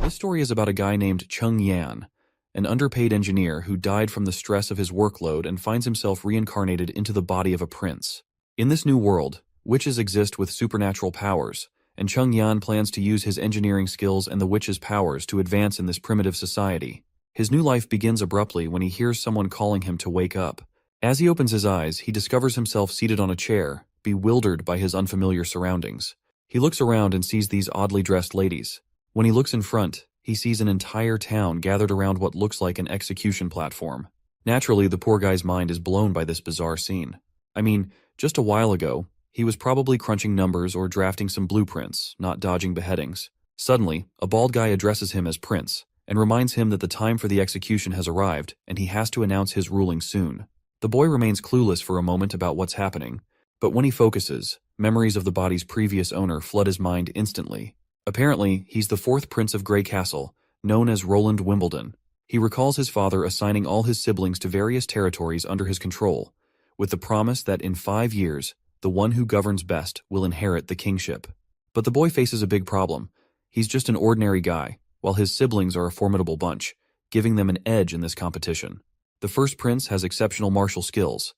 This story is about a guy named Chung Yan, an underpaid engineer who died from the stress of his workload and finds himself reincarnated into the body of a prince. In this new world, witches exist with supernatural powers, and Chung Yan plans to use his engineering skills and the witches' powers to advance in this primitive society. His new life begins abruptly when he hears someone calling him to wake up. As he opens his eyes, he discovers himself seated on a chair, bewildered by his unfamiliar surroundings. He looks around and sees these oddly dressed ladies. When he looks in front, he sees an entire town gathered around what looks like an execution platform. Naturally, the poor guy's mind is blown by this bizarre scene. I mean, just a while ago, he was probably crunching numbers or drafting some blueprints, not dodging beheadings. Suddenly, a bald guy addresses him as Prince and reminds him that the time for the execution has arrived and he has to announce his ruling soon. The boy remains clueless for a moment about what's happening, but when he focuses, memories of the body's previous owner flood his mind instantly. Apparently, he's the fourth Prince of Grey Castle, known as Roland Wimbledon. He recalls his father assigning all his siblings to various territories under his control, with the promise that in 5 years, the one who governs best will inherit the kingship. But the boy faces a big problem. He's just an ordinary guy, while his siblings are a formidable bunch, giving them an edge in this competition. The first prince has exceptional martial skills.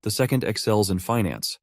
The second excels in finance.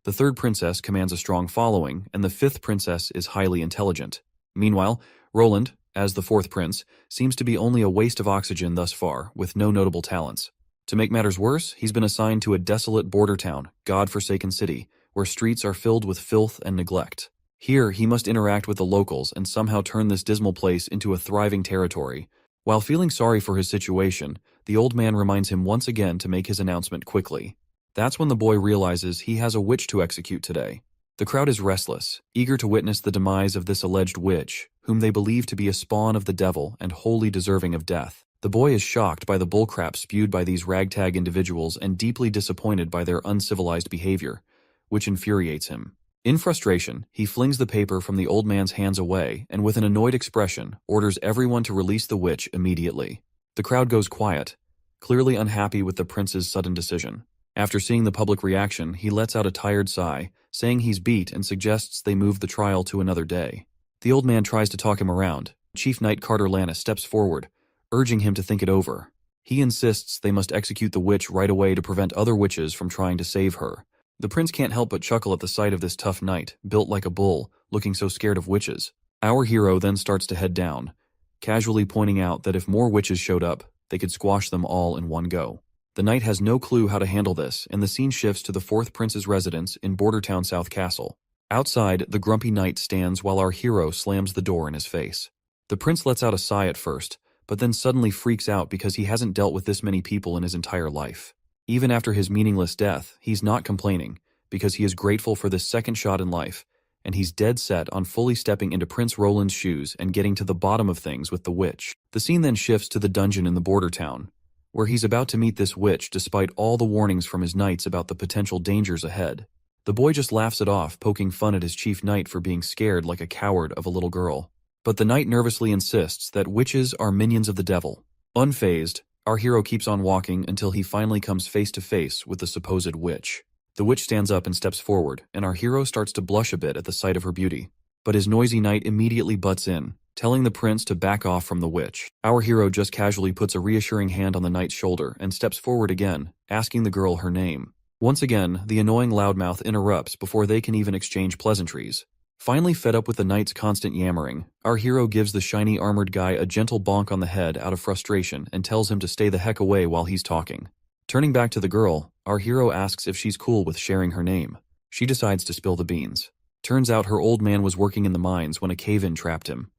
The third princess commands a strong following, and the fifth princess is highly intelligent. Meanwhile, Roland, as the fourth prince, seems to be only a waste of oxygen thus far, with no notable talents. To make matters worse, he's been assigned to a desolate border town, God-forsaken city, where streets are filled with filth and neglect. Here, he must interact with the locals and somehow turn this dismal place into a thriving territory. While feeling sorry for his situation, the old man reminds him once again to make his announcement quickly. That's when the boy realizes he has a witch to execute today. The crowd is restless, eager to witness the demise of this alleged witch, whom they believe to be a spawn of the devil and wholly deserving of death. The boy is shocked by the bullcrap spewed by these ragtag individuals and deeply disappointed by their uncivilized behavior, which infuriates him. In frustration, he flings the paper from the old man's hands away and with an annoyed expression, orders everyone to release the witch immediately. The crowd goes quiet, clearly unhappy with the prince's sudden decision. After seeing the public reaction, he lets out a tired sigh, saying he's beat and suggests they move the trial to another day. The old man tries to talk him around. Chief Knight Carter Lannis steps forward, urging him to think it over. He insists they must execute the witch right away to prevent other witches from trying to save her. The prince can't help but chuckle at the sight of this tough knight, built like a bull, looking so scared of witches. Our hero then starts to head down, casually pointing out that if more witches showed up, they could squash them all in one go. The knight has no clue how to handle this, and the scene shifts to the fourth prince's residence in Bordertown South Castle. Outside, the grumpy knight stands while our hero slams the door in his face. The prince lets out a sigh at first, but then suddenly freaks out because he hasn't dealt with this many people in his entire life. Even after his meaningless death, he's not complaining, because he is grateful for this second shot in life, and he's dead set on fully stepping into Prince Roland's shoes and getting to the bottom of things with the witch. The scene then shifts to the dungeon in the border town, where he's about to meet this witch despite all the warnings from his knights about the potential dangers ahead. The boy just laughs it off, poking fun at his chief knight for being scared like a coward of a little girl. But the knight nervously insists that witches are minions of the devil. Unfazed, our hero keeps on walking until he finally comes face to face with the supposed witch. The witch stands up and steps forward, and our hero starts to blush a bit at the sight of her beauty. But his noisy knight immediately butts in, telling the prince to back off from the witch. Our hero just casually puts a reassuring hand on the knight's shoulder and steps forward again, asking the girl her name. Once again, the annoying loudmouth interrupts before they can even exchange pleasantries. Finally fed up with the knight's constant yammering, our hero gives the shiny armored guy a gentle bonk on the head out of frustration and tells him to stay the heck away while he's talking. Turning back to the girl, our hero asks if she's cool with sharing her name. She decides to spill the beans. Turns out her old man was working in the mines when a cave-in trapped him.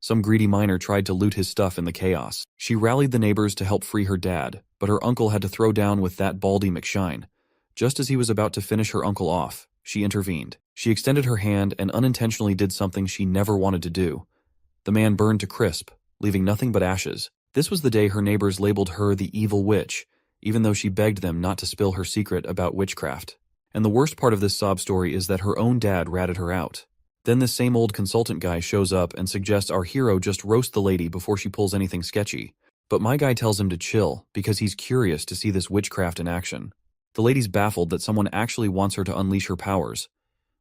Some greedy miner tried to loot his stuff in the chaos. She rallied the neighbors to help free her dad, but her uncle had to throw down with that Baldy McShine. Just as he was about to finish her uncle off, she intervened. She extended her hand and unintentionally did something she never wanted to do. The man burned to crisp, leaving nothing but ashes. This was the day her neighbors labeled her the evil witch, even though she begged them not to spill her secret about witchcraft. And the worst part of this sob story is that her own dad ratted her out. Then this same old consultant guy shows up and suggests our hero just roast the lady before she pulls anything sketchy. But my guy tells him to chill because he's curious to see this witchcraft in action. The lady's baffled that someone actually wants her to unleash her powers,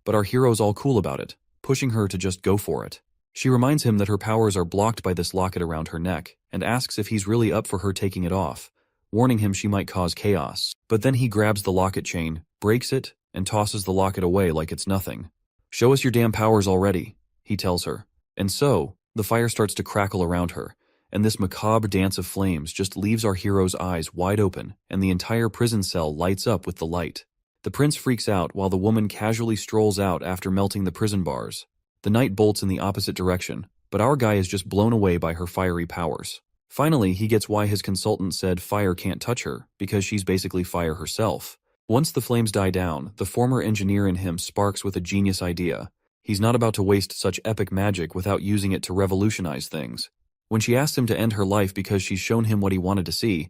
but our hero's all cool about it, pushing her to just go for it. She reminds him that her powers are blocked by this locket around her neck, and asks if he's really up for her taking it off, warning him she might cause chaos. But then he grabs the locket chain, breaks it, and tosses the locket away like it's nothing. "Show us your damn powers already," he tells her. And so, the fire starts to crackle around her, and this macabre dance of flames just leaves our hero's eyes wide open, and the entire prison cell lights up with the light. The prince freaks out while the woman casually strolls out after melting the prison bars. The knight bolts in the opposite direction, but our guy is just blown away by her fiery powers. Finally, he gets why his consultant said fire can't touch her, because she's basically fire herself. Once the flames die down, the former engineer in him sparks with a genius idea. He's not about to waste such epic magic without using it to revolutionize things. When she asks him to end her life because she's shown him what he wanted to see,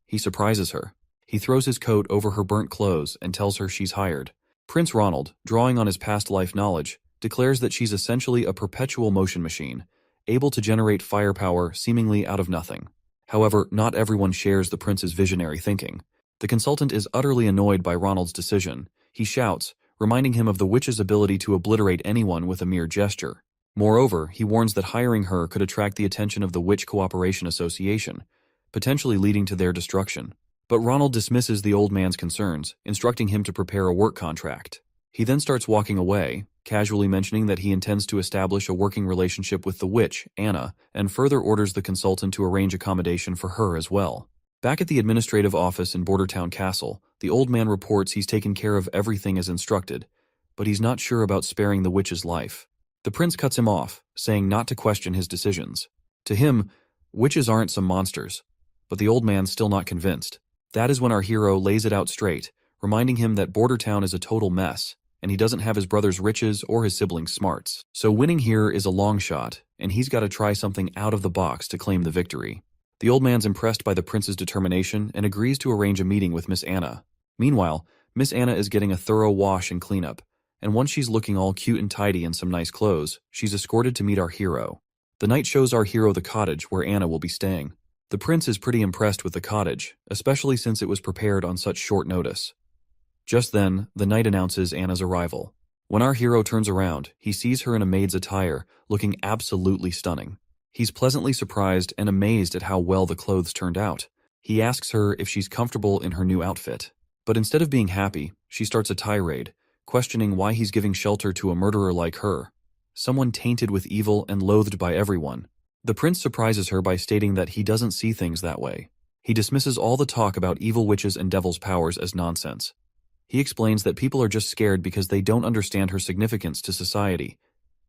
he surprises her. He throws his coat over her burnt clothes and tells her she's hired. Prince Ronald, drawing on his past life knowledge, declares that she's essentially a perpetual motion machine, able to generate firepower seemingly out of nothing. However, not everyone shares the prince's visionary thinking. The consultant is utterly annoyed by Ronald's decision. He shouts, reminding him of the witch's ability to obliterate anyone with a mere gesture. Moreover, he warns that hiring her could attract the attention of the Witch Cooperation Association, potentially leading to their destruction. But Ronald dismisses the old man's concerns, instructing him to prepare a work contract. He then starts walking away, casually mentioning that he intends to establish a working relationship with the witch, Anna, and further orders the consultant to arrange accommodation for her as well. Back at the administrative office in Bordertown Castle, the old man reports he's taken care of everything as instructed, but he's not sure about sparing the witch's life. The prince cuts him off, saying not to question his decisions. To him, witches aren't some monsters, but the old man's still not convinced. That is when our hero lays it out straight, reminding him that Bordertown is a total mess, and he doesn't have his brother's riches or his siblings' smarts. So winning here is a long shot, and he's got to try something out of the box to claim the victory. The old man's impressed by the prince's determination and agrees to arrange a meeting with Miss Anna. Meanwhile, Miss Anna is getting a thorough wash and cleanup, and once she's looking all cute and tidy in some nice clothes, she's escorted to meet our hero. The knight shows our hero the cottage where Anna will be staying. The prince is pretty impressed with the cottage, especially since it was prepared on such short notice. Just then, the knight announces Anna's arrival. When our hero turns around, he sees her in a maid's attire, looking absolutely stunning. He's pleasantly surprised and amazed at how well the clothes turned out. He asks her if she's comfortable in her new outfit. But instead of being happy, she starts a tirade, questioning why he's giving shelter to a murderer like her, someone tainted with evil and loathed by everyone. The prince surprises her by stating that he doesn't see things that way. He dismisses all the talk about evil witches and devils' powers as nonsense. He explains that people are just scared because they don't understand her significance to society.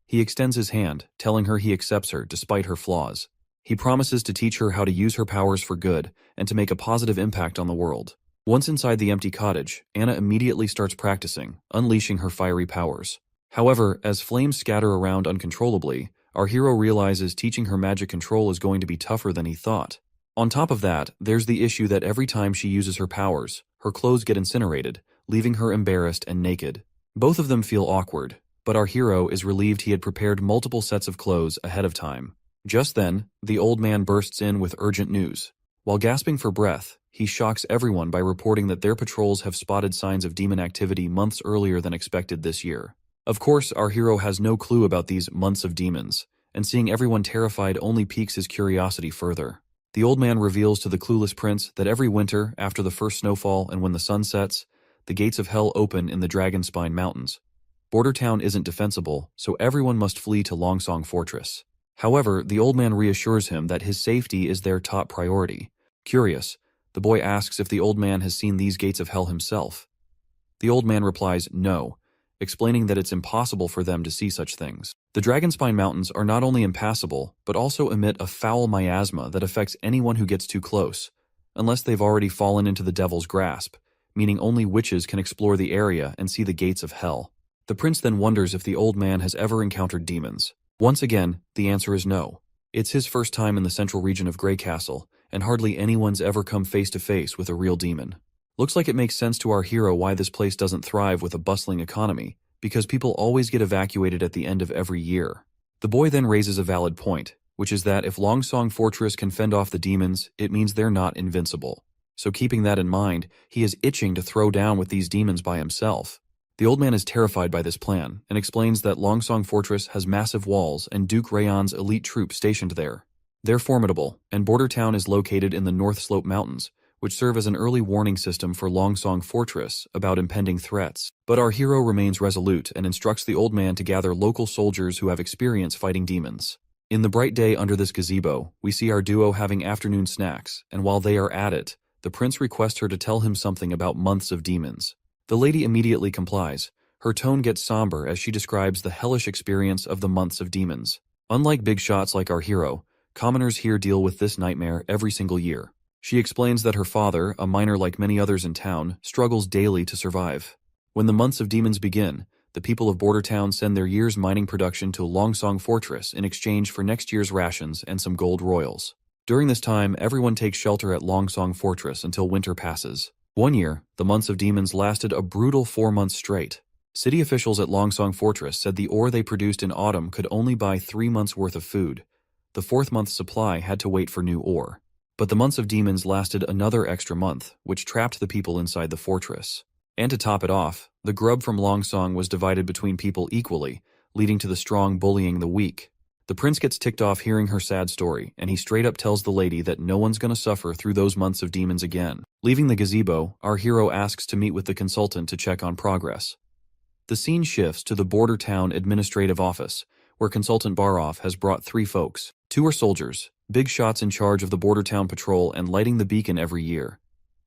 He extends his hand, telling her he accepts her despite her flaws. He promises to teach her how to use her powers for good and to make a positive impact on the world. Once inside the empty cottage, Anna immediately starts practicing, unleashing her fiery powers. However, as flames scatter around uncontrollably, our hero realizes teaching her magic control is going to be tougher than he thought. On top of that, there's the issue that every time she uses her powers, her clothes get incinerated, leaving her embarrassed and naked. Both of them feel awkward, but our hero is relieved he had prepared multiple sets of clothes ahead of time. Just then, the old man bursts in with urgent news. While gasping for breath, he shocks everyone by reporting that their patrols have spotted signs of demon activity months earlier than expected this year. Of course, our hero has no clue about these months of demons, and seeing everyone terrified only piques his curiosity further. The old man reveals to the clueless prince that every winter, after the first snowfall and when the sun sets, the gates of hell open in the Dragonspine Mountains. Bordertown isn't defensible, so everyone must flee to Longsong Fortress. However, the old man reassures him that his safety is their top priority. Curious, the boy asks if the old man has seen these gates of hell himself. The old man replies no, explaining that it's impossible for them to see such things. The Dragonspine Mountains are not only impassable, but also emit a foul miasma that affects anyone who gets too close, unless they've already fallen into the devil's grasp, meaning only witches can explore the area and see the gates of hell. The prince then wonders if the old man has ever encountered demons. Once again, the answer is no. It's his first time in the central region of Grey Castle, and hardly anyone's ever come face to face with a real demon. Looks like it makes sense to our hero why this place doesn't thrive with a bustling economy, because people always get evacuated at the end of every year. The boy then raises a valid point, which is that if Longsong Fortress can fend off the demons, it means they're not invincible. So keeping that in mind, he is itching to throw down with these demons by himself. The old man is terrified by this plan and explains that Longsong Fortress has massive walls and Duke Rayon's elite troops stationed there. They're formidable, and Border Town is located in the North Slope Mountains, which serve as an early warning system for Longsong Fortress about impending threats. But our hero remains resolute and instructs the old man to gather local soldiers who have experience fighting demons. In the bright day under this gazebo, we see our duo having afternoon snacks, and while they are at it, the prince requests her to tell him something about months of demons. The lady immediately complies. Her tone gets somber as she describes the hellish experience of the months of demons. Unlike big shots like our hero, commoners here deal with this nightmare every single year. She explains that her father, a miner like many others in town, struggles daily to survive. When the months of demons begin, the people of Border Town send their year's mining production to Longsong Fortress in exchange for next year's rations and some gold royals. During this time, everyone takes shelter at Longsong Fortress until winter passes. One year, the months of demons lasted a brutal 4 months straight. City officials at Longsong Fortress said the ore they produced in autumn could only buy 3 months' worth of food. The 4th month's supply had to wait for new ore. But the months of demons lasted another extra month, which trapped the people inside the fortress. And to top it off, the grub from Longsong was divided between people equally, leading to the strong bullying the weak. The prince gets ticked off hearing her sad story, and he straight up tells the lady that no one's gonna suffer through those months of demons again. Leaving the gazebo, our hero asks to meet with the consultant to check on progress. The scene shifts to the Border Town Administrative Office, where Consultant Baroff has brought 3 folks. 2 are soldiers, big shots in charge of the Border Town patrol and lighting the beacon every year.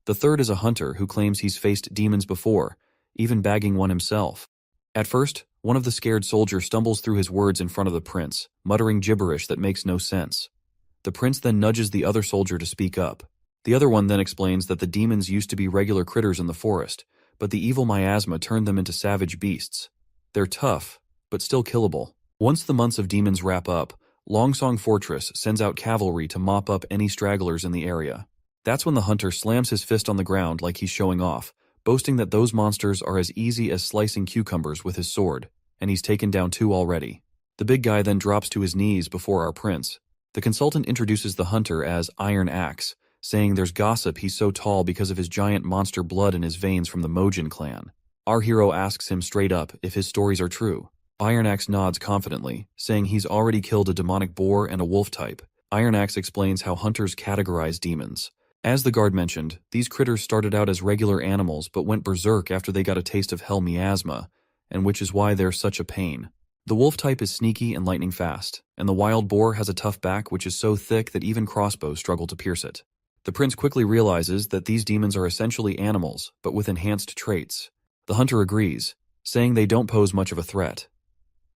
The 3rd is a hunter who claims he's faced demons before, even bagging one himself. At first, one of the scared soldiers stumbles through his words in front of the prince, muttering gibberish that makes no sense. The prince then nudges the other soldier to speak up. The other one then explains that the demons used to be regular critters in the forest, but the evil miasma turned them into savage beasts. They're tough, but still killable. Once the months of demons wrap up, Longsong Fortress sends out cavalry to mop up any stragglers in the area. That's when the hunter slams his fist on the ground like he's showing off, boasting that those monsters are as easy as slicing cucumbers with his sword, and he's taken down 2 already. The big guy then drops to his knees before our prince. The consultant introduces the hunter as Iron Axe, saying there's gossip he's so tall because of his giant monster blood in his veins from the Mojin clan. Our hero asks him straight up if his stories are true. Iron Axe nods confidently, saying he's already killed a demonic boar and a wolf type. Iron Axe explains how hunters categorize demons. As the guard mentioned, these critters started out as regular animals but went berserk after they got a taste of hell miasma, and which is why they're such a pain. The wolf type is sneaky and lightning fast, and the wild boar has a tough back which is so thick that even crossbows struggle to pierce it. The prince quickly realizes that these demons are essentially animals, but with enhanced traits. The hunter agrees, saying they don't pose much of a threat.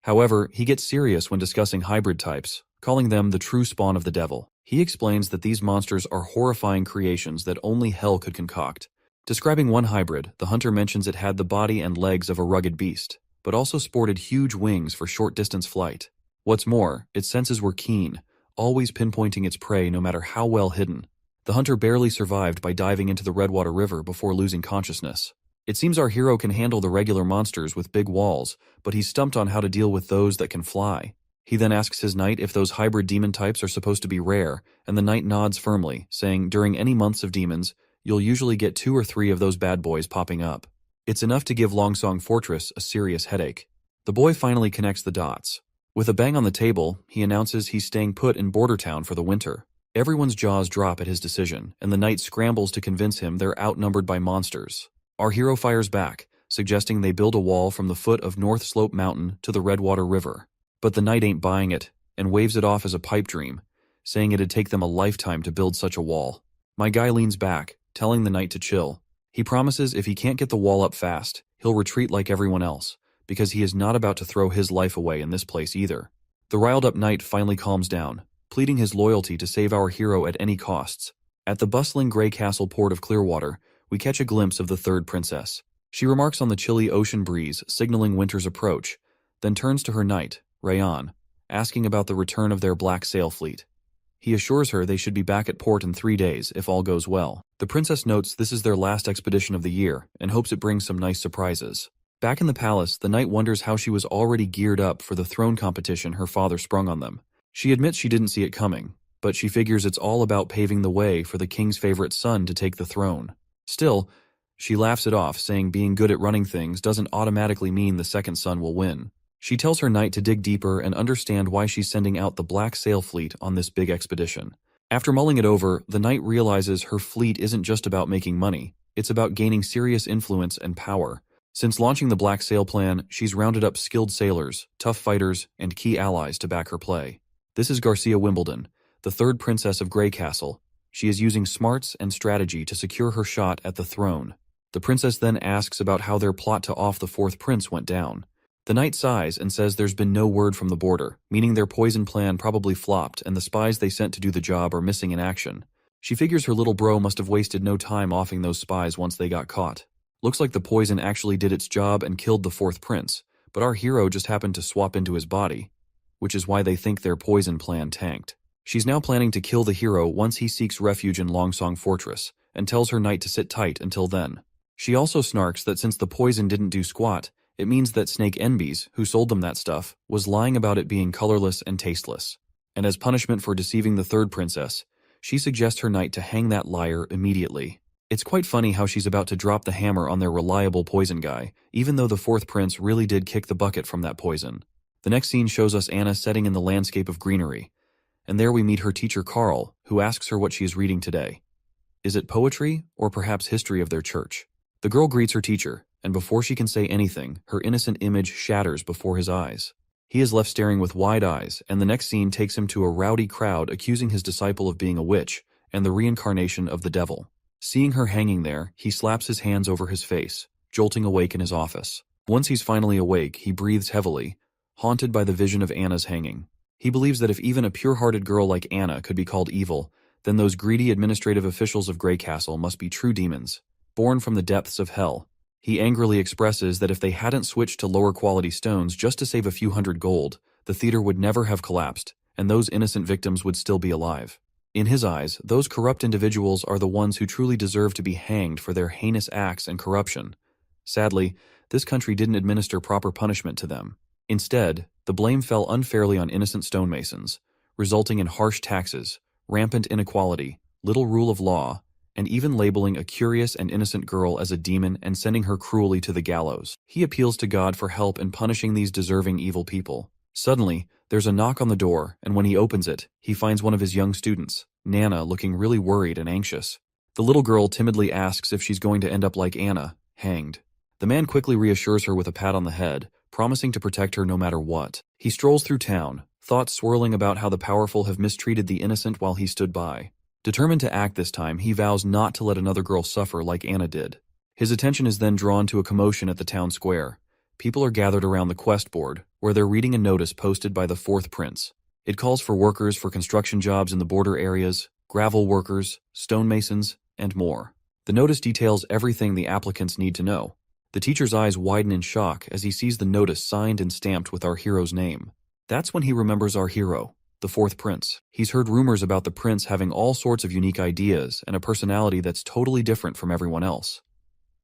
However, he gets serious when discussing hybrid types, calling them the true spawn of the devil. He explains that these monsters are horrifying creations that only hell could concoct. Describing one hybrid, the hunter mentions it had the body and legs of a rugged beast, but also sported huge wings for short-distance flight. What's more, its senses were keen, always pinpointing its prey no matter how well hidden. The hunter barely survived by diving into the Redwater River before losing consciousness. It seems our hero can handle the regular monsters with big walls, but he's stumped on how to deal with those that can fly. He then asks his knight if those hybrid demon types are supposed to be rare, and the knight nods firmly, saying during any months of demons, you'll usually get 2 or 3 of those bad boys popping up. It's enough to give Longsong Fortress a serious headache. The boy finally connects the dots. With a bang on the table, he announces he's staying put in Border Town for the winter. Everyone's jaws drop at his decision, and the knight scrambles to convince him they're outnumbered by monsters. Our hero fires back, suggesting they build a wall from the foot of North Slope Mountain to the Redwater River. But the knight ain't buying it, and waves it off as a pipe dream, saying it'd take them a lifetime to build such a wall. My guy leans back, telling the knight to chill. He promises if he can't get the wall up fast, he'll retreat like everyone else, because he is not about to throw his life away in this place either. The riled-up knight finally calms down, pleading his loyalty to save our hero at any costs. At the bustling Grey Castle port of Clearwater, we catch a glimpse of the 3rd princess. She remarks on the chilly ocean breeze signaling winter's approach, then turns to her knight, Rayon, asking about the return of their black sail fleet. He assures her they should be back at port in 3 days if all goes well. The princess notes this is their last expedition of the year and hopes it brings some nice surprises. Back in the palace, the knight wonders how she was already geared up for the throne competition her father sprung on them. She admits she didn't see it coming, but she figures it's all about paving the way for the king's favorite son to take the throne. Still, She laughs it off, saying being good at running things doesn't automatically mean the second son will win. She tells her knight to dig deeper and understand why she's sending out the Black Sail Fleet on this big expedition. After mulling it over, the knight realizes her fleet isn't just about making money, it's about gaining serious influence and power. Since launching the Black Sail Plan, she's rounded up skilled sailors, tough fighters, and key allies to back her play. This is Garcia Wimbledon, the third princess of Grey Castle. She is using smarts and strategy to secure her shot at the throne. The princess then asks about how their plot to off the fourth prince went down. The knight sighs and says there's been no word from the border, meaning their poison plan probably flopped and the spies they sent to do the job are missing in action. She figures her little bro must have wasted no time offing those spies once they got caught. Looks like the poison actually did its job and killed the fourth prince, but our hero just happened to swap into his body, which is why they think their poison plan tanked. She's now planning to kill the hero once he seeks refuge in Longsong Fortress, and tells her knight to sit tight until then. She also snarks that since the poison didn't do squat, it means that Snake Enbies, who sold them that stuff, was lying about it being colorless and tasteless. And as punishment for deceiving the third princess, she suggests her knight to hang that liar immediately. It's quite funny how she's about to drop the hammer on their reliable poison guy, even though the fourth prince really did kick the bucket from that poison. The next scene shows us Anna setting in the landscape of greenery, and there we meet her teacher Carl, who asks her what she is reading today. Is it poetry, or perhaps history of their church? The girl greets her teacher, and before she can say anything, her innocent image shatters before his eyes. He is left staring with wide eyes, and the next scene takes him to a rowdy crowd accusing his disciple of being a witch and the reincarnation of the devil. Seeing her hanging there, he slaps his hands over his face, jolting awake in his office. Once he's finally awake, he breathes heavily, haunted by the vision of Anna's hanging. He believes that if even a pure-hearted girl like Anna could be called evil, then those greedy administrative officials of Grey Castle must be true demons, born from the depths of hell. He angrily expresses that if they hadn't switched to lower-quality stones just to save a few hundred gold, the theater would never have collapsed, and those innocent victims would still be alive. In his eyes, those corrupt individuals are the ones who truly deserve to be hanged for their heinous acts and corruption. Sadly, this country didn't administer proper punishment to them. Instead, the blame fell unfairly on innocent stonemasons, resulting in harsh taxes, rampant inequality, little rule of law, and even labeling a curious and innocent girl as a demon and sending her cruelly to the gallows. He appeals to God for help in punishing these deserving evil people. Suddenly, there's a knock on the door, and when he opens it, he finds one of his young students, Nana, looking really worried and anxious. The little girl timidly asks if she's going to end up like Anna, hanged. The man quickly reassures her with a pat on the head, promising to protect her no matter what. He strolls through town, thoughts swirling about how the powerful have mistreated the innocent while he stood by. Determined to act this time, he vows not to let another girl suffer like Anna did. His attention is then drawn to a commotion at the town square. People are gathered around the quest board, where they're reading a notice posted by the fourth prince. It calls for workers for construction jobs in the border areas, gravel workers, stonemasons, and more. The notice details everything the applicants need to know. The teacher's eyes widen in shock as he sees the notice signed and stamped with our hero's name. That's when he remembers our hero, the fourth prince. He's heard rumors about the prince having all sorts of unique ideas and a personality that's totally different from everyone else.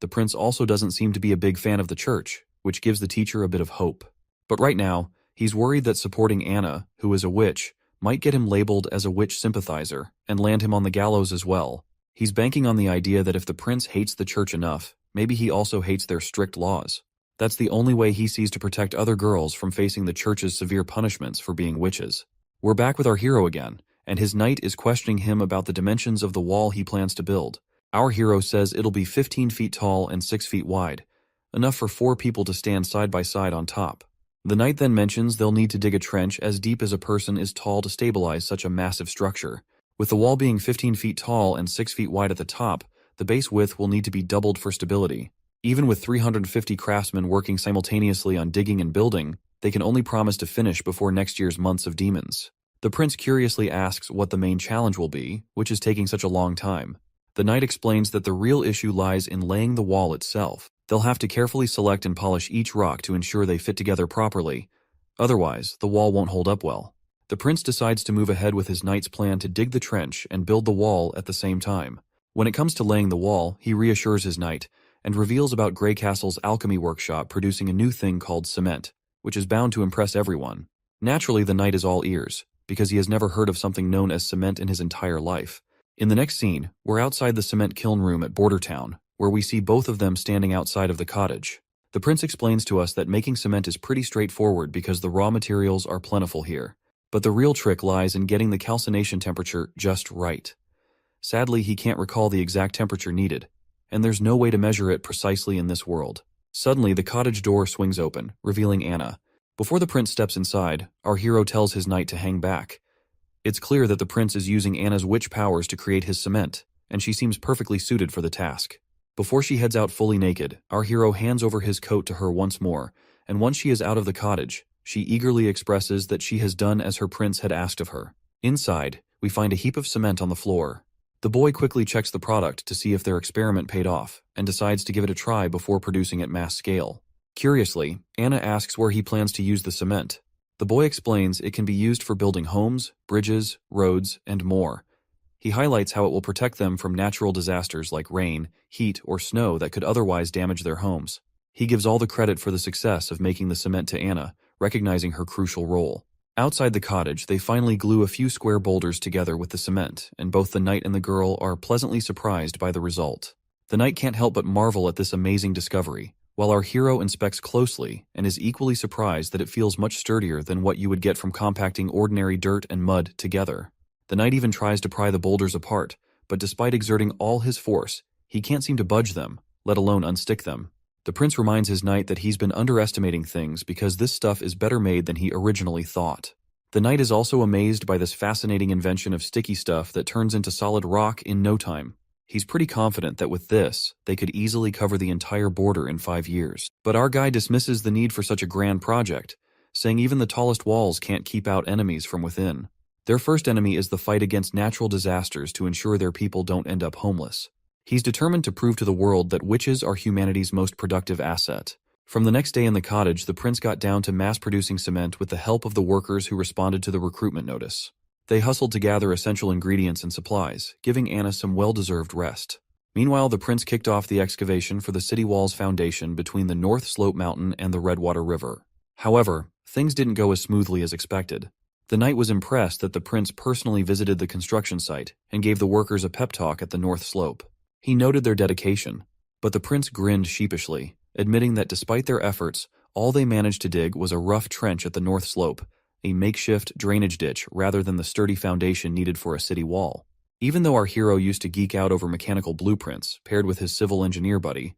The prince also doesn't seem to be a big fan of the church, which gives the teacher a bit of hope. But right now, he's worried that supporting Anna, who is a witch, might get him labeled as a witch sympathizer and land him on the gallows as well. He's banking on the idea that if the prince hates the church enough, maybe he also hates their strict laws. That's the only way he sees to protect other girls from facing the church's severe punishments for being witches. We're back with our hero again, and his knight is questioning him about the dimensions of the wall he plans to build. Our hero says it'll be 15 feet tall and 6 feet wide, enough for 4 people to stand side by side on top. The knight then mentions they'll need to dig a trench as deep as a person is tall to stabilize such a massive structure. With the wall being 15 feet tall and 6 feet wide at the top, the base width will need to be doubled for stability. Even with 350 craftsmen working simultaneously on digging and building, they can only promise to finish before next year's Months of Demons. The prince curiously asks what the main challenge will be, which is taking such a long time. The knight explains that the real issue lies in laying the wall itself. They'll have to carefully select and polish each rock to ensure they fit together properly. Otherwise, the wall won't hold up well. The prince decides to move ahead with his knight's plan to dig the trench and build the wall at the same time. When it comes to laying the wall, he reassures his knight and reveals about Grey Castle's alchemy workshop producing a new thing called cement, which is bound to impress everyone. Naturally, the knight is all ears, because he has never heard of something known as cement in his entire life. In the next scene, we're outside the cement kiln room at Border Town, where we see both of them standing outside of the cottage. The prince explains to us that making cement is pretty straightforward because the raw materials are plentiful here. But the real trick lies in getting the calcination temperature just right. Sadly, he can't recall the exact temperature needed, and there's no way to measure it precisely in this world. Suddenly, the cottage door swings open, revealing Anna. Before the prince steps inside, our hero tells his knight to hang back. It's clear that the prince is using Anna's witch powers to create his cement, and she seems perfectly suited for the task. Before she heads out fully naked, our hero hands over his coat to her once more, and once she is out of the cottage, she eagerly expresses that she has done as her prince had asked of her. Inside, we find a heap of cement on the floor. The boy quickly checks the product to see if their experiment paid off, and decides to give it a try before producing at mass scale. Curiously, Anna asks where he plans to use the cement. The boy explains it can be used for building homes, bridges, roads, and more. He highlights how it will protect them from natural disasters like rain, heat, or snow that could otherwise damage their homes. He gives all the credit for the success of making the cement to Anna, recognizing her crucial role. Outside the cottage, they finally glue a few square boulders together with the cement, and both the knight and the girl are pleasantly surprised by the result. The knight can't help but marvel at this amazing discovery, while our hero inspects closely and is equally surprised that it feels much sturdier than what you would get from compacting ordinary dirt and mud together. The knight even tries to pry the boulders apart, but despite exerting all his force, he can't seem to budge them, let alone unstick them. The prince reminds his knight that he's been underestimating things because this stuff is better made than he originally thought. The knight is also amazed by this fascinating invention of sticky stuff that turns into solid rock in no time. He's pretty confident that with this, they could easily cover the entire border in 5 years. But our guy dismisses the need for such a grand project, saying even the tallest walls can't keep out enemies from within. Their first enemy is the fight against natural disasters to ensure their people don't end up homeless. He's determined to prove to the world that witches are humanity's most productive asset. From the next day in the cottage, the prince got down to mass-producing cement with the help of the workers who responded to the recruitment notice. They hustled to gather essential ingredients and supplies, giving Anna some well-deserved rest. Meanwhile, the prince kicked off the excavation for the city wall's foundation between the North Slope Mountain and the Redwater River. However, things didn't go as smoothly as expected. The knight was impressed that the prince personally visited the construction site and gave the workers a pep talk at the North Slope. He noted their dedication, but the prince grinned sheepishly, admitting that despite their efforts, all they managed to dig was a rough trench at the North Slope, a makeshift drainage ditch rather than the sturdy foundation needed for a city wall. Even though our hero used to geek out over mechanical blueprints, paired with his civil engineer buddy,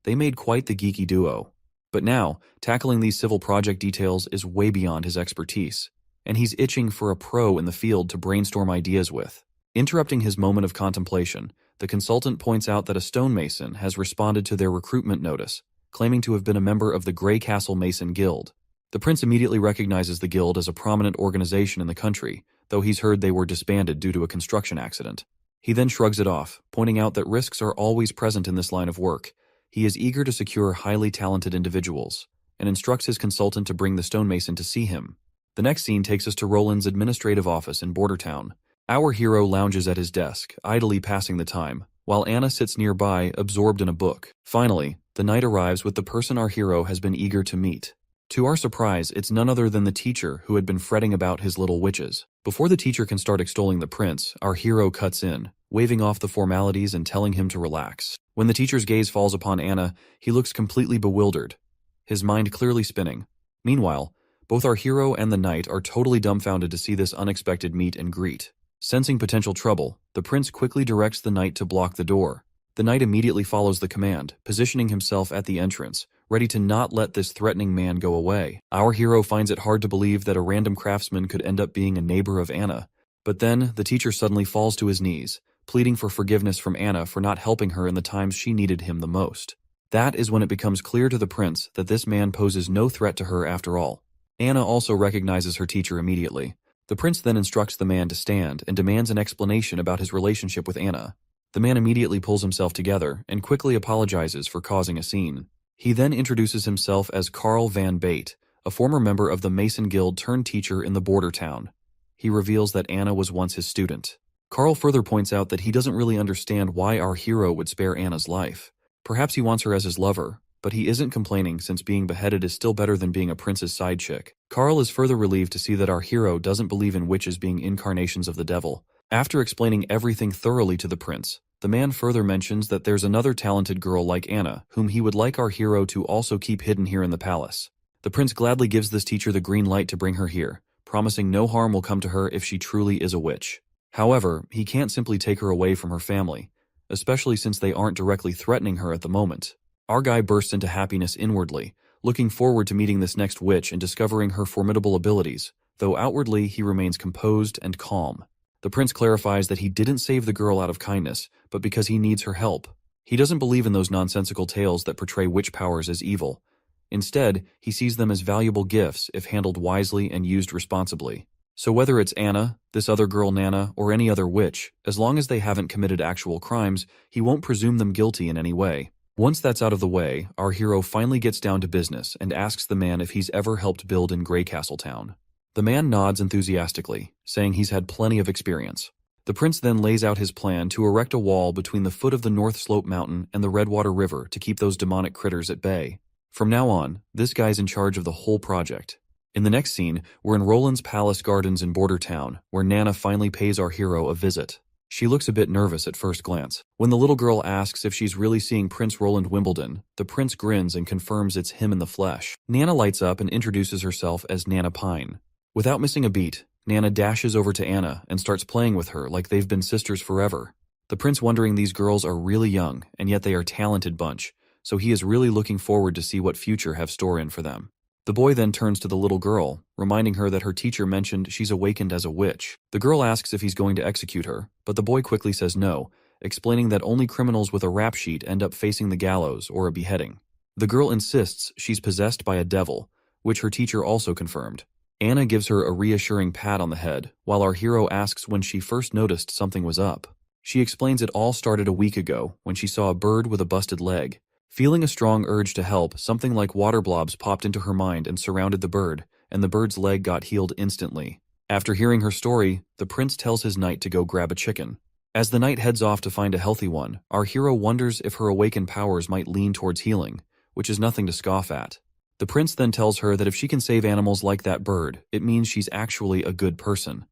they made quite the geeky duo. But now, tackling these civil project details is way beyond his expertise, and he's itching for a pro in the field to brainstorm ideas with. Interrupting his moment of contemplation, the consultant points out that a stonemason has responded to their recruitment notice, claiming to have been a member of the Grey Castle Mason Guild. The prince immediately recognizes the guild as a prominent organization in the country, though he's heard they were disbanded due to a construction accident. He then shrugs it off, pointing out that risks are always present in this line of work. He is eager to secure highly talented individuals, and instructs his consultant to bring the stonemason to see him. The next scene takes us to Roland's administrative office in Bordertown. Our hero lounges at his desk, idly passing the time, while Anna sits nearby, absorbed in a book. Finally, the knight arrives with the person our hero has been eager to meet. To our surprise, it's none other than the teacher who had been fretting about his little witches. Before the teacher can start extolling the prince, our hero cuts in, waving off the formalities and telling him to relax. When the teacher's gaze falls upon Anna, he looks completely bewildered, his mind clearly spinning. Meanwhile, both our hero and the knight are totally dumbfounded to see this unexpected meet and greet. Sensing potential trouble, the prince quickly directs the knight to block the door. The knight immediately follows the command, positioning himself at the entrance, ready to not let this threatening man go away. Our hero finds it hard to believe that a random craftsman could end up being a neighbor of Anna. But then, the teacher suddenly falls to his knees, pleading for forgiveness from Anna for not helping her in the times she needed him the most. That is when it becomes clear to the prince that this man poses no threat to her after all. Anna also recognizes her teacher immediately. The prince then instructs the man to stand and demands an explanation about his relationship with Anna. The man immediately pulls himself together and quickly apologizes for causing a scene. He then introduces himself as Carl Van Bate, a former member of the Mason Guild turned teacher in the border town. He reveals that Anna was once his student. Carl further points out that he doesn't really understand why our hero would spare Anna's life. Perhaps he wants her as his lover, but he isn't complaining since being beheaded is still better than being a prince's side chick. Carl is further relieved to see that our hero doesn't believe in witches being incarnations of the devil. After explaining everything thoroughly to the prince, The man further mentions that there's another talented girl like Anna, whom he would like our hero to also keep hidden here in the palace. The prince gladly gives this teacher the green light to bring her here, promising no harm will come to her if she truly is a witch. However, he can't simply take her away from her family, especially since they aren't directly threatening her at the moment. Our guy bursts into happiness inwardly, looking forward to meeting this next witch and discovering her formidable abilities, though outwardly he remains composed and calm. The prince clarifies that he didn't save the girl out of kindness, but because he needs her help. He doesn't believe in those nonsensical tales that portray witch powers as evil. Instead, he sees them as valuable gifts if handled wisely and used responsibly. So whether it's Anna, this other girl Nana, or any other witch, as long as they haven't committed actual crimes, he won't presume them guilty in any way. Once that's out of the way, our hero finally gets down to business and asks the man if he's ever helped build in Greycastle Town. The man nods enthusiastically, saying he's had plenty of experience. The prince then lays out his plan to erect a wall between the foot of the North Slope Mountain and the Redwater River to keep those demonic critters at bay. From now on, this guy's in charge of the whole project. In the next scene, we're in Roland's Palace Gardens in Border Town, where Nana finally pays our hero a visit. She looks a bit nervous at first glance. When the little girl asks if she's really seeing Prince Roland Wimbledon, the prince grins and confirms it's him in the flesh. Nana lights up and introduces herself as Nana Pine. Without missing a beat, Nana dashes over to Anna and starts playing with her like they've been sisters forever. The prince wondering these girls are really young, and yet they are a talented bunch, so he is really looking forward to see what future have store in for them. The boy then turns to the little girl, reminding her that her teacher mentioned she's awakened as a witch. The girl asks if he's going to execute her, but the boy quickly says no, explaining that only criminals with a rap sheet end up facing the gallows or a beheading. The girl insists she's possessed by a devil, which her teacher also confirmed. Anna gives her a reassuring pat on the head, while our hero asks when she first noticed something was up. She explains it all started a week ago, when she saw a bird with a busted leg. Feeling a strong urge to help, something like water blobs popped into her mind and surrounded the bird, and the bird's leg got healed instantly. After hearing her story, the prince tells his knight to go grab a chicken. As the knight heads off to find a healthy one, our hero wonders if her awakened powers might lean towards healing, which is nothing to scoff at. The prince then tells her that if she can save animals like that bird, it means she's actually a good person.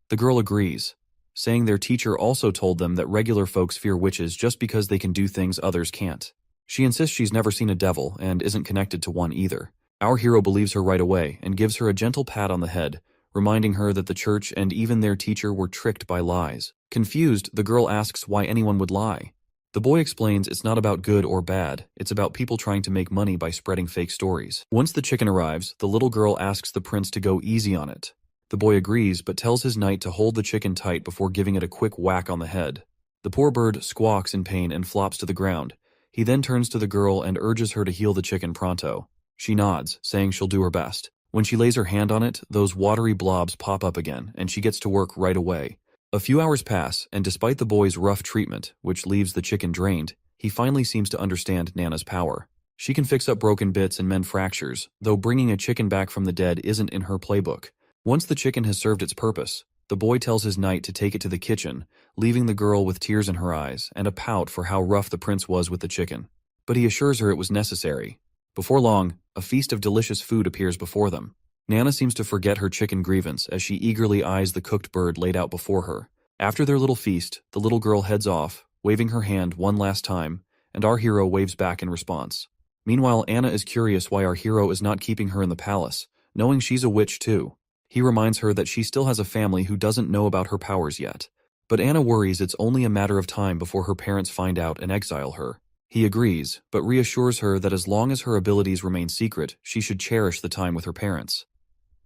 The girl agrees, saying their teacher also told them that regular folks fear witches just because they can do things others can't. She insists she's never seen a devil and isn't connected to one either. Our hero believes her right away and gives her a gentle pat on the head, reminding her that the church and even their teacher were tricked by lies. Confused, the girl asks why anyone would lie. The boy explains it's not about good or bad, it's about people trying to make money by spreading fake stories. Once the chicken arrives, the little girl asks the prince to go easy on it. The boy agrees, but tells his knight to hold the chicken tight before giving it a quick whack on the head. The poor bird squawks in pain and flops to the ground. He then turns to the girl and urges her to heal the chicken pronto. She nods, saying she'll do her best. When she lays her hand on it, those watery blobs pop up again, and she gets to work right away. A few hours pass, and despite the boy's rough treatment, which leaves the chicken drained, he finally seems to understand Nana's power. She can fix up broken bits and mend fractures, though bringing a chicken back from the dead isn't in her playbook. Once the chicken has served its purpose, the boy tells his knight to take it to the kitchen, leaving the girl with tears in her eyes and a pout for how rough the prince was with the chicken. But he assures her it was necessary. Before long, a feast of delicious food appears before them. Nana seems to forget her chicken grievance as she eagerly eyes the cooked bird laid out before her. After their little feast, the little girl heads off, waving her hand one last time, and our hero waves back in response. Meanwhile, Anna is curious why our hero is not keeping her in the palace, knowing she's a witch too. He reminds her that she still has a family who doesn't know about her powers yet. But Anna worries it's only a matter of time before her parents find out and exile her. He agrees, but reassures her that as long as her abilities remain secret, she should cherish the time with her parents.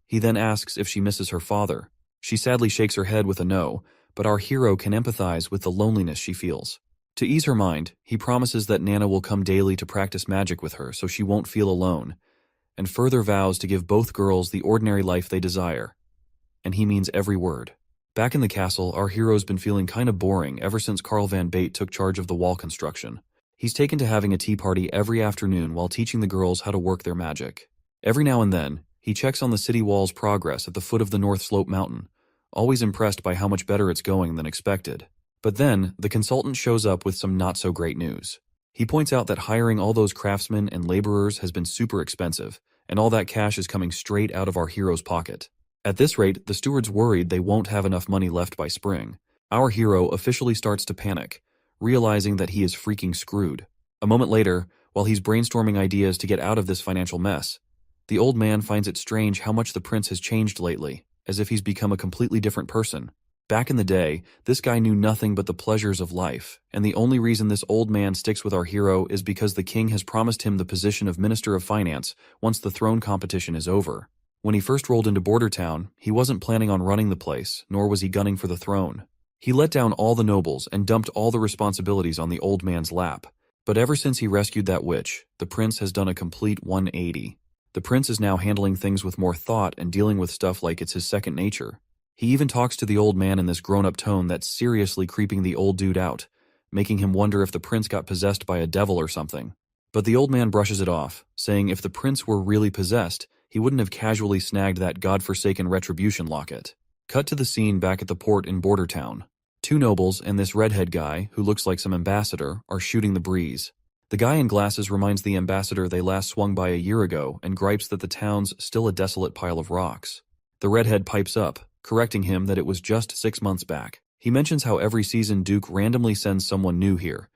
He then asks if she misses her father. She sadly shakes her head with a no, but our hero can empathize with the loneliness she feels. To ease her mind, he promises that Nana will come daily to practice magic with her so she won't feel alone, and further vows to give both girls the ordinary life they desire. And he means every word. Back in the castle, our hero's been feeling kind of boring ever since Carl Van Bate took charge of the wall construction. He's taken to having a tea party every afternoon while teaching the girls how to work their magic. Every now and then, he checks on the city wall's progress at the foot of the North Slope Mountain, always impressed by how much better it's going than expected. But then, the consultant shows up with some not-so-great news. He points out that hiring all those craftsmen and laborers has been super expensive, and all that cash is coming straight out of our hero's pocket. At this rate, the steward's worried they won't have enough money left by spring. Our hero officially starts to panic, realizing that he is freaking screwed. A moment later, while he's brainstorming ideas to get out of this financial mess, the old man finds it strange how much the prince has changed lately, as if he's become a completely different person. Back in the day, this guy knew nothing but the pleasures of life, and the only reason this old man sticks with our hero is because the king has promised him the position of Minister of Finance once the throne competition is over. When he first rolled into Bordertown, he wasn't planning on running the place, nor was he gunning for the throne. He let down all the nobles and dumped all the responsibilities on the old man's lap. But ever since he rescued that witch, the prince has done a complete 180. The prince is now handling things with more thought and dealing with stuff like it's his second nature. He even talks to the old man in this grown-up tone that's seriously creeping the old dude out, making him wonder if the prince got possessed by a devil or something. But the old man brushes it off, saying if the prince were really possessed, he wouldn't have casually snagged that godforsaken retribution locket. Cut to the scene back at the port in Bordertown. Two nobles and this redhead guy, who looks like some ambassador, are shooting the breeze. The guy in glasses reminds the ambassador they last swung by a year ago and gripes that the town's still a desolate pile of rocks. The redhead pipes up, correcting him that it was just 6 months back. He mentions how every season Duke randomly sends someone new here.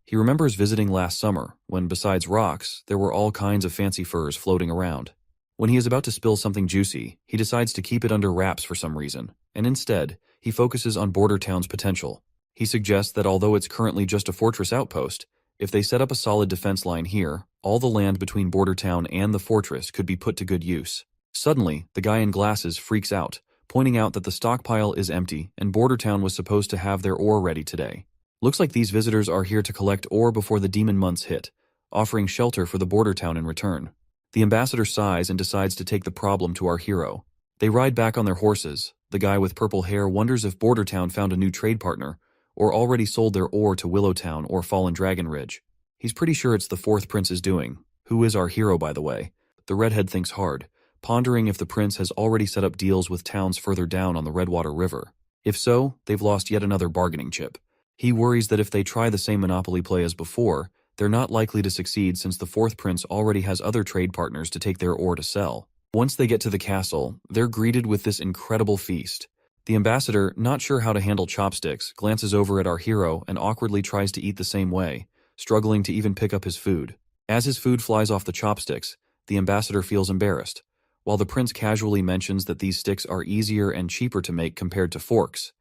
He remembers visiting last summer, when besides rocks, there were all kinds of fancy furs floating around. When he is about to spill something juicy, he decides to keep it under wraps for some reason, and instead, he focuses on Bordertown's potential. He suggests that although it's currently just a fortress outpost, if they set up a solid defense line here, all the land between Bordertown and the fortress could be put to good use. Suddenly, the guy in glasses freaks out, pointing out that the stockpile is empty and Bordertown was supposed to have their ore ready today. Looks like these visitors are here to collect ore before the demon months hit, offering shelter for the Bordertown in return. The ambassador sighs and decides to take the problem to our hero. They ride back on their horses. The guy with purple hair wonders if Bordertown found a new trade partner, or already sold their ore to Willowtown or Fallen Dragon Ridge. He's pretty sure it's the fourth prince's doing, who is our hero by the way. The redhead thinks hard, pondering if the prince has already set up deals with towns further down on the Redwater River. If so, they've lost yet another bargaining chip. He worries that if they try the same monopoly play as before, they're not likely to succeed since the fourth prince already has other trade partners to take their ore to sell. Once they get to the castle, they're greeted with this incredible feast. The ambassador, not sure how to handle chopsticks, glances over at our hero and awkwardly tries to eat the same way, struggling to even pick up his food. As his food flies off the chopsticks, the ambassador feels embarrassed, while the prince casually mentions that these sticks are easier and cheaper to make compared to forks,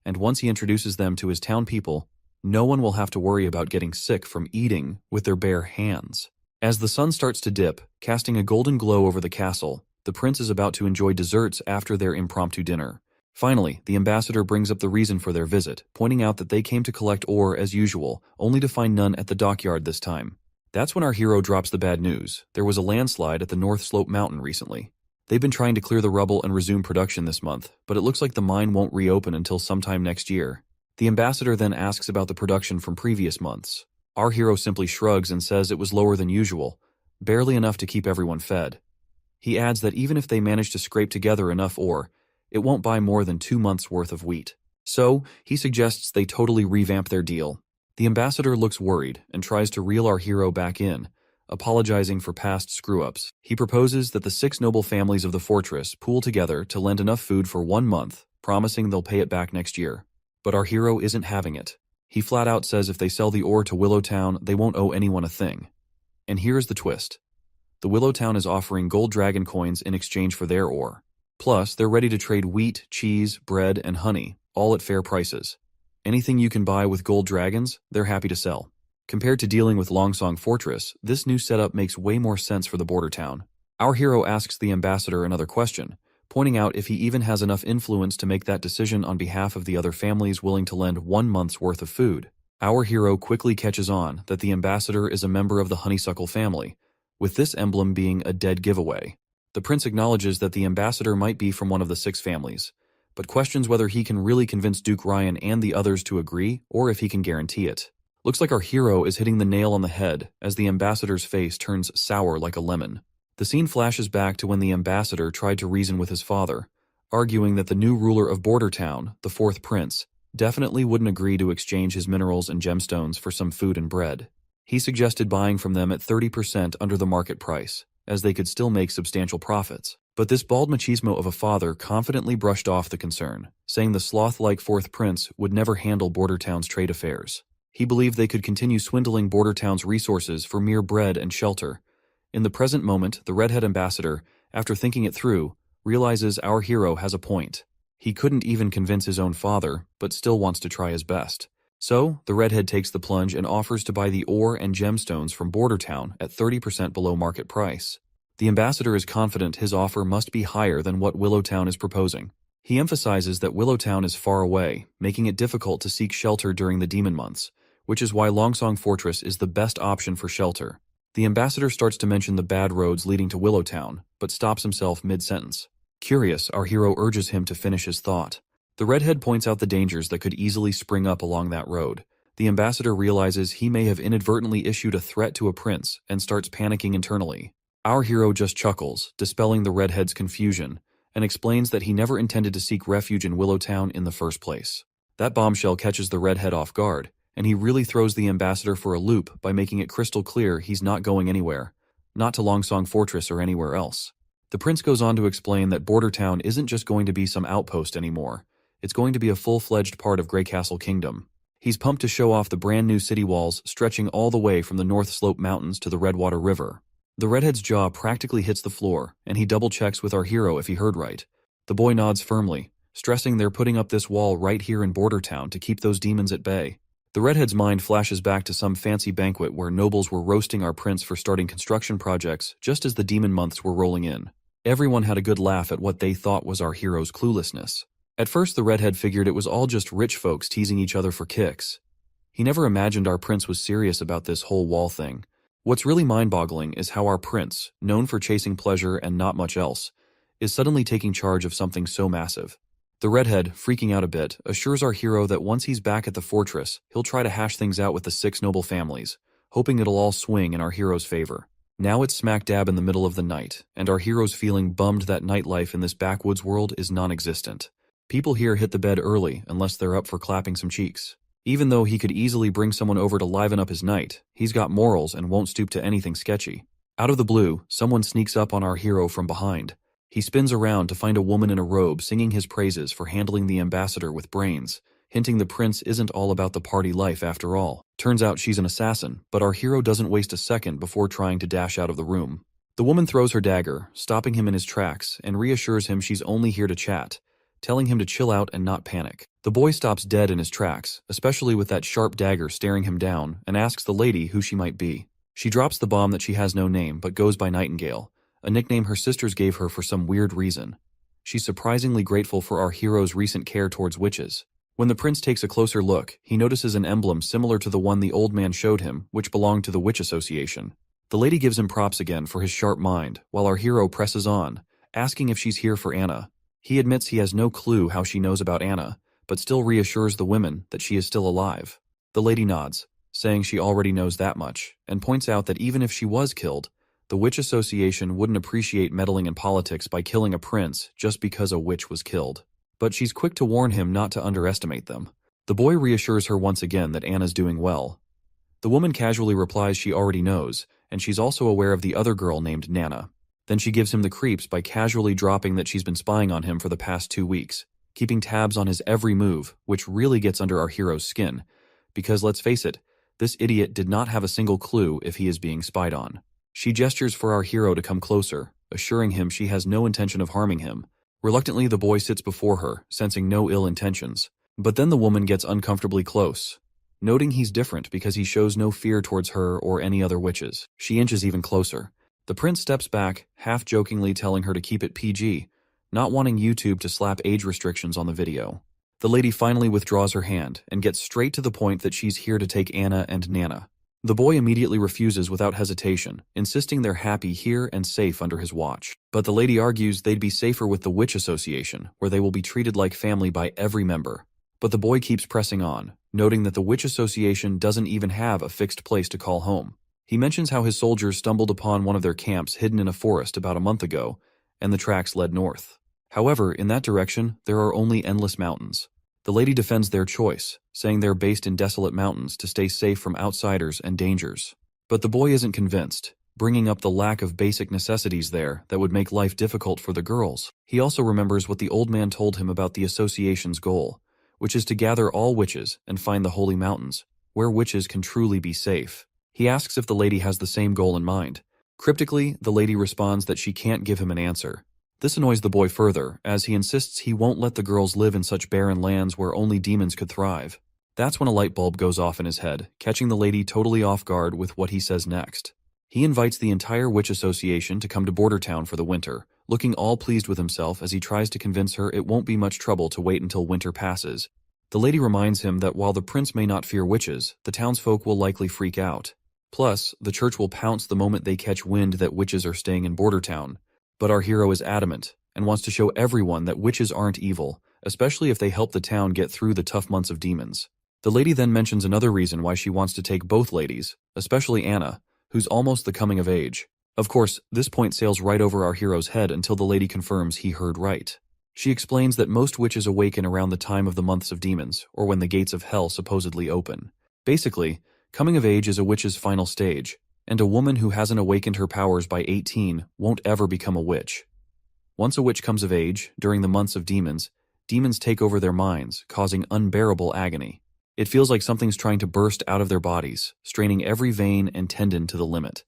and once he introduces them to his town people, no one will have to worry about getting sick from eating with their bare hands. As the sun starts to dip, casting a golden glow over the castle, the prince is about to enjoy desserts after their impromptu dinner. Finally, the ambassador brings up the reason for their visit, pointing out that they came to collect ore as usual, only to find none at the dockyard this time. That's when our hero drops the bad news. There was a landslide at the North Slope Mountain recently. They've been trying to clear the rubble and resume production this month, but it looks like the mine won't reopen until sometime next year. The ambassador then asks about the production from previous months. Our hero simply shrugs and says it was lower than usual, barely enough to keep everyone fed. He adds that even if they manage to scrape together enough ore, it won't buy more than 2 months' worth of wheat. So, he suggests they totally revamp their deal. The ambassador looks worried and tries to reel our hero back in, apologizing for past screw-ups. He proposes that the 6 noble families of the fortress pool together to lend enough food for 1 month, promising they'll pay it back next year. But our hero isn't having it. He flat out says if they sell the ore to Willowtown, they won't owe anyone a thing. And here's the twist. The Willowtown is offering gold dragon coins in exchange for their ore. Plus, they're ready to trade wheat, cheese, bread, and honey, all at fair prices. Anything you can buy with gold dragons, they're happy to sell. Compared to dealing with Longsong Fortress, this new setup makes way more sense for the border town. Our hero asks the ambassador another question, pointing out if he even has enough influence to make that decision on behalf of the other families willing to lend 1 month's worth of food. Our hero quickly catches on that the ambassador is a member of the Honeysuckle family, with this emblem being a dead giveaway. The prince acknowledges that the ambassador might be from one of the 6 families, but questions whether he can really convince Duke Ryan and the others to agree, or if he can guarantee it. Looks like our hero is hitting the nail on the head as the ambassador's face turns sour like a lemon. The scene flashes back to when the ambassador tried to reason with his father, arguing that the new ruler of Bordertown, the 4th prince, definitely wouldn't agree to exchange his minerals and gemstones for some food and bread. He suggested buying from them at 30% under the market price, as they could still make substantial profits. But this bald machismo of a father confidently brushed off the concern, saying the sloth-like 4th prince would never handle Bordertown's trade affairs. He believed they could continue swindling border towns' resources for mere bread and shelter. In the present moment, the redhead ambassador, after thinking it through, realizes our hero has a point. He couldn't even convince his own father, but still wants to try his best. So, the redhead takes the plunge and offers to buy the ore and gemstones from Border Town at 30% below market price. The ambassador is confident his offer must be higher than what Willowtown is proposing. He emphasizes that Willowtown is far away, making it difficult to seek shelter during the demon months, which is why Longsong Fortress is the best option for shelter. The ambassador starts to mention the bad roads leading to Willowtown, but stops himself mid-sentence. Curious, our hero urges him to finish his thought. The redhead points out the dangers that could easily spring up along that road. The ambassador realizes he may have inadvertently issued a threat to a prince and starts panicking internally. Our hero just chuckles, dispelling the redhead's confusion, and explains that he never intended to seek refuge in Willowtown in the first place. That bombshell catches the redhead off guard, and he really throws the ambassador for a loop by making it crystal clear he's not going anywhere, not to Longsong Fortress or anywhere else. The prince goes on to explain that Border Town isn't just going to be some outpost anymore, it's going to be a full-fledged part of Greycastle Kingdom. He's pumped to show off the brand new city walls stretching all the way from the North Slope Mountains to the Redwater River. The redhead's jaw practically hits the floor, and he double-checks with our hero if he heard right. The boy nods firmly, stressing they're putting up this wall right here in Border Town to keep those demons at bay. The redhead's mind flashes back to some fancy banquet where nobles were roasting our prince for starting construction projects just as the demon months were rolling in. Everyone had a good laugh at what they thought was our hero's cluelessness. At first the redhead figured it was all just rich folks teasing each other for kicks. He never imagined our prince was serious about this whole wall thing. What's really mind-boggling is how our prince, known for chasing pleasure and not much else, is suddenly taking charge of something so massive. The redhead, freaking out a bit, assures our hero that once he's back at the fortress, he'll try to hash things out with the 6 noble families, hoping it'll all swing in our hero's favor. Now it's smack dab in the middle of the night, and our hero's feeling bummed that nightlife in this backwoods world is non-existent. People here hit the bed early unless they're up for clapping some cheeks. Even though he could easily bring someone over to liven up his night, he's got morals and won't stoop to anything sketchy. Out of the blue, someone sneaks up on our hero from behind. He spins around to find a woman in a robe singing his praises for handling the ambassador with brains, hinting the prince isn't all about the party life after all. Turns out she's an assassin, but our hero doesn't waste a second before trying to dash out of the room. The woman throws her dagger, stopping him in his tracks, and reassures him she's only here to chat, telling him to chill out and not panic. The boy stops dead in his tracks, especially with that sharp dagger staring him down, and asks the lady who she might be. She drops the bomb that she has no name but goes by Nightingale, a nickname her sisters gave her for some weird reason. She's surprisingly grateful for our hero's recent care towards witches. When the prince takes a closer look, he notices an emblem similar to the one the old man showed him, which belonged to the Witch Association. The lady gives him props again for his sharp mind, while our hero presses on, asking if she's here for Anna. He admits he has no clue how she knows about Anna, but still reassures the women that she is still alive. The lady nods, saying she already knows that much, and points out that even if she was killed, the Witch Association wouldn't appreciate meddling in politics by killing a prince just because a witch was killed. But she's quick to warn him not to underestimate them. The boy reassures her once again that Anna's doing well. The woman casually replies she already knows, and she's also aware of the other girl named Nana. Then she gives him the creeps by casually dropping that she's been spying on him for the past 2 weeks, keeping tabs on his every move, which really gets under our hero's skin. Because let's face it, this idiot did not have a single clue if he is being spied on. She gestures for our hero to come closer, assuring him she has no intention of harming him. Reluctantly, the boy sits before her, sensing no ill intentions. But then the woman gets uncomfortably close. Noting he's different because he shows no fear towards her or any other witches, she inches even closer. The prince steps back, half-jokingly telling her to keep it PG, not wanting YouTube to slap age restrictions on the video. The lady finally withdraws her hand and gets straight to the point that she's here to take Anna and Nana. The boy immediately refuses without hesitation, insisting they're happy here and safe under his watch. But the lady argues they'd be safer with the Witch Association, where they will be treated like family by every member. But the boy keeps pressing on, noting that the Witch Association doesn't even have a fixed place to call home. He mentions how his soldiers stumbled upon one of their camps hidden in a forest about a month ago, and the tracks led north. However, in that direction, there are only endless mountains. The lady defends their choice, saying they're based in desolate mountains to stay safe from outsiders and dangers. But the boy isn't convinced, bringing up the lack of basic necessities there that would make life difficult for the girls. He also remembers what the old man told him about the association's goal, which is to gather all witches and find the holy mountains, where witches can truly be safe. He asks if the lady has the same goal in mind. Cryptically, the lady responds that she can't give him an answer. This annoys the boy further, as he insists he won't let the girls live in such barren lands where only demons could thrive. That's when a light bulb goes off in his head, catching the lady totally off guard with what he says next. He invites the entire witch association to come to Border Town for the winter, looking all pleased with himself as he tries to convince her it won't be much trouble to wait until winter passes. The lady reminds him that while the prince may not fear witches, the townsfolk will likely freak out. Plus, the church will pounce the moment they catch wind that witches are staying in Border Town. But our hero is adamant, and wants to show everyone that witches aren't evil, especially if they help the town get through the tough months of demons. The lady then mentions another reason why she wants to take both ladies, especially Anna, who's almost the coming of age. Of course, this point sails right over our hero's head until the lady confirms he heard right. She explains that most witches awaken around the time of the months of demons, or when the gates of hell supposedly open. Basically, coming of age is a witch's final stage, and a woman who hasn't awakened her powers by 18 won't ever become a witch. Once a witch comes of age, during the months of demons, demons take over their minds, causing unbearable agony. It feels like something's trying to burst out of their bodies, straining every vein and tendon to the limit.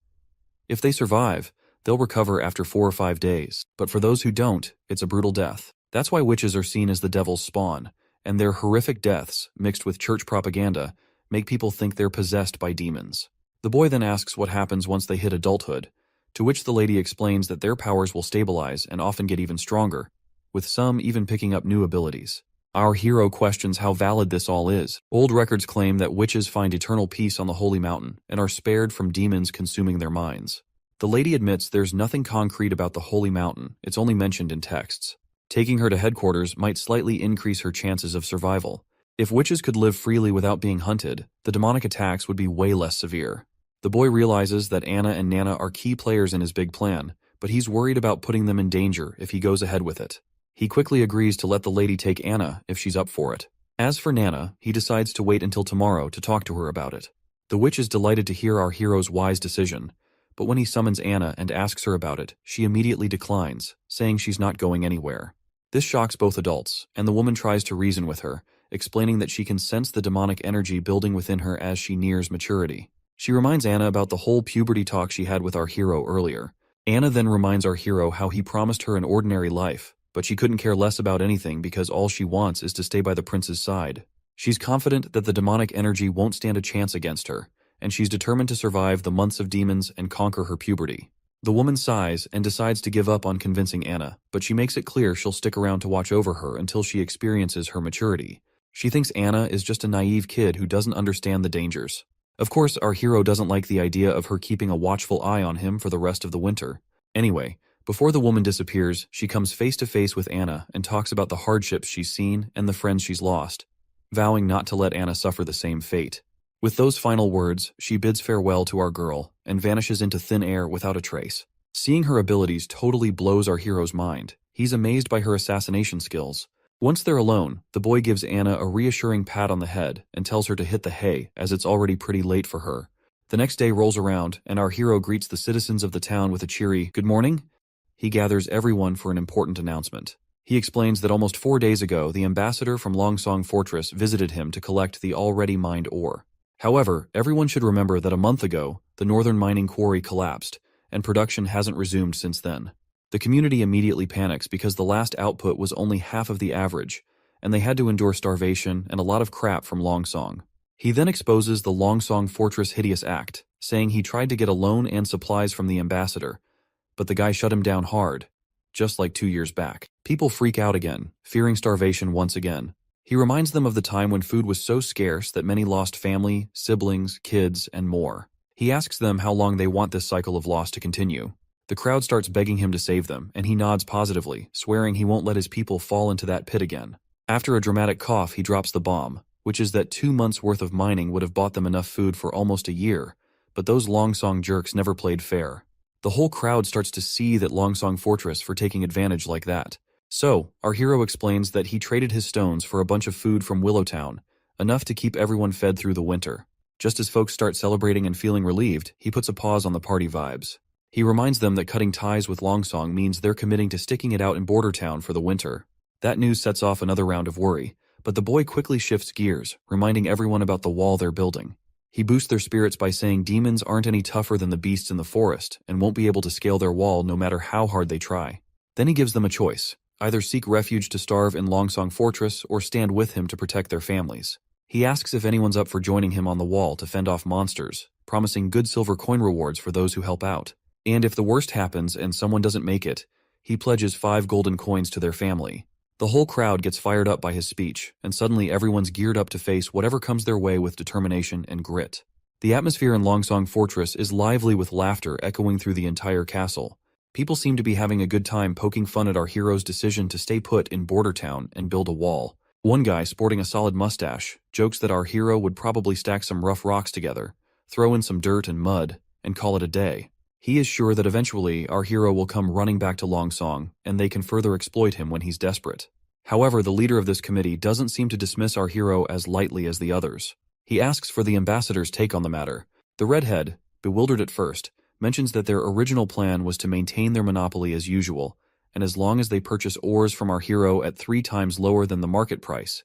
If they survive, they'll recover after 4 or 5 days, but for those who don't, it's a brutal death. That's why witches are seen as the devil's spawn, and their horrific deaths, mixed with church propaganda, make people think they're possessed by demons. The boy then asks what happens once they hit adulthood, to which the lady explains that their powers will stabilize and often get even stronger, with some even picking up new abilities. Our hero questions how valid this all is. Old records claim that witches find eternal peace on the holy mountain and are spared from demons consuming their minds. The lady admits there's nothing concrete about the holy mountain, it's only mentioned in texts. Taking her to headquarters might slightly increase her chances of survival. If witches could live freely without being hunted, the demonic attacks would be way less severe. The boy realizes that Anna and Nana are key players in his big plan, but he's worried about putting them in danger if he goes ahead with it. He quickly agrees to let the lady take Anna if she's up for it. As for Nana, he decides to wait until tomorrow to talk to her about it. The witch is delighted to hear our hero's wise decision, but when he summons Anna and asks her about it, she immediately declines, saying she's not going anywhere. This shocks both adults, and the woman tries to reason with her, explaining that she can sense the demonic energy building within her as she nears maturity. She reminds Anna about the whole puberty talk she had with our hero earlier. Anna then reminds our hero how he promised her an ordinary life, but she couldn't care less about anything because all she wants is to stay by the prince's side. She's confident that the demonic energy won't stand a chance against her, and she's determined to survive the months of demons and conquer her puberty. The woman sighs and decides to give up on convincing Anna, but she makes it clear she'll stick around to watch over her until she experiences her maturity. She thinks Anna is just a naive kid who doesn't understand the dangers. Of course, our hero doesn't like the idea of her keeping a watchful eye on him for the rest of the winter. Anyway, before the woman disappears, she comes face to face with Anna and talks about the hardships she's seen and the friends she's lost, vowing not to let Anna suffer the same fate. With those final words, she bids farewell to our girl and vanishes into thin air without a trace. Seeing her abilities totally blows our hero's mind. He's amazed by her assassination skills. Once they're alone, the boy gives Anna a reassuring pat on the head and tells her to hit the hay as it's already pretty late for her. The next day rolls around and our hero greets the citizens of the town with a cheery, "Good morning." He gathers everyone for an important announcement. He explains that almost 4 days ago, the ambassador from Longsong Fortress visited him to collect the already mined ore. However, everyone should remember that a month ago, the northern mining quarry collapsed, and production hasn't resumed since then. The community immediately panics because the last output was only half of the average, and they had to endure starvation and a lot of crap from Longsong. He then exposes the Longsong Fortress hideous act, saying he tried to get a loan and supplies from the ambassador, but the guy shut him down hard, just like 2 years back. People freak out again, fearing starvation once again. He reminds them of the time when food was so scarce that many lost family, siblings, kids, and more. He asks them how long they want this cycle of loss to continue. The crowd starts begging him to save them, and he nods positively, swearing he won't let his people fall into that pit again. After a dramatic cough, he drops the bomb, which is that 2 months' worth of mining would have bought them enough food for almost a year, but those Longsong jerks never played fair. The whole crowd starts to seethe at Longsong Fortress for taking advantage like that. So, our hero explains that he traded his stones for a bunch of food from Willowtown, enough to keep everyone fed through the winter. Just as folks start celebrating and feeling relieved, he puts a pause on the party vibes. He reminds them that cutting ties with Longsong means they're committing to sticking it out in Border Town for the winter. That news sets off another round of worry, But the boy quickly shifts gears, reminding everyone about the wall they're building. He boosts their spirits by saying demons aren't any tougher than the beasts in the forest and won't be able to scale their wall no matter how hard they try. Then he gives them a choice: either seek refuge to starve in Longsong Fortress or stand with him to protect their families. He asks if anyone's up for joining him on the wall to fend off monsters, promising good silver coin rewards for those who help out. And if the worst happens and someone doesn't make it, he pledges 5 golden coins to their family. The whole crowd gets fired up by his speech, and suddenly everyone's geared up to face whatever comes their way with determination and grit. The atmosphere in Longsong Fortress is lively with laughter echoing through the entire castle. People seem to be having a good time poking fun at our hero's decision to stay put in Border Town and build a wall. One guy, sporting a solid mustache, jokes that our hero would probably stack some rough rocks together, throw in some dirt and mud, and call it a day. He is sure that eventually our hero will come running back to Longsong, and they can further exploit him when he's desperate. However, the leader of this committee doesn't seem to dismiss our hero as lightly as the others. He asks for the ambassador's take on the matter. The redhead, bewildered at first, mentions that their original plan was to maintain their monopoly as usual, and as long as they purchase ores from our hero at 3 times lower than the market price,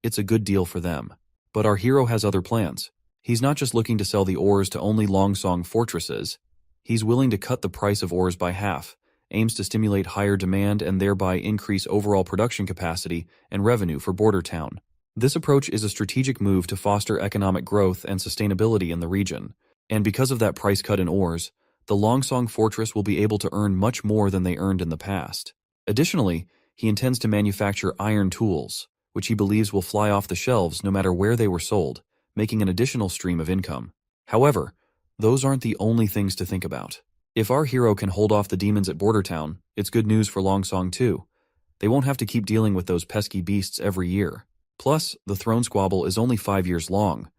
it's a good deal for them. But our hero has other plans. He's not just looking to sell the ores to only Longsong Fortresses. He's willing to cut the price of ores by half, aims to stimulate higher demand and thereby increase overall production capacity and revenue for Border Town. This approach is a strategic move to foster economic growth and sustainability in the region, and because of that price cut in ores, the Longsong Fortress will be able to earn much more than they earned in the past. Additionally, he intends to manufacture iron tools, which he believes will fly off the shelves no matter where they were sold, making an additional stream of income. However, those aren't the only things to think about. If our hero can hold off the demons at Border Town, it's good news for Longsong too. They won't have to keep dealing with those pesky beasts every year. Plus, the throne squabble is only 5 years long.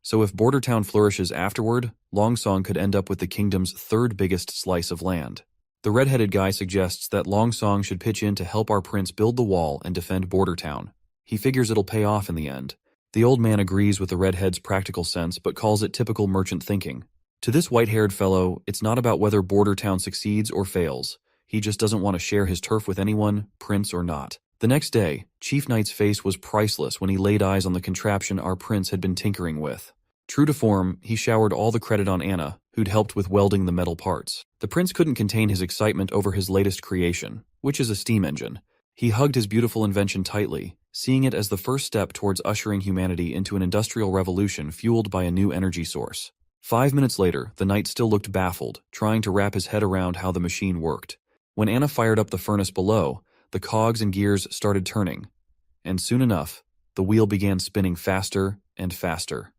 So if Border Town flourishes afterward, Longsong could end up with the kingdom's 3rd biggest slice of land. The red-headed guy suggests that Longsong should pitch in to help our prince build the wall and defend Border Town. He figures it'll pay off in the end. The old man agrees with the redhead's practical sense but calls it typical merchant thinking. To this white-haired fellow, it's not about whether Border Town succeeds or fails. He just doesn't want to share his turf with anyone, prince or not. The next day, Chief Knight's face was priceless when he laid eyes on the contraption our prince had been tinkering with. True to form, he showered all the credit on Anna, who'd helped with welding the metal parts. The prince couldn't contain his excitement over his latest creation, which is a steam engine. He hugged his beautiful invention tightly, seeing it as the first step towards ushering humanity into an industrial revolution fueled by a new energy source. 5 minutes later, the knight still looked baffled, trying to wrap his head around how the machine worked. When Anna fired up the furnace below, the cogs and gears started turning, and soon enough, the wheel began spinning faster and faster.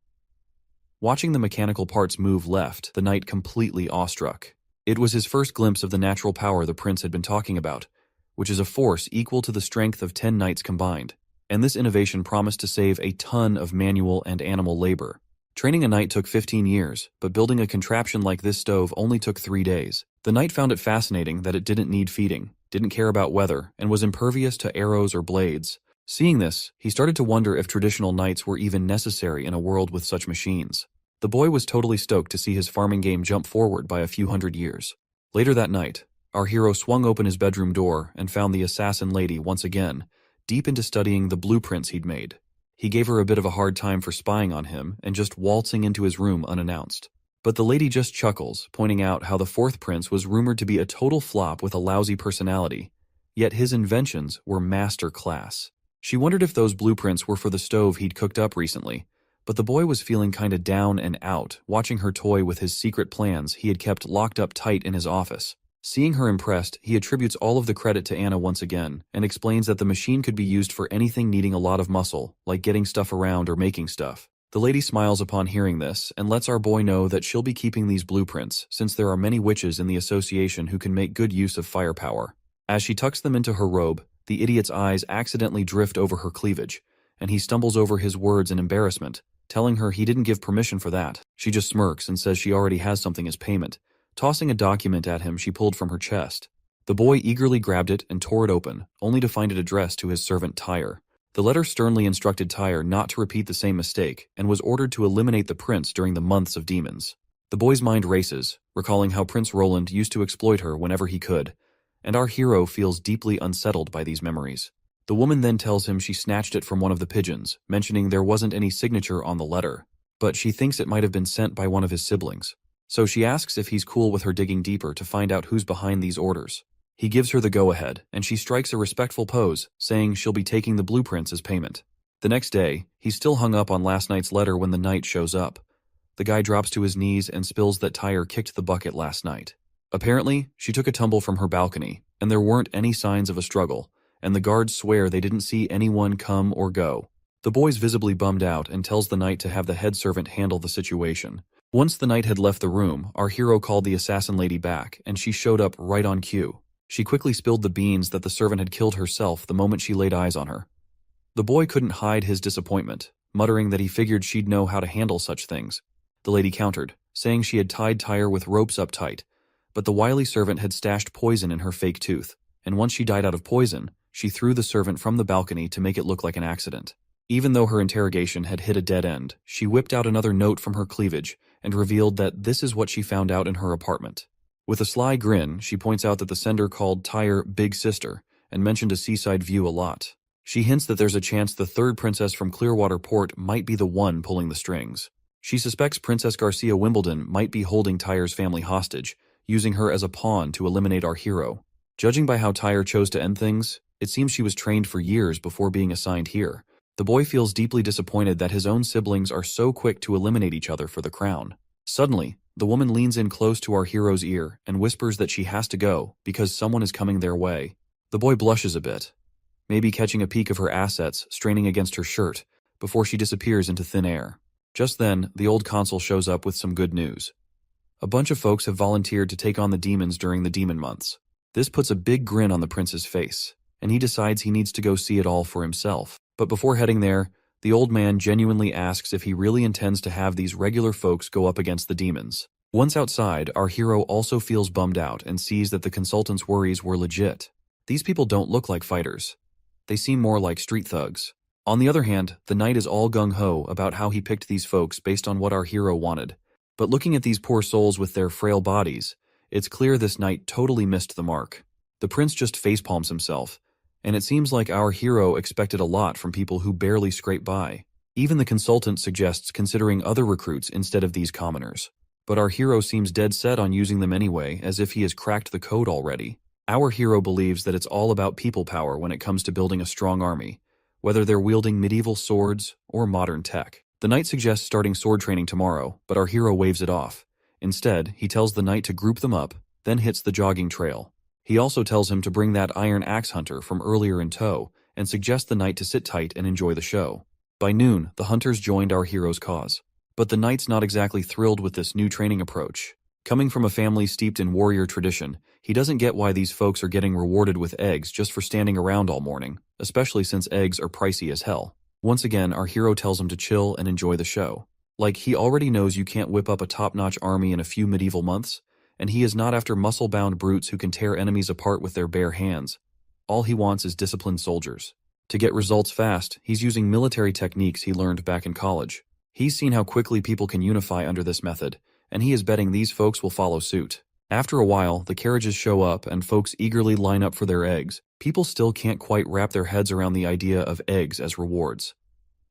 Watching the mechanical parts move left, the knight completely awestruck. It was his first glimpse of the natural power the prince had been talking about, which is a force equal to the strength of 10 knights combined, and this innovation promised to save a ton of manual and animal labor. Training a knight took 15 years, but building a contraption like this stove only took 3 days. The knight found it fascinating that it didn't need feeding, didn't care about weather, and was impervious to arrows or blades. Seeing this, he started to wonder if traditional knights were even necessary in a world with such machines. The boy was totally stoked to see his farming game jump forward by a few hundred years. Later that night, our hero swung open his bedroom door and found the assassin lady once again, deep into studying the blueprints he'd made. He gave her a bit of a hard time for spying on him and just waltzing into his room unannounced. But the lady just chuckles, pointing out how the 4th prince was rumored to be a total flop with a lousy personality, yet his inventions were master class. She wondered if those blueprints were for the stove he'd cooked up recently, but the boy was feeling kinda down and out, watching her toy with his secret plans he had kept locked up tight in his office. Seeing her impressed, he attributes all of the credit to Anna once again, and explains that the machine could be used for anything needing a lot of muscle, like getting stuff around or making stuff. The lady smiles upon hearing this, and lets our boy know that she'll be keeping these blueprints, since there are many witches in the association who can make good use of firepower. As she tucks them into her robe, the idiot's eyes accidentally drift over her cleavage, and he stumbles over his words in embarrassment, telling her he didn't give permission for that. She just smirks and says she already has something as payment. Tossing a document at him she pulled from her chest. The boy eagerly grabbed it and tore it open, only to find it addressed to his servant Tyre. The letter sternly instructed Tyre not to repeat the same mistake and was ordered to eliminate the prince during the months of demons. The boy's mind races, recalling how Prince Roland used to exploit her whenever he could, and our hero feels deeply unsettled by these memories. The woman then tells him she snatched it from one of the pigeons, mentioning there wasn't any signature on the letter, but she thinks it might have been sent by one of his siblings. So she asks if he's cool with her digging deeper to find out who's behind these orders. He gives her the go-ahead, and she strikes a respectful pose, saying she'll be taking the blueprints as payment. The next day, he's still hung up on last night's letter when the knight shows up. The guy drops to his knees and spills that Tyre kicked the bucket last night. Apparently, she took a tumble from her balcony, and there weren't any signs of a struggle, and the guards swear they didn't see anyone come or go. The boy's visibly bummed out and tells the knight to have the head servant handle the situation. Once the knight had left the room, our hero called the assassin lady back, and she showed up right on cue. She quickly spilled the beans that the servant had killed herself the moment she laid eyes on her. The boy couldn't hide his disappointment, muttering that he figured she'd know how to handle such things. The lady countered, saying she had tied Tyre with ropes up tight, but the wily servant had stashed poison in her fake tooth, and once she died out of poison, she threw the servant from the balcony to make it look like an accident. Even though her interrogation had hit a dead end, she whipped out another note from her cleavage and revealed that this is what she found out in her apartment. With a sly grin, she points out that the sender called Tyre Big Sister and mentioned a seaside view a lot. She hints that there's a chance the third princess from Clearwater Port might be the one pulling the strings. She suspects Princess Garcia Wimbledon might be holding Tyre's family hostage, using her as a pawn to eliminate our hero. Judging by how Tyre chose to end things, it seems she was trained for years before being assigned here. The boy feels deeply disappointed that his own siblings are so quick to eliminate each other for the crown. Suddenly, the woman leans in close to our hero's ear and whispers that she has to go because someone is coming their way. The boy blushes a bit, maybe catching a peek of her assets straining against her shirt, before she disappears into thin air. Just then, the old consul shows up with some good news. A bunch of folks have volunteered to take on the demons during the demon months. This puts a big grin on the prince's face, and he decides he needs to go see it all for himself. But before heading there, the old man genuinely asks if he really intends to have these regular folks go up against the demons. Once outside, our hero also feels bummed out and sees that the consultant's worries were legit. These people don't look like fighters. They seem more like street thugs. On the other hand, the knight is all gung-ho about how he picked these folks based on what our hero wanted. But looking at these poor souls with their frail bodies, it's clear this knight totally missed the mark. The prince just facepalms himself, and it seems like our hero expected a lot from people who barely scrape by. Even the consultant suggests considering other recruits instead of these commoners. But our hero seems dead set on using them anyway, as if he has cracked the code already. Our hero believes that it's all about people power when it comes to building a strong army, whether they're wielding medieval swords or modern tech. The knight suggests starting sword training tomorrow, but our hero waves it off. Instead, he tells the knight to group them up, then hits the jogging trail. He also tells him to bring that iron axe hunter from earlier in tow, and suggests the knight to sit tight and enjoy the show. By noon, the hunters joined our hero's cause. But the knight's not exactly thrilled with this new training approach. Coming from a family steeped in warrior tradition, he doesn't get why these folks are getting rewarded with eggs just for standing around all morning, especially since eggs are pricey as hell. Once again, our hero tells him to chill and enjoy the show. Like, he already knows you can't whip up a top-notch army in a few medieval months, and he is not after muscle-bound brutes who can tear enemies apart with their bare hands. All he wants is disciplined soldiers. To get results fast, he's using military techniques he learned back in college. He's seen how quickly people can unify under this method, and he is betting these folks will follow suit. After a while, the carriages show up and folks eagerly line up for their eggs. People still can't quite wrap their heads around the idea of eggs as rewards.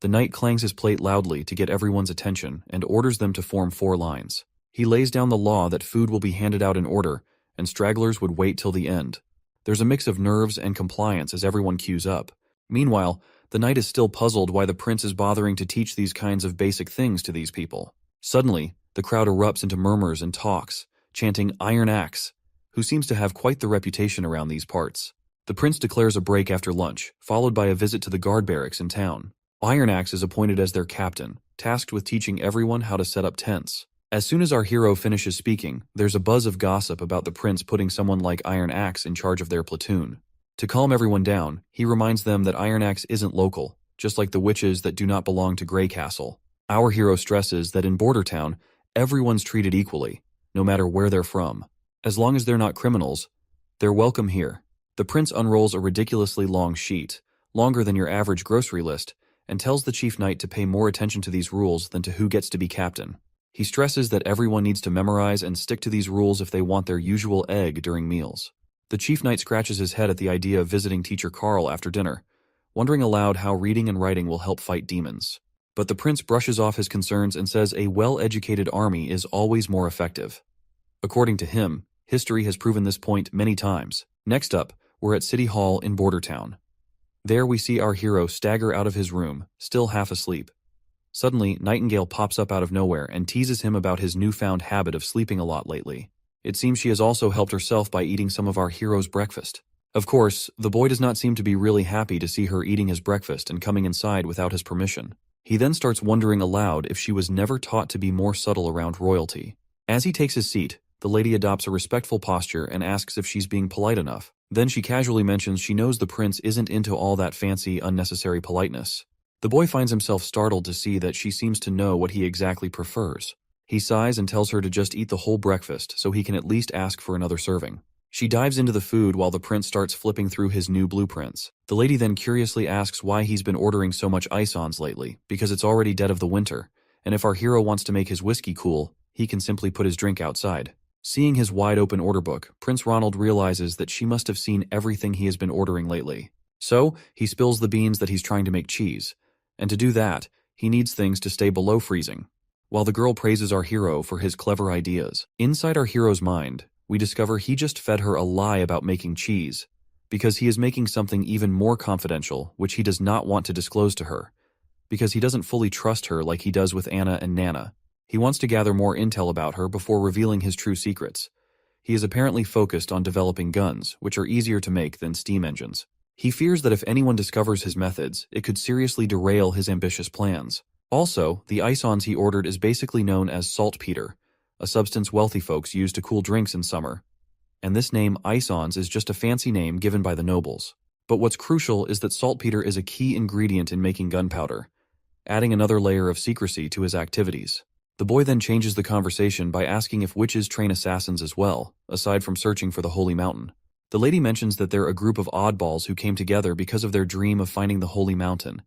The knight clangs his plate loudly to get everyone's attention and orders them to form 4 lines. He lays down the law that food will be handed out in order, and stragglers would wait till the end. There's a mix of nerves and compliance as everyone queues up. Meanwhile, the knight is still puzzled why the prince is bothering to teach these kinds of basic things to these people. Suddenly, the crowd erupts into murmurs and talks, chanting Iron Axe, who seems to have quite the reputation around these parts. The prince declares a break after lunch, followed by a visit to the guard barracks in town. Iron Axe is appointed as their captain, tasked with teaching everyone how to set up tents. As soon as our hero finishes speaking, there's a buzz of gossip about the prince putting someone like Iron Axe in charge of their platoon. To calm everyone down, he reminds them that Iron Axe isn't local, just like the witches that do not belong to Grey Castle. Our hero stresses that in Border Town, everyone's treated equally, no matter where they're from. As long as they're not criminals, they're welcome here. The prince unrolls a ridiculously long sheet, longer than your average grocery list, and tells the chief knight to pay more attention to these rules than to who gets to be captain. He stresses that everyone needs to memorize and stick to these rules if they want their usual egg during meals. The chief knight scratches his head at the idea of visiting Teacher Carl after dinner, wondering aloud how reading and writing will help fight demons. But the prince brushes off his concerns and says a well-educated army is always more effective. According to him, history has proven this point many times. Next up, we're at City Hall in Bordertown. There we see our hero stagger out of his room, still half asleep. Suddenly, Nightingale pops up out of nowhere and teases him about his newfound habit of sleeping a lot lately. It seems she has also helped herself by eating some of our hero's breakfast. Of course, the boy does not seem to be really happy to see her eating his breakfast and coming inside without his permission. He then starts wondering aloud if she was never taught to be more subtle around royalty. As he takes his seat, the lady adopts a respectful posture and asks if she's being polite enough. Then she casually mentions she knows the prince isn't into all that fancy, unnecessary politeness. The boy finds himself startled to see that she seems to know what he exactly prefers. He sighs and tells her to just eat the whole breakfast so he can at least ask for another serving. She dives into the food while the prince starts flipping through his new blueprints. The lady then curiously asks why he's been ordering so much ice-ons lately, because it's already dead of the winter, and if our hero wants to make his whiskey cool, he can simply put his drink outside. Seeing his wide-open order book, Prince Ronald realizes that she must have seen everything he has been ordering lately. So, he spills the beans that he's trying to make cheese. And to do that, he needs things to stay below freezing. While the girl praises our hero for his clever ideas, inside our hero's mind, we discover he just fed her a lie about making cheese, because he is making something even more confidential, which he does not want to disclose to her, because he doesn't fully trust her like he does with Anna and Nana. He wants to gather more intel about her before revealing his true secrets. He is apparently focused on developing guns, which are easier to make than steam engines. He fears that if anyone discovers his methods, it could seriously derail his ambitious plans. Also, the ice-ons he ordered is basically known as saltpeter, a substance wealthy folks use to cool drinks in summer. And this name, ice-ons, is just a fancy name given by the nobles. But what's crucial is that saltpeter is a key ingredient in making gunpowder, adding another layer of secrecy to his activities. The boy then changes the conversation by asking if witches train assassins as well, aside from searching for the Holy Mountain. The lady mentions that they're a group of oddballs who came together because of their dream of finding the Holy Mountain,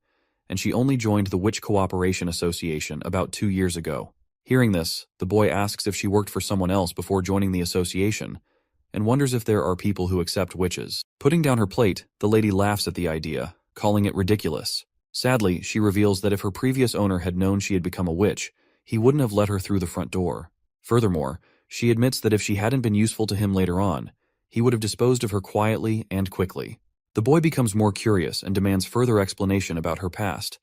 and she only joined the Witch Cooperation Association about 2 years ago. Hearing this, the boy asks if she worked for someone else before joining the association, and wonders if there are people who accept witches. Putting down her plate, the lady laughs at the idea, calling it ridiculous. Sadly, she reveals that if her previous owner had known she had become a witch, he wouldn't have let her through the front door. Furthermore, she admits that if she hadn't been useful to him later on, he would have disposed of her quietly and quickly. The boy becomes more curious and demands further explanation about her past,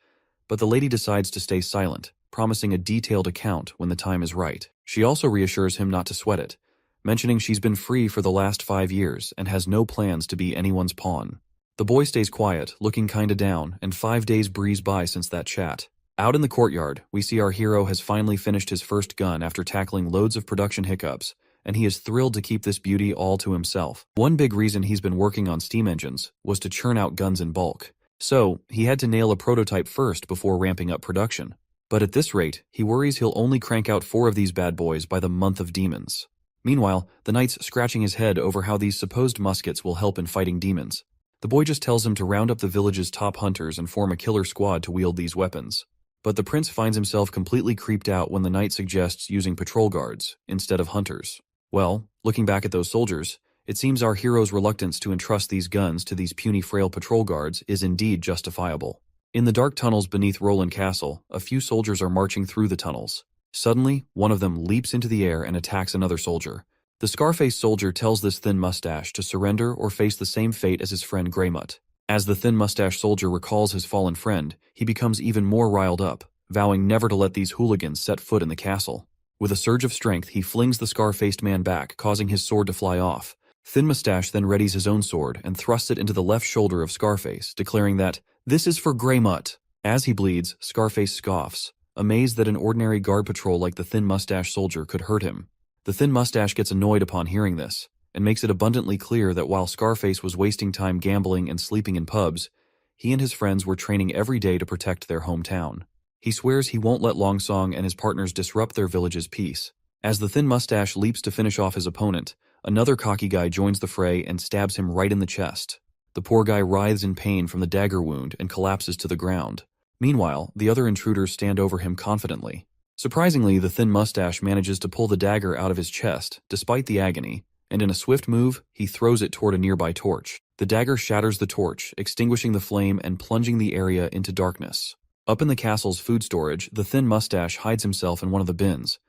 but the lady decides to stay silent, promising a detailed account when the time is right. She also reassures him not to sweat it, mentioning she's been free for the last 5 years and has no plans to be anyone's pawn. The boy stays quiet, looking kinda down, and 5 days breeze by since that chat. Out in the courtyard, we see our hero has finally finished his first gun after tackling loads of production hiccups, and he is thrilled to keep this beauty all to himself. One big reason he's been working on steam engines was to churn out guns in bulk. So, he had to nail a prototype first before ramping up production. But at this rate, he worries he'll only crank out 4 of these bad boys by the month of demons. Meanwhile, the knight's scratching his head over how these supposed muskets will help in fighting demons. The boy just tells him to round up the village's top hunters and form a killer squad to wield these weapons. But the prince finds himself completely creeped out when the knight suggests using patrol guards instead of hunters. Well, looking back at those soldiers, it seems our hero's reluctance to entrust these guns to these puny frail patrol guards is indeed justifiable. In the dark tunnels beneath Roland Castle, a few soldiers are marching through the tunnels. Suddenly, one of them leaps into the air and attacks another soldier. The Scarface soldier tells this thin mustache to surrender or face the same fate as his friend Greymut. As the thin mustache soldier recalls his fallen friend, he becomes even more riled up, vowing never to let these hooligans set foot in the castle. With a surge of strength, he flings the scar-faced man back, causing his sword to fly off. Thin Mustache then readies his own sword and thrusts it into the left shoulder of Scarface, declaring that, "This is for Greymut." As he bleeds, Scarface scoffs, amazed that an ordinary guard patrol like the Thin Mustache soldier could hurt him. The Thin Mustache gets annoyed upon hearing this, and makes it abundantly clear that while Scarface was wasting time gambling and sleeping in pubs, he and his friends were training every day to protect their hometown. He swears he won't let Longsong and his partners disrupt their village's peace. As the Thin Mustache leaps to finish off his opponent, another cocky guy joins the fray and stabs him right in the chest. The poor guy writhes in pain from the dagger wound and collapses to the ground. Meanwhile, the other intruders stand over him confidently. Surprisingly, the Thin Mustache manages to pull the dagger out of his chest, despite the agony, and in a swift move, he throws it toward a nearby torch. The dagger shatters the torch, extinguishing the flame and plunging the area into darkness. Up in the castle's food storage, the thin mustache hides himself in one of the bins.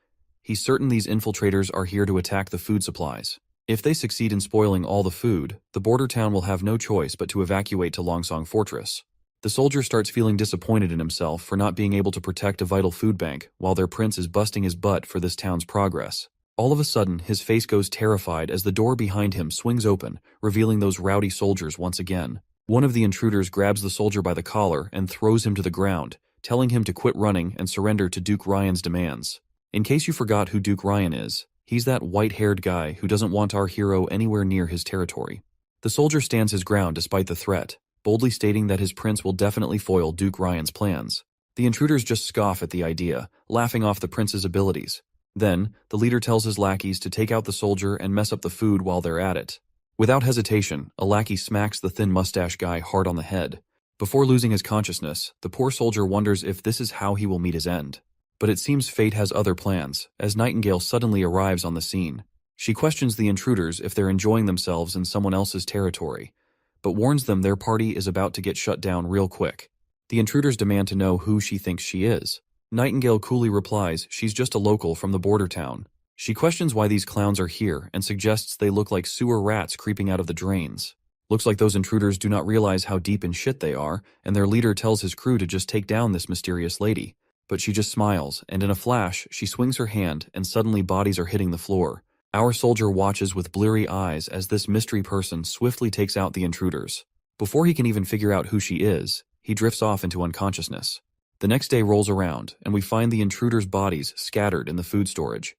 He's certain these infiltrators are here to attack the food supplies. If they succeed in spoiling all the food, the border town will have no choice but to evacuate to Longsong Fortress. The soldier starts feeling disappointed in himself for not being able to protect a vital food bank while their prince is busting his butt for this town's progress. All of a sudden, his face goes terrified as the door behind him swings open, revealing those rowdy soldiers once again. One of the intruders grabs the soldier by the collar and throws him to the ground, telling him to quit running and surrender to Duke Ryan's demands. In case you forgot who Duke Ryan is, he's that white-haired guy who doesn't want our hero anywhere near his territory. The soldier stands his ground despite the threat, boldly stating that his prince will definitely foil Duke Ryan's plans. The intruders just scoff at the idea, laughing off the prince's abilities. Then, the leader tells his lackeys to take out the soldier and mess up the food while they're at it. Without hesitation, a lackey smacks the thin mustache guy hard on the head. Before losing his consciousness, the poor soldier wonders if this is how he will meet his end. But it seems fate has other plans, as Nightingale suddenly arrives on the scene. She questions the intruders if they're enjoying themselves in someone else's territory, but warns them their party is about to get shut down real quick. The intruders demand to know who she thinks she is. Nightingale coolly replies she's just a local from the border town. She questions why these clowns are here and suggests they look like sewer rats creeping out of the drains. Looks like those intruders do not realize how deep in shit they are, and their leader tells his crew to just take down this mysterious lady. But she just smiles, and in a flash, she swings her hand, and suddenly bodies are hitting the floor. Our soldier watches with bleary eyes as this mystery person swiftly takes out the intruders. Before he can even figure out who she is, he drifts off into unconsciousness. The next day rolls around, and we find the intruders' bodies scattered in the food storage.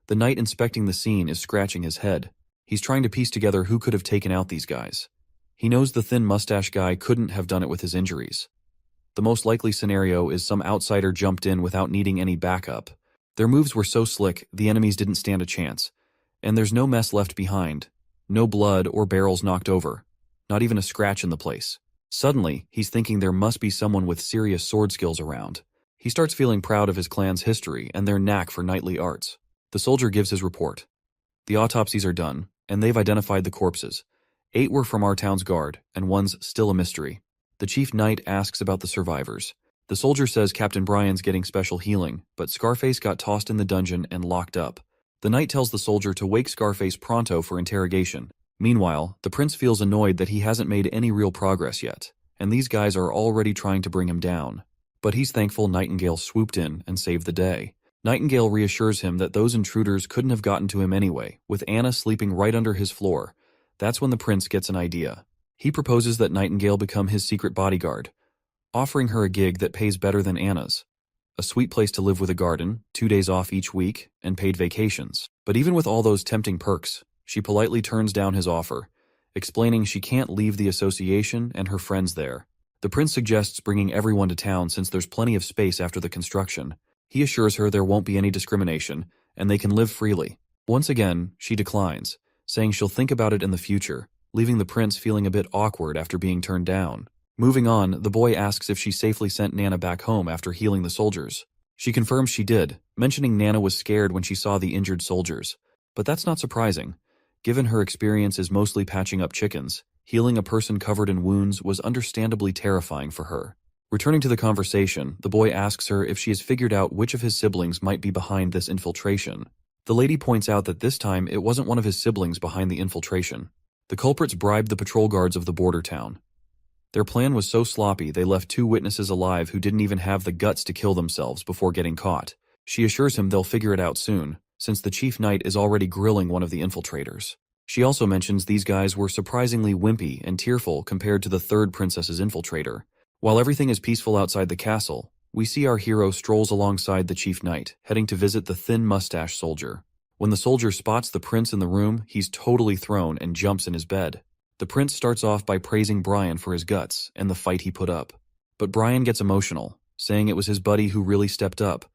The knight inspecting the scene is scratching his head. He's trying to piece together who could have taken out these guys. He knows the thin mustache guy couldn't have done it with his injuries. The most likely scenario is some outsider jumped in without needing any backup. Their moves were so slick, the enemies didn't stand a chance. And there's no mess left behind. No blood or barrels knocked over. Not even a scratch in the place. Suddenly, he's thinking there must be someone with serious sword skills around. He starts feeling proud of his clan's history and their knack for knightly arts. The soldier gives his report. The autopsies are done, and they've identified the corpses. 8 were from our town's guard, and 1's still a mystery. The chief knight asks about the survivors. The soldier says Captain Brian's getting special healing, but Scarface got tossed in the dungeon and locked up. The knight tells the soldier to wake Scarface pronto for interrogation. Meanwhile, the prince feels annoyed that he hasn't made any real progress yet, and these guys are already trying to bring him down. But he's thankful Nightingale swooped in and saved the day. Nightingale reassures him that those intruders couldn't have gotten to him anyway, with Anna sleeping right under his floor. That's when the prince gets an idea. He proposes that Nightingale become his secret bodyguard, offering her a gig that pays better than Anna's. A sweet place to live with a garden, 2 days off each week, and paid vacations. But even with all those tempting perks, she politely turns down his offer, explaining she can't leave the association and her friends there. The prince suggests bringing everyone to town since there's plenty of space after the construction. He assures her there won't be any discrimination, and they can live freely. Once again, she declines, saying she'll think about it in the future, leaving the prince feeling a bit awkward after being turned down. Moving on, the boy asks if she safely sent Nana back home after healing the soldiers. She confirms she did, mentioning Nana was scared when she saw the injured soldiers. But that's not surprising. Given her experience is mostly patching up chickens, healing a person covered in wounds was understandably terrifying for her. Returning to the conversation, the boy asks her if she has figured out which of his siblings might be behind this infiltration. The lady points out that this time it wasn't one of his siblings behind the infiltration. The culprits bribed the patrol guards of the border town. Their plan was so sloppy they left 2 witnesses alive who didn't even have the guts to kill themselves before getting caught. She assures him they'll figure it out soon, since the chief knight is already grilling one of the infiltrators. She also mentions these guys were surprisingly wimpy and tearful compared to the 3rd princess's infiltrator. While everything is peaceful outside the castle, we see our hero strolls alongside the chief knight, heading to visit the thin mustache soldier. When the soldier spots the prince in the room, he's totally thrown and jumps in his bed. The prince starts off by praising Brian for his guts and the fight he put up. But Brian gets emotional, saying it was his buddy who really stepped up,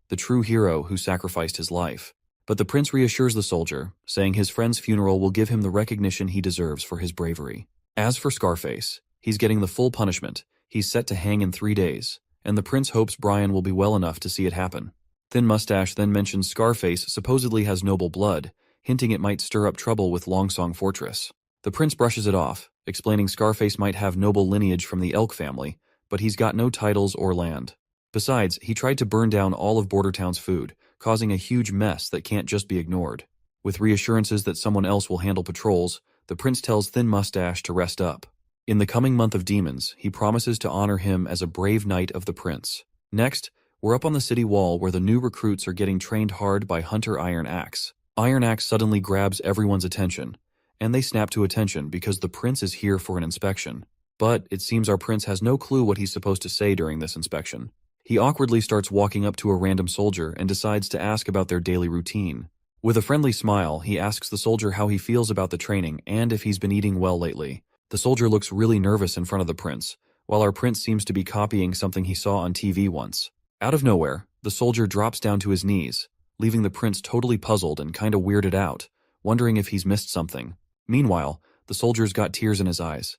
the true hero who sacrificed his life. But the prince reassures the soldier, saying his friend's funeral will give him the recognition he deserves for his bravery. As for Scarface, he's getting the full punishment. He's set to hang in 3 days, and the prince hopes Brian will be well enough to see it happen. Thin Mustache then mentions Scarface supposedly has noble blood. hinting it might stir up trouble with Longsong Fortress. The prince brushes it off, explaining Scarface might have noble lineage from the Elk family, but he's got no titles or land. Besides, he tried to burn down all of Bordertown's food, causing a huge mess that can't just be ignored. With reassurances that someone else will handle patrols, the prince tells Thin Mustache to rest up. In the coming month of demons, he promises to honor him as a brave knight of the prince. Next, we're up on the city wall where the new recruits are getting trained hard by Hunter Iron Axe. Iron Axe suddenly grabs everyone's attention, and they snap to attention because the prince is here for an inspection. But it seems our prince has no clue what he's supposed to say during this inspection. He awkwardly starts walking up to a random soldier and decides to ask about their daily routine. With a friendly smile, he asks the soldier how he feels about the training and if he's been eating well lately. The soldier looks really nervous in front of the prince, while our prince seems to be copying something he saw on TV once. Out of nowhere, the soldier drops down to his knees, leaving the prince totally puzzled and kinda weirded out, wondering if he's missed something. Meanwhile, the soldier's got tears in his eyes.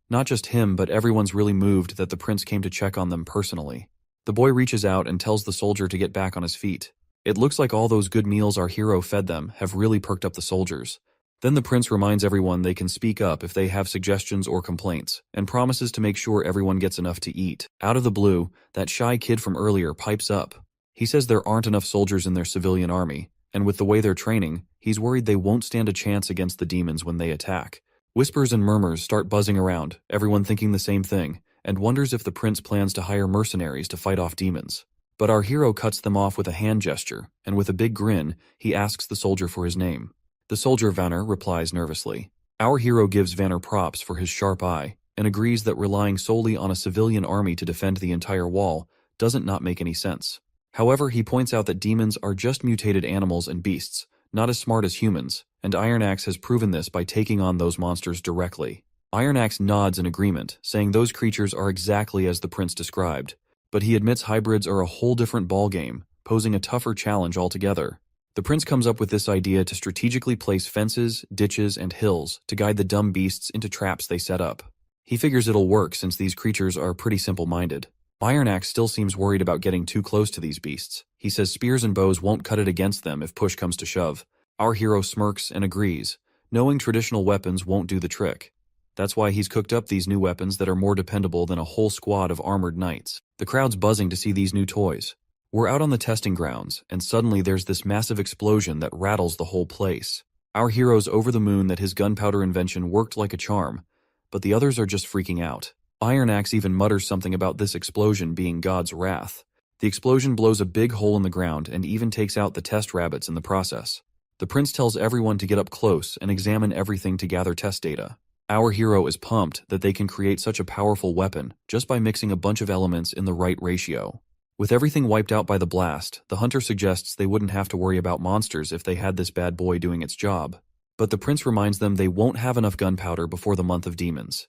Not just him, but everyone's really moved that the prince came to check on them personally. The boy reaches out and tells the soldier to get back on his feet. It looks like all those good meals our hero fed them have really perked up the soldiers. Then the prince reminds everyone they can speak up if they have suggestions or complaints, and promises to make sure everyone gets enough to eat. Out of the blue, that shy kid from earlier pipes up. He says there aren't enough soldiers in their civilian army, and with the way they're training, he's worried they won't stand a chance against the demons when they attack. Whispers and murmurs start buzzing around, everyone thinking the same thing, and wonders if the prince plans to hire mercenaries to fight off demons. But our hero cuts them off with a hand gesture, and with a big grin, he asks the soldier for his name. The soldier Vanner replies nervously. Our hero gives Vanner props for his sharp eye, and agrees that relying solely on a civilian army to defend the entire wall doesn't not make any sense. However, he points out that demons are just mutated animals and beasts, not as smart as humans, and Iron Axe has proven this by taking on those monsters directly. Iron Axe nods in agreement, saying those creatures are exactly as the prince described, but he admits hybrids are a whole different ballgame, posing a tougher challenge altogether. The prince comes up with this idea to strategically place fences, ditches, and hills to guide the dumb beasts into traps they set up. He figures it'll work since these creatures are pretty simple-minded. Iron Axe still seems worried about getting too close to these beasts. He says spears and bows won't cut it against them if push comes to shove. Our hero smirks and agrees, knowing traditional weapons won't do the trick. That's why he's cooked up these new weapons that are more dependable than a whole squad of armored knights. The crowd's buzzing to see these new toys. We're out on the testing grounds, and suddenly there's this massive explosion that rattles the whole place. Our hero's over the moon that his gunpowder invention worked like a charm, but the others are just freaking out. Iron Axe even mutters something about this explosion being God's wrath. The explosion blows a big hole in the ground and even takes out the test rabbits in the process. The prince tells everyone to get up close and examine everything to gather test data. Our hero is pumped that they can create such a powerful weapon just by mixing a bunch of elements in the right ratio. With everything wiped out by the blast, the hunter suggests they wouldn't have to worry about monsters if they had this bad boy doing its job. But the prince reminds them they won't have enough gunpowder before the month of demons.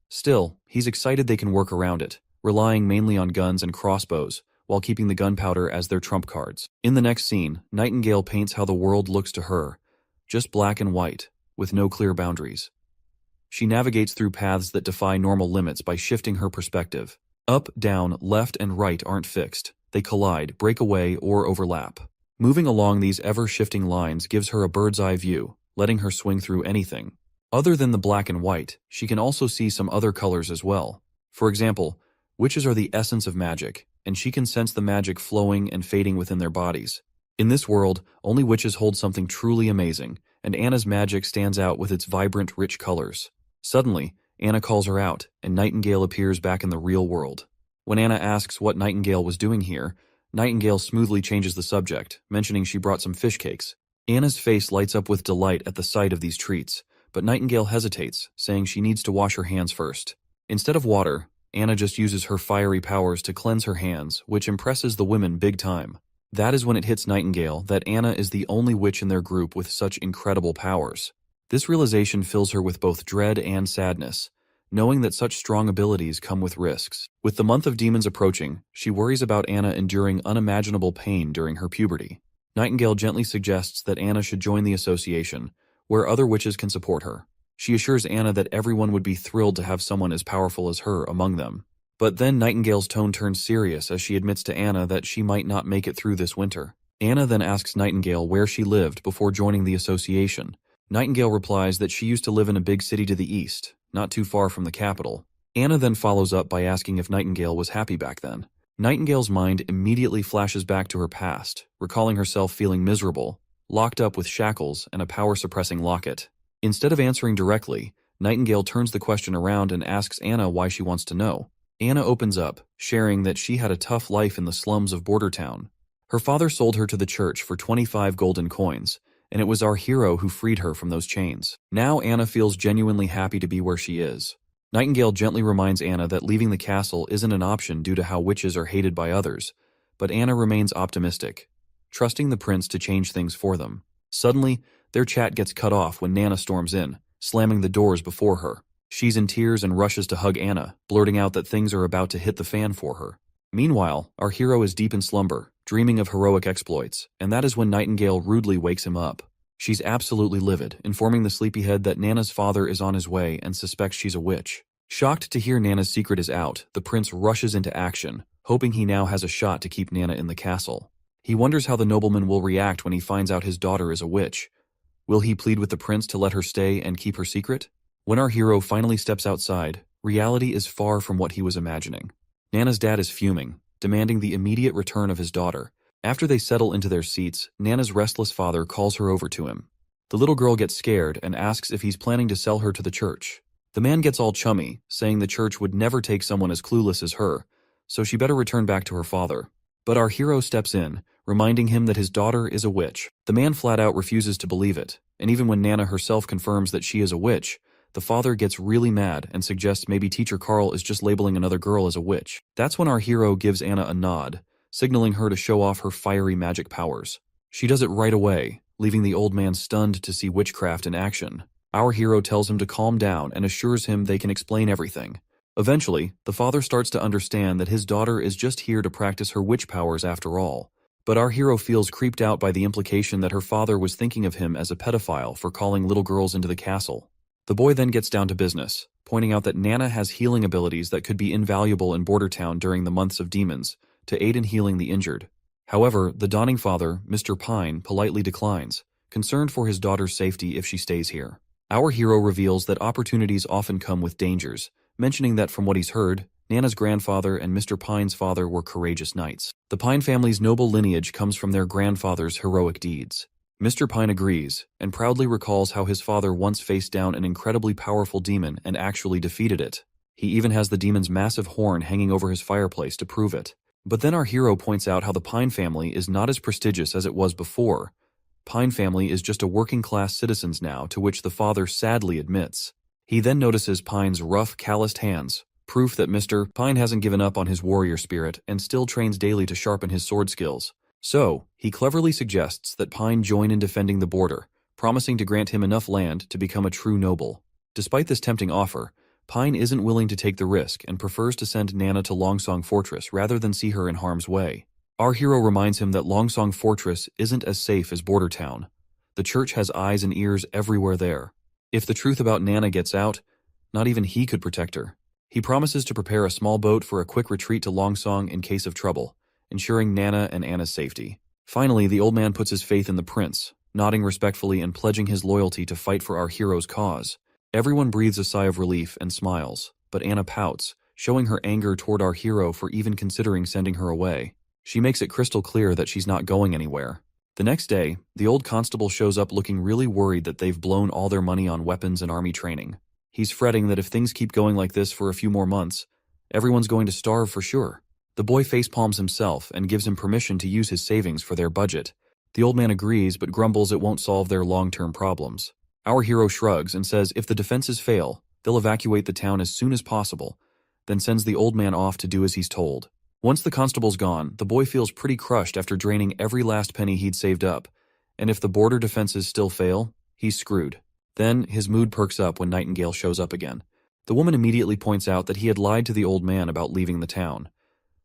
Still, he's excited they can work around it, relying mainly on guns and crossbows, while keeping the gunpowder as their trump cards. In the next scene, Nightingale paints how the world looks to her, just black and white, with no clear boundaries. She navigates through paths that defy normal limits by shifting her perspective. Up, down, left, and right aren't fixed. They collide, break away, or overlap. Moving along these ever-shifting lines gives her a bird's-eye view, letting her swing through anything. Other than the black and white, she can also see some other colors as well. For example, witches are the essence of magic, and she can sense the magic flowing and fading within their bodies. In this world, only witches hold something truly amazing, and Anna's magic stands out with its vibrant, rich colors. Suddenly, Anna calls her out, and Nightingale appears back in the real world. When Anna asks what Nightingale was doing here, Nightingale smoothly changes the subject, mentioning she brought some fish cakes. Anna's face lights up with delight at the sight of these treats, but Nightingale hesitates, saying she needs to wash her hands first. Instead of water, Anna just uses her fiery powers to cleanse her hands, which impresses the women big time. That is when it hits Nightingale that Anna is the only witch in their group with such incredible powers. This realization fills her with both dread and sadness, knowing that such strong abilities come with risks. With the month of demons approaching, she worries about Anna enduring unimaginable pain during her puberty. Nightingale gently suggests that Anna should join the association, where other witches can support her. She assures Anna that everyone would be thrilled to have someone as powerful as her among them. But then Nightingale's tone turns serious as she admits to Anna that she might not make it through this winter. Anna then asks Nightingale where she lived before joining the association. Nightingale replies that she used to live in a big city to the east, not too far from the capital. Anna then follows up by asking if Nightingale was happy back then. Nightingale's mind immediately flashes back to her past, recalling herself feeling miserable, locked up with shackles and a power-suppressing locket. Instead of answering directly, Nightingale turns the question around and asks Anna why she wants to know. Anna opens up, sharing that she had a tough life in the slums of Bordertown. Her father sold her to the church for 25 golden coins, and it was our hero who freed her from those chains. Now Anna feels genuinely happy to be where she is. Nightingale gently reminds Anna that leaving the castle isn't an option due to how witches are hated by others, but Anna remains optimistic, trusting the prince to change things for them. Suddenly, their chat gets cut off when Nana storms in, slamming the doors before her. She's in tears and rushes to hug Anna, blurting out that things are about to hit the fan for her. Meanwhile, our hero is deep in slumber, dreaming of heroic exploits, and that is when Nightingale rudely wakes him up. She's absolutely livid, informing the sleepyhead that Nana's father is on his way and suspects she's a witch. Shocked to hear Nana's secret is out, the prince rushes into action, hoping he now has a shot to keep Nana in the castle. He wonders how the nobleman will react when he finds out his daughter is a witch. Will he plead with the prince to let her stay and keep her secret? When our hero finally steps outside, reality is far from what he was imagining. Nana's dad is fuming, demanding the immediate return of his daughter. After they settle into their seats, Nana's restless father calls her over to him. The little girl gets scared and asks if he's planning to sell her to the church. The man gets all chummy, saying the church would never take someone as clueless as her, so she better return back to her father. But our hero steps in, reminding him that his daughter is a witch. The man flat out refuses to believe it, and even when Nana herself confirms that she is a witch, the father gets really mad and suggests maybe Teacher Carl is just labeling another girl as a witch. That's when our hero gives Anna a nod, signaling her to show off her fiery magic powers. She does it right away, leaving the old man stunned to see witchcraft in action. Our hero tells him to calm down and assures him they can explain everything. Eventually, the father starts to understand that his daughter is just here to practice her witch powers after all. But our hero feels creeped out by the implication that her father was thinking of him as a pedophile for calling little girls into the castle. The boy then gets down to business, pointing out that Nana has healing abilities that could be invaluable in Bordertown during the months of demons, to aid in healing the injured. However, the dawning father, Mr. Pine, politely declines, concerned for his daughter's safety if she stays here. Our hero reveals that opportunities often come with dangers, mentioning that from what he's heard, Nana's grandfather and Mr. Pine's father were courageous knights. The Pine family's noble lineage comes from their grandfather's heroic deeds. Mr. Pine agrees, and proudly recalls how his father once faced down an incredibly powerful demon and actually defeated it. He even has the demon's massive horn hanging over his fireplace to prove it. But then our hero points out how the Pine family is not as prestigious as it was before. Pine family is just a working-class citizens now, to which the father sadly admits. He then notices Pine's rough, calloused hands, proof that Mr. Pine hasn't given up on his warrior spirit and still trains daily to sharpen his sword skills. So, he cleverly suggests that Pine join in defending the border, promising to grant him enough land to become a true noble. Despite this tempting offer, Pine isn't willing to take the risk and prefers to send Nana to Longsong Fortress rather than see her in harm's way. Our hero reminds him that Longsong Fortress isn't as safe as Bordertown. The church has eyes and ears everywhere there. If the truth about Nana gets out, not even he could protect her. He promises to prepare a small boat for a quick retreat to Longsong in case of trouble, ensuring Nana and Anna's safety. Finally, the old man puts his faith in the prince, nodding respectfully and pledging his loyalty to fight for our hero's cause. Everyone breathes a sigh of relief and smiles, but Anna pouts, showing her anger toward our hero for even considering sending her away. She makes it crystal clear that she's not going anywhere. The next day, the old constable shows up looking really worried that they've blown all their money on weapons and army training. He's fretting that if things keep going like this for a few more months, everyone's going to starve for sure. The boy facepalms himself and gives him permission to use his savings for their budget. The old man agrees but grumbles it won't solve their long-term problems. Our hero shrugs and says if the defenses fail, they'll evacuate the town as soon as possible, then sends the old man off to do as he's told. Once the constable's gone, the boy feels pretty crushed after draining every last penny he'd saved up, and if the border defenses still fail, he's screwed. Then, his mood perks up when Nightingale shows up again. The woman immediately points out that he had lied to the old man about leaving the town.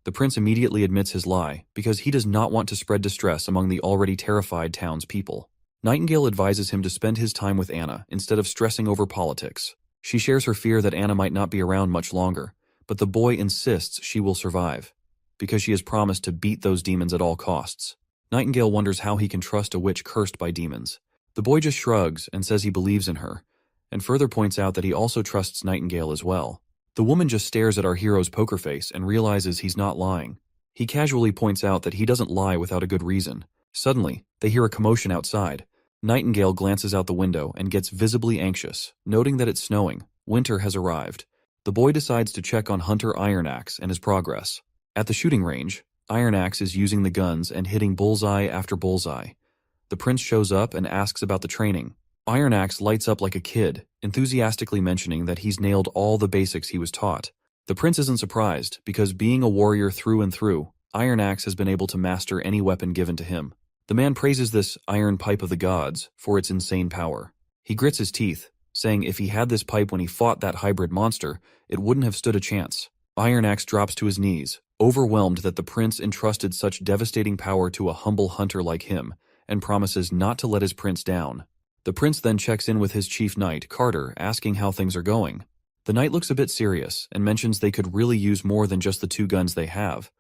The prince immediately admits his lie, because he does not want to spread distress among the already terrified townspeople. Nightingale advises him to spend his time with Anna instead of stressing over politics. She shares her fear that Anna might not be around much longer, but the boy insists she will survive, because she has promised to beat those demons at all costs. Nightingale wonders how he can trust a witch cursed by demons. The boy just shrugs and says he believes in her, and further points out that he also trusts Nightingale as well. The woman just stares at our hero's poker face and realizes he's not lying. He casually points out that he doesn't lie without a good reason. Suddenly, they hear a commotion outside. Nightingale glances out the window and gets visibly anxious, noting that it's snowing. Winter has arrived. The boy decides to check on Hunter Ironaxe and his progress. At the shooting range, Ironaxe is using the guns and hitting bullseye after bullseye. The prince shows up and asks about the training. Ironaxe lights up like a kid, enthusiastically mentioning that he's nailed all the basics he was taught. The prince isn't surprised, because being a warrior through and through, Ironaxe has been able to master any weapon given to him. The man praises this iron pipe of the gods for its insane power. He grits his teeth, saying if he had this pipe when he fought that hybrid monster, it wouldn't have stood a chance. Ironaxe drops to his knees, overwhelmed that the prince entrusted such devastating power to a humble hunter like him, and promises not to let his prince down. The prince then checks in with his chief knight, Carter, asking how things are going. The knight looks a bit serious and mentions they could really use more than just the 2 guns they have.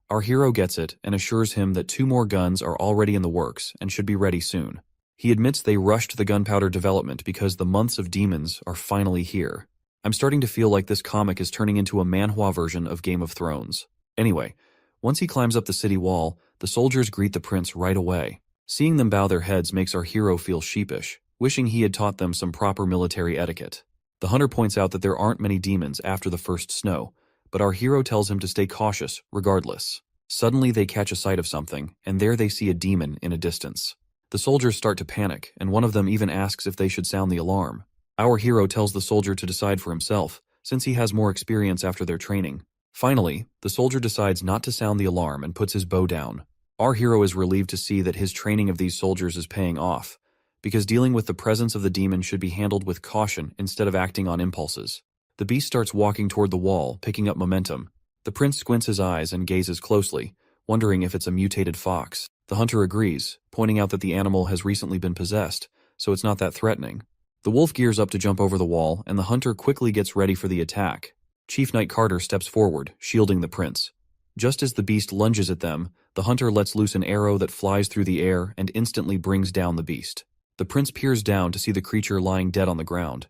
Our hero gets it and assures him that 2 more guns are already in the works and should be ready soon. He admits they rushed the gunpowder development because the months of demons are finally here. I'm starting to feel like this comic is turning into a manhwa version of Game of Thrones. Anyway, once he climbs up the city wall, the soldiers greet the prince right away. Seeing them bow their heads makes our hero feel sheepish, wishing he had taught them some proper military etiquette. The hunter points out that there aren't many demons after the first snow, but our hero tells him to stay cautious regardless. Suddenly they catch a sight of something, and there they see a demon in a distance. The soldiers start to panic, and one of them even asks if they should sound the alarm. Our hero tells the soldier to decide for himself, since he has more experience after their training. Finally, the soldier decides not to sound the alarm and puts his bow down. Our hero is relieved to see that his training of these soldiers is paying off, because dealing with the presence of the demon should be handled with caution instead of acting on impulses. The beast starts walking toward the wall, picking up momentum. The prince squints his eyes and gazes closely, wondering if it's a mutated fox. The hunter agrees, pointing out that the animal has recently been possessed, so it's not that threatening. The wolf gears up to jump over the wall, and the hunter quickly gets ready for the attack. Chief Knight Carter steps forward, shielding the prince. Just as the beast lunges at them, the hunter lets loose an arrow that flies through the air and instantly brings down the beast. The prince peers down to see the creature lying dead on the ground.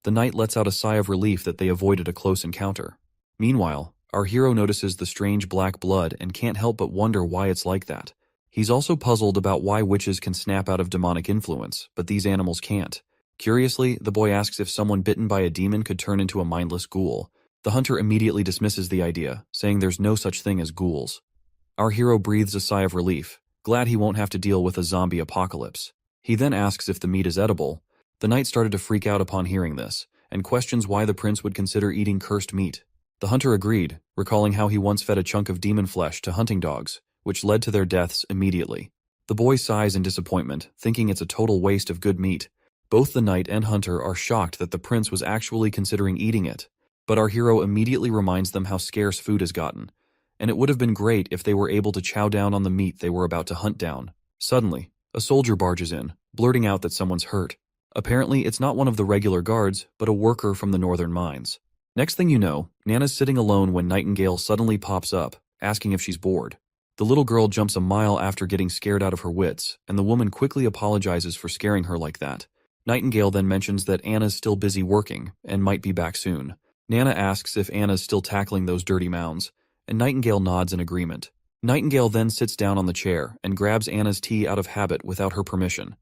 The knight lets out a sigh of relief that they avoided a close encounter. Meanwhile, our hero notices the strange black blood and can't help but wonder why it's like that. He's also puzzled about why witches can snap out of demonic influence, but these animals can't. Curiously, the boy asks if someone bitten by a demon could turn into a mindless ghoul. The hunter immediately dismisses the idea, saying there's no such thing as ghouls. Our hero breathes a sigh of relief, glad he won't have to deal with a zombie apocalypse. He then asks if the meat is edible. The knight started to freak out upon hearing this, and questions why the prince would consider eating cursed meat. The hunter agreed, recalling how he once fed a chunk of demon flesh to hunting dogs, which led to their deaths immediately. The boy sighs in disappointment, thinking it's a total waste of good meat. Both the knight and hunter are shocked that the prince was actually considering eating it, but our hero immediately reminds them how scarce food has gotten, and it would have been great if they were able to chow down on the meat they were about to hunt down. Suddenly, a soldier barges in, blurting out that someone's hurt. Apparently, it's not one of the regular guards, but a worker from the northern mines. Next thing you know, Nana's sitting alone when Nightingale suddenly pops up, asking if she's bored. The little girl jumps a mile after getting scared out of her wits, and the woman quickly apologizes for scaring her like that. Nightingale then mentions that Anna's still busy working, and might be back soon. Nana asks if Anna's still tackling those dirty mounds, and Nightingale nods in agreement. Nightingale then sits down on the chair and grabs Anna's tea out of habit without her permission.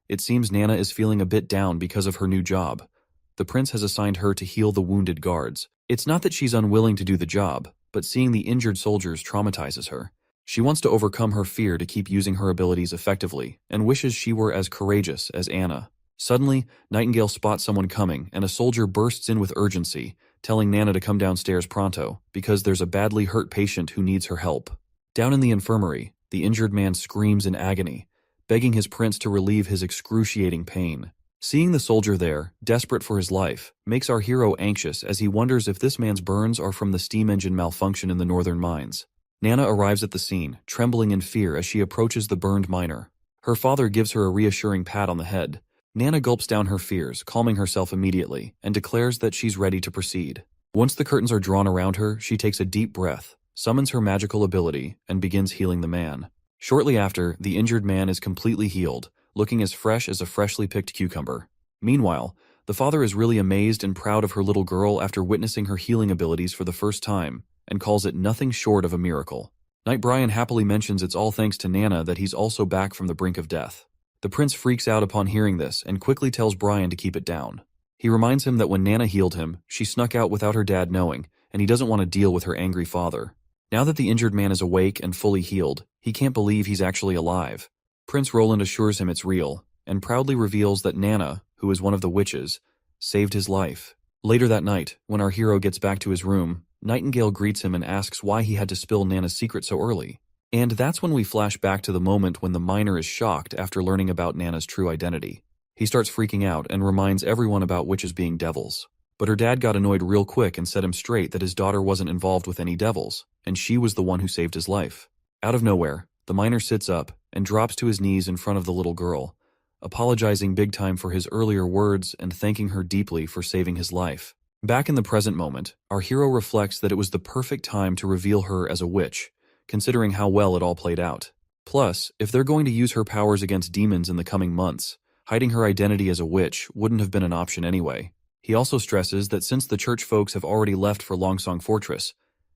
It seems Nana is feeling a bit down because of her new job. The prince has assigned her to heal the wounded guards. It's not that she's unwilling to do the job, but seeing the injured soldiers traumatizes her. She wants to overcome her fear to keep using her abilities effectively, and wishes she were as courageous as Anna. Suddenly, Nightingale spots someone coming, and a soldier bursts in with urgency, telling Nana to come downstairs pronto, because there's a badly hurt patient who needs her help. Down in the infirmary, the injured man screams in agony, begging his prince to relieve his excruciating pain. Seeing the soldier there, desperate for his life, makes our hero anxious as he wonders if this man's burns are from the steam engine malfunction in the northern mines. Nana arrives at the scene, trembling in fear as she approaches the burned miner. Her father gives her a reassuring pat on the head. Nana gulps down her fears, calming herself immediately, and declares that she's ready to proceed. Once the curtains are drawn around her, she takes a deep breath, summons her magical ability, and begins healing the man. Shortly after, the injured man is completely healed, looking as fresh as a freshly picked cucumber. Meanwhile, the father is really amazed and proud of her little girl after witnessing her healing abilities for the first time, and calls it nothing short of a miracle. Knight Brian happily mentions it's all thanks to Nana that he's also back from the brink of death. The prince freaks out upon hearing this and quickly tells Brian to keep it down. He reminds him that when Nana healed him, she snuck out without her dad knowing, and he doesn't want to deal with her angry father. Now that the injured man is awake and fully healed, he can't believe he's actually alive. Prince Roland assures him it's real, and proudly reveals that Nana, who is one of the witches, saved his life. Later that night, when our hero gets back to his room, Nightingale greets him and asks why he had to spill Nana's secret so early. And that's when we flash back to the moment when the miner is shocked after learning about Nana's true identity. He starts freaking out and reminds everyone about witches being devils. But her dad got annoyed real quick and set him straight that his daughter wasn't involved with any devils, and she was the one who saved his life. Out of nowhere, the miner sits up and drops to his knees in front of the little girl, apologizing big time for his earlier words and thanking her deeply for saving his life. Back in the present moment, our hero reflects that it was the perfect time to reveal her as a witch, considering how well it all played out. Plus, if they're going to use her powers against demons in the coming months, hiding her identity as a witch wouldn't have been an option anyway. He also stresses that since the church folks have already left for Longsong Fortress,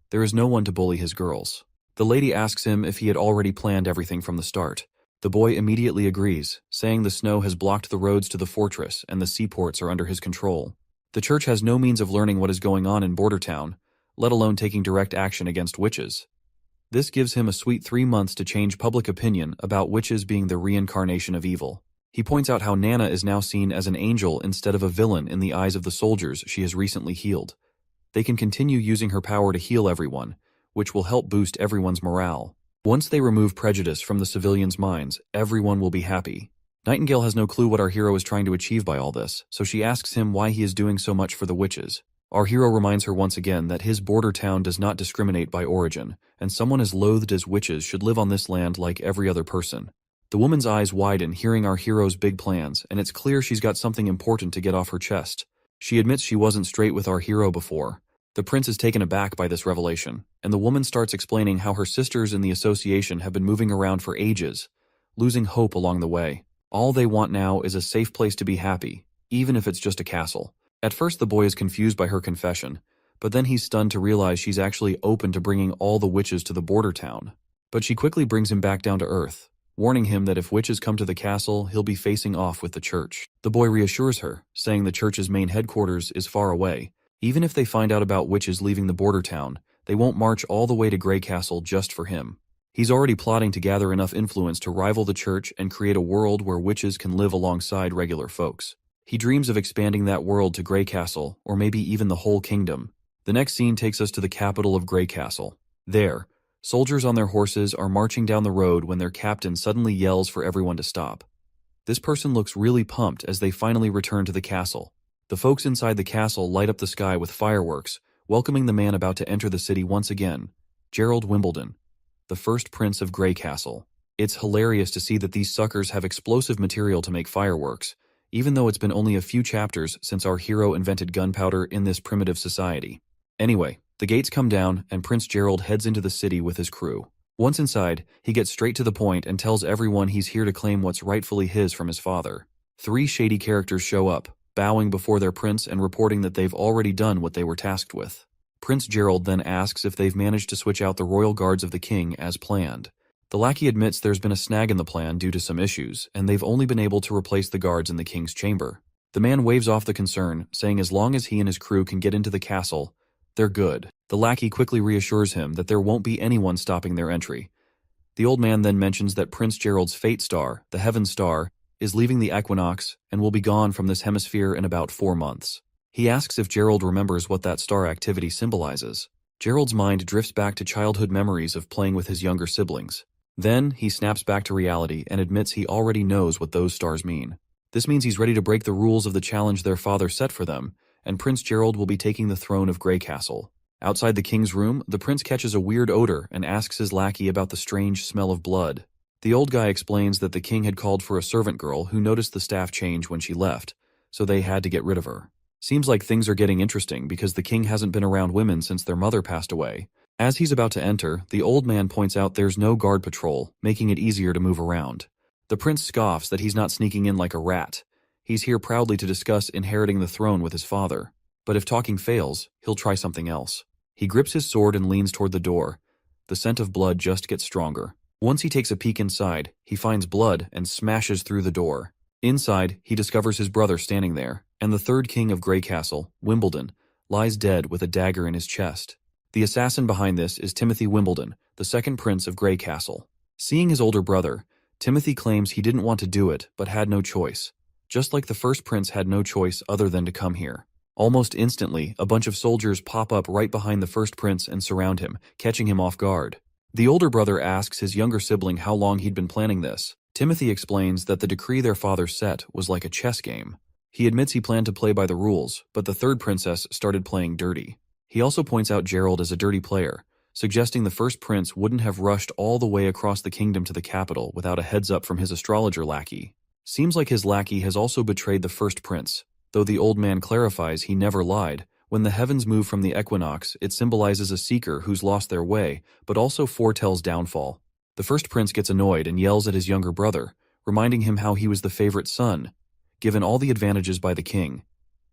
there is no one to bully his girls. The lady asks him if he had already planned everything from the start. The boy immediately agrees, saying the snow has blocked the roads to the fortress and the seaports are under his control. The church has no means of learning what is going on in Border Town, let alone taking direct action against witches. This gives him a sweet 3 months to change public opinion about witches being the reincarnation of evil. He points out how Nana is now seen as an angel instead of a villain in the eyes of the soldiers she has recently healed. They can continue using her power to heal everyone, which will help boost everyone's morale. Once they remove prejudice from the civilians' minds, everyone will be happy. Nightingale has no clue what our hero is trying to achieve by all this, so she asks him why he is doing so much for the witches. Our hero reminds her once again that his border town does not discriminate by origin, and someone as loathed as witches should live on this land like every other person. The woman's eyes widen hearing our hero's big plans, and it's clear she's got something important to get off her chest. She admits she wasn't straight with our hero before. The prince is taken aback by this revelation, and the woman starts explaining how her sisters in the association have been moving around for ages, losing hope along the way. All they want now is a safe place to be happy, even if it's just a castle. At first the boy is confused by her confession, but then he's stunned to realize she's actually open to bringing all the witches to the border town. But she quickly brings him back down to earth, warning him that if witches come to the castle, he'll be facing off with the church. The boy reassures her, saying the church's main headquarters is far away. Even if they find out about witches leaving the border town, they won't march all the way to Grey Castle just for him. He's already plotting to gather enough influence to rival the church and create a world where witches can live alongside regular folks. He dreams of expanding that world to Grey Castle, or maybe even the whole kingdom. The next scene takes us to the capital of Grey Castle. There, soldiers on their horses are marching down the road when their captain suddenly yells for everyone to stop. This person looks really pumped as they finally return to the castle. The folks inside the castle light up the sky with fireworks, welcoming the man about to enter the city once again, Gerald Wimbledon, the first prince of Grey Castle. It's hilarious to see that these suckers have explosive material to make fireworks, even though it's been only a few chapters since our hero invented gunpowder in this primitive society. Anyway, the gates come down and Prince Gerald heads into the city with his crew. Once inside, he gets straight to the point and tells everyone he's here to claim what's rightfully his from his father. 3 shady characters show up, bowing before their prince and reporting that they've already done what they were tasked with. Prince Gerald then asks if they've managed to switch out the royal guards of the king as planned. The lackey admits there's been a snag in the plan due to some issues, and they've only been able to replace the guards in the king's chamber. The man waves off the concern, saying as long as he and his crew can get into the castle, they're good. The lackey quickly reassures him that there won't be anyone stopping their entry. The old man then mentions that Prince Gerald's fate star, the Heaven Star, is leaving the equinox and will be gone from this hemisphere in about 4 months. He asks if Gerald remembers what that star activity symbolizes. Gerald's mind drifts back to childhood memories of playing with his younger siblings. Then, he snaps back to reality and admits he already knows what those stars mean. This means he's ready to break the rules of the challenge their father set for them, and Prince Gerald will be taking the throne of Grey Castle. Outside the king's room, the prince catches a weird odor and asks his lackey about the strange smell of blood. The old guy explains that the king had called for a servant girl who noticed the staff change when she left, so they had to get rid of her. Seems like things are getting interesting because the king hasn't been around women since their mother passed away, As he's about to enter, the old man points out there's no guard patrol, making it easier to move around. The prince scoffs that he's not sneaking in like a rat. He's here proudly to discuss inheriting the throne with his father. But if talking fails, he'll try something else. He grips his sword and leans toward the door. The scent of blood just gets stronger. Once he takes a peek inside, he finds blood and smashes through the door. Inside, he discovers his brother standing there, and the third king of Greycastle, Wimbledon, lies dead with a dagger in his chest. The assassin behind this is Timothy Wimbledon, the second prince of Greycastle. Seeing his older brother, Timothy claims he didn't want to do it, but had no choice. Just like the first prince had no choice other than to come here. Almost instantly, a bunch of soldiers pop up right behind the first prince and surround him, catching him off guard. The older brother asks his younger sibling how long he'd been planning this. Timothy explains that the decree their father set was like a chess game. He admits he planned to play by the rules, but the third princess started playing dirty. He also points out Gerald as a dirty player, suggesting the first prince wouldn't have rushed all the way across the kingdom to the capital without a heads up from his astrologer lackey. Seems like his lackey has also betrayed the first prince, though the old man clarifies he never lied. When the heavens move from the equinox, it symbolizes a seeker who's lost their way, but also foretells downfall. The first prince gets annoyed and yells at his younger brother, reminding him how he was the favorite son, given all the advantages by the king.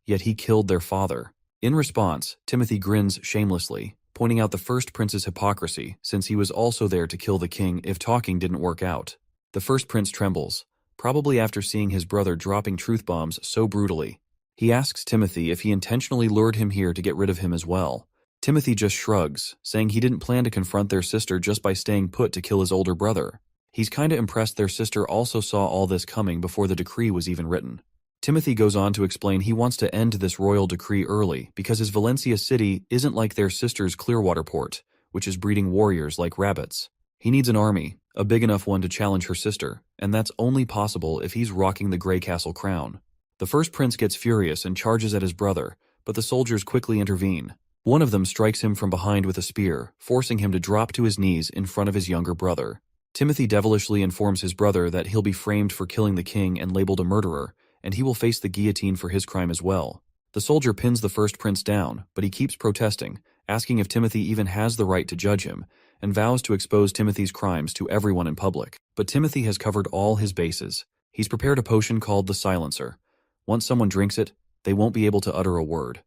Yet he killed their father. In response, Timothy grins shamelessly, pointing out the first prince's hypocrisy, since he was also there to kill the king if talking didn't work out. The first prince trembles, probably after seeing his brother dropping truth bombs so brutally. He asks Timothy if he intentionally lured him here to get rid of him as well. Timothy just shrugs, saying he didn't plan to confront their sister just by staying put to kill his older brother. He's kinda impressed their sister also saw all this coming before the decree was even written. Timothy goes on to explain he wants to end this royal decree early because his Valencia city isn't like their sister's Clearwater port, which is breeding warriors like rabbits. He needs an army, a big enough one to challenge her sister, and that's only possible if he's rocking the Greycastle crown. The first prince gets furious and charges at his brother, but the soldiers quickly intervene. One of them strikes him from behind with a spear, forcing him to drop to his knees in front of his younger brother. Timothy devilishly informs his brother that he'll be framed for killing the king and labeled a murderer, and he will face the guillotine for his crime as well. The soldier pins the first prince down, but he keeps protesting, asking if Timothy even has the right to judge him, and vows to expose Timothy's crimes to everyone in public. But Timothy has covered all his bases. He's prepared a potion called the Silencer. Once someone drinks it, they won't be able to utter a word.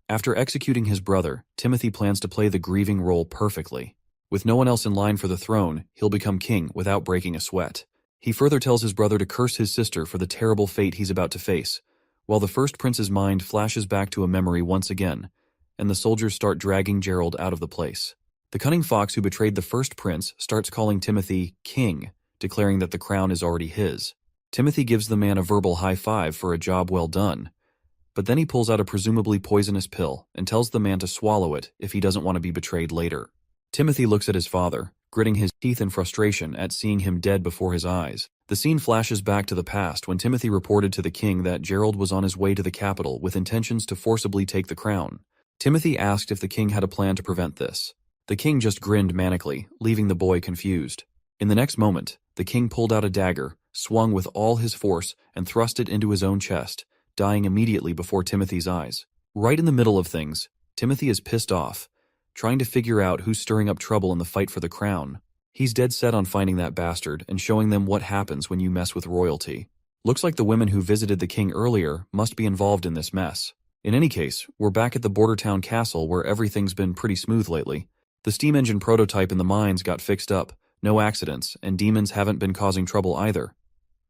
After executing his brother, Timothy plans to play the grieving role perfectly. With no one else in line for the throne, he'll become king without breaking a sweat. He further tells his brother to curse his sister for the terrible fate he's about to face, while the first prince's mind flashes back to a memory once again, and the soldiers start dragging Gerald out of the place. The cunning fox who betrayed the first prince starts calling Timothy king, declaring that the crown is already his. Timothy gives the man a verbal high five for a job well done, but then he pulls out a presumably poisonous pill and tells the man to swallow it if he doesn't want to be betrayed later. Timothy looks at his father, gritting his teeth in frustration at seeing him dead before his eyes. The scene flashes back to the past when Timothy reported to the king that Gerald was on his way to the capital with intentions to forcibly take the crown. Timothy asked if the king had a plan to prevent this. The king just grinned manically, leaving the boy confused. In the next moment, the king pulled out a dagger, swung with all his force, and thrust it into his own chest, dying immediately before Timothy's eyes. Right in the middle of things, Timothy is pissed off, trying to figure out who's stirring up trouble in the fight for the crown. He's dead set on finding that bastard and showing them what happens when you mess with royalty. Looks like the women who visited the king earlier must be involved in this mess. In any case, we're back at the border town castle where everything's been pretty smooth lately. The steam engine prototype in the mines got fixed up, no accidents, and demons haven't been causing trouble either.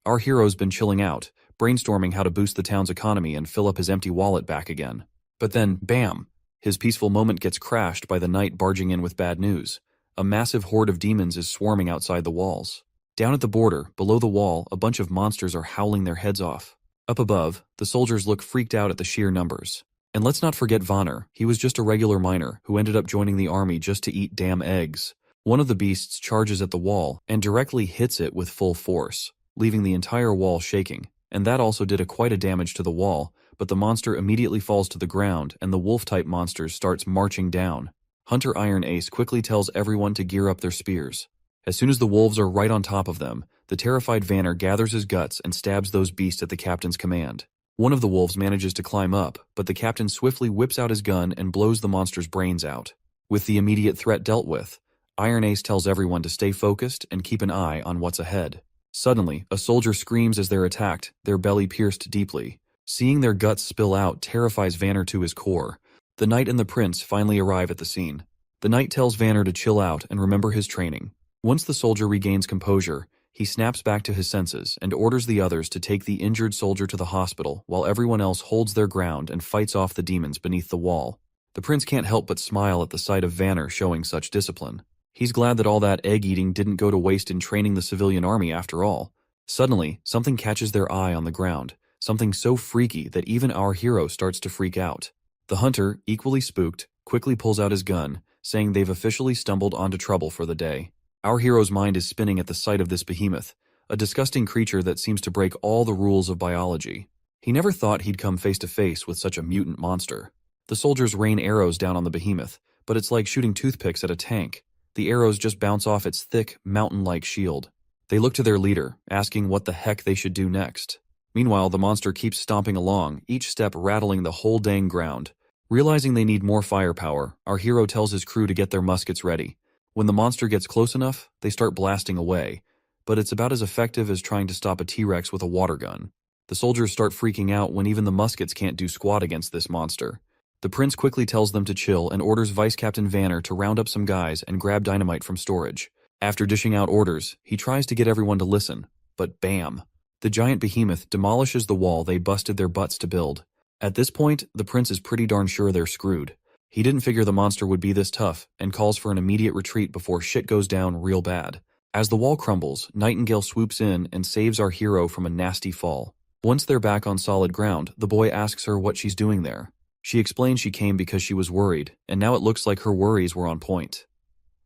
Our hero's been chilling out, brainstorming how to boost the town's economy and fill up his empty wallet back again. But then, bam! His peaceful moment gets crashed by the knight barging in with bad news. A massive horde of demons is swarming outside the walls. Down at the border, below the wall, a bunch of monsters are howling their heads off. Up above, the soldiers look freaked out at the sheer numbers. And let's not forget Vonner. He was just a regular miner who ended up joining the army just to eat damn eggs. One of the beasts charges at the wall and directly hits it with full force, leaving the entire wall shaking, and that also did quite a damage to the wall, but the monster immediately falls to the ground and the wolf-type monster starts marching down. Hunter Iron Ace quickly tells everyone to gear up their spears. As soon as the wolves are right on top of them, the terrified Vanner gathers his guts and stabs those beasts at the captain's command. One of the wolves manages to climb up, but the captain swiftly whips out his gun and blows the monster's brains out. With the immediate threat dealt with, Iron Ace tells everyone to stay focused and keep an eye on what's ahead. Suddenly, a soldier screams as they're attacked, their belly pierced deeply. Seeing their guts spill out terrifies Vanner to his core. The knight and the prince finally arrive at the scene. The knight tells Vanner to chill out and remember his training. Once the soldier regains composure, he snaps back to his senses and orders the others to take the injured soldier to the hospital while everyone else holds their ground and fights off the demons beneath the wall. The prince can't help but smile at the sight of Vanner showing such discipline. He's glad that all that egg-eating didn't go to waste in training the civilian army after all. Suddenly, something catches their eye on the ground, something so freaky that even our hero starts to freak out. The hunter, equally spooked, quickly pulls out his gun, saying they've officially stumbled onto trouble for the day. Our hero's mind is spinning at the sight of this behemoth, a disgusting creature that seems to break all the rules of biology. He never thought he'd come face to face with such a mutant monster. The soldiers rain arrows down on the behemoth, but it's like shooting toothpicks at a tank. The arrows just bounce off its thick, mountain-like shield. They look to their leader, asking what the heck they should do next. Meanwhile, the monster keeps stomping along, each step rattling the whole dang ground. Realizing they need more firepower, our hero tells his crew to get their muskets ready. When the monster gets close enough, they start blasting away, but it's about as effective as trying to stop a T-Rex with a water gun. The soldiers start freaking out when even the muskets can't do squat against this monster. The prince quickly tells them to chill and orders Vice Captain Vanner to round up some guys and grab dynamite from storage. After dishing out orders, he tries to get everyone to listen, but bam! The giant behemoth demolishes the wall they busted their butts to build. At this point, the prince is pretty darn sure they're screwed. He didn't figure the monster would be this tough and calls for an immediate retreat before shit goes down real bad. As the wall crumbles, Nightingale swoops in and saves our hero from a nasty fall. Once they're back on solid ground, the boy asks her what she's doing there. She explains she came because she was worried, and now it looks like her worries were on point.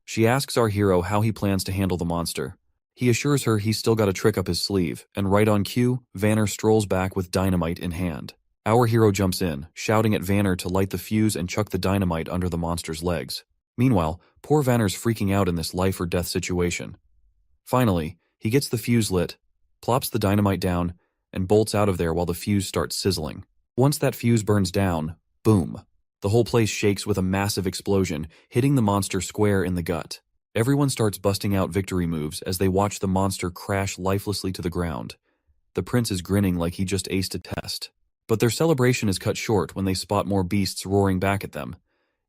She asks our hero how he plans to handle the monster. He assures her he's still got a trick up his sleeve, and right on cue, Vanner strolls back with dynamite in hand. Our hero jumps in, shouting at Vanner to light the fuse and chuck the dynamite under the monster's legs. Meanwhile, poor Vanner's freaking out in this life-or-death situation. Finally, he gets the fuse lit, plops the dynamite down, and bolts out of there while the fuse starts sizzling. Once that fuse burns down, boom! The whole place shakes with a massive explosion, hitting the monster square in the gut. Everyone starts busting out victory moves as they watch the monster crash lifelessly to the ground. The prince is grinning like he just aced a test. But their celebration is cut short when they spot more beasts roaring back at them,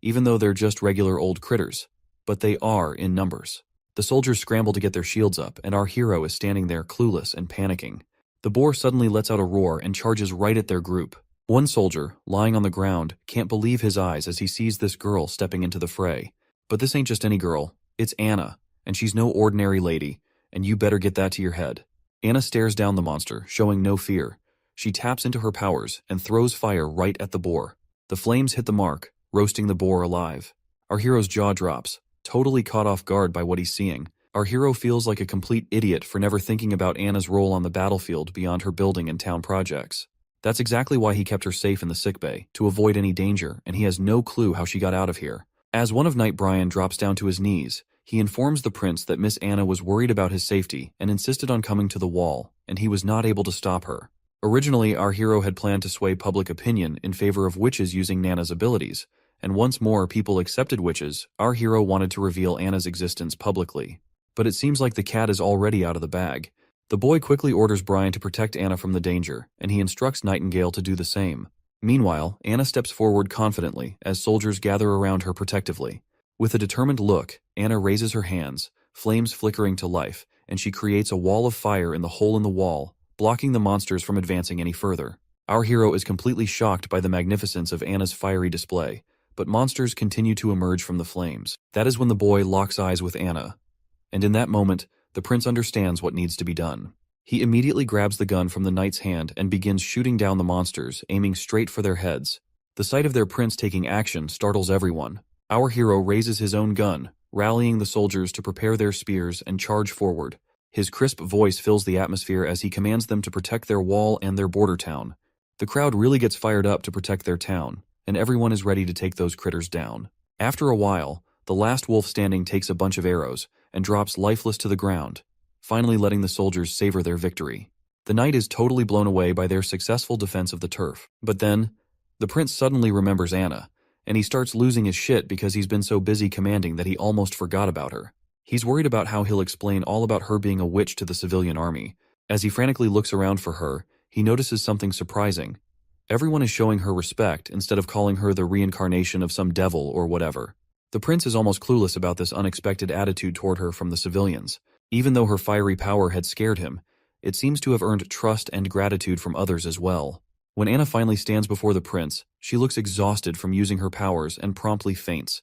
even though they're just regular old critters. But they are in numbers. The soldiers scramble to get their shields up, and our hero is standing there clueless and panicking. The boar suddenly lets out a roar and charges right at their group. One soldier, lying on the ground, can't believe his eyes as he sees this girl stepping into the fray. But this ain't just any girl, it's Anna, and she's no ordinary lady, and you better get that to your head. Anna stares down the monster, showing no fear. She taps into her powers and throws fire right at the boar. The flames hit the mark, roasting the boar alive. Our hero's jaw drops, totally caught off guard by what he's seeing. Our hero feels like a complete idiot for never thinking about Anna's role on the battlefield beyond her building and town projects. That's exactly why he kept her safe in the sickbay, to avoid any danger, and he has no clue how she got out of here. As one of Knight Brian drops down to his knees, he informs the prince that Miss Anna was worried about his safety and insisted on coming to the wall, and he was not able to stop her. Originally, our hero had planned to sway public opinion in favor of witches using Nana's abilities, and once more people accepted witches, our hero wanted to reveal Anna's existence publicly. But it seems like the cat is already out of the bag. The boy quickly orders Brian to protect Anna from the danger, and he instructs Nightingale to do the same. Meanwhile, Anna steps forward confidently as soldiers gather around her protectively. With a determined look, Anna raises her hands, flames flickering to life, and she creates a wall of fire in the hole in the wall, blocking the monsters from advancing any further. Our hero is completely shocked by the magnificence of Anna's fiery display, but monsters continue to emerge from the flames. That is when the boy locks eyes with Anna. And in that moment, the prince understands what needs to be done. He immediately grabs the gun from the knight's hand and begins shooting down the monsters, aiming straight for their heads. The sight of their prince taking action startles everyone. Our hero raises his own gun, rallying the soldiers to prepare their spears and charge forward. His crisp voice fills the atmosphere as he commands them to protect their wall and their border town. The crowd really gets fired up to protect their town, and everyone is ready to take those critters down. After a while, the last wolf standing takes a bunch of arrows and drops lifeless to the ground, finally letting the soldiers savor their victory. The knight is totally blown away by their successful defense of the turf. But then, the prince suddenly remembers Anna, and he starts losing his shit because he's been so busy commanding that he almost forgot about her. He's worried about how he'll explain all about her being a witch to the civilian army. As he frantically looks around for her, he notices something surprising. Everyone is showing her respect instead of calling her the reincarnation of some devil or whatever. The prince is almost clueless about this unexpected attitude toward her from the civilians. Even though her fiery power had scared him, it seems to have earned trust and gratitude from others as well. When Anna finally stands before the prince, she looks exhausted from using her powers and promptly faints,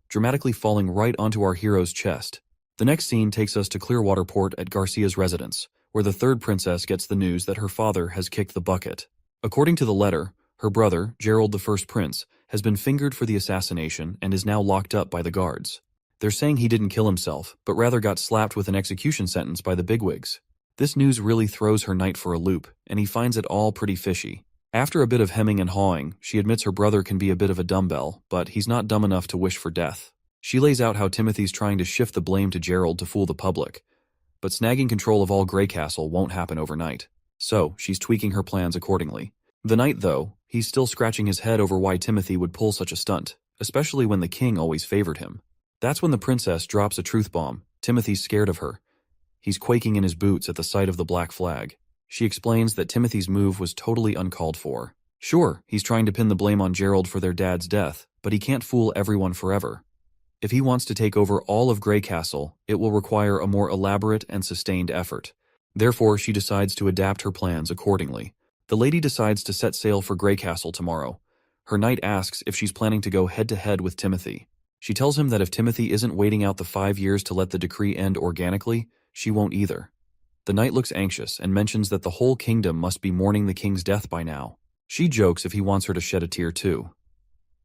dramatically falling right onto our hero's chest. The next scene takes us to Clearwater Port at Garcia's residence, where the third princess gets the news that her father has kicked the bucket. According to the letter, her brother, Gerald the First Prince, has been fingered for the assassination and is now locked up by the guards. They're saying he didn't kill himself, but rather got slapped with an execution sentence by the bigwigs. This news really throws her knight for a loop, and he finds it all pretty fishy. After a bit of hemming and hawing, she admits her brother can be a bit of a dumbbell, but he's not dumb enough to wish for death. She lays out how Timothy's trying to shift the blame to Gerald to fool the public, but snagging control of all Greycastle won't happen overnight. So, she's tweaking her plans accordingly. The knight, though, he's still scratching his head over why Timothy would pull such a stunt, especially when the king always favored him. That's when the princess drops a truth bomb. Timothy's scared of her. He's quaking in his boots at the sight of the black flag. She explains that Timothy's move was totally uncalled for. Sure, he's trying to pin the blame on Gerald for their dad's death, but he can't fool everyone forever. If he wants to take over all of Greycastle, it will require a more elaborate and sustained effort. Therefore, she decides to adapt her plans accordingly. The lady decides to set sail for Greycastle tomorrow. Her knight asks if she's planning to go head-to-head with Timothy. She tells him that if Timothy isn't waiting out the 5 years to let the decree end organically, she won't either. The knight looks anxious and mentions that the whole kingdom must be mourning the king's death by now. She jokes if he wants her to shed a tear too.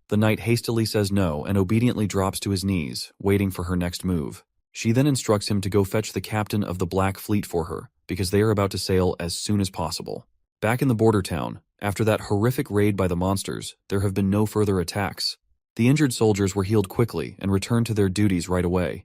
The knight hastily says no and obediently drops to his knees, waiting for her next move. She then instructs him to go fetch the captain of the Black Fleet for her, because they are about to sail as soon as possible. Back in the border town, after that horrific raid by the monsters, there have been no further attacks. The injured soldiers were healed quickly and returned to their duties right away.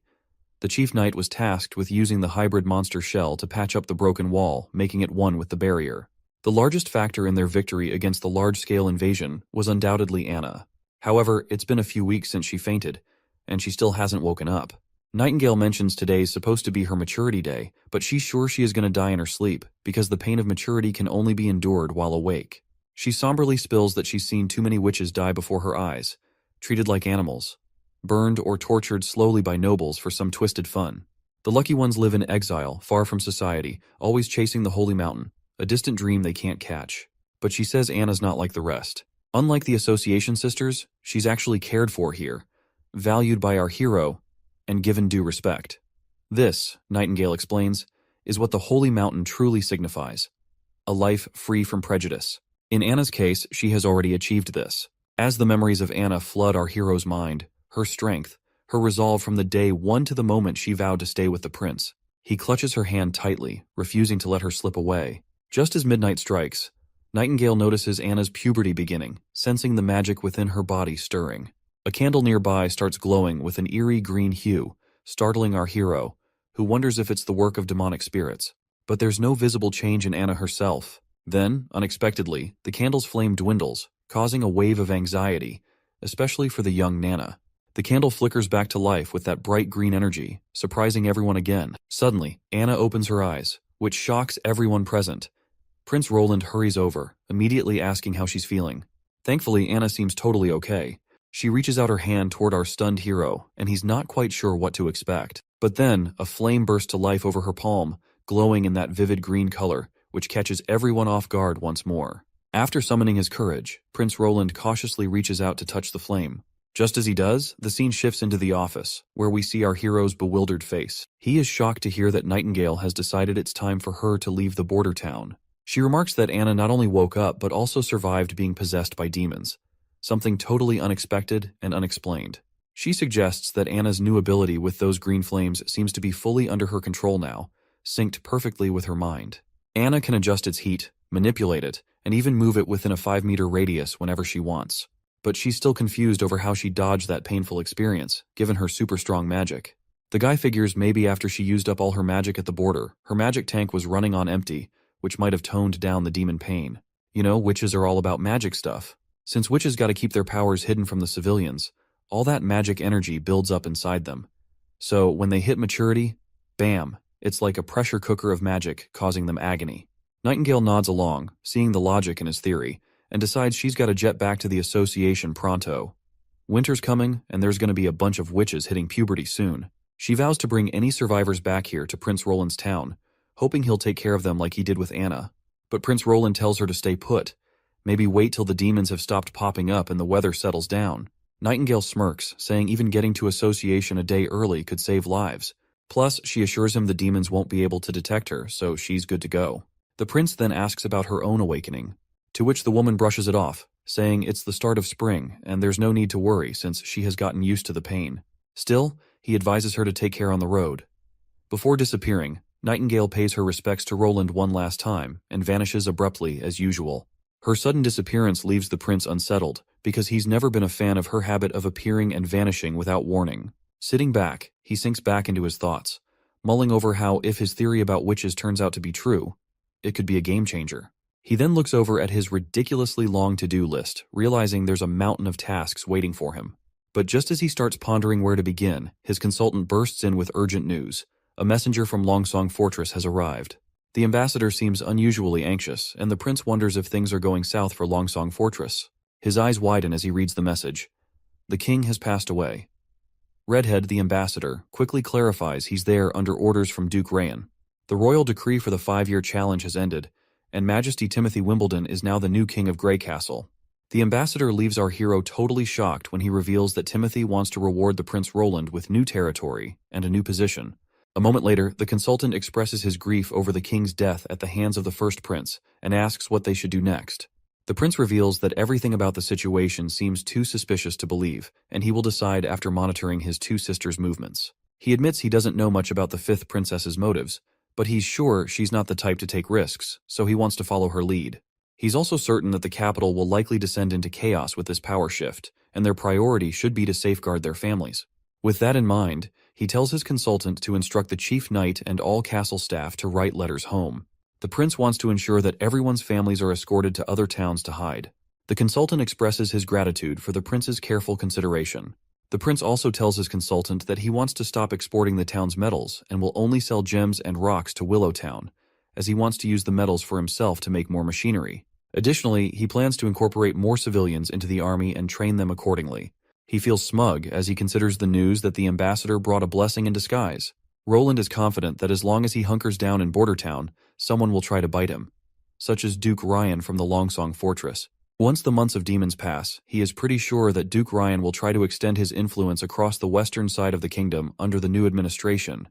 The chief knight was tasked with using the hybrid monster shell to patch up the broken wall, making it one with the barrier. The largest factor in their victory against the large-scale invasion was undoubtedly Anna. However, it's been a few weeks since she fainted, and she still hasn't woken up. Nightingale mentions today's supposed to be her maturity day, but she's sure she is going to die in her sleep, because the pain of maturity can only be endured while awake. She somberly spills that she's seen too many witches die before her eyes, treated like animals, burned or tortured slowly by nobles for some twisted fun. The lucky ones live in exile, far from society, always chasing the holy mountain, a distant dream they can't catch. But she says Anna's not like the rest. Unlike the Association sisters, she's actually cared for here, valued by our hero, and given due respect. This, Nightingale explains, is what the holy mountain truly signifies: a life free from prejudice. In Anna's case, she has already achieved this. As the memories of Anna flood our hero's mind, her strength, her resolve from the day one to the moment she vowed to stay with the prince, he clutches her hand tightly, refusing to let her slip away. Just as midnight strikes, Nightingale notices Anna's puberty beginning, sensing the magic within her body stirring. A candle nearby starts glowing with an eerie green hue, startling our hero, who wonders if it's the work of demonic spirits. But there's no visible change in Anna herself. Then, unexpectedly, the candle's flame dwindles, causing a wave of anxiety, especially for the young Nana. The candle flickers back to life with that bright green energy, surprising everyone again. Suddenly, Anna opens her eyes, which shocks everyone present. Prince Roland hurries over, immediately asking how she's feeling. Thankfully, Anna seems totally okay. She reaches out her hand toward our stunned hero, and he's not quite sure what to expect. But then, a flame bursts to life over her palm, glowing in that vivid green color, which catches everyone off guard once more. After summoning his courage, Prince Roland cautiously reaches out to touch the flame. Just as he does, the scene shifts into the office, where we see our hero's bewildered face. He is shocked to hear that Nightingale has decided it's time for her to leave the border town. She remarks that Anna not only woke up but also survived being possessed by demons, something totally unexpected and unexplained. She suggests that Anna's new ability with those green flames seems to be fully under her control now, synced perfectly with her mind. Anna can adjust its heat, manipulate it, and even move it within a 5-meter radius whenever she wants. But she's still confused over how she dodged that painful experience, given her super strong magic. The guy figures maybe after she used up all her magic at the border, her magic tank was running on empty, which might have toned down the demon pain. You know, witches are all about magic stuff. Since witches gotta keep their powers hidden from the civilians, all that magic energy builds up inside them. So when they hit maturity, bam, it's like a pressure cooker of magic causing them agony. Nightingale nods along, seeing the logic in his theory, and decides she's gotta jet back to the association pronto. Winter's coming, and there's gonna be a bunch of witches hitting puberty soon. She vows to bring any survivors back here to Prince Roland's town, hoping he'll take care of them like he did with Anna. But Prince Roland tells her to stay put, maybe wait till the demons have stopped popping up and the weather settles down. Nightingale smirks, saying even getting to association a day early could save lives. Plus, she assures him the demons won't be able to detect her, so she's good to go. The prince then asks about her own awakening, to which the woman brushes it off, saying it's the start of spring and there's no need to worry since she has gotten used to the pain. Still, he advises her to take care on the road. Before disappearing, Nightingale pays her respects to Roland one last time and vanishes abruptly as usual. Her sudden disappearance leaves the prince unsettled, because he's never been a fan of her habit of appearing and vanishing without warning. Sitting back, he sinks back into his thoughts, mulling over how if his theory about witches turns out to be true, it could be a game changer. He then looks over at his ridiculously long to-do list, realizing there's a mountain of tasks waiting for him. But just as he starts pondering where to begin, his consultant bursts in with urgent news. A messenger from Longsong Fortress has arrived. The ambassador seems unusually anxious, and the prince wonders if things are going south for Longsong Fortress. His eyes widen as he reads the message. The king has passed away. Redhead, the ambassador, quickly clarifies he's there under orders from Duke Rayan. The royal decree for the 5-year challenge has ended, and Majesty Timothy Wimbledon is now the new king of Greycastle. The ambassador leaves our hero totally shocked when he reveals that Timothy wants to reward the Prince Roland with new territory and a new position. A moment later, the consultant expresses his grief over the king's death at the hands of the first prince and asks what they should do next. The prince reveals that everything about the situation seems too suspicious to believe, and he will decide after monitoring his two sisters' movements. He admits he doesn't know much about the fifth princess's motives, but he's sure she's not the type to take risks, so he wants to follow her lead. He's also certain that the capital will likely descend into chaos with this power shift, and their priority should be to safeguard their families. With that in mind, he tells his consultant to instruct the chief knight and all castle staff to write letters home. The prince wants to ensure that everyone's families are escorted to other towns to hide. The consultant expresses his gratitude for the prince's careful consideration. The prince also tells his consultant that he wants to stop exporting the town's metals and will only sell gems and rocks to Willowtown, as he wants to use the metals for himself to make more machinery. Additionally, he plans to incorporate more civilians into the army and train them accordingly. He feels smug as he considers the news that the ambassador brought a blessing in disguise. Roland is confident that as long as he hunkers down in Bordertown, someone will try to bite him, such as Duke Rayan from the Longsong Fortress. Once the months of demons pass, he is pretty sure that Duke Rayan will try to extend his influence across the western side of the kingdom under the new administration,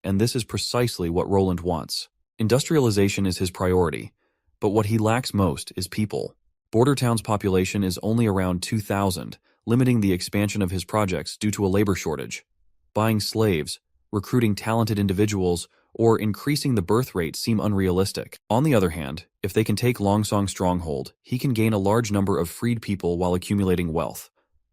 and this is precisely what Roland wants. Industrialization is his priority, but what he lacks most is people. Bordertown's population is only around 2,000, limiting the expansion of his projects due to a labor shortage. Buying slaves, recruiting talented individuals, or increasing the birth rate seem unrealistic. On the other hand, if they can take Longsong Stronghold, he can gain a large number of freed people while accumulating wealth.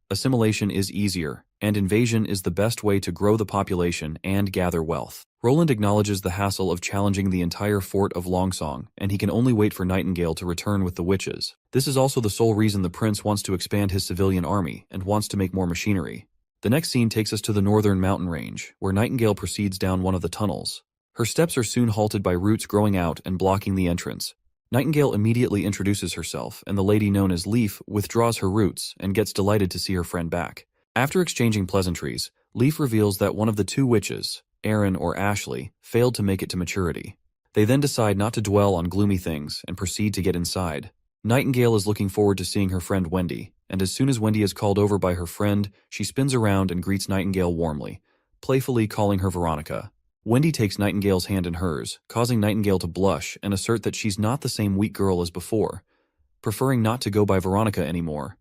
Assimilation is easier, and invasion is the best way to grow the population and gather wealth. Roland acknowledges the hassle of challenging the entire fort of Longsong, and he can only wait for Nightingale to return with the witches. This is also the sole reason the prince wants to expand his civilian army and wants to make more machinery. The next scene takes us to the northern mountain range, where Nightingale proceeds down one of the tunnels. Her steps are soon halted by roots growing out and blocking the entrance. Nightingale immediately introduces herself, and the lady known as Leaf withdraws her roots and gets delighted to see her friend back. After exchanging pleasantries, Leaf reveals that one of the two witches, Erin or Ashley, failed to make it to maturity. They then decide not to dwell on gloomy things and proceed to get inside. Nightingale is looking forward to seeing her friend Wendy, and as soon as Wendy is called over by her friend, she spins around and greets Nightingale warmly, playfully calling her Veronica. Wendy takes Nightingale's hand in hers, causing Nightingale to blush and assert that she's not the same weak girl as before, preferring not to go by Veronica anymore.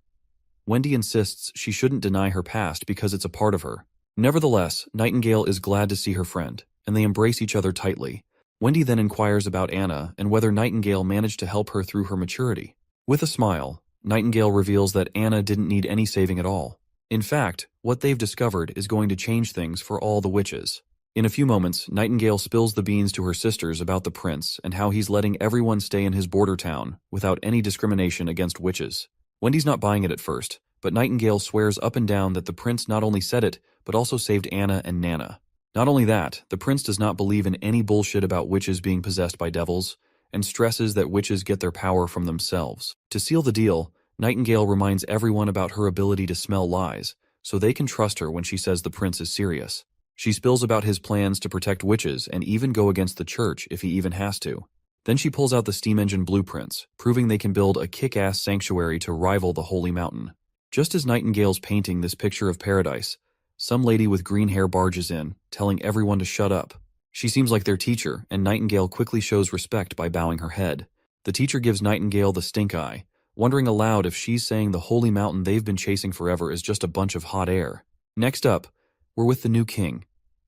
Wendy insists she shouldn't deny her past because it's a part of her. Nevertheless, Nightingale is glad to see her friend, and they embrace each other tightly. Wendy then inquires about Anna and whether Nightingale managed to help her through her maturity. With a smile, Nightingale reveals that Anna didn't need any saving at all. In fact, what they've discovered is going to change things for all the witches. In a few moments, Nightingale spills the beans to her sisters about the prince and how he's letting everyone stay in his border town without any discrimination against witches. Wendy's not buying it at first, but Nightingale swears up and down that the prince not only said it, but also saved Anna and Nana. Not only that, the prince does not believe in any bullshit about witches being possessed by devils, and stresses that witches get their power from themselves. To seal the deal, Nightingale reminds everyone about her ability to smell lies, so they can trust her when she says the prince is serious. She spills about his plans to protect witches and even go against the church if he even has to. Then she pulls out the steam engine blueprints, proving they can build a kick-ass sanctuary to rival the Holy Mountain. Just as Nightingale's painting this picture of paradise, some lady with green hair barges in, telling everyone to shut up. She seems like their teacher, and Nightingale quickly shows respect by bowing her head. The teacher gives Nightingale the stink eye, wondering aloud if she's saying the Holy Mountain they've been chasing forever is just a bunch of hot air. Next up, we're with the new king,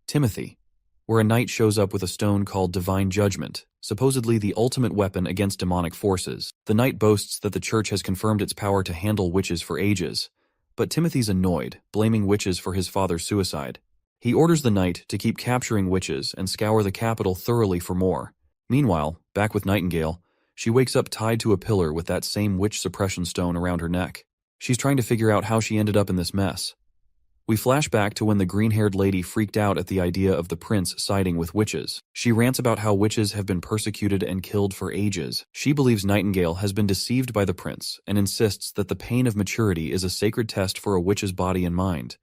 Timothy, where a knight shows up with a stone called Divine Judgment, supposedly the ultimate weapon against demonic forces. The knight boasts that the church has confirmed its power to handle witches for ages, but Timothy's annoyed, blaming witches for his father's suicide. He orders the knight to keep capturing witches and scour the capital thoroughly for more. Meanwhile, back with Nightingale, she wakes up tied to a pillar with that same witch suppression stone around her neck. She's trying to figure out how she ended up in this mess. We flash back to when the green-haired lady freaked out at the idea of the prince siding with witches. She rants about how witches have been persecuted and killed for ages. She believes Nightingale has been deceived by the prince and insists that the pain of maturity is a sacred test for a witch's body and mind,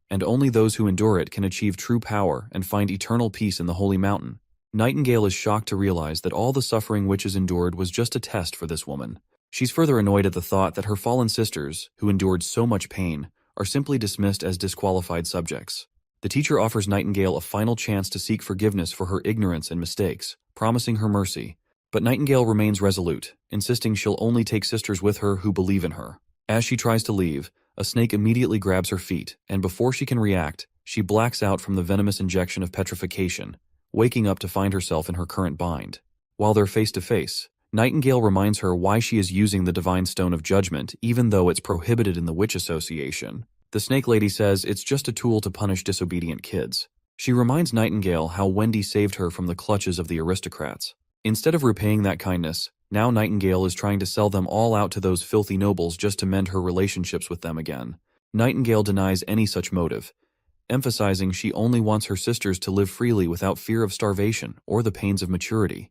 and only those who endure it can achieve true power and find eternal peace in the Holy Mountain. Nightingale is shocked to realize that all the suffering witches endured was just a test for this woman. She's further annoyed at the thought that her fallen sisters, who endured so much pain, are simply dismissed as disqualified subjects. The teacher offers Nightingale a final chance to seek forgiveness for her ignorance and mistakes, promising her mercy. But Nightingale remains resolute, insisting she'll only take sisters with her who believe in her. As she tries to leave, a snake immediately grabs her feet, and before she can react, she blacks out from the venomous injection of petrification, waking up to find herself in her current bind. While they're face to face, Nightingale reminds her why she is using the Divine Stone of Judgment even though it's prohibited in the Witch Association. The Snake Lady says it's just a tool to punish disobedient kids. She reminds Nightingale how Wendy saved her from the clutches of the aristocrats. Instead of repaying that kindness, now Nightingale is trying to sell them all out to those filthy nobles just to mend her relationships with them again. Nightingale denies any such motive, emphasizing she only wants her sisters to live freely without fear of starvation or the pains of maturity,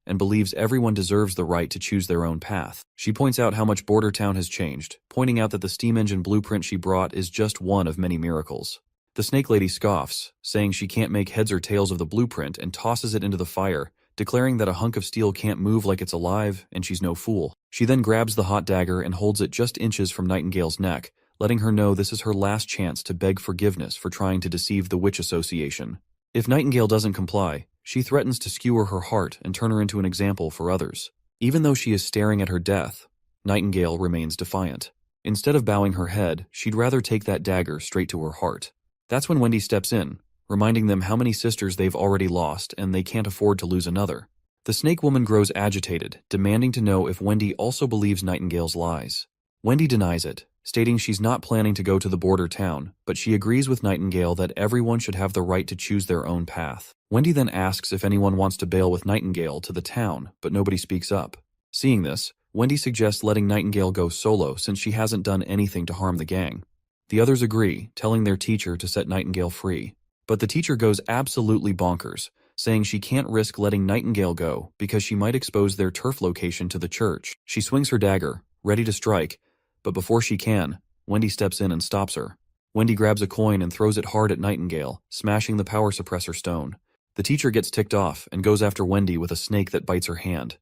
and believes everyone deserves the right to choose their own path. She points out how much Border Town has changed, pointing out that the steam engine blueprint she brought is just one of many miracles. The Snake Lady scoffs, saying she can't make heads or tails of the blueprint and tosses it into the fire, declaring that a hunk of steel can't move like it's alive and she's no fool. She then grabs the hot dagger and holds it just inches from Nightingale's neck, letting her know this is her last chance to beg forgiveness for trying to deceive the Witch Association. If Nightingale doesn't comply, she threatens to skewer her heart and turn her into an example for others. Even though she is staring at her death, Nightingale remains defiant. Instead of bowing her head, she'd rather take that dagger straight to her heart. That's when Wendy steps in, reminding them how many sisters they've already lost and they can't afford to lose another. The Snake Woman grows agitated, demanding to know if Wendy also believes Nightingale's lies. Wendy denies it, stating she's not planning to go to the border town, but she agrees with Nightingale that everyone should have the right to choose their own path. Wendy then asks if anyone wants to bail with Nightingale to the town, but nobody speaks up. Seeing this, Wendy suggests letting Nightingale go solo since she hasn't done anything to harm the gang. The others agree, telling their teacher to set Nightingale free. But the teacher goes absolutely bonkers, saying she can't risk letting Nightingale go because she might expose their turf location to the church. She swings her dagger, ready to strike, but before she can, Wendy steps in and stops her. Wendy grabs a coin and throws it hard at Nightingale, smashing the power suppressor stone. The teacher gets ticked off and goes after Wendy with a snake that bites her hand.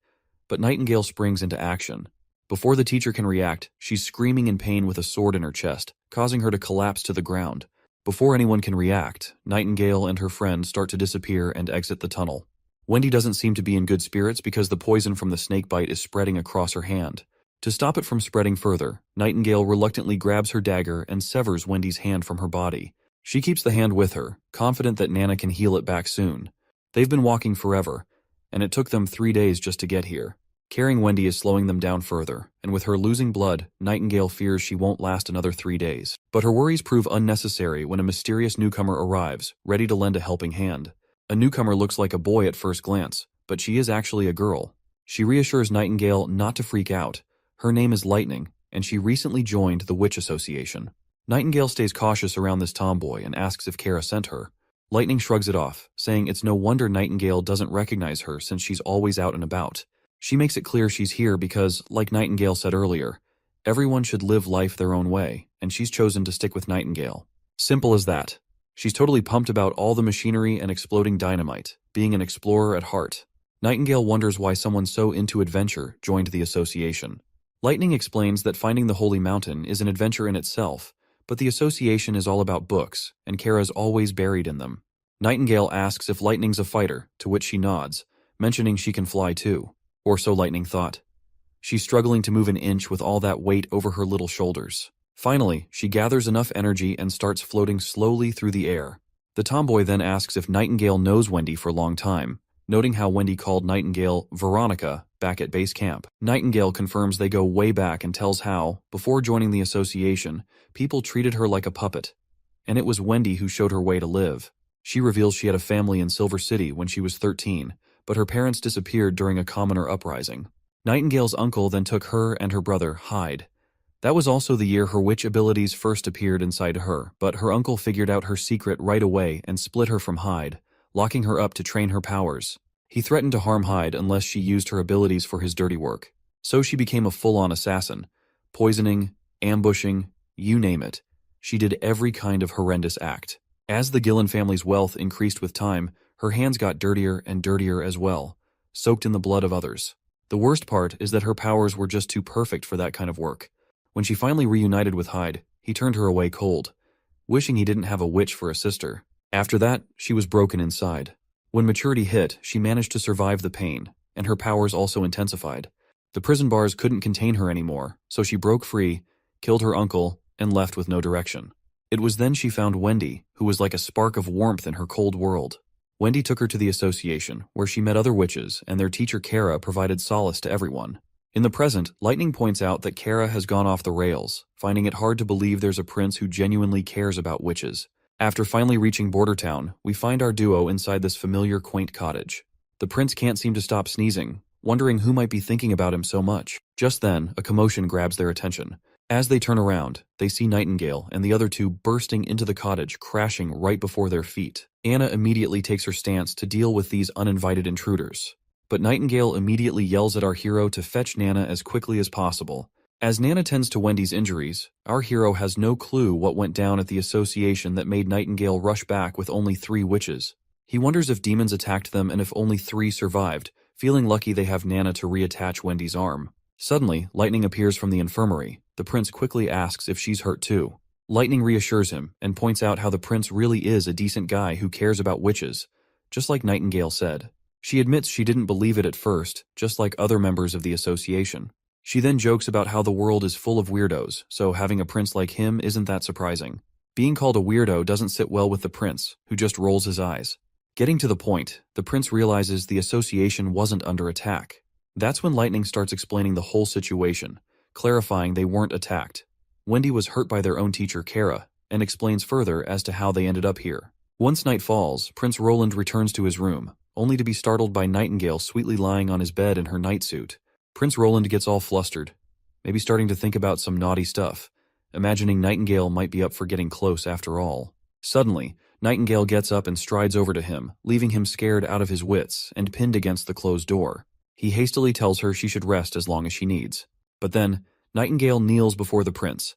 But Nightingale springs into action. Before the teacher can react, she's screaming in pain with a sword in her chest, causing her to collapse to the ground. Before anyone can react, Nightingale and her friend start to disappear and exit the tunnel. Wendy doesn't seem to be in good spirits because the poison from the snake bite is spreading across her hand. To stop it from spreading further, Nightingale reluctantly grabs her dagger and severs Wendy's hand from her body. She keeps the hand with her, confident that Nana can heal it back soon. They've been walking forever, and it took them 3 days just to get here. Carrying Wendy is slowing them down further, and with her losing blood, Nightingale fears she won't last another 3 days. But her worries prove unnecessary when a mysterious newcomer arrives, ready to lend a helping hand. A newcomer looks like a boy at first glance, but she is actually a girl. She reassures Nightingale not to freak out. Her name is Lightning, and she recently joined the Witch Association. Nightingale stays cautious around this tomboy and asks if Kara sent her. Lightning shrugs it off, saying it's no wonder Nightingale doesn't recognize her since she's always out and about. She makes it clear she's here because, like Nightingale said earlier, everyone should live life their own way, and she's chosen to stick with Nightingale. Simple as that. She's totally pumped about all the machinery and exploding dynamite, being an explorer at heart. Nightingale wonders why someone so into adventure joined the association. Lightning explains that finding the Holy Mountain is an adventure in itself, but the association is all about books, and Kara's always buried in them. Nightingale asks if Lightning's a fighter, to which she nods, mentioning she can fly too. Or so Lightning thought. She's struggling to move an inch with all that weight over her little shoulders. Finally, she gathers enough energy and starts floating slowly through the air. The tomboy then asks if Nightingale knows Wendy for a long time, noting how Wendy called Nightingale Veronica back at base camp. Nightingale confirms they go way back and tells how, before joining the association, people treated her like a puppet. And it was Wendy who showed her way to live. She reveals she had a family in Silver City when she was 13, but her parents disappeared during a commoner uprising. Nightingale's uncle then took her and her brother, Hyde. That was also the year her witch abilities first appeared inside her, but her uncle figured out her secret right away and split her from Hyde, locking her up to train her powers. He threatened to harm Hyde unless she used her abilities for his dirty work. So she became a full-on assassin. Poisoning, ambushing, you name it. She did every kind of horrendous act. As the Gillen family's wealth increased with time, her hands got dirtier and dirtier as well, soaked in the blood of others. The worst part is that her powers were just too perfect for that kind of work. When she finally reunited with Hyde, he turned her away cold, wishing he didn't have a witch for a sister. After that, she was broken inside. When maturity hit, she managed to survive the pain, and her powers also intensified. The prison bars couldn't contain her anymore, so she broke free, killed her uncle, and left with no direction. It was then she found Wendy, who was like a spark of warmth in her cold world. Wendy took her to the association, where she met other witches, and their teacher Kara provided solace to everyone. In the present, Lightning points out that Kara has gone off the rails, finding it hard to believe there's a prince who genuinely cares about witches. After finally reaching Bordertown, we find our duo inside this familiar, quaint cottage. The prince can't seem to stop sneezing, wondering who might be thinking about him so much. Just then, a commotion grabs their attention. As they turn around, they see Nightingale and the other two bursting into the cottage, crashing right before their feet. Anna immediately takes her stance to deal with these uninvited intruders. But Nightingale immediately yells at our hero to fetch Nana as quickly as possible. As Nana tends to Wendy's injuries, our hero has no clue what went down at the association that made Nightingale rush back with only 3 witches. He wonders if demons attacked them and if only 3 survived, feeling lucky they have Nana to reattach Wendy's arm. Suddenly, Lightning appears from the infirmary. The prince quickly asks if she's hurt too. Lightning reassures him and points out how the prince really is a decent guy who cares about witches, just like Nightingale said. She admits she didn't believe it at first, just like other members of the association. She then jokes about how the world is full of weirdos, so having a prince like him isn't that surprising. Being called a weirdo doesn't sit well with the prince, who just rolls his eyes. Getting to the point, the prince realizes the association wasn't under attack. That's when Lightning starts explaining the whole situation, clarifying they weren't attacked. Wendy was hurt by their own teacher Kara, and explains further as to how they ended up here. Once night falls, Prince Roland returns to his room, only to be startled by Nightingale sweetly lying on his bed in her nightsuit. Prince Roland gets all flustered, maybe starting to think about some naughty stuff, imagining Nightingale might be up for getting close after all. Suddenly, Nightingale gets up and strides over to him, leaving him scared out of his wits and pinned against the closed door. He hastily tells her she should rest as long as she needs. But then, Nightingale kneels before the prince.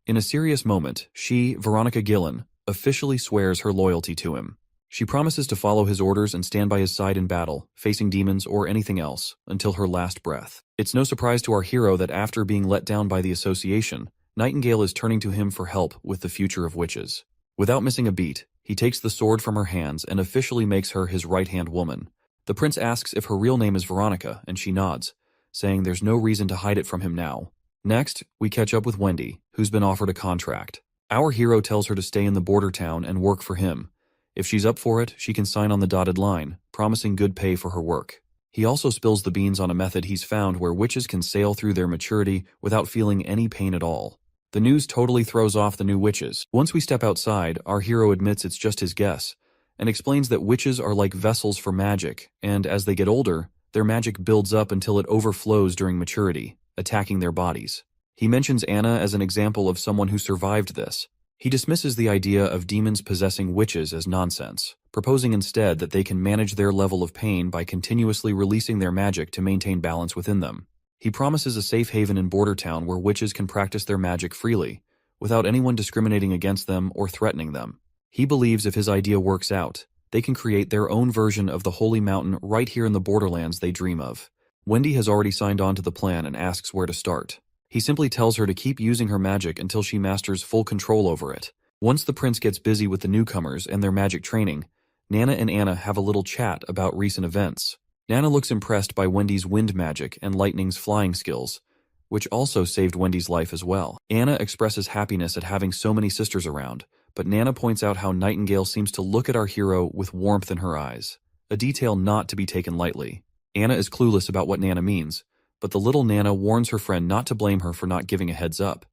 In a serious moment, she, Veronica Gillen, officially swears her loyalty to him. She promises to follow his orders and stand by his side in battle, facing demons or anything else, until her last breath. It's no surprise to our hero that after being let down by the association, Nightingale is turning to him for help with the future of witches. Without missing a beat, he takes the sword from her hands and officially makes her his right-hand woman. The prince asks if her real name is Veronica, and she nods, saying there's no reason to hide it from him now. Next, we catch up with Wendy, who's been offered a contract. Our hero tells her to stay in the border town and work for him. If she's up for it, she can sign on the dotted line, promising good pay for her work. He also spills the beans on a method he's found where witches can sail through their maturity without feeling any pain at all. The news totally throws off the new witches. Once we step outside, our hero admits it's just his guess, and explains that witches are like vessels for magic, and as they get older, their magic builds up until it overflows during maturity, attacking their bodies. He mentions Anna as an example of someone who survived this. He dismisses the idea of demons possessing witches as nonsense, proposing instead that they can manage their level of pain by continuously releasing their magic to maintain balance within them. He promises a safe haven in Border Town where witches can practice their magic freely, without anyone discriminating against them or threatening them. He believes if his idea works out, they can create their own version of the Holy Mountain right here in the borderlands they dream of. Wendy has already signed on to the plan and asks where to start. He simply tells her to keep using her magic until she masters full control over it. Once the prince gets busy with the newcomers and their magic training, Nana and Anna have a little chat about recent events. Nana looks impressed by Wendy's wind magic and Lightning's flying skills, which also saved Wendy's life as well. Anna expresses happiness at having so many sisters around, but Nana points out how Nightingale seems to look at our hero with warmth in her eyes, a detail not to be taken lightly. Anna is clueless about what Nana means, but the little Nana warns her friend not to blame her for not giving a heads up,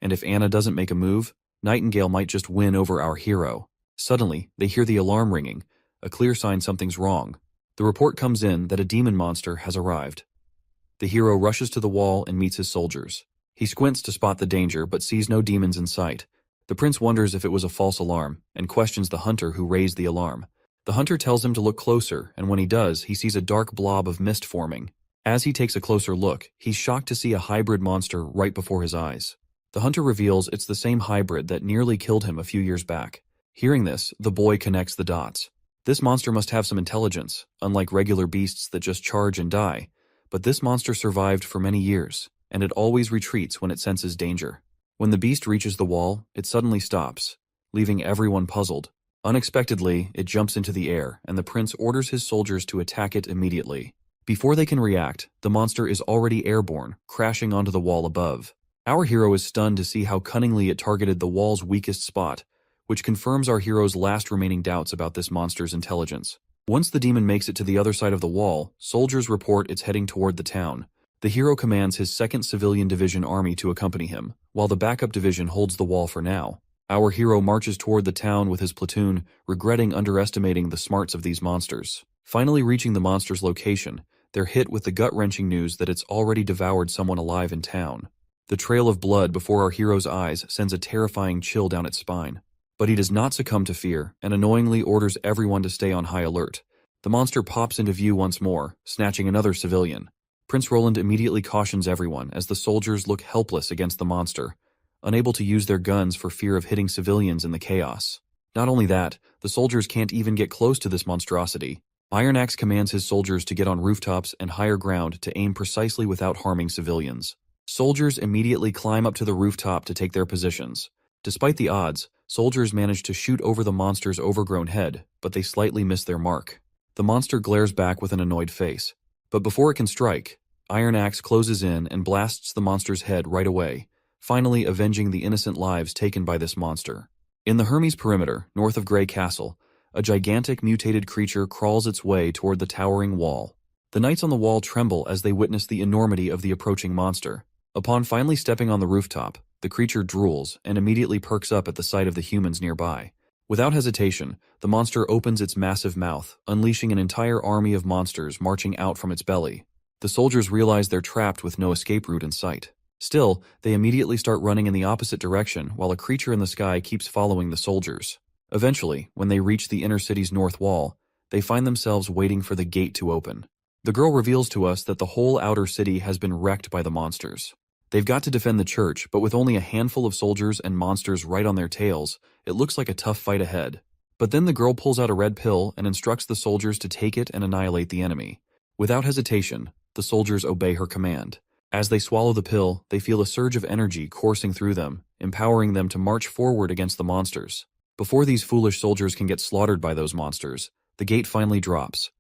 and if Anna doesn't make a move, Nightingale might just win over our hero. Suddenly, they hear the alarm ringing, a clear sign something's wrong. The report comes in that a demon monster has arrived. The hero rushes to the wall and meets his soldiers. He squints to spot the danger but sees no demons in sight. The prince wonders if it was a false alarm and questions the hunter who raised the alarm. The hunter tells him to look closer, and when he does, he sees a dark blob of mist forming. As he takes a closer look, he's shocked to see a hybrid monster right before his eyes. The hunter reveals it's the same hybrid that nearly killed him a few years back. Hearing this, the boy connects the dots. This monster must have some intelligence, unlike regular beasts that just charge and die. But this monster survived for many years, and it always retreats when it senses danger. When the beast reaches the wall, it suddenly stops, leaving everyone puzzled. Unexpectedly, it jumps into the air, and the prince orders his soldiers to attack it immediately. Before they can react, the monster is already airborne, crashing onto the wall above. Our hero is stunned to see how cunningly it targeted the wall's weakest spot, which confirms our hero's last remaining doubts about this monster's intelligence. Once the demon makes it to the other side of the wall, soldiers report it's heading toward the town. The hero commands his 2nd Civilian Division army to accompany him, while the backup division holds the wall for now. Our hero marches toward the town with his platoon, regretting underestimating the smarts of these monsters. Finally reaching the monster's location, they're hit with the gut-wrenching news that it's already devoured someone alive in town. The trail of blood before our hero's eyes sends a terrifying chill down its spine. But he does not succumb to fear, and annoyingly orders everyone to stay on high alert. The monster pops into view once more, snatching another civilian. Prince Roland immediately cautions everyone as the soldiers look helpless against the monster, unable to use their guns for fear of hitting civilians in the chaos. Not only that, the soldiers can't even get close to this monstrosity. Iron Axe commands his soldiers to get on rooftops and higher ground to aim precisely without harming civilians. Soldiers immediately climb up to the rooftop to take their positions. Despite the odds, soldiers manage to shoot over the monster's overgrown head, but they slightly miss their mark. The monster glares back with an annoyed face. But before it can strike, Iron Axe closes in and blasts the monster's head right away, finally avenging the innocent lives taken by this monster. In the Hermes perimeter, north of Grey Castle, a gigantic mutated creature crawls its way toward the towering wall. The knights on the wall tremble as they witness the enormity of the approaching monster. Upon finally stepping on the rooftop, the creature drools and immediately perks up at the sight of the humans nearby. Without hesitation, the monster opens its massive mouth, unleashing an entire army of monsters marching out from its belly. The soldiers realize they're trapped with no escape route in sight. Still, they immediately start running in the opposite direction while a creature in the sky keeps following the soldiers. Eventually, when they reach the inner city's north wall, they find themselves waiting for the gate to open. The girl reveals to us that the whole outer city has been wrecked by the monsters. They've got to defend the church, but with only a handful of soldiers and monsters right on their tails, it looks like a tough fight ahead. But then the girl pulls out a red pill and instructs the soldiers to take it and annihilate the enemy. Without hesitation, the soldiers obey her command. As they swallow the pill, they feel a surge of energy coursing through them, empowering them to march forward against the monsters. Before these foolish soldiers can get slaughtered by those monsters, the gate finally drops,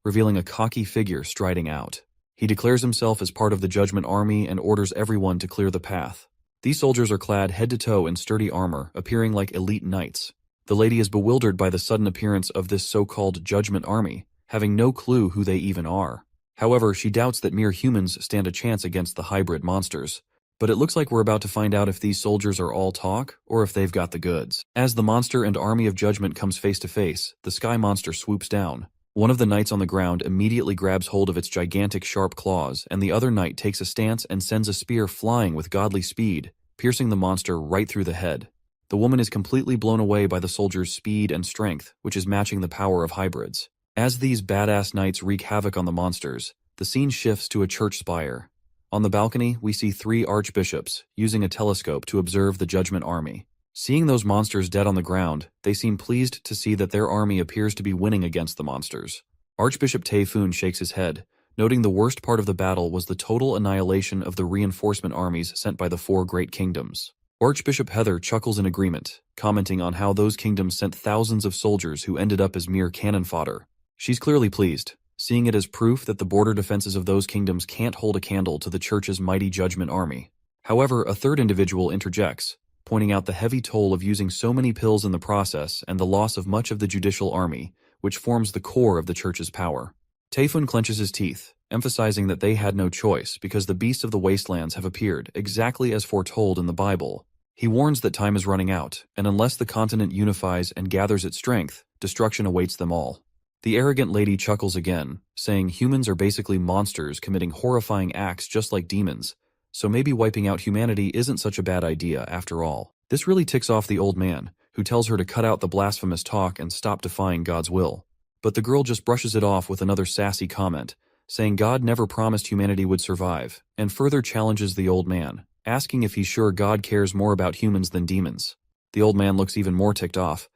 revealing a cocky figure striding out. He declares himself as part of the Judgment Army and orders everyone to clear the path. These soldiers are clad head to toe in sturdy armor, appearing like elite knights. The lady is bewildered by the sudden appearance of this so-called Judgment Army, having no clue who they even are. However, she doubts that mere humans stand a chance against the hybrid monsters. But it looks like we're about to find out if these soldiers are all talk, or if they've got the goods. As the monster and army of Judgment comes face to face, the sky monster swoops down. One of the knights on the ground immediately grabs hold of its gigantic sharp claws, and the other knight takes a stance and sends a spear flying with godly speed, piercing the monster right through the head. The woman is completely blown away by the soldier's speed and strength, which is matching the power of hybrids. As these badass knights wreak havoc on the monsters, the scene shifts to a church spire. On the balcony, we see 3 archbishops using a telescope to observe the Judgment Army. Seeing those monsters dead on the ground, they seem pleased to see that their army appears to be winning against the monsters. Archbishop Taifun shakes his head, noting the worst part of the battle was the total annihilation of the reinforcement armies sent by the 4 great kingdoms. Archbishop Heather chuckles in agreement, commenting on how those kingdoms sent thousands of soldiers who ended up as mere cannon fodder. She's clearly pleased, seeing it as proof that the border defenses of those kingdoms can't hold a candle to the Church's mighty Judgment Army. However, a third individual interjects, pointing out the heavy toll of using so many pills in the process and the loss of much of the judicial army, which forms the core of the Church's power. Taifun clenches his teeth, emphasizing that they had no choice because the beasts of the wastelands have appeared exactly as foretold in the Bible. He warns that time is running out, and unless the continent unifies and gathers its strength, destruction awaits them all. The arrogant lady chuckles again, saying humans are basically monsters committing horrifying acts just like demons, so maybe wiping out humanity isn't such a bad idea after all. This really ticks off the old man, who tells her to cut out the blasphemous talk and stop defying God's will. But the girl just brushes it off with another sassy comment, saying God never promised humanity would survive, and further challenges the old man, asking if he's sure God cares more about humans than demons. The old man looks even more ticked off,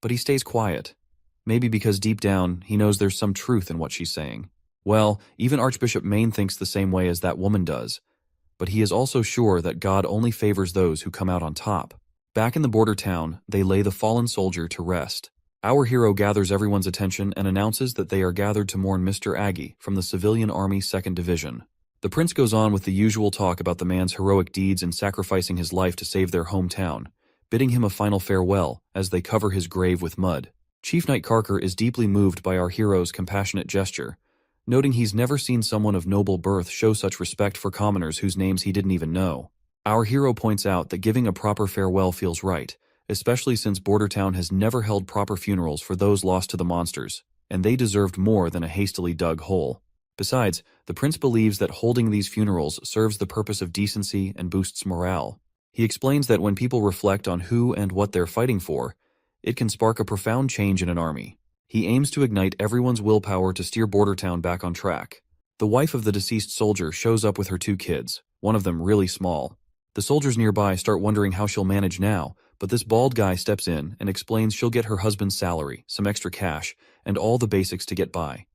but he stays quiet. Maybe because deep down, he knows there's some truth in what she's saying. Well, even Archbishop Maine thinks the same way as that woman does, but he is also sure that God only favors those who come out on top. Back in the border town, they lay the fallen soldier to rest. Our hero gathers everyone's attention and announces that they are gathered to mourn Mr. Aggie from the Civilian Army 2nd Division. The prince goes on with the usual talk about the man's heroic deeds in sacrificing his life to save their hometown, bidding him a final farewell as they cover his grave with mud. Chief Knight Carker is deeply moved by our hero's compassionate gesture, noting he's never seen someone of noble birth show such respect for commoners whose names he didn't even know. Our hero points out that giving a proper farewell feels right, especially since Bordertown has never held proper funerals for those lost to the monsters, and they deserved more than a hastily dug hole. Besides, the prince believes that holding these funerals serves the purpose of decency and boosts morale. He explains that when people reflect on who and what they're fighting for, it can spark a profound change in an army. He aims to ignite everyone's willpower to steer Bordertown back on track. The wife of the deceased soldier shows up with her 2 kids, one of them really small. The soldiers nearby start wondering how she'll manage now, but this bald guy steps in and explains she'll get her husband's salary, some extra cash, and all the basics to get by.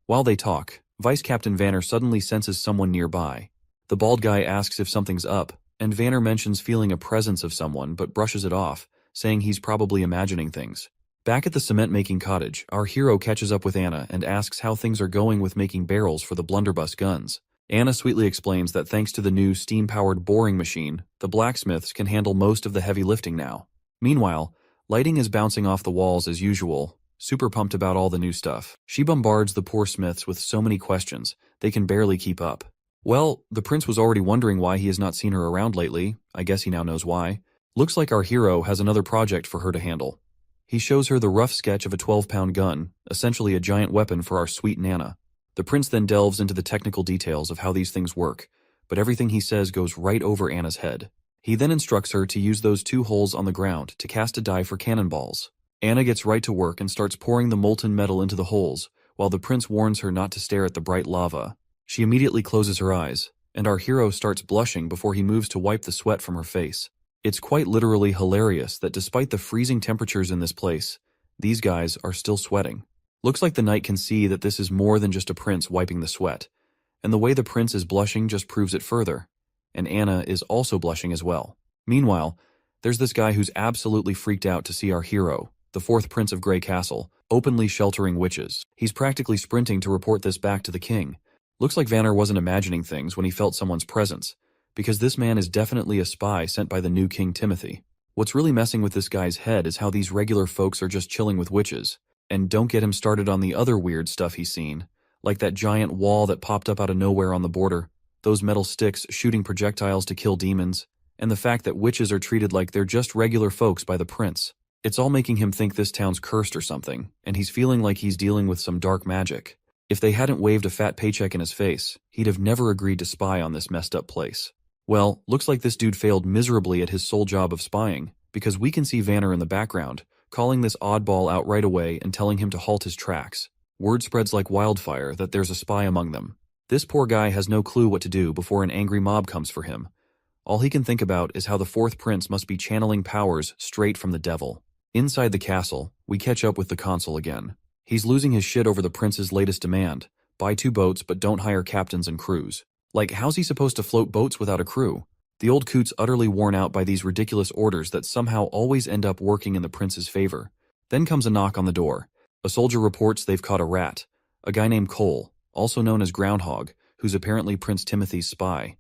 While they talk, Vice Captain Vanner suddenly senses someone nearby. The bald guy asks if something's up, and Vanner mentions feeling a presence of someone but brushes it off, saying he's probably imagining things. Back at the cement-making cottage, our hero catches up with Anna and asks how things are going with making barrels for the blunderbuss guns. Anna sweetly explains that thanks to the new steam-powered boring machine, the blacksmiths can handle most of the heavy lifting now. Meanwhile, lighting is bouncing off the walls as usual, super pumped about all the new stuff. She bombards the poor smiths with so many questions, they can barely keep up. Well, the prince was already wondering why he has not seen her around lately. I guess he now knows why. Looks like our hero has another project for her to handle. He shows her the rough sketch of a 12-pound gun, essentially a giant weapon for our sweet Nana. The prince then delves into the technical details of how these things work, but everything he says goes right over Anna's head. He then instructs her to use those 2 holes on the ground to cast a die for cannonballs. Anna gets right to work and starts pouring the molten metal into the holes, while the prince warns her not to stare at the bright lava. She immediately closes her eyes, and our hero starts blushing before he moves to wipe the sweat from her face. It's quite literally hilarious that despite the freezing temperatures in this place, these guys are still sweating. Looks like the knight can see that this is more than just a prince wiping the sweat, and the way the prince is blushing just proves it further, and Anna is also blushing as well. Meanwhile, there's this guy who's absolutely freaked out to see our hero, the 4th Prince of Grey Castle, openly sheltering witches. He's practically sprinting to report this back to the king. Looks like Vanner wasn't imagining things when he felt someone's presence, because this man is definitely a spy sent by the new King Timothy. What's really messing with this guy's head is how these regular folks are just chilling with witches. And don't get him started on the other weird stuff he's seen, like that giant wall that popped up out of nowhere on the border, those metal sticks shooting projectiles to kill demons, and the fact that witches are treated like they're just regular folks by the prince. It's all making him think this town's cursed or something, and he's feeling like he's dealing with some dark magic. If they hadn't waved a fat paycheck in his face, he'd have never agreed to spy on this messed up place. Well, looks like this dude failed miserably at his sole job of spying, because we can see Vanner in the background, calling this oddball out right away and telling him to halt his tracks. Word spreads like wildfire that there's a spy among them. This poor guy has no clue what to do before an angry mob comes for him. All he can think about is how the fourth prince must be channeling powers straight from the devil. Inside the castle, we catch up with the consul again. He's losing his shit over the prince's latest demand: buy 2 boats but don't hire captains and crews. Like, how's he supposed to float boats without a crew? The old coot's utterly worn out by these ridiculous orders that somehow always end up working in the prince's favor. Then comes a knock on the door. A soldier reports they've caught a rat, a guy named Cole, also known as Groundhog, who's apparently Prince Timothy's spy.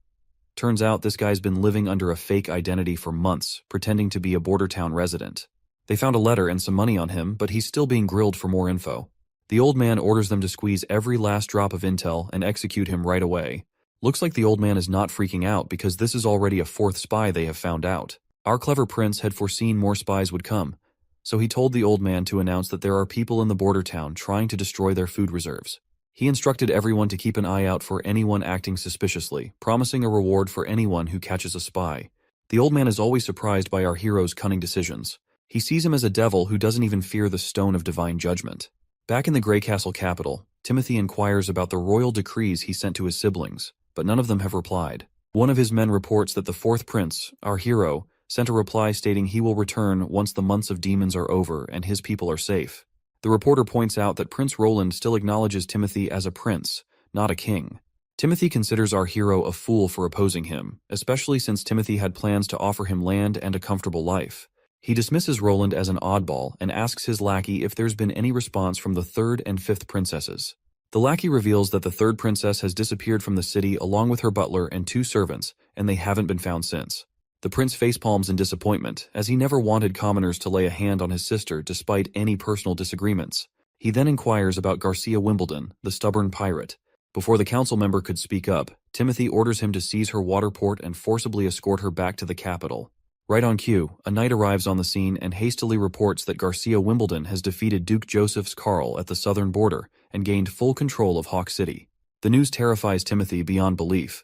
Turns out this guy's been living under a fake identity for months, pretending to be a border town resident. They found a letter and some money on him, but he's still being grilled for more info. The old man orders them to squeeze every last drop of intel and execute him right away. Looks like the old man is not freaking out because this is already a 4th spy they have found out. Our clever prince had foreseen more spies would come, so he told the old man to announce that there are people in the border town trying to destroy their food reserves. He instructed everyone to keep an eye out for anyone acting suspiciously, promising a reward for anyone who catches a spy. The old man is always surprised by our hero's cunning decisions. He sees him as a devil who doesn't even fear the stone of divine judgment. Back in the Grey Castle capital, Timothy inquires about the royal decrees he sent to his siblings, but none of them have replied. One of his men reports that the 4th prince, our hero, sent a reply stating he will return once the months of demons are over and his people are safe. The reporter points out that Prince Roland still acknowledges Timothy as a prince, not a king. Timothy considers our hero a fool for opposing him, especially since Timothy had plans to offer him land and a comfortable life. He dismisses Roland as an oddball and asks his lackey if there's been any response from the 3rd and 5th princesses. The lackey reveals that the 3rd princess has disappeared from the city along with her butler and 2 servants, and they haven't been found since. The prince facepalms in disappointment, as he never wanted commoners to lay a hand on his sister despite any personal disagreements. He then inquires about Garcia Wimbledon, the stubborn pirate. Before the council member could speak up, Timothy orders him to seize her water port and forcibly escort her back to the capital. Right on cue, a knight arrives on the scene and hastily reports that Garcia Wimbledon has defeated Duke Joseph's Carl at the southern border and gained full control of Hawk City. The news terrifies Timothy beyond belief,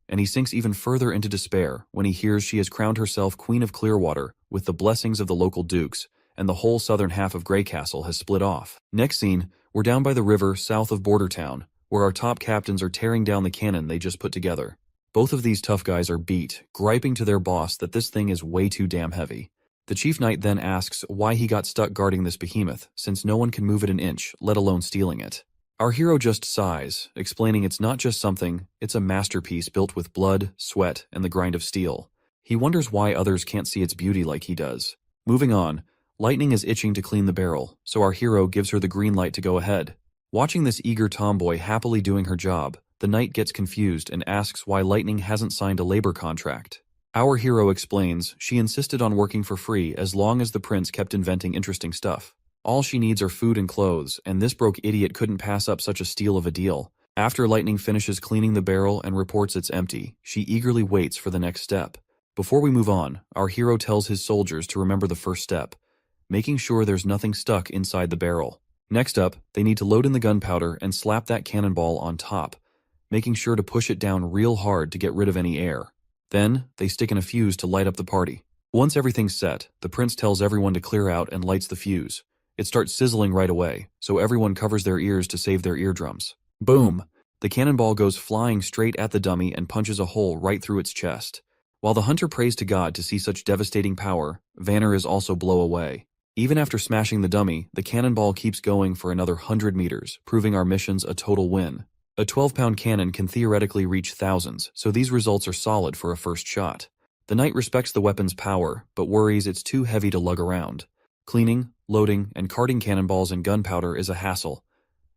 and he sinks even further into despair when he hears she has crowned herself Queen of Clearwater with the blessings of the local dukes, and the whole southern half of Grey Castle has split off. Next scene, we're down by the river south of Border Town, where our top captains are tearing down the cannon they just put together. Both of these tough guys are beat, griping to their boss that this thing is way too damn heavy. The chief knight then asks why he got stuck guarding this behemoth, since no one can move it an inch, let alone stealing it. Our hero just sighs, explaining it's not just something, it's a masterpiece built with blood, sweat, and the grind of steel. He wonders why others can't see its beauty like he does. Moving on, Lightning is itching to clean the barrel, so our hero gives her the green light to go ahead. Watching this eager tomboy happily doing her job, the knight gets confused and asks why Lightning hasn't signed a labor contract. Our hero explains she insisted on working for free as long as the prince kept inventing interesting stuff. All she needs are food and clothes, and this broke idiot couldn't pass up such a steal of a deal. After Lightning finishes cleaning the barrel and reports it's empty, she eagerly waits for the next step. Before we move on, our hero tells his soldiers to remember the first step, making sure there's nothing stuck inside the barrel. Next up, they need to load in the gunpowder and slap that cannonball on top, making sure to push it down real hard to get rid of any air. Then, they stick in a fuse to light up the party. Once everything's set, the prince tells everyone to clear out and lights the fuse. It starts sizzling right away, so everyone covers their ears to save their eardrums. Boom! The cannonball goes flying straight at the dummy and punches a hole right through its chest. While the hunter prays to God to see such devastating power, Vanner is also blown away. Even after smashing the dummy, the cannonball keeps going for another 100 meters, proving our mission's a total win. A 12-pound cannon can theoretically reach thousands, so these results are solid for a first shot. The knight respects the weapon's power, but worries it's too heavy to lug around. Cleaning, loading, and carting cannonballs and gunpowder is a hassle.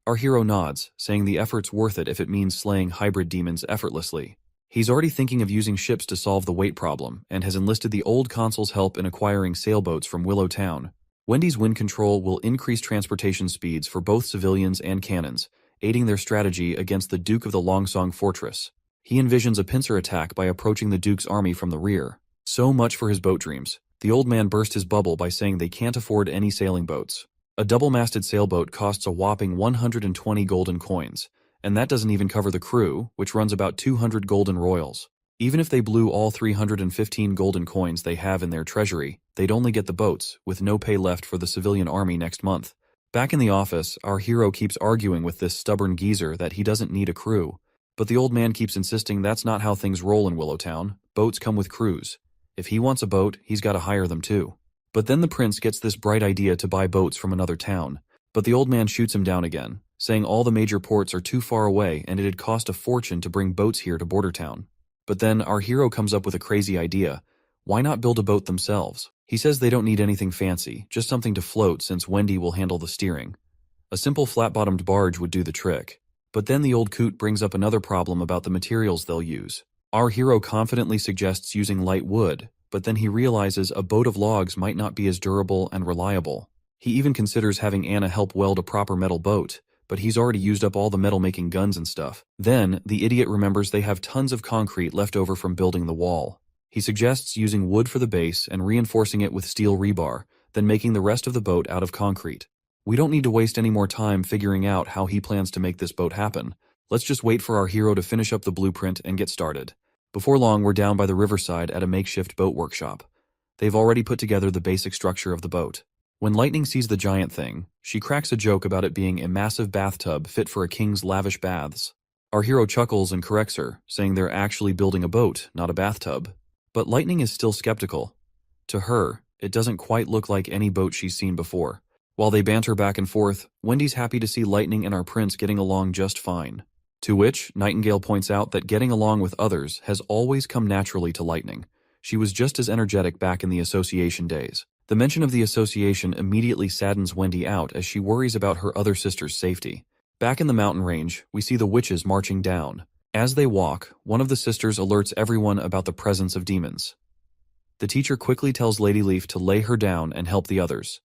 Our hero nods, saying the effort's worth it if it means slaying hybrid demons effortlessly. He's already thinking of using ships to solve the weight problem, and has enlisted the old consul's help in acquiring sailboats from Willow Town. Wendy's wind control will increase transportation speeds for both civilians and cannons, aiding their strategy against the Duke of the Longsong Fortress. He envisions a pincer attack by approaching the Duke's army from the rear. So much for his boat dreams. The old man burst his bubble by saying they can't afford any sailing boats. A double-masted sailboat costs a whopping 120 golden coins, and that doesn't even cover the crew, which runs about 200 golden royals. Even if they blew all 315 golden coins they have in their treasury, they'd only get the boats, with no pay left for the civilian army next month. Back in the office, our hero keeps arguing with this stubborn geezer that he doesn't need a crew. But the old man keeps insisting that's not how things roll in Willowtown. Boats come with crews. If he wants a boat, he's got to hire them too. But then the prince gets this bright idea to buy boats from another town. But the old man shoots him down again, saying all the major ports are too far away and it'd cost a fortune to bring boats here to Border Town. But then our hero comes up with a crazy idea. Why not build a boat themselves? He says they don't need anything fancy, just something to float since Wendy will handle the steering. A simple flat-bottomed barge would do the trick. But then the old coot brings up another problem about the materials they'll use. Our hero confidently suggests using light wood, but then he realizes a boat of logs might not be as durable and reliable. He even considers having Anna help weld a proper metal boat, but he's already used up all the metal-making guns and stuff. Then, the idiot remembers they have tons of concrete left over from building the wall. He suggests using wood for the base and reinforcing it with steel rebar, then making the rest of the boat out of concrete. We don't need to waste any more time figuring out how he plans to make this boat happen. Let's just wait for our hero to finish up the blueprint and get started. Before long, we're down by the riverside at a makeshift boat workshop. They've already put together the basic structure of the boat. When Lightning sees the giant thing, she cracks a joke about it being a massive bathtub fit for a king's lavish baths. Our hero chuckles and corrects her, saying they're actually building a boat, not a bathtub. But Lightning is still skeptical. To her, it doesn't quite look like any boat she's seen before. While they banter back and forth, Wendy's happy to see Lightning and our prince getting along just fine. To which, Nightingale points out that getting along with others has always come naturally to Lightning. She was just as energetic back in the association days. The mention of the association immediately saddens Wendy out as she worries about her other sister's safety. Back in the mountain range, we see the witches marching down. As they walk, one of the sisters alerts everyone about the presence of demons. The teacher quickly tells Lady Leaf to lay her down and help the others.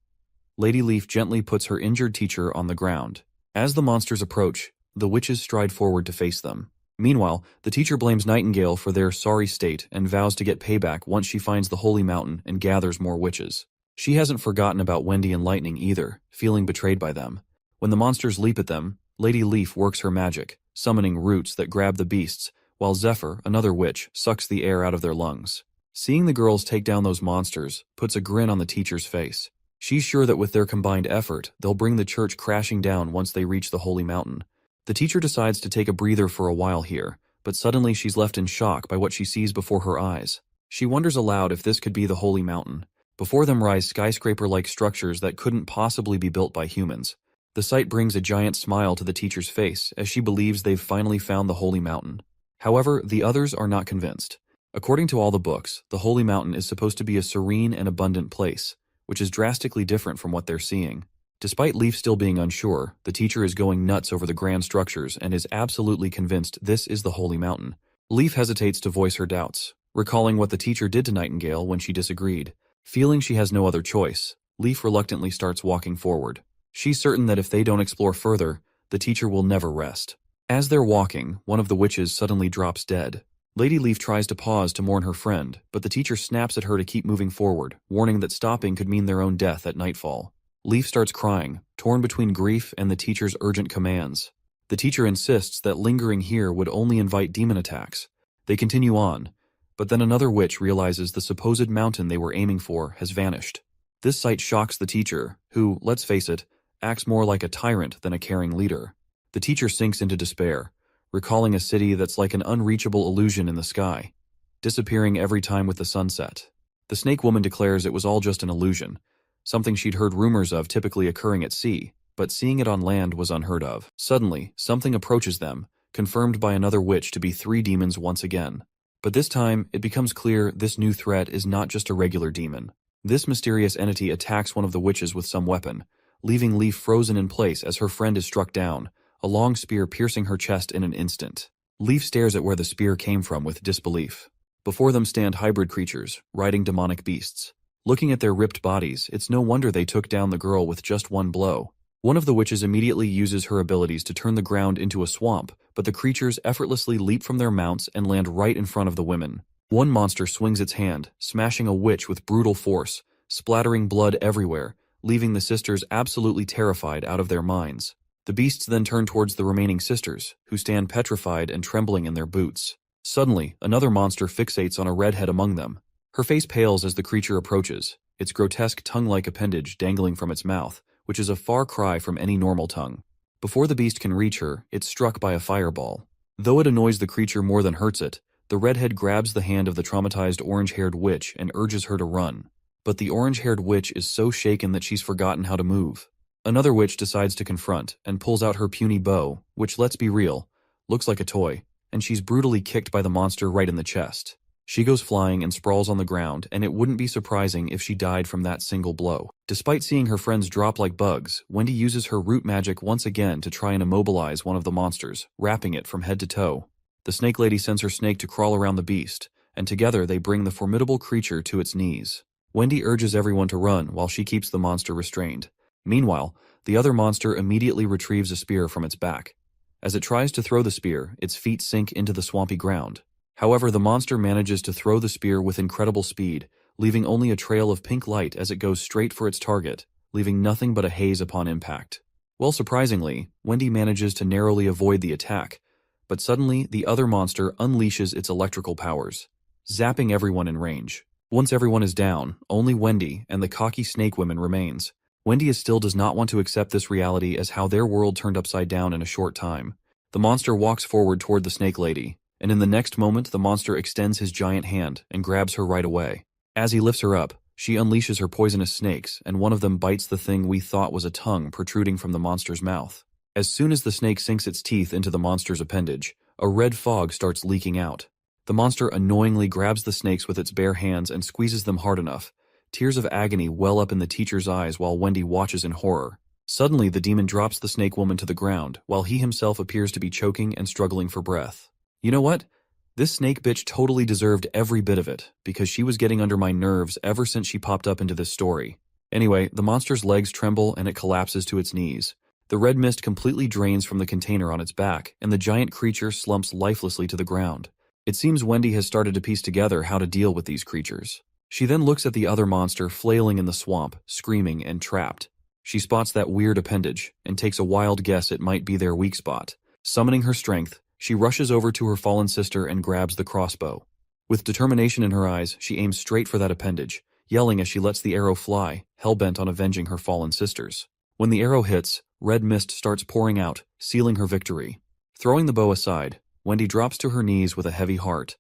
Lady Leaf gently puts her injured teacher on the ground. As the monsters approach, the witches stride forward to face them. Meanwhile, the teacher blames Nightingale for their sorry state and vows to get payback once she finds the Holy Mountain and gathers more witches. She hasn't forgotten about Wendy and Lightning either, feeling betrayed by them. When the monsters leap at them, Lady Leaf works her magic, summoning roots that grab the beasts, while Zephyr, another witch, sucks the air out of their lungs. Seeing the girls take down those monsters puts a grin on the teacher's face. She's sure that with their combined effort, they'll bring the church crashing down once they reach the Holy Mountain. The teacher decides to take a breather for a while here, but suddenly she's left in shock by what she sees before her eyes. She wonders aloud if this could be the Holy Mountain. Before them rise skyscraper-like structures that couldn't possibly be built by humans. The sight brings a giant smile to the teacher's face as she believes they've finally found the Holy Mountain. However, the others are not convinced. According to all the books, the Holy Mountain is supposed to be a serene and abundant place, which is drastically different from what they're seeing. Despite Leaf still being unsure, the teacher is going nuts over the grand structures and is absolutely convinced this is the Holy Mountain. Leaf hesitates to voice her doubts, recalling what the teacher did to Nightingale when she disagreed. Feeling she has no other choice, Leaf reluctantly starts walking forward. She's certain that if they don't explore further, the teacher will never rest. As they're walking, one of the witches suddenly drops dead. Lady Leaf tries to pause to mourn her friend, but the teacher snaps at her to keep moving forward, warning that stopping could mean their own death at nightfall. Leaf starts crying, torn between grief and the teacher's urgent commands. The teacher insists that lingering here would only invite demon attacks. They continue on, but then another witch realizes the supposed mountain they were aiming for has vanished. This sight shocks the teacher, who, let's face it, acts more like a tyrant than a caring leader. The teacher sinks into despair, recalling a city that's like an unreachable illusion in the sky, disappearing every time with the sunset. The Snake Woman declares it was all just an illusion, something she'd heard rumors of typically occurring at sea, but seeing it on land was unheard of. Suddenly, something approaches them, confirmed by another witch to be 3 demons once again. But this time, it becomes clear this new threat is not just a regular demon. This mysterious entity attacks one of the witches with some weapon, leaving Leaf frozen in place as her friend is struck down, a long spear piercing her chest in an instant. Leaf stares at where the spear came from with disbelief. Before them stand hybrid creatures, riding demonic beasts. Looking at their ripped bodies, it's no wonder they took down the girl with just one blow. One of the witches immediately uses her abilities to turn the ground into a swamp, but the creatures effortlessly leap from their mounts and land right in front of the women. One monster swings its hand, smashing a witch with brutal force, splattering blood everywhere, leaving the sisters absolutely terrified out of their minds. The beasts then turn towards the remaining sisters, who stand petrified and trembling in their boots. Suddenly, another monster fixates on a redhead among them. Her face pales as the creature approaches, its grotesque tongue-like appendage dangling from its mouth, which is a far cry from any normal tongue. Before the beast can reach her, it's struck by a fireball. Though it annoys the creature more than hurts it, the redhead grabs the hand of the traumatized orange-haired witch and urges her to run. But the orange-haired witch is so shaken that she's forgotten how to move. Another witch decides to confront and pulls out her puny bow, which, let's be real, looks like a toy, and she's brutally kicked by the monster right in the chest. She goes flying and sprawls on the ground, and it wouldn't be surprising if she died from that single blow. Despite seeing her friends drop like bugs, Wendy uses her root magic once again to try and immobilize one of the monsters, wrapping it from head to toe. The snake lady sends her snake to crawl around the beast, and together they bring the formidable creature to its knees. Wendy urges everyone to run while she keeps the monster restrained. Meanwhile, the other monster immediately retrieves a spear from its back. As it tries to throw the spear, its feet sink into the swampy ground. However, the monster manages to throw the spear with incredible speed, leaving only a trail of pink light as it goes straight for its target, leaving nothing but a haze upon impact. Well, surprisingly, Wendy manages to narrowly avoid the attack, but suddenly the other monster unleashes its electrical powers, zapping everyone in range. Once everyone is down, only Wendy and the cocky snake woman remains. Wendy still does not want to accept this reality as how their world turned upside down in a short time. The monster walks forward toward the snake lady, and in the next moment the monster extends his giant hand and grabs her right away. As he lifts her up, she unleashes her poisonous snakes, and one of them bites the thing we thought was a tongue protruding from the monster's mouth. As soon as the snake sinks its teeth into the monster's appendage, a red fog starts leaking out. The monster annoyingly grabs the snakes with its bare hands and squeezes them hard enough. Tears of agony well up in the teacher's eyes while Wendy watches in horror. Suddenly, the demon drops the snake woman to the ground, while he himself appears to be choking and struggling for breath. You know what? This snake bitch totally deserved every bit of it, because she was getting under my nerves ever since she popped up into this story. Anyway, the monster's legs tremble and it collapses to its knees. The red mist completely drains from the container on its back, and the giant creature slumps lifelessly to the ground. It seems Wendy has started to piece together how to deal with these creatures. She then looks at the other monster flailing in the swamp, screaming and trapped. She spots that weird appendage, and takes a wild guess it might be their weak spot. Summoning her strength, she rushes over to her fallen sister and grabs the crossbow. With determination in her eyes, she aims straight for that appendage, yelling as she lets the arrow fly, hell-bent on avenging her fallen sisters. When the arrow hits, red mist starts pouring out, sealing her victory. Throwing the bow aside, Wendy drops to her knees with a heavy heart.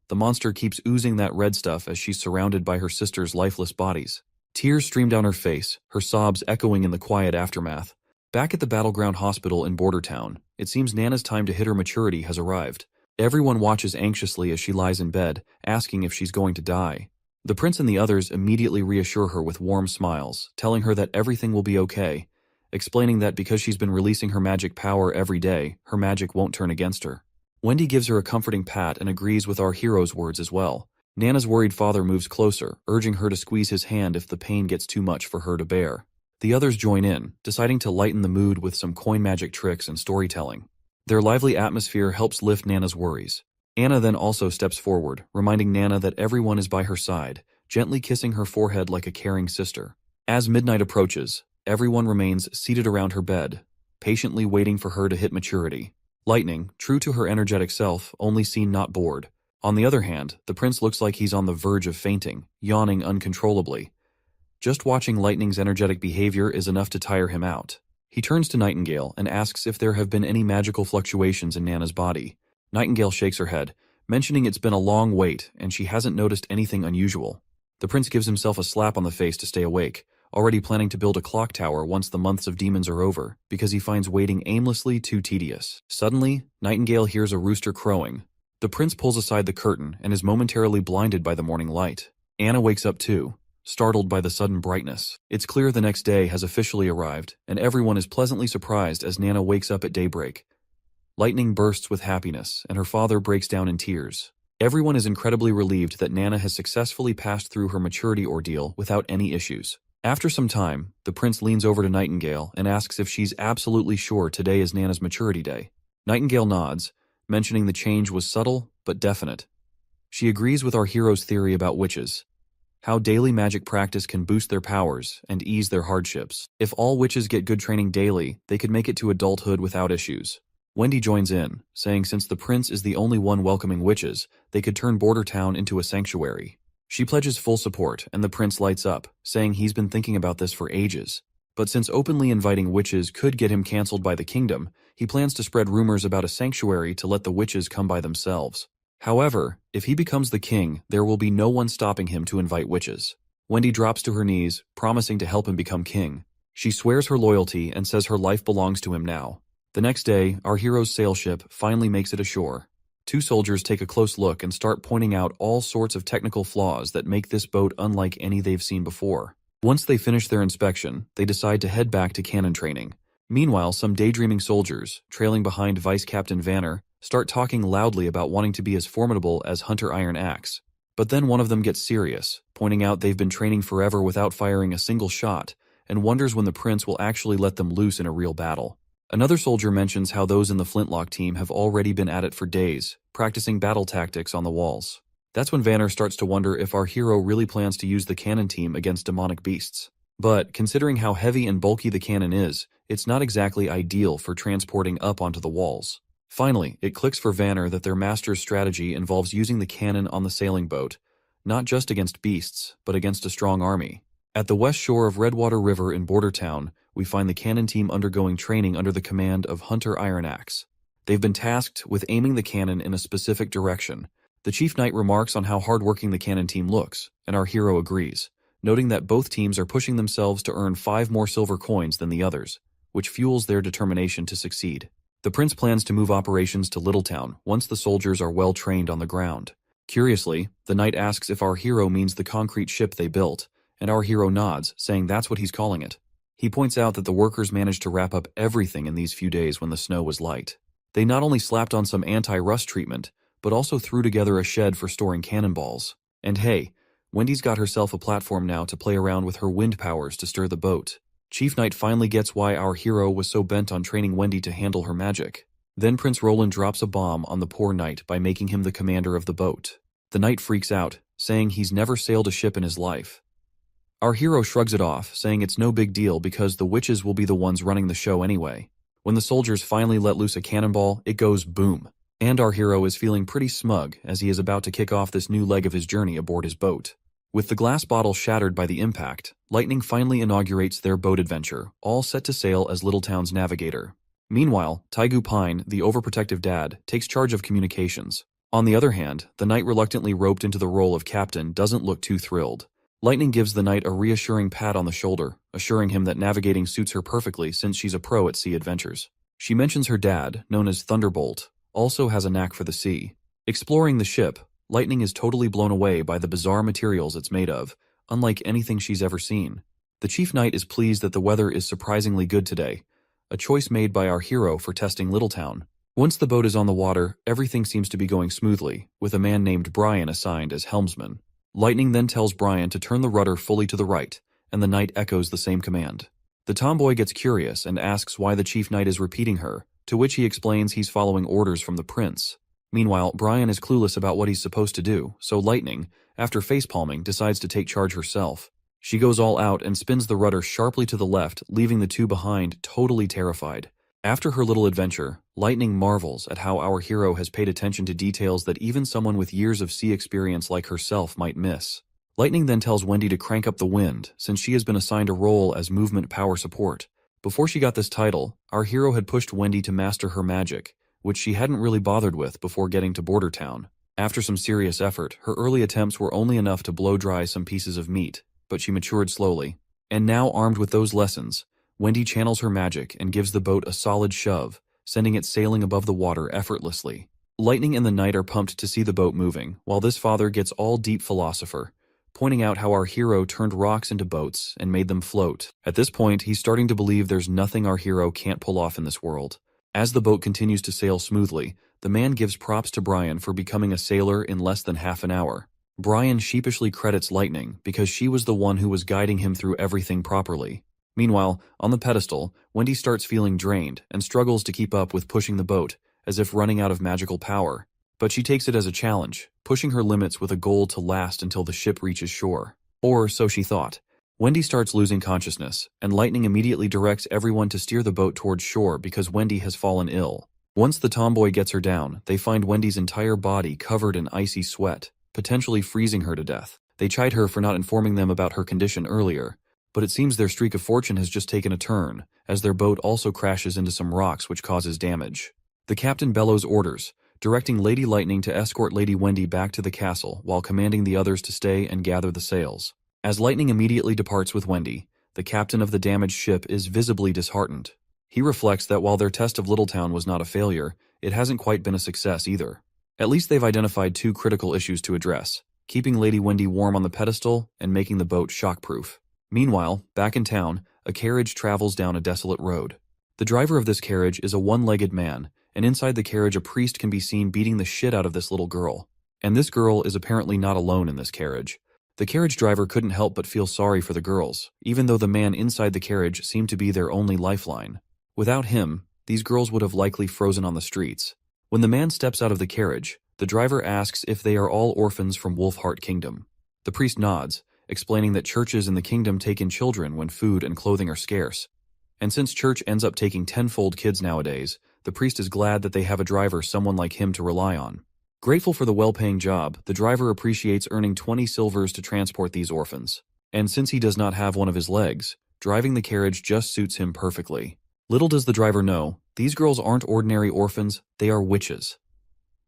The monster keeps oozing that red stuff as she's surrounded by her sisters' lifeless bodies. Tears stream down her face, her sobs echoing in the quiet aftermath. Back at the Battleground Hospital in Bordertown, it seems Nana's time to hit her maturity has arrived. Everyone watches anxiously as she lies in bed, asking if she's going to die. The prince and the others immediately reassure her with warm smiles, telling her that everything will be okay, explaining that because she's been releasing her magic power every day, her magic won't turn against her. Wendy gives her a comforting pat and agrees with our hero's words as well. Nana's worried father moves closer, urging her to squeeze his hand if the pain gets too much for her to bear. The others join in, deciding to lighten the mood with some coin magic tricks and storytelling. Their lively atmosphere helps lift Nana's worries. Anna then also steps forward, reminding Nana that everyone is by her side, gently kissing her forehead like a caring sister. As midnight approaches, everyone remains seated around her bed, patiently waiting for her to hit maturity. Lightning, true to her energetic self, only seen not bored. On the other hand, the prince looks like he's on the verge of fainting, yawning uncontrollably. Just watching Lightning's energetic behavior is enough to tire him out. He turns to Nightingale and asks if there have been any magical fluctuations in Nana's body. Nightingale shakes her head, mentioning it's been a long wait and she hasn't noticed anything unusual. The prince gives himself a slap on the face to stay awake, already planning to build a clock tower once the months of demons are over, because he finds waiting aimlessly too tedious. Suddenly, Nightingale hears a rooster crowing. The prince pulls aside the curtain and is momentarily blinded by the morning light. Anna wakes up too, startled by the sudden brightness. It's clear the next day has officially arrived, and everyone is pleasantly surprised as Nana wakes up at daybreak. Lightning bursts with happiness, and her father breaks down in tears. Everyone is incredibly relieved that Nana has successfully passed through her maturity ordeal without any issues. After some time, the prince leans over to Nightingale and asks if she's absolutely sure today is Nana's maturity day. Nightingale nods, mentioning the change was subtle but definite. She agrees with our hero's theory about witches, how daily magic practice can boost their powers and ease their hardships. If all witches get good training daily, they could make it to adulthood without issues. Wendy joins in, saying since the prince is the only one welcoming witches, they could turn Border Town into a sanctuary. She pledges full support, and the prince lights up, saying he's been thinking about this for ages. But since openly inviting witches could get him cancelled by the kingdom, he plans to spread rumors about a sanctuary to let the witches come by themselves. However, if he becomes the king, there will be no one stopping him to invite witches. Wendy drops to her knees, promising to help him become king. She swears her loyalty and says her life belongs to him now. The next day, our hero's sail ship finally makes it ashore. Two soldiers take a close look and start pointing out all sorts of technical flaws that make this boat unlike any they've seen before. Once they finish their inspection, they decide to head back to cannon training. Meanwhile, some daydreaming soldiers, trailing behind Vice Captain Vanner, start talking loudly about wanting to be as formidable as Hunter Iron Axe. But then one of them gets serious, pointing out they've been training forever without firing a single shot, and wonders when the prince will actually let them loose in a real battle. Another soldier mentions how those in the Flintlock team have already been at it for days, practicing battle tactics on the walls. That's when Vanner starts to wonder if our hero really plans to use the cannon team against demonic beasts. But, considering how heavy and bulky the cannon is, it's not exactly ideal for transporting up onto the walls. Finally, it clicks for Vanner that their master's strategy involves using the cannon on the sailing boat, not just against beasts, but against a strong army. At the west shore of Redwater River in Border Town, we find the cannon team undergoing training under the command of Hunter Iron Axe. They've been tasked with aiming the cannon in a specific direction. The chief knight remarks on how hardworking the cannon team looks, and our hero agrees, noting that both teams are pushing themselves to earn 5 more silver coins than the others, which fuels their determination to succeed. The prince plans to move operations to Littletown once the soldiers are well trained on the ground. Curiously, the knight asks if our hero means the concrete ship they built, and our hero nods, saying that's what he's calling it. He points out that the workers managed to wrap up everything in these few days when the snow was light. They not only slapped on some anti-rust treatment, but also threw together a shed for storing cannonballs. And hey, Wendy's got herself a platform now to play around with her wind powers to stir the boat. Chief Knight finally gets why our hero was so bent on training Wendy to handle her magic. Then Prince Roland drops a bomb on the poor knight by making him the commander of the boat. The knight freaks out, saying he's never sailed a ship in his life. Our hero shrugs it off, saying it's no big deal because the witches will be the ones running the show anyway. When the soldiers finally let loose a cannonball, it goes boom. And our hero is feeling pretty smug as he is about to kick off this new leg of his journey aboard his boat. With the glass bottle shattered by the impact, Lightning finally inaugurates their boat adventure, all set to sail as Littletown's navigator. Meanwhile, Taigu Pine, the overprotective dad, takes charge of communications. On the other hand, the knight reluctantly roped into the role of captain doesn't look too thrilled. Lightning gives the knight a reassuring pat on the shoulder, assuring him that navigating suits her perfectly since she's a pro at sea adventures. She mentions her dad, known as Thunderbolt, also has a knack for the sea. Exploring the ship, Lightning is totally blown away by the bizarre materials it's made of, unlike anything she's ever seen. The chief knight is pleased that the weather is surprisingly good today, a choice made by our hero for testing Littletown. Once the boat is on the water, everything seems to be going smoothly, with a man named Brian assigned as helmsman. Lightning then tells Brian to turn the rudder fully to the right, and the knight echoes the same command. The tomboy gets curious and asks why the chief knight is repeating her, to which he explains he's following orders from the prince. Meanwhile, Brian is clueless about what he's supposed to do, so Lightning, after facepalming, decides to take charge herself. She goes all out and spins the rudder sharply to the left, leaving the two behind totally terrified. After her little adventure, Lightning marvels at how our hero has paid attention to details that even someone with years of sea experience like herself might miss. Lightning then tells Wendy to crank up the wind, since she has been assigned a role as movement power support. Before she got this title, our hero had pushed Wendy to master her magic, which she hadn't really bothered with before getting to Border Town. After some serious effort, her early attempts were only enough to blow dry some pieces of meat, but she matured slowly. And now, armed with those lessons, Wendy channels her magic and gives the boat a solid shove, sending it sailing above the water effortlessly. Lightning and the knight are pumped to see the boat moving, while this father gets all deep philosopher, pointing out how our hero turned rocks into boats and made them float. At this point, he's starting to believe there's nothing our hero can't pull off in this world. As the boat continues to sail smoothly, the man gives props to Brian for becoming a sailor in less than half an hour. Brian sheepishly credits Lightning because she was the one who was guiding him through everything properly. Meanwhile, on the pedestal, Wendy starts feeling drained and struggles to keep up with pushing the boat, as if running out of magical power. But she takes it as a challenge, pushing her limits with a goal to last until the ship reaches shore. Or so she thought. Wendy starts losing consciousness, and Lightning immediately directs everyone to steer the boat towards shore because Wendy has fallen ill. Once the tomboy gets her down, they find Wendy's entire body covered in icy sweat, potentially freezing her to death. They chide her for not informing them about her condition earlier, but it seems their streak of fortune has just taken a turn, as their boat also crashes into some rocks which causes damage. The captain bellows orders, directing Lady Lightning to escort Lady Wendy back to the castle while commanding the others to stay and gather the sails. As Lightning immediately departs with Wendy, the captain of the damaged ship is visibly disheartened. He reflects that while their test of Littletown was not a failure, it hasn't quite been a success either. At least they've identified two critical issues to address: keeping Lady Wendy warm on the pedestal and making the boat shockproof. Meanwhile, back in town, a carriage travels down a desolate road. The driver of this carriage is a one-legged man, and inside the carriage a priest can be seen beating the shit out of this little girl. And this girl is apparently not alone in this carriage. The carriage driver couldn't help but feel sorry for the girls, even though the man inside the carriage seemed to be their only lifeline. Without him, these girls would have likely frozen on the streets. When the man steps out of the carriage, the driver asks if they are all orphans from Wolfheart Kingdom. The priest nods, explaining that churches in the kingdom take in children when food and clothing are scarce. And since church ends up taking tenfold kids nowadays, the priest is glad that they have a driver someone like him to rely on. Grateful for the well-paying job, the driver appreciates earning 20 silvers to transport these orphans. And since he does not have one of his legs, driving the carriage just suits him perfectly. Little does the driver know, these girls aren't ordinary orphans, they are witches.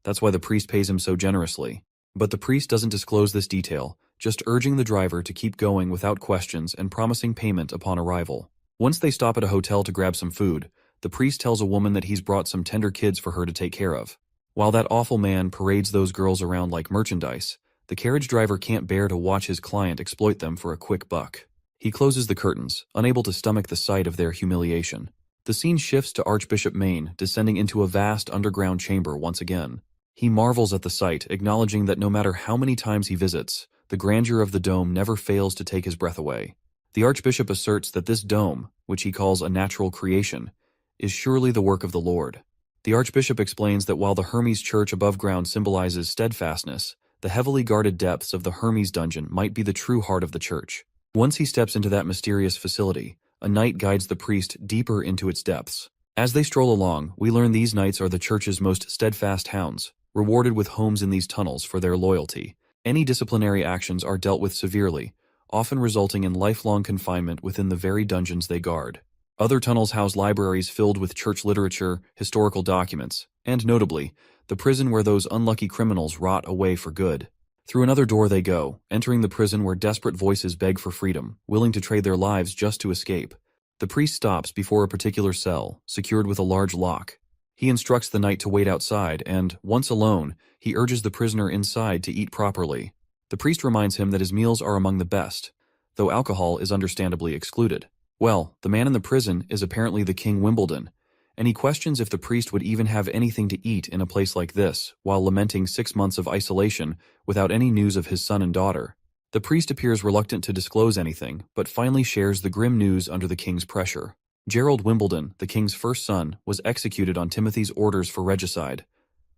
That's why the priest pays him so generously. But the priest doesn't disclose this detail, just urging the driver to keep going without questions and promising payment upon arrival. Once they stop at a hotel to grab some food, the priest tells a woman that he's brought some tender kids for her to take care of. While that awful man parades those girls around like merchandise, the carriage driver can't bear to watch his client exploit them for a quick buck. He closes the curtains, unable to stomach the sight of their humiliation. The scene shifts to Archbishop Maine descending into a vast underground chamber once again. He marvels at the sight, acknowledging that no matter how many times he visits, the grandeur of the dome never fails to take his breath away. The Archbishop asserts that this dome, which he calls a natural creation, is surely the work of the Lord. The Archbishop explains that while the Hermes Church above ground symbolizes steadfastness, the heavily guarded depths of the Hermes dungeon might be the true heart of the church. Once he steps into that mysterious facility, a knight guides the priest deeper into its depths. As they stroll along, we learn these knights are the church's most steadfast hounds, rewarded with homes in these tunnels for their loyalty. Any disciplinary actions are dealt with severely, often resulting in lifelong confinement within the very dungeons they guard. Other tunnels house libraries filled with church literature, historical documents, and notably, the prison where those unlucky criminals rot away for good. Through another door they go, entering the prison where desperate voices beg for freedom, willing to trade their lives just to escape. The priest stops before a particular cell, secured with a large lock. He instructs the knight to wait outside and, once alone, he urges the prisoner inside to eat properly. The priest reminds him that his meals are among the best, though alcohol is understandably excluded. Well, the man in the prison is apparently the King Wimbledon, and he questions if the priest would even have anything to eat in a place like this, while lamenting 6 months of isolation without any news of his son and daughter. The priest appears reluctant to disclose anything, but finally shares the grim news under the king's pressure. Gerald Wimbledon, the king's first son, was executed on Timothy's orders for regicide.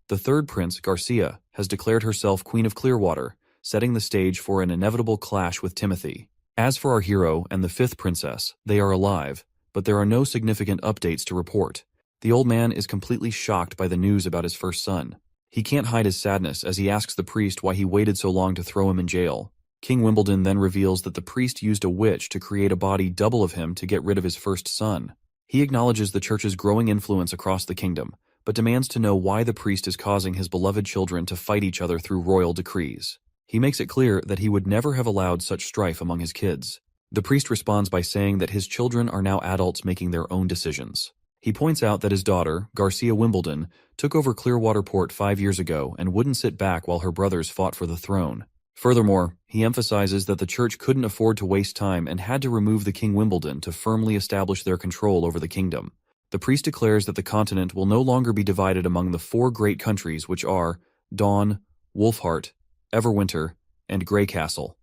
The third prince, Garcia, has declared herself Queen of Clearwater, setting the stage for an inevitable clash with Timothy. As for our hero and the fifth princess, they are alive, but there are no significant updates to report. The old man is completely shocked by the news about his first son. He can't hide his sadness as he asks the priest why he waited so long to throw him in jail. King Wimbledon then reveals that the priest used a witch to create a body double of him to get rid of his first son. He acknowledges the church's growing influence across the kingdom, but demands to know why the priest is causing his beloved children to fight each other through royal decrees. He makes it clear that he would never have allowed such strife among his kids. The priest responds by saying that his children are now adults making their own decisions. He points out that his daughter, Garcia Wimbledon, took over Clearwater Port 5 years ago and wouldn't sit back while her brothers fought for the throne. Furthermore, he emphasizes that the church couldn't afford to waste time and had to remove the King Wimbledon to firmly establish their control over the kingdom. The priest declares that the continent will no longer be divided among the 4 great countries which are Dawn, Wolfheart, Everwinter, and Greycastle.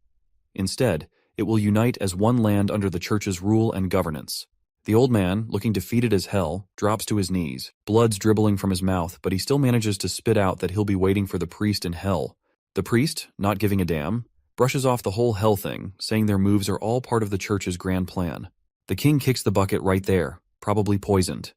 Instead, it will unite as one land under the church's rule and governance. The old man, looking defeated as hell, drops to his knees. Blood's dribbling from his mouth, but he still manages to spit out that he'll be waiting for the priest in hell. The priest, not giving a damn, brushes off the whole hell thing, saying their moves are all part of the church's grand plan. The king kicks the bucket right there, probably poisoned.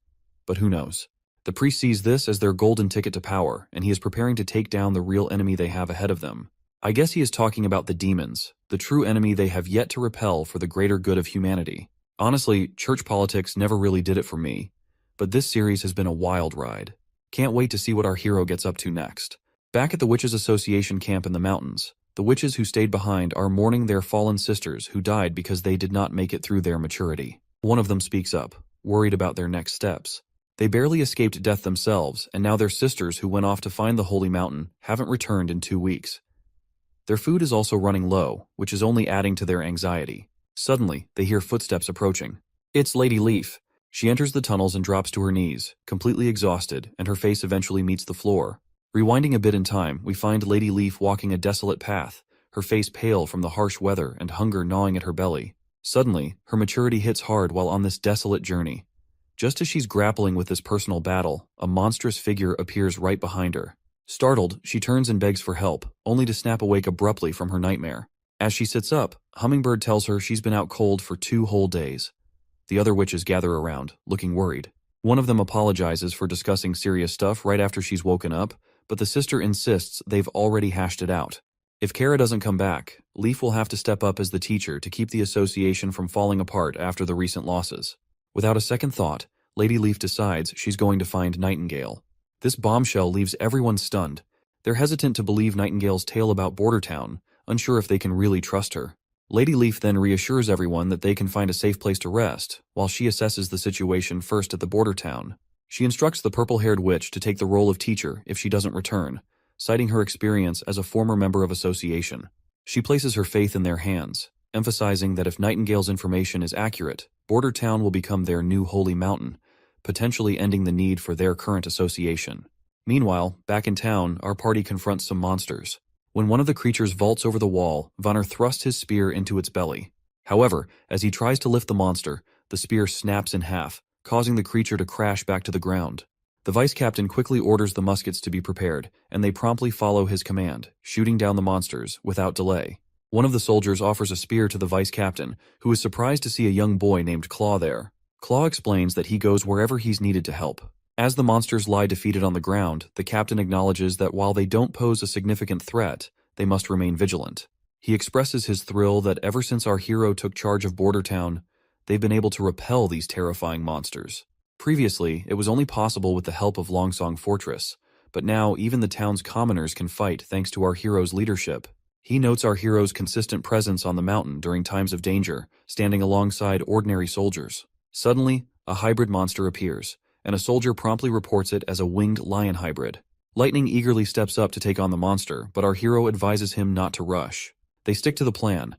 But who knows? The priest sees this as their golden ticket to power, and he is preparing to take down the real enemy they have ahead of them. I guess he is talking about the demons, the true enemy they have yet to repel for the greater good of humanity. Honestly, church politics never really did it for me, but this series has been a wild ride. Can't wait to see what our hero gets up to next. Back at the Witches Association camp in the mountains, the witches who stayed behind are mourning their fallen sisters who died because they did not make it through their maturity. One of them speaks up, worried about their next steps. They barely escaped death themselves, and now their sisters who went off to find the holy mountain haven't returned in 2 weeks. Their food is also running low, which is only adding to their anxiety. Suddenly, they hear footsteps approaching. It's Lady Leaf. She enters the tunnels and drops to her knees, completely exhausted, and her face eventually meets the floor. Rewinding a bit in time, we find Lady Leaf walking a desolate path, her face pale from the harsh weather and hunger gnawing at her belly. Suddenly, her maturity hits hard while on this desolate journey. Just as she's grappling with this personal battle, a monstrous figure appears right behind her. Startled, she turns and begs for help, only to snap awake abruptly from her nightmare. As she sits up, Hummingbird tells her she's been out cold for 2 whole days. The other witches gather around, looking worried. One of them apologizes for discussing serious stuff right after she's woken up, but the sister insists they've already hashed it out. If Kara doesn't come back, Leaf will have to step up as the teacher to keep the association from falling apart after the recent losses. Without a second thought, Lady Leaf decides she's going to find Nightingale. This bombshell leaves everyone stunned. They're hesitant to believe Nightingale's tale about Bordertown, unsure if they can really trust her. Lady Leaf then reassures everyone that they can find a safe place to rest, while she assesses the situation first at the border town. She instructs the purple-haired witch to take the role of teacher if she doesn't return, citing her experience as a former member of association. She places her faith in their hands, emphasizing that if Nightingale's information is accurate, Border Town will become their new holy mountain, potentially ending the need for their current association. Meanwhile, back in town, our party confronts some monsters. When one of the creatures vaults over the wall, Vonner thrusts his spear into its belly. However, as he tries to lift the monster, the spear snaps in half, causing the creature to crash back to the ground. The vice captain quickly orders the muskets to be prepared, and they promptly follow his command, shooting down the monsters without delay. One of the soldiers offers a spear to the vice captain, who is surprised to see a young boy named Claw there. Claw explains that he goes wherever he's needed to help. As the monsters lie defeated on the ground, the captain acknowledges that while they don't pose a significant threat, they must remain vigilant. He expresses his thrill that ever since our hero took charge of Bordertown, they've been able to repel these terrifying monsters. Previously, it was only possible with the help of Longsong Fortress, but now even the town's commoners can fight thanks to our hero's leadership. He notes our hero's consistent presence on the mountain during times of danger, standing alongside ordinary soldiers. Suddenly, a hybrid monster appears, and a soldier promptly reports it as a winged lion hybrid. Lightning eagerly steps up to take on the monster, but our hero advises him not to rush. They stick to the plan.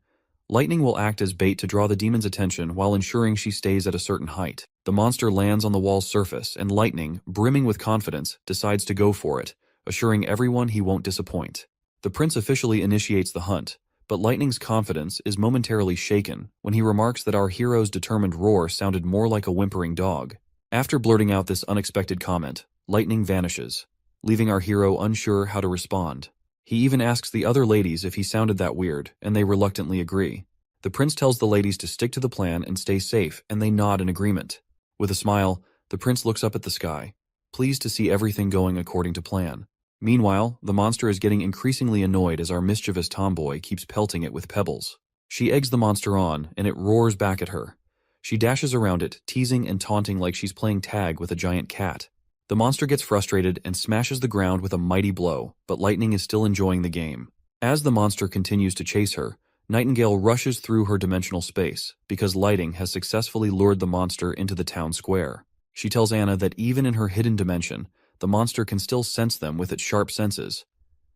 Lightning will act as bait to draw the demon's attention while ensuring she stays at a certain height. The monster lands on the wall's surface, and Lightning, brimming with confidence, decides to go for it, assuring everyone he won't disappoint. The prince officially initiates the hunt, but Lightning's confidence is momentarily shaken when he remarks that our hero's determined roar sounded more like a whimpering dog. After blurting out this unexpected comment, Lightning vanishes, leaving our hero unsure how to respond. He even asks the other ladies if he sounded that weird, and they reluctantly agree. The prince tells the ladies to stick to the plan and stay safe, and they nod in agreement. With a smile, the prince looks up at the sky, pleased to see everything going according to plan. Meanwhile, the monster is getting increasingly annoyed as our mischievous tomboy keeps pelting it with pebbles. She eggs the monster on, and it roars back at her. She dashes around it, teasing and taunting like she's playing tag with a giant cat. The monster gets frustrated and smashes the ground with a mighty blow, but Lightning is still enjoying the game. As the monster continues to chase her, Nightingale rushes through her dimensional space, because Lightning has successfully lured the monster into the town square. She tells Anna that even in her hidden dimension, the monster can still sense them with its sharp senses.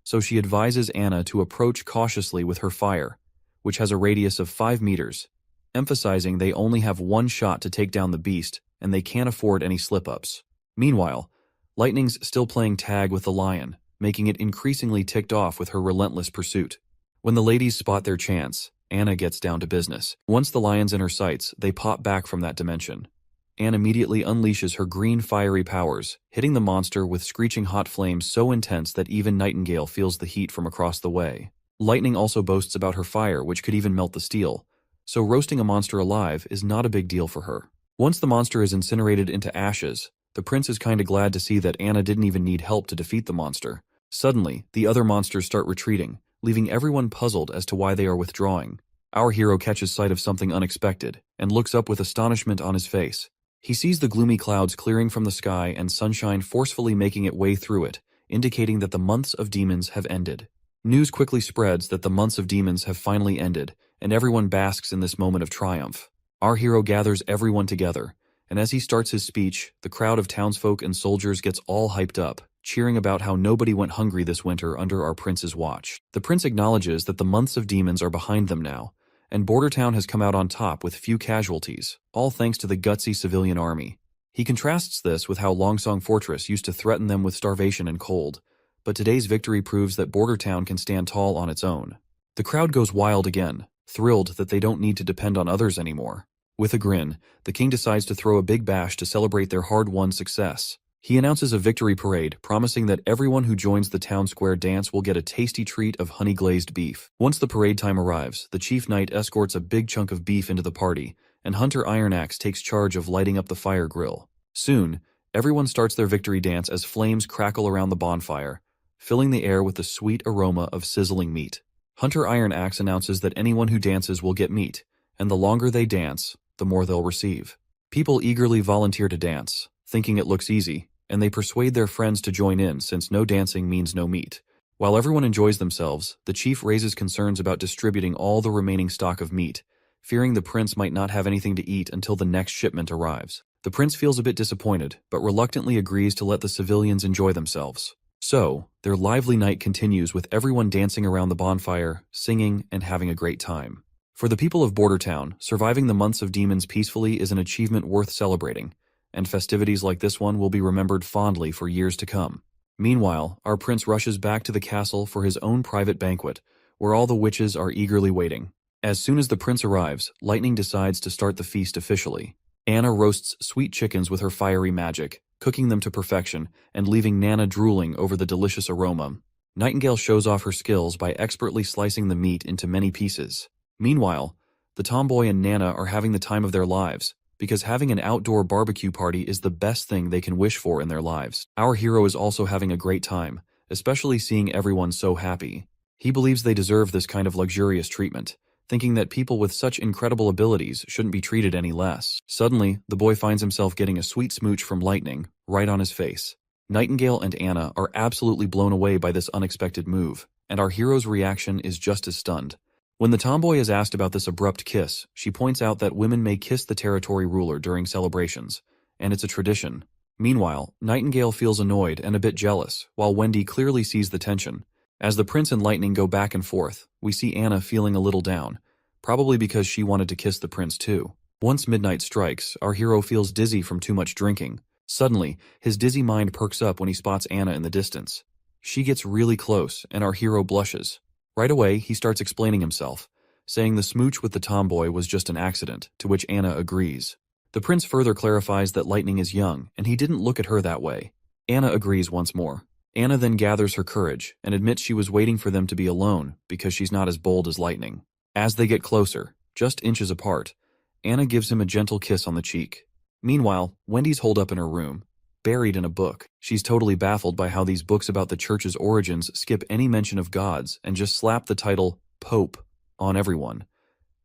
So she advises Anna to approach cautiously with her fire, which has a radius of 5 meters, emphasizing they only have one shot to take down the beast, and they can't afford any slip-ups. Meanwhile, Lightning's still playing tag with the lion, making it increasingly ticked off with her relentless pursuit. When the ladies spot their chance, Anna gets down to business. Once the lion's in her sights, they pop back from that dimension. Anne immediately unleashes her green fiery powers, hitting the monster with screeching hot flames so intense that even Nightingale feels the heat from across the way. Lightning also boasts about her fire, which could even melt the steel, so roasting a monster alive is not a big deal for her. Once the monster is incinerated into ashes, the prince is kinda glad to see that Anna didn't even need help to defeat the monster. Suddenly, the other monsters start retreating, leaving everyone puzzled as to why they are withdrawing. Our hero catches sight of something unexpected, and looks up with astonishment on his face. He sees the gloomy clouds clearing from the sky and sunshine forcefully making its way through it, indicating that the months of demons have ended. News quickly spreads that the months of demons have finally ended, and everyone basks in this moment of triumph. Our hero gathers everyone together, and as he starts his speech, the crowd of townsfolk and soldiers gets all hyped up, cheering about how nobody went hungry this winter under our prince's watch. The prince acknowledges that the months of demons are behind them now, and Bordertown has come out on top with few casualties, all thanks to the gutsy civilian army. He contrasts this with how Longsong Fortress used to threaten them with starvation and cold, but today's victory proves that Bordertown can stand tall on its own. The crowd goes wild again, thrilled that they don't need to depend on others anymore. With a grin, the king decides to throw a big bash to celebrate their hard-won success. He announces a victory parade, promising that everyone who joins the town square dance will get a tasty treat of honey-glazed beef. Once the parade time arrives, the chief knight escorts a big chunk of beef into the party, and Hunter Ironaxe takes charge of lighting up the fire grill. Soon, everyone starts their victory dance as flames crackle around the bonfire, filling the air with the sweet aroma of sizzling meat. Hunter Ironaxe announces that anyone who dances will get meat, and the longer they dance, the more they'll receive. People eagerly volunteer to dance, thinking it looks easy, and they persuade their friends to join in since no dancing means no meat. While everyone enjoys themselves, the chief raises concerns about distributing all the remaining stock of meat, fearing the prince might not have anything to eat until the next shipment arrives. The prince feels a bit disappointed, but reluctantly agrees to let the civilians enjoy themselves. So, their lively night continues with everyone dancing around the bonfire, singing, and having a great time. For the people of Bordertown, surviving the months of demons peacefully is an achievement worth celebrating, and festivities like this one will be remembered fondly for years to come. Meanwhile, our prince rushes back to the castle for his own private banquet, where all the witches are eagerly waiting. As soon as the prince arrives, Lightning decides to start the feast officially. Anna roasts sweet chickens with her fiery magic, cooking them to perfection and leaving Nana drooling over the delicious aroma. Nightingale shows off her skills by expertly slicing the meat into many pieces. Meanwhile, the tomboy and Nana are having the time of their lives, because having an outdoor barbecue party is the best thing they can wish for in their lives. Our hero is also having a great time, especially seeing everyone so happy. He believes they deserve this kind of luxurious treatment, thinking that people with such incredible abilities shouldn't be treated any less. Suddenly, the boy finds himself getting a sweet smooch from Lightning, right on his face. Nightingale and Anna are absolutely blown away by this unexpected move, and our hero's reaction is just as stunned. When the tomboy is asked about this abrupt kiss, she points out that women may kiss the territory ruler during celebrations, and it's a tradition. Meanwhile, Nightingale feels annoyed and a bit jealous, while Wendy clearly sees the tension. As the prince and Lightning go back and forth, we see Anna feeling a little down, probably because she wanted to kiss the prince too. Once midnight strikes, our hero feels dizzy from too much drinking. Suddenly, his dizzy mind perks up when he spots Anna in the distance. She gets really close, and our hero blushes. Right away, he starts explaining himself, saying the smooch with the tomboy was just an accident, to which Anna agrees. The prince further clarifies that Lightning is young, and he didn't look at her that way. Anna agrees once more. Anna then gathers her courage, and admits she was waiting for them to be alone, because she's not as bold as Lightning. As they get closer, just inches apart, Anna gives him a gentle kiss on the cheek. Meanwhile, Wendy's holed up in her room, buried in a book. She's totally baffled by how these books about the church's origins skip any mention of gods and just slap the title, Pope, on everyone.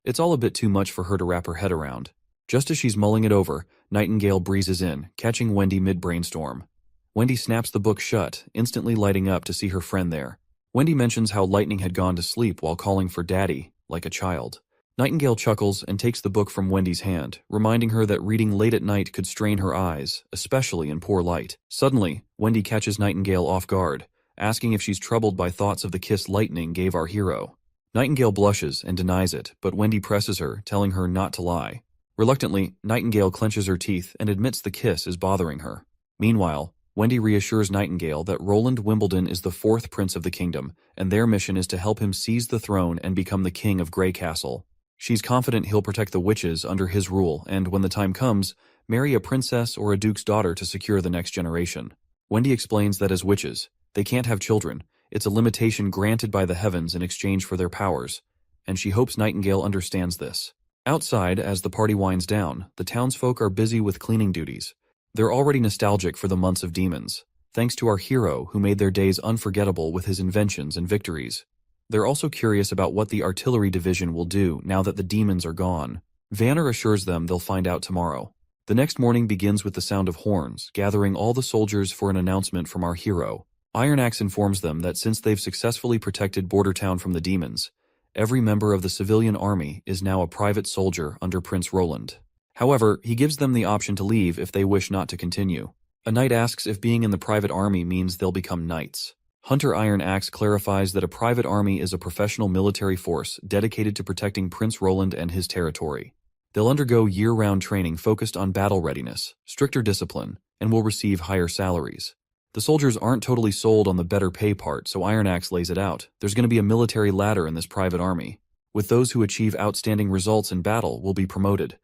It's all a bit too much for her to wrap her head around. Just as she's mulling it over, Nightingale breezes in, catching Wendy mid-brainstorm. Wendy snaps the book shut, instantly lighting up to see her friend there. Wendy mentions how Lightning had gone to sleep while calling for Daddy, like a child. Nightingale chuckles and takes the book from Wendy's hand, reminding her that reading late at night could strain her eyes, especially in poor light. Suddenly, Wendy catches Nightingale off guard, asking if she's troubled by thoughts of the kiss Lightning gave our hero. Nightingale blushes and denies it, but Wendy presses her, telling her not to lie. Reluctantly, Nightingale clenches her teeth and admits the kiss is bothering her. Meanwhile, Wendy reassures Nightingale that Roland Wimbledon is the fourth prince of the kingdom, and their mission is to help him seize the throne and become the king of Grey Castle. She's confident he'll protect the witches under his rule, and when the time comes, Marry a princess or a duke's daughter to secure the next generation. Wendy explains that as witches, they can't have children. It's a limitation granted by the heavens in exchange for their powers, and she hopes Nightingale understands this. Outside, as the party winds down, the townsfolk are busy with cleaning duties. They're already nostalgic for the months of demons, thanks to our hero who made their days unforgettable with his inventions and victories. They're also curious about what the artillery division will do now that the demons are gone. Vanner assures them they'll find out tomorrow. The next morning begins with the sound of horns, gathering all the soldiers for an announcement from our hero. Iron Axe informs them that since they've successfully protected Bordertown from the demons, every member of the civilian army is now a private soldier under Prince Roland. However, he gives them the option to leave if they wish not to continue. A knight asks if being in the private army means they'll become knights. Hunter Iron Axe clarifies that a private army is a professional military force dedicated to protecting Prince Roland and his territory. They'll undergo year-round training focused on battle readiness, stricter discipline, and will receive higher salaries. The soldiers aren't totally sold on the better pay part, so Iron Axe lays it out. There's going to be a military ladder in this private army. With those who achieve outstanding results in battle will be promoted.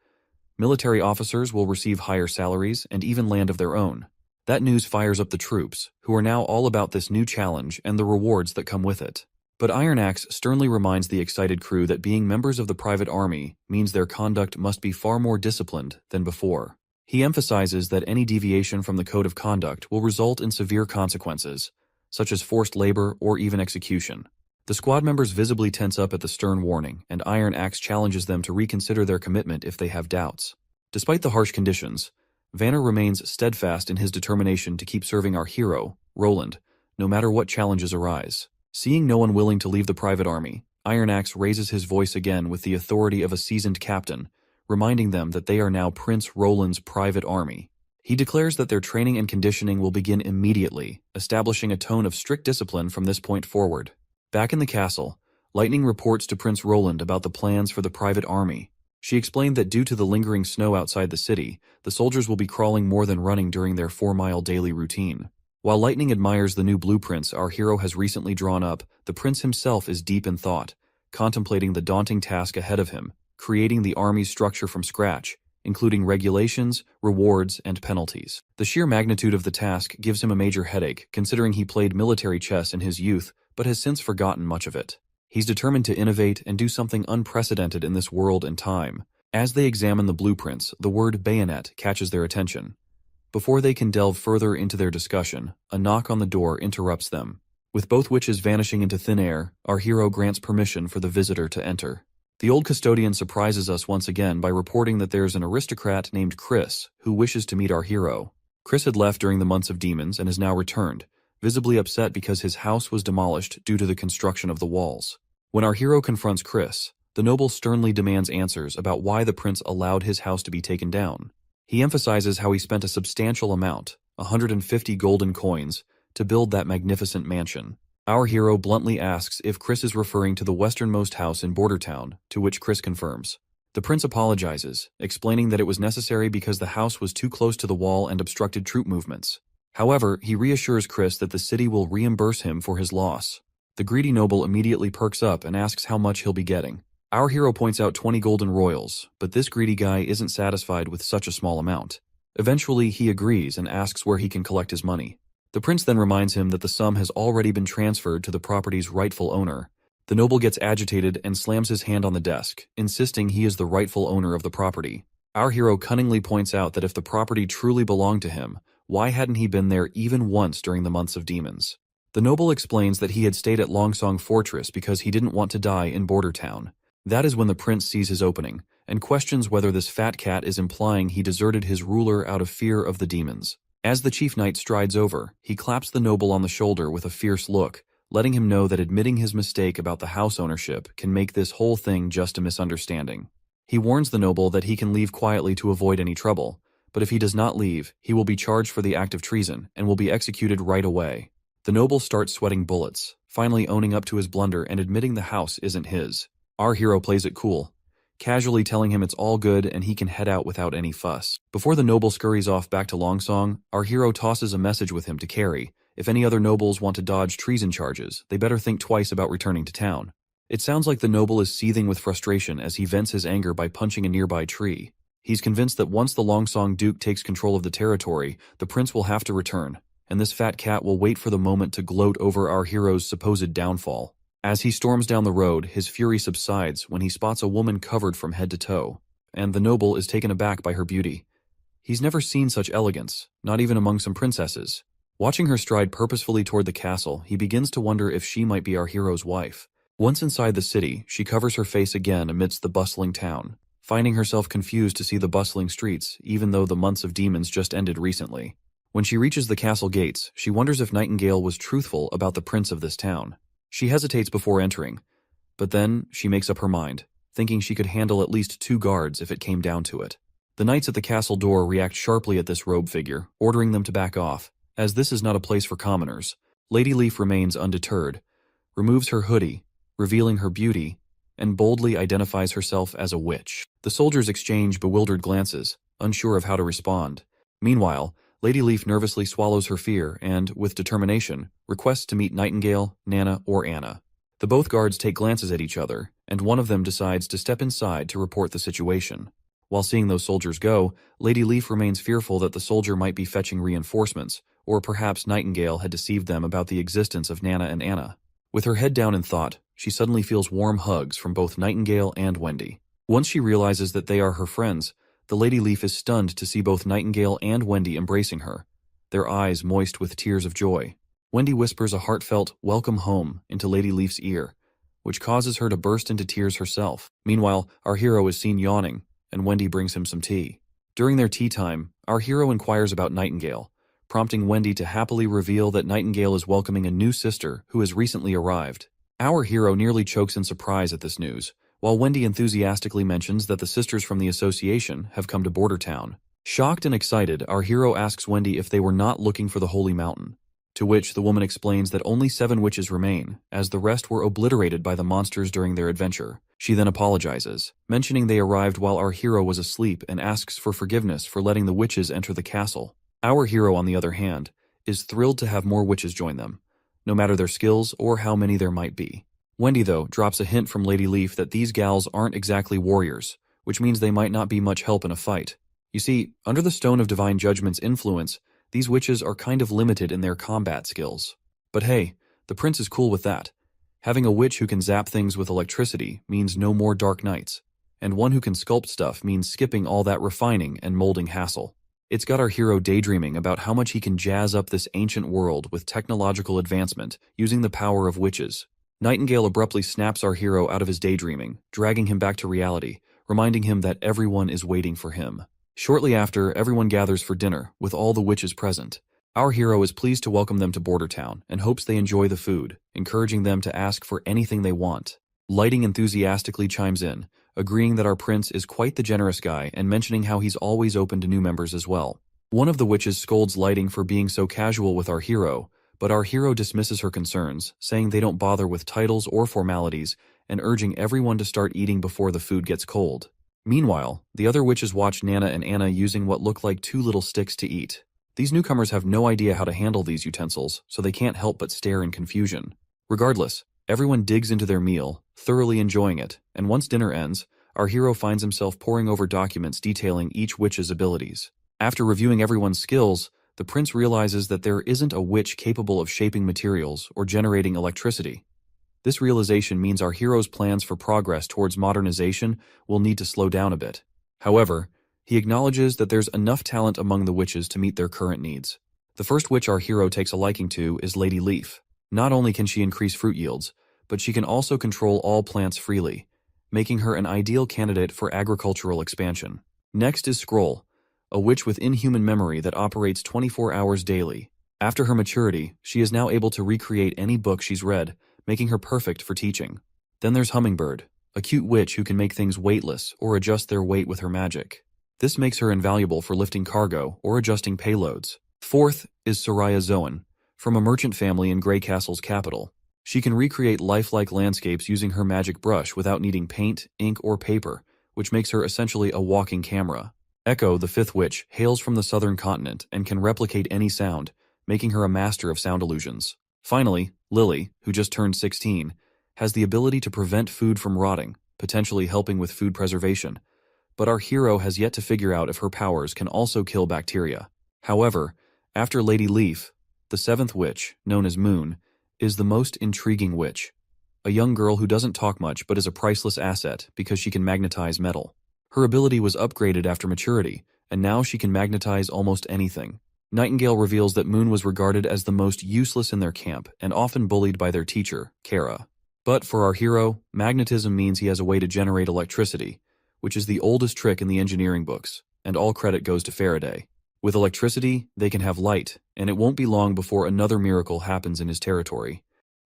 Military officers will receive higher salaries and even land of their own. That news fires up the troops, who are now all about this new challenge and the rewards that come with it. But Iron Axe sternly reminds the excited crew that being members of the private army means their conduct must be far more disciplined than before. He emphasizes that any deviation from the code of conduct will result in severe consequences, such as forced labor or even execution. The squad members visibly tense up at the stern warning, and Iron Axe challenges them to reconsider their commitment if they have doubts. Despite the harsh conditions, Vanner remains steadfast in his determination to keep serving our hero, Roland, no matter what challenges arise. Seeing no one willing to leave the private army, Iron Axe raises his voice again with the authority of a seasoned captain, reminding them that they are now Prince Roland's private army. He declares that their training and conditioning will begin immediately, establishing a tone of strict discipline from this point forward. Back in the castle, Lightning reports to Prince Roland about the plans for the private army. She explained that due to the lingering snow outside the city, the soldiers will be crawling more than running during their 4-mile daily routine. While Lightning admires the new blueprints our hero has recently drawn up, the prince himself is deep in thought, contemplating the daunting task ahead of him, creating the army's structure from scratch, including regulations, rewards, and penalties. The sheer magnitude of the task gives him a major headache, considering he played military chess in his youth, but has since forgotten much of it. He's determined to innovate and do something unprecedented in this world and time. As they examine the blueprints, the word bayonet catches their attention. Before they can delve further into their discussion, a knock on the door interrupts them. With both witches vanishing into thin air, our hero grants permission for the visitor to enter. The old custodian surprises us once again by reporting that there's an aristocrat named Chris who wishes to meet our hero. Chris had left during the months of demons and has now returned, visibly upset because his house was demolished due to the construction of the walls. When our hero confronts Chris, the noble sternly demands answers about why the prince allowed his house to be taken down. He emphasizes how he spent a substantial amount, 150 golden coins, to build that magnificent mansion. Our hero bluntly asks if Chris is referring to the westernmost house in Bordertown, to which Chris confirms. The prince apologizes, explaining that it was necessary because the house was too close to the wall and obstructed troop movements. However, he reassures Chris that the city will reimburse him for his loss. The greedy noble immediately perks up and asks how much he'll be getting. Our hero points out 20 golden royals, but this greedy guy isn't satisfied with such a small amount. Eventually, he agrees and asks where he can collect his money. The prince then reminds him that the sum has already been transferred to the property's rightful owner. The noble gets agitated and slams his hand on the desk, insisting he is the rightful owner of the property. Our hero cunningly points out that if the property truly belonged to him, why hadn't he been there even once during the months of demons? The noble explains that he had stayed at Longsong Fortress because he didn't want to die in Bordertown. That is when the prince sees his opening, and questions whether this fat cat is implying he deserted his ruler out of fear of the demons. As the chief knight strides over, he claps the noble on the shoulder with a fierce look, letting him know that admitting his mistake about the house ownership can make this whole thing just a misunderstanding. He warns the noble that he can leave quietly to avoid any trouble, but if he does not leave, he will be charged for the act of treason and will be executed right away. The noble starts sweating bullets, finally owning up to his blunder and admitting the house isn't his. Our hero plays it cool, casually telling him it's all good and he can head out without any fuss. Before the noble scurries off back to Longsong, our hero tosses a message with him to carry. If any other nobles want to dodge treason charges, they better think twice about returning to town. It sounds like the noble is seething with frustration as he vents his anger by punching a nearby tree. He's convinced that once the Longsong Duke takes control of the territory, the prince will have to return, and this fat cat will wait for the moment to gloat over our hero's supposed downfall. As he storms down the road, his fury subsides when he spots a woman covered from head to toe, and the noble is taken aback by her beauty. He's never seen such elegance, not even among some princesses. Watching her stride purposefully toward the castle, he begins to wonder if she might be our hero's wife. Once inside the city, she covers her face again amidst the bustling town, finding herself confused to see the bustling streets, even though the months of demons just ended recently. When she reaches the castle gates, she wonders if Nightingale was truthful about the prince of this town. She hesitates before entering, but then she makes up her mind, thinking she could handle at least 2 guards if it came down to it. The knights at the castle door react sharply at this robe figure, ordering them to back off, as this is not a place for commoners. Lady Leaf remains undeterred, removes her hoodie, revealing her beauty, and boldly identifies herself as a witch. The soldiers exchange bewildered glances, unsure of how to respond. Meanwhile, Lady Leaf nervously swallows her fear and, with determination, requests to meet Nightingale, Nana, or Anna. The both guards take glances at each other, and one of them decides to step inside to report the situation. While seeing those soldiers go, Lady Leaf remains fearful that the soldier might be fetching reinforcements, or perhaps Nightingale had deceived them about the existence of Nana and Anna. With her head down in thought, she suddenly feels warm hugs from both Nightingale and Wendy. Once she realizes that they are her friends, the Lady Leaf is stunned to see both Nightingale and Wendy embracing her, their eyes moist with tears of joy. Wendy whispers a heartfelt "welcome home" into Lady Leaf's ear, which causes her to burst into tears herself. Meanwhile, our hero is seen yawning, and Wendy brings him some tea. During their tea time, our hero inquires about Nightingale, prompting Wendy to happily reveal that Nightingale is welcoming a new sister who has recently arrived. Our hero nearly chokes in surprise at this news, while Wendy enthusiastically mentions that the sisters from the association have come to Bordertown. Shocked and excited, our hero asks Wendy if they were not looking for the Holy Mountain, to which the woman explains that only 7 witches remain, as the rest were obliterated by the monsters during their adventure. She then apologizes, mentioning they arrived while our hero was asleep, and asks for forgiveness for letting the witches enter the castle. Our hero, on the other hand, is thrilled to have more witches join them, no matter their skills or how many there might be. Wendy, though, drops a hint from Lady Leaf that these gals aren't exactly warriors, which means they might not be much help in a fight. You see, under the Stone of Divine Judgment's influence, these witches are kind of limited in their combat skills. But hey, the prince is cool with that. Having a witch who can zap things with electricity means no more dark nights, and one who can sculpt stuff means skipping all that refining and molding hassle. It's got our hero daydreaming about how much he can jazz up this ancient world with technological advancement using the power of witches. Nightingale abruptly snaps our hero out of his daydreaming, dragging him back to reality, reminding him that everyone is waiting for him. Shortly after, everyone gathers for dinner, with all the witches present. Our hero is pleased to welcome them to Bordertown and hopes they enjoy the food, encouraging them to ask for anything they want. Lighting enthusiastically chimes in, agreeing that our prince is quite the generous guy and mentioning how he's always open to new members as well. One of the witches scolds Lighting for being so casual with our hero, but our hero dismisses her concerns, saying they don't bother with titles or formalities, and urging everyone to start eating before the food gets cold. Meanwhile, the other witches watch Nana and Anna using what look like 2 little sticks to eat. These newcomers have no idea how to handle these utensils, so they can't help but stare in confusion. Regardless, everyone digs into their meal, thoroughly enjoying it, and once dinner ends, our hero finds himself poring over documents detailing each witch's abilities. After reviewing everyone's skills, the prince realizes that there isn't a witch capable of shaping materials or generating electricity. This realization means our hero's plans for progress towards modernization will need to slow down a bit. However, he acknowledges that there's enough talent among the witches to meet their current needs. The first witch our hero takes a liking to is Lady Leaf. Not only can she increase fruit yields, but she can also control all plants freely, making her an ideal candidate for agricultural expansion. Next is Scroll, a witch with inhuman memory that operates 24 hours daily. After her maturity, she is now able to recreate any book she's read, making her perfect for teaching. Then there's Hummingbird, a cute witch who can make things weightless or adjust their weight with her magic. This makes her invaluable for lifting cargo or adjusting payloads. Fourth is Soraya Zoan, from a merchant family in Grey Castle's capital. She can recreate lifelike landscapes using her magic brush without needing paint, ink, or paper, which makes her essentially a walking camera. Echo, the fifth witch, hails from the southern continent and can replicate any sound, making her a master of sound illusions. Finally, Lily, who just turned 16, has the ability to prevent food from rotting, potentially helping with food preservation. but our hero has yet to figure out if her powers can also kill bacteria. However, after Lady Leaf, the seventh witch, known as Moon, is the most intriguing witch. A young girl who doesn't talk much but is a priceless asset because she can magnetize metal. Her ability was upgraded after maturity, and now she can magnetize almost anything. Nightingale reveals that Moon was regarded as the most useless in their camp and often bullied by their teacher, Kara. But for our hero, magnetism means he has a way to generate electricity, which is the oldest trick in the engineering books, and all credit goes to Faraday. With electricity, they can have light, and it won't be long before another miracle happens in his territory.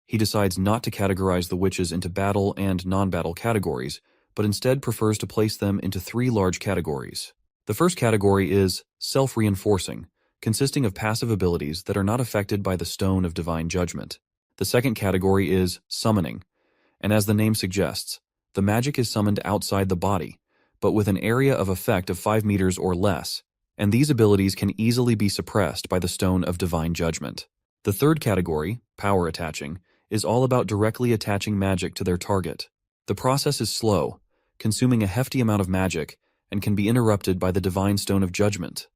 He decides not to categorize the witches into battle and non-battle categories, but instead prefers to place them into three large categories. The first category is self-reinforcing, consisting of passive abilities that are not affected by the Stone of Divine Judgment. The second category is summoning, and as the name suggests, the magic is summoned outside the body, but with an area of effect of 5 meters or less, and these abilities can easily be suppressed by the Stone of Divine Judgment. The third category, power attaching, is all about directly attaching magic to their target. The process is slow, consuming a hefty amount of magic, and can be interrupted by the Divine Stone of Judgment.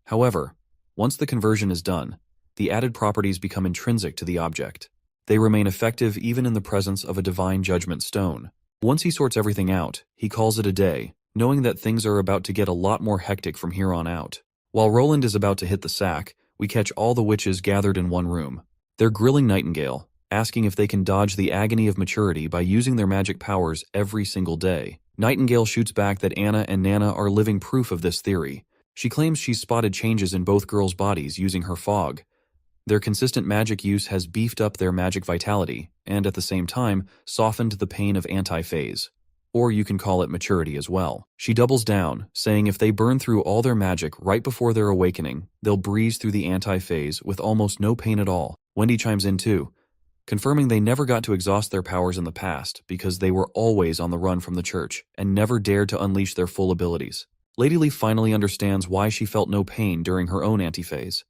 However, once the conversion is done, the added properties become intrinsic to the object. They remain effective even in the presence of a Divine Judgment stone. Once he sorts everything out, he calls it a day, knowing that things are about to get a lot more hectic from here on out. While Roland is about to hit the sack, we catch all the witches gathered in one room. They're grilling Nightingale, asking if they can dodge the agony of maturity by using their magic powers every single day. Nightingale shoots back that Anna and Nana are living proof of this theory. She claims she's spotted changes in both girls' bodies using her fog. Their consistent magic use has beefed up their magic vitality, and at the same time, softened the pain of anti-phase. Or you can call it maturity as well. She doubles down, saying if they burn through all their magic right before their awakening, they'll breeze through the anti-phase with almost no pain at all. Wendy chimes in too, confirming they never got to exhaust their powers in the past because they were always on the run from the church and never dared to unleash their full abilities. Lady Leaf finally understands why she felt no pain during her own antiphase.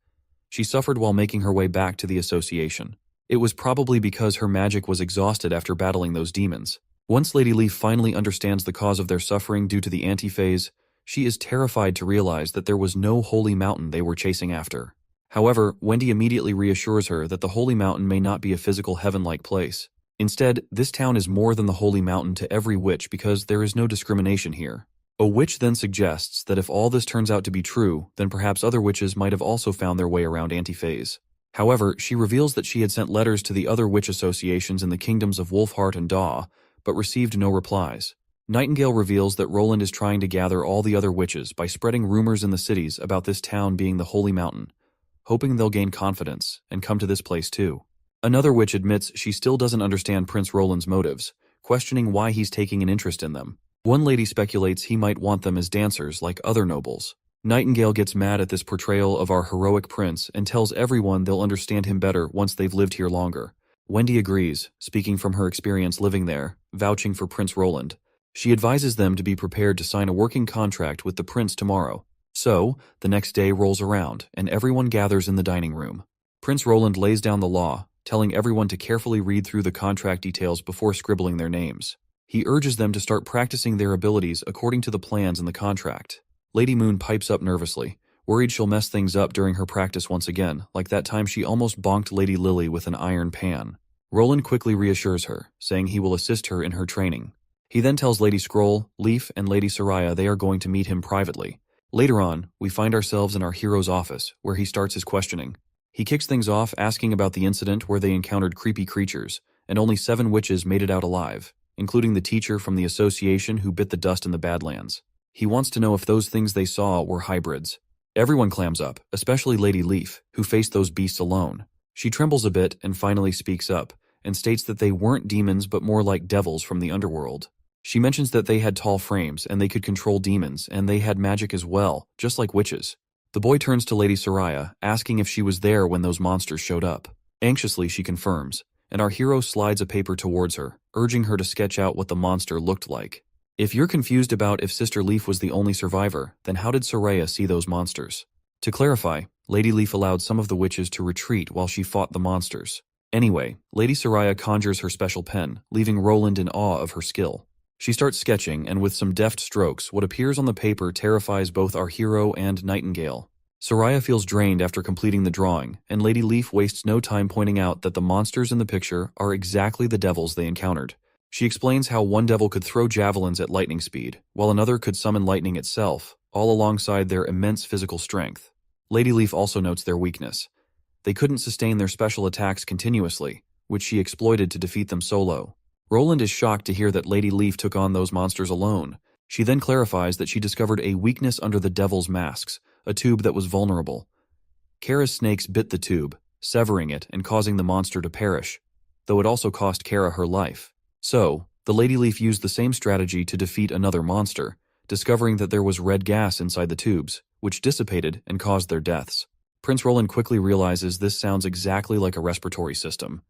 She suffered while making her way back to the association. It was probably because her magic was exhausted after battling those demons. Once Lady Leaf finally understands the cause of their suffering due to the antiphase, she is terrified to realize that there was no holy mountain they were chasing after. However, Wendy immediately reassures her that the holy mountain may not be a physical heaven-like place. Instead, this town is more than the holy mountain to every witch because there is no discrimination here. A witch then suggests that if all this turns out to be true, then perhaps other witches might have also found their way around antiphase. However, she reveals that she had sent letters to the other witch associations in the kingdoms of Wolfheart and Daw, but received no replies. Nightingale reveals that Roland is trying to gather all the other witches by spreading rumors in the cities about this town being the holy mountain, hoping they'll gain confidence and come to this place too. Another witch admits she still doesn't understand Prince Roland's motives, questioning why he's taking an interest in them. One lady speculates he might want them as dancers like other nobles. Nightingale gets mad at this portrayal of our heroic prince and tells everyone they'll understand him better once they've lived here longer. Wendy agrees, speaking from her experience living there, vouching for Prince Roland. She advises them to be prepared to sign a working contract with the prince tomorrow. So, the next day rolls around, and everyone gathers in the dining room. Prince Roland lays down the law, telling everyone to carefully read through the contract details before scribbling their names. He urges them to start practicing their abilities according to the plans in the contract. Lady Moon pipes up nervously, worried she'll mess things up during her practice once again, like that time she almost bonked Lady Lily with an iron pan. Roland quickly reassures her, saying he will assist her in her training. He then tells Lady Scroll, Leaf, and Lady Soraya they are going to meet him privately. Later on, we find ourselves in our hero's office, where he starts his questioning. He kicks things off asking about the incident where they encountered creepy creatures, and only 7 witches made it out alive, including the teacher from the association who bit the dust in the Badlands. He wants to know if those things they saw were hybrids. Everyone clams up, especially Lady Leaf, who faced those beasts alone. She trembles a bit and finally speaks up, and states that they weren't demons but more like devils from the underworld. She mentions that they had tall frames and they could control demons, and they had magic as well, just like witches. The boy turns to Lady Soraya, asking if she was there when those monsters showed up. Anxiously, she confirms, and our hero slides a paper towards her, urging her to sketch out what the monster looked like. If you're confused about if Sister Leaf was the only survivor, then how did Soraya see those monsters? To clarify, Lady Leaf allowed some of the witches to retreat while she fought the monsters. Anyway, Lady Soraya conjures her special pen, leaving Roland in awe of her skill. She starts sketching, and with some deft strokes, what appears on the paper terrifies both our hero and Nightingale. Soraya feels drained after completing the drawing, and Lady Leaf wastes no time pointing out that the monsters in the picture are exactly the devils they encountered. She explains how one devil could throw javelins at lightning speed, while another could summon lightning itself, all alongside their immense physical strength. Lady Leaf also notes their weakness. They couldn't sustain their special attacks continuously, which she exploited to defeat them solo. Roland is shocked to hear that Lady Leaf took on those monsters alone. She then clarifies that she discovered a weakness under the devil's masks, a tube that was vulnerable. Kara's snakes bit the tube, severing it and causing the monster to perish, though it also cost Kara her life. So, the Lady Leaf used the same strategy to defeat another monster, discovering that there was red gas inside the tubes, which dissipated and caused their deaths. Prince Roland quickly realizes this sounds exactly like a respiratory system.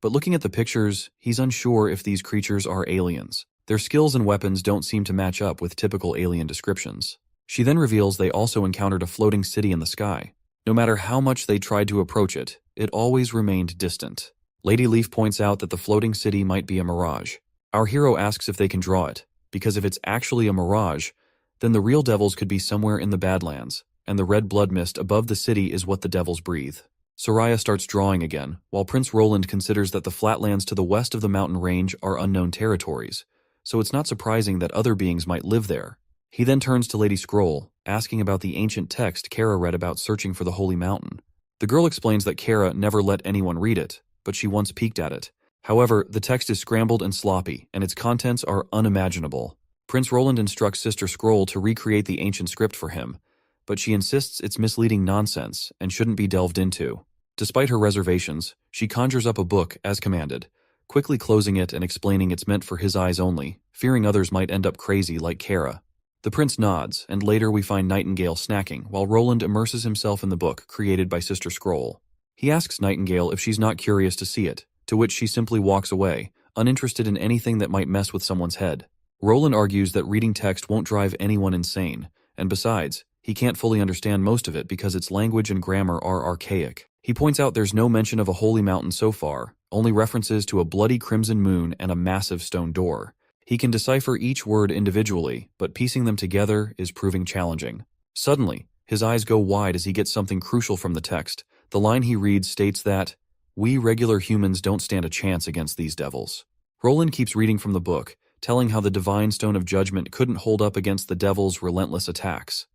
But looking at the pictures, he's unsure if these creatures are aliens. Their skills and weapons don't seem to match up with typical alien descriptions. She then reveals they also encountered a floating city in the sky. No matter how much they tried to approach it, it always remained distant. Lady Leaf points out that the floating city might be a mirage. Our hero asks if they can draw it, because if it's actually a mirage, then the real devils could be somewhere in the Badlands, and the red blood mist above the city is what the devils breathe. Soraya starts drawing again, while Prince Roland considers that the flatlands to the west of the mountain range are unknown territories, so it's not surprising that other beings might live there. He then turns to Lady Scroll, asking about the ancient text Kara read about searching for the Holy Mountain. The girl explains that Kara never let anyone read it, but she once peeked at it. However, the text is scrambled and sloppy, and its contents are unimaginable. Prince Roland instructs Sister Scroll to recreate the ancient script for him, but she insists it's misleading nonsense and shouldn't be delved into. Despite her reservations, she conjures up a book as commanded, quickly closing it and explaining it's meant for his eyes only, fearing others might end up crazy like Kara. The prince nods, and later we find Nightingale snacking while Roland immerses himself in the book created by Sister Scroll. He asks Nightingale if she's not curious to see it, to which she simply walks away, uninterested in anything that might mess with someone's head. Roland argues that reading text won't drive anyone insane, and besides, he can't fully understand most of it because its language and grammar are archaic. He points out there's no mention of a holy mountain so far, only references to a bloody crimson moon and a massive stone door. He can decipher each word individually, but piecing them together is proving challenging. Suddenly, his eyes go wide as he gets something crucial from the text. The line he reads states that, "We regular humans don't stand a chance against these devils." Roland keeps reading from the book, telling how the divine stone of judgment couldn't hold up against the devil's relentless attacks.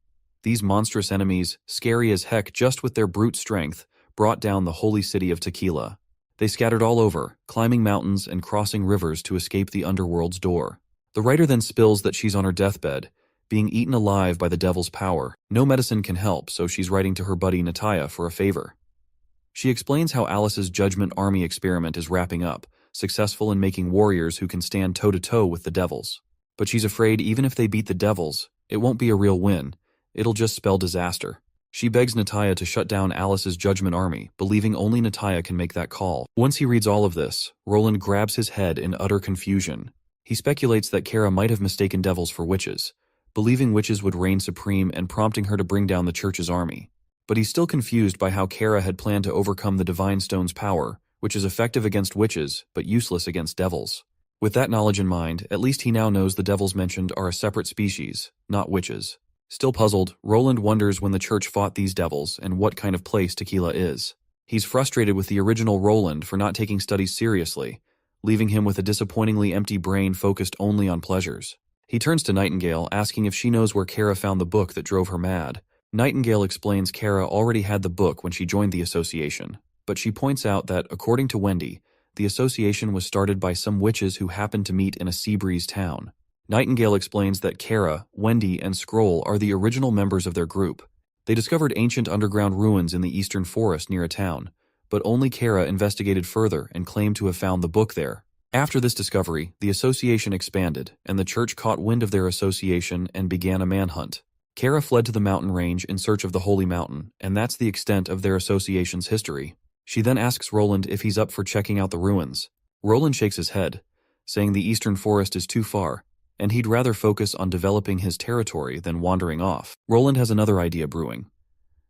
These monstrous enemies, scary as heck just with their brute strength, brought down the holy city of Tequila. They scattered all over, climbing mountains and crossing rivers to escape the underworld's door. The writer then spills that she's on her deathbed, being eaten alive by the devil's power. No medicine can help, so she's writing to her buddy Nataya for a favor. She explains how Alice's Judgment Army experiment is wrapping up, successful in making warriors who can stand toe-to-toe with the devils. But she's afraid even if they beat the devils, it won't be a real win. It'll just spell disaster. She begs Nataya to shut down Alice's Judgment Army, believing only Nataya can make that call. Once he reads all of this, Roland grabs his head in utter confusion. He speculates that Kara might have mistaken devils for witches, believing witches would reign supreme and prompting her to bring down the church's army. But he's still confused by how Kara had planned to overcome the Divine Stone's power, which is effective against witches, but useless against devils. With that knowledge in mind, at least he now knows the devils mentioned are a separate species, not witches. Still puzzled, Roland wonders when the church fought these devils and what kind of place Tequila is. He's frustrated with the original Roland for not taking studies seriously, leaving him with a disappointingly empty brain focused only on pleasures. He turns to Nightingale, asking if she knows where Kara found the book that drove her mad. Nightingale explains Kara already had the book when she joined the association, but she points out that, according to Wendy, the association was started by some witches who happened to meet in a sea breeze town. Nightingale explains that Kara, Wendy, and Scroll are the original members of their group. They discovered ancient underground ruins in the eastern forest near a town, but only Kara investigated further and claimed to have found the book there. After this discovery, the association expanded, and the church caught wind of their association and began a manhunt. Kara fled to the mountain range in search of the Holy Mountain, and that's the extent of their association's history. She then asks Roland if he's up for checking out the ruins. Roland shakes his head, saying the eastern forest is too far, and he'd rather focus on developing his territory than wandering off. Roland has another idea brewing,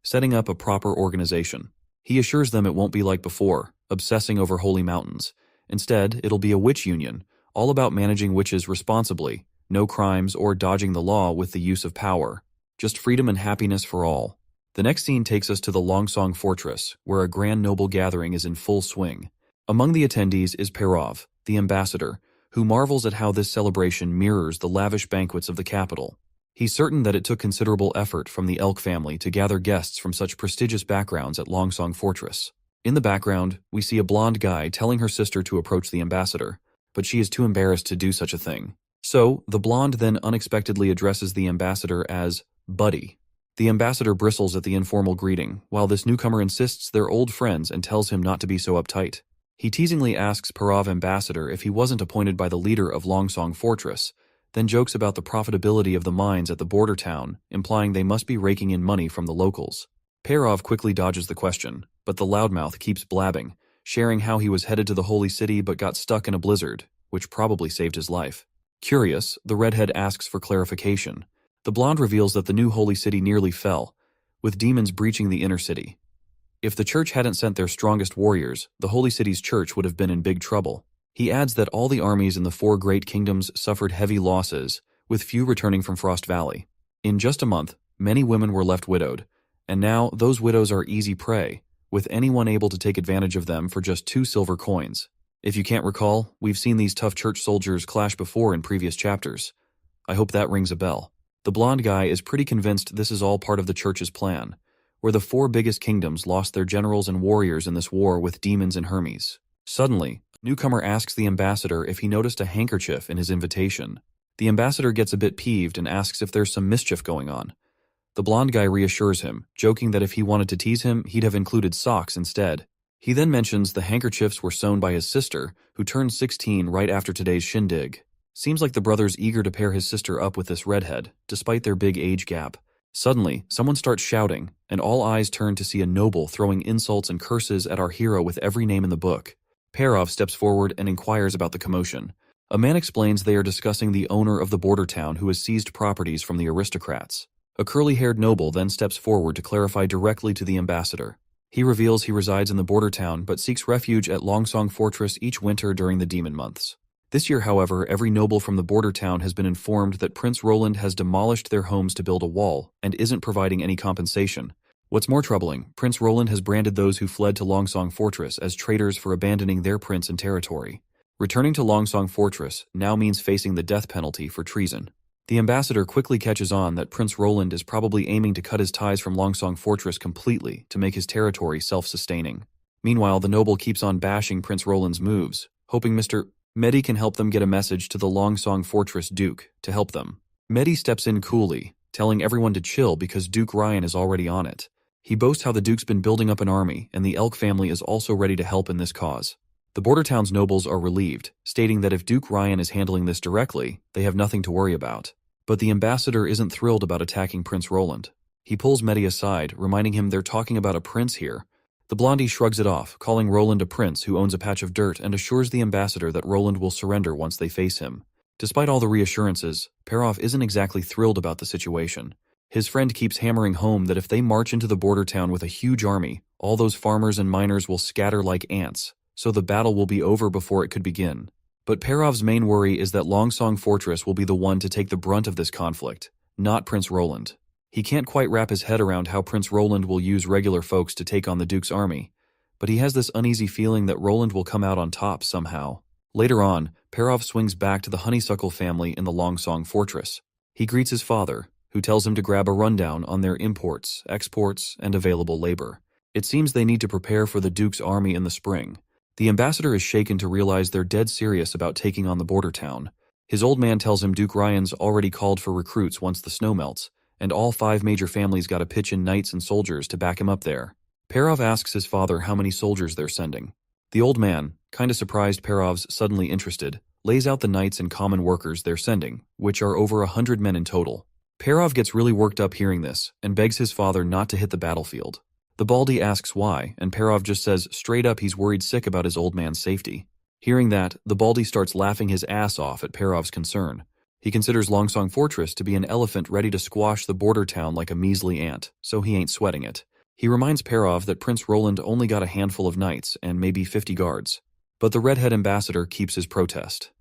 setting up a proper organization. He assures them it won't be like before, obsessing over holy mountains. Instead, it'll be a witch union, all about managing witches responsibly, no crimes or dodging the law with the use of power. Just freedom and happiness for all. The next scene takes us to the Longsong Fortress, where a grand noble gathering is in full swing. Among the attendees is Perov, the ambassador, who marvels at how this celebration mirrors the lavish banquets of the capital. He's certain that it took considerable effort from the Elk family to gather guests from such prestigious backgrounds at Longsong Fortress. In the background, we see a blonde guy telling her sister to approach the ambassador, but she is too embarrassed to do such a thing. So, the blonde then unexpectedly addresses the ambassador as Buddy. The ambassador bristles at the informal greeting, while this newcomer insists they're old friends and tells him not to be so uptight. He teasingly asks Perov ambassador if he wasn't appointed by the leader of Longsong Fortress, then jokes about the profitability of the mines at the border town, implying they must be raking in money from the locals. Perov quickly dodges the question, but the loudmouth keeps blabbing, sharing how he was headed to the holy city but got stuck in a blizzard, which probably saved his life. Curious, the redhead asks for clarification. The blonde reveals that the new holy city nearly fell, with demons breaching the inner city. If the church hadn't sent their strongest warriors, the holy city's church would have been in big trouble. He adds that all the armies in the 4 great kingdoms suffered heavy losses, with few returning from Frost Valley. In just a month, many women were left widowed, and now those widows are easy prey, with anyone able to take advantage of them for just 2 silver coins. If you can't recall, we've seen these tough church soldiers clash before in previous chapters. I hope that rings a bell. The blonde guy is pretty convinced this is all part of the church's plan, where the 4 biggest kingdoms lost their generals and warriors in this war with demons and Hermes. Suddenly, newcomer asks the ambassador if he noticed a handkerchief in his invitation. The ambassador gets a bit peeved and asks if there's some mischief going on. The blonde guy reassures him, joking that if he wanted to tease him, he'd have included socks instead. He then mentions the handkerchiefs were sewn by his sister, who turned 16 right after today's shindig. Seems like the brother's eager to pair his sister up with this redhead, despite their big age gap. Suddenly, someone starts shouting, and all eyes turn to see a noble throwing insults and curses at our hero with every name in the book. Perov steps forward and inquires about the commotion. A man explains they are discussing the owner of the border town who has seized properties from the aristocrats. A curly-haired noble then steps forward to clarify directly to the ambassador. He reveals he resides in the border town but seeks refuge at Longsong Fortress each winter during the demon months. This year, however, every noble from the border town has been informed that Prince Roland has demolished their homes to build a wall and isn't providing any compensation. What's more troubling, Prince Roland has branded those who fled to Longsong Fortress as traitors for abandoning their prince and territory. Returning to Longsong Fortress now means facing the death penalty for treason. The ambassador quickly catches on that Prince Roland is probably aiming to cut his ties from Longsong Fortress completely to make his territory self-sustaining. Meanwhile, the noble keeps on bashing Prince Roland's moves, hoping Mr. Medi can help them get a message to the Longsong Fortress Duke to help them. Medi steps in coolly, telling everyone to chill because Duke Ryan is already on it. He boasts how the Duke's been building up an army and the Elk family is also ready to help in this cause. The border town's nobles are relieved, stating that if Duke Ryan is handling this directly, they have nothing to worry about. But the ambassador isn't thrilled about attacking Prince Roland. He pulls Medi aside, reminding him they're talking about a prince here. The blondie shrugs it off, calling Roland a prince who owns a patch of dirt and assures the ambassador that Roland will surrender once they face him. Despite all the reassurances, Perov isn't exactly thrilled about the situation. His friend keeps hammering home that if they march into the border town with a huge army, all those farmers and miners will scatter like ants, so the battle will be over before it could begin. But Perov's main worry is that Longsong Fortress will be the one to take the brunt of this conflict, not Prince Roland. He can't quite wrap his head around how Prince Roland will use regular folks to take on the Duke's army, but he has this uneasy feeling that Roland will come out on top somehow. Later on, Perov swings back to the Honeysuckle family in the Longsong Fortress. He greets his father, who tells him to grab a rundown on their imports, exports, and available labor. It seems they need to prepare for the Duke's army in the spring. The ambassador is shaken to realize they're dead serious about taking on the border town. His old man tells him Duke Ryan's already called for recruits once the snow melts, and all 5 major families gotta pitch in knights and soldiers to back him up there. Perov asks his father how many soldiers they're sending. The old man, kinda surprised Perov's suddenly interested, lays out the knights and common workers they're sending, which are over 100 men in total. Perov gets really worked up hearing this, and begs his father not to hit the battlefield. The Baldy asks why, and Perov just says straight up he's worried sick about his old man's safety. Hearing that, the Baldy starts laughing his ass off at Perov's concern. He considers Longsong Fortress to be an elephant ready to squash the border town like a measly ant, so he ain't sweating it. He reminds Perov that Prince Roland only got a handful of knights and maybe 50 guards. But the redhead ambassador keeps his protest.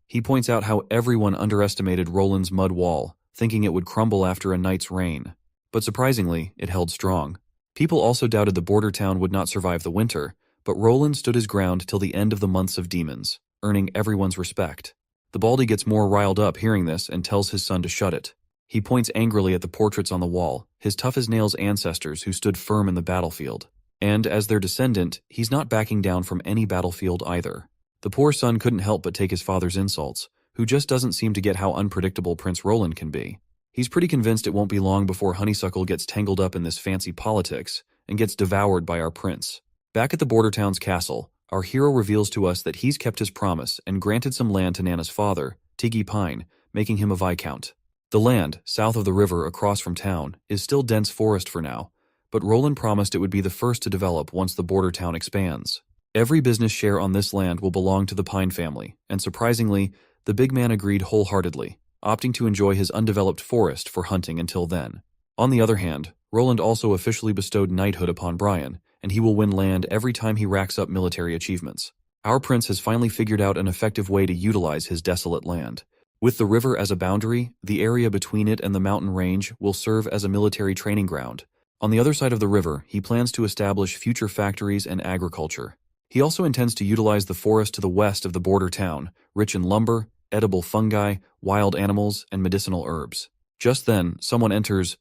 He points out how everyone underestimated Roland's mud wall, thinking it would crumble after a night's rain. But surprisingly, it held strong. People also doubted the border town would not survive the winter, but Roland stood his ground till the end of the months of demons, earning everyone's respect. The Baldy gets more riled up hearing this and tells his son to shut it. He points angrily at the portraits on the wall, his tough-as-nails ancestors who stood firm in the battlefield. And as their descendant, he's not backing down from any battlefield either. The poor son couldn't help but take his father's insults, who just doesn't seem to get how unpredictable Prince Roland can be. He's pretty convinced it won't be long before Honeysuckle gets tangled up in this fancy politics and gets devoured by our prince. Back at the border town's castle, our hero reveals to us that he's kept his promise and granted some land to Nana's father, Tiggy Pine, making him a viscount. The land, south of the river across from town, is still dense forest for now, but Roland promised it would be the first to develop once the border town expands. Every business share on this land will belong to the Pine family, and surprisingly, the big man agreed wholeheartedly, opting to enjoy his undeveloped forest for hunting until then. On the other hand, Roland also officially bestowed knighthood upon Brian, and he will win land every time he racks up military achievements. Our prince has finally figured out an effective way to utilize his desolate land. With the river as a boundary, the area between it and the mountain range will serve as a military training ground. On the other side of the river, he plans to establish future factories and agriculture. He also intends to utilize the forest to the west of the border town, rich in lumber, edible fungi, wild animals, and medicinal herbs. Just then, someone enters.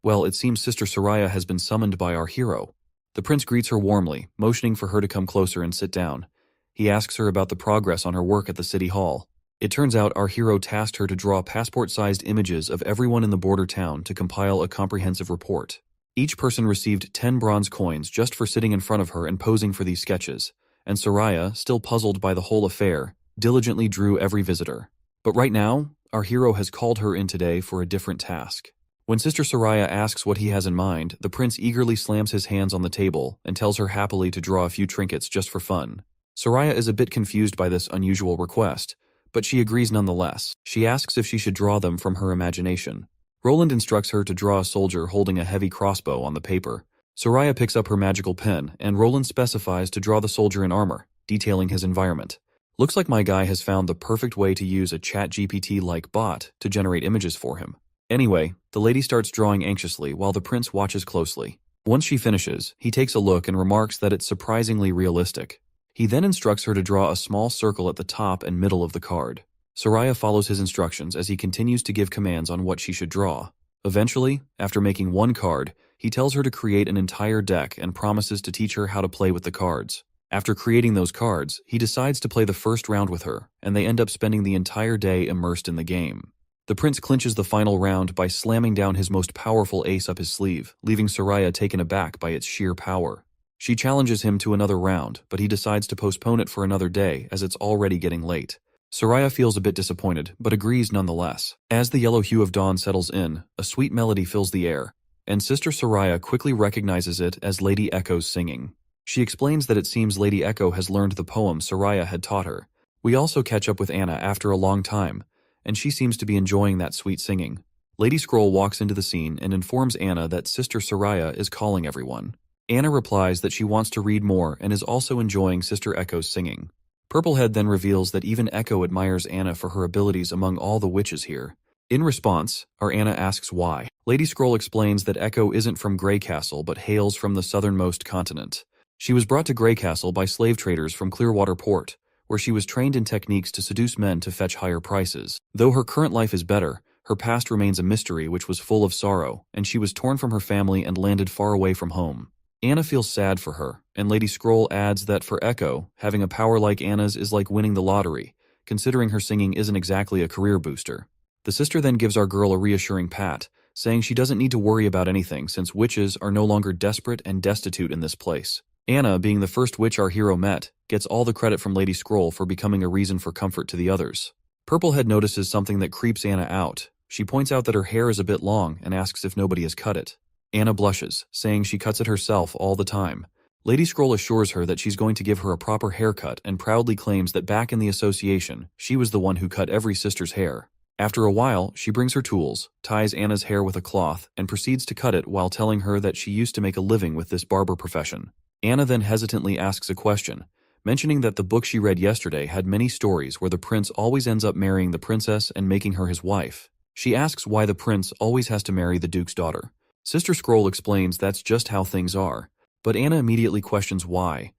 Well, it seems Sister Soraya has been summoned by our hero. The prince greets her warmly, motioning for her to come closer and sit down. He asks her about the progress on her work at the city hall. It turns out our hero tasked her to draw passport-sized images of everyone in the border town to compile a comprehensive report. Each person received 10 bronze coins just for sitting in front of her and posing for these sketches, and Soraya, still puzzled by the whole affair, diligently drew every visitor. But right now, our hero has called her in today for a different task. When Sister Soraya asks what he has in mind, the prince eagerly slams his hands on the table and tells her happily to draw a few trinkets just for fun. Soraya is a bit confused by this unusual request, but she agrees nonetheless. She asks if she should draw them from her imagination. Roland instructs her to draw a soldier holding a heavy crossbow on the paper. Soraya picks up her magical pen, and Roland specifies to draw the soldier in armor, detailing his environment. Looks like my guy has found the perfect way to use a ChatGPT-like bot to generate images for him. Anyway, the lady starts drawing anxiously while the prince watches closely. Once she finishes, he takes a look and remarks that it's surprisingly realistic. He then instructs her to draw a small circle at the top and middle of the card. Soraya follows his instructions as he continues to give commands on what she should draw. Eventually, after making one card, he tells her to create an entire deck and promises to teach her how to play with the cards. After creating those cards, he decides to play the first round with her, and they end up spending the entire day immersed in the game. The prince clinches the final round by slamming down his most powerful ace up his sleeve, leaving Soraya taken aback by its sheer power. She challenges him to another round, but he decides to postpone it for another day as it's already getting late. Soraya feels a bit disappointed, but agrees nonetheless. As the yellow hue of dawn settles in, a sweet melody fills the air, and Sister Soraya quickly recognizes it as Lady Echo's singing. She explains that it seems Lady Echo has learned the poem Soraya had taught her. We also catch up with Anna after a long time, and she seems to be enjoying that sweet singing. Lady Scroll walks into the scene and informs Anna that Sister Soraya is calling everyone. Anna replies that she wants to read more and is also enjoying Sister Echo's singing. Purplehead then reveals that even Echo admires Anna for her abilities among all the witches here. In response, our Anna asks why. Lady Scroll explains that Echo isn't from Grey Castle but hails from the southernmost continent. She was brought to Grey Castle by slave traders from Clearwater Port, where she was trained in techniques to seduce men to fetch higher prices. Though her current life is better, her past remains a mystery which was full of sorrow, and she was torn from her family and landed far away from home. Anna feels sad for her, and Lady Scroll adds that for Echo, having a power like Anna's is like winning the lottery, considering her singing isn't exactly a career booster. The sister then gives our girl a reassuring pat, saying she doesn't need to worry about anything since witches are no longer desperate and destitute in this place. Anna, being the first witch our hero met, gets all the credit from Lady Scroll for becoming a reason for comfort to the others. Purplehead notices something that creeps Anna out. She points out that her hair is a bit long and asks if nobody has cut it. Anna blushes, saying she cuts it herself all the time. Lady Scroll assures her that she's going to give her a proper haircut and proudly claims that back in the association, she was the one who cut every sister's hair. After a while, she brings her tools, ties Anna's hair with a cloth, and proceeds to cut it while telling her that she used to make a living with this barber profession. Anna then hesitantly asks a question, mentioning that the book she read yesterday had many stories where the prince always ends up marrying the princess and making her his wife. She asks why the prince always has to marry the duke's daughter. Sister Scroll explains that's just how things are, but Anna immediately questions why,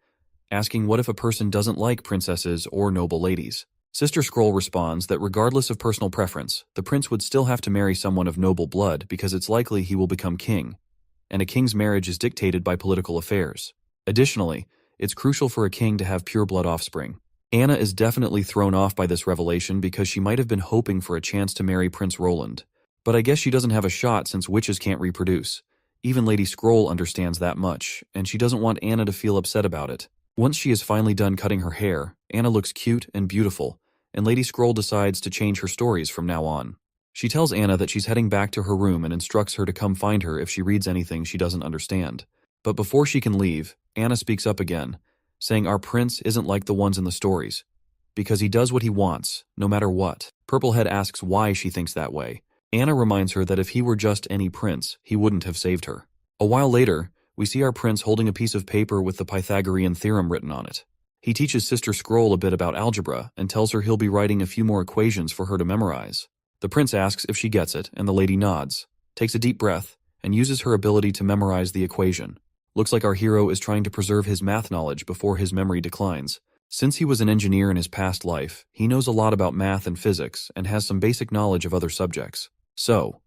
asking what if a person doesn't like princesses or noble ladies. Sister Scroll responds that regardless of personal preference, the prince would still have to marry someone of noble blood because it's likely he will become king, and a king's marriage is dictated by political affairs. Additionally, it's crucial for a king to have pure blood offspring. Anna is definitely thrown off by this revelation because she might have been hoping for a chance to marry Prince Roland. But I guess she doesn't have a shot since witches can't reproduce. Even Lady Scroll understands that much, and she doesn't want Anna to feel upset about it. Once she is finally done cutting her hair, Anna looks cute and beautiful, and Lady Scroll decides to change her stories from now on. She tells Anna that she's heading back to her room and instructs her to come find her if she reads anything she doesn't understand. But before she can leave, Anna speaks up again, saying our prince isn't like the ones in the stories, because he does what he wants, no matter what. Purplehead asks why she thinks that way. Anna reminds her that if he were just any prince, he wouldn't have saved her. A while later, we see our prince holding a piece of paper with the Pythagorean theorem written on it. He teaches Sister Scroll a bit about algebra and tells her he'll be writing a few more equations for her to memorize. The prince asks if she gets it, and the lady nods, takes a deep breath, and uses her ability to memorize the equation. Looks like our hero is trying to preserve his math knowledge before his memory declines. Since he was an engineer in his past life, he knows a lot about math and physics and has some basic knowledge of other subjects. So,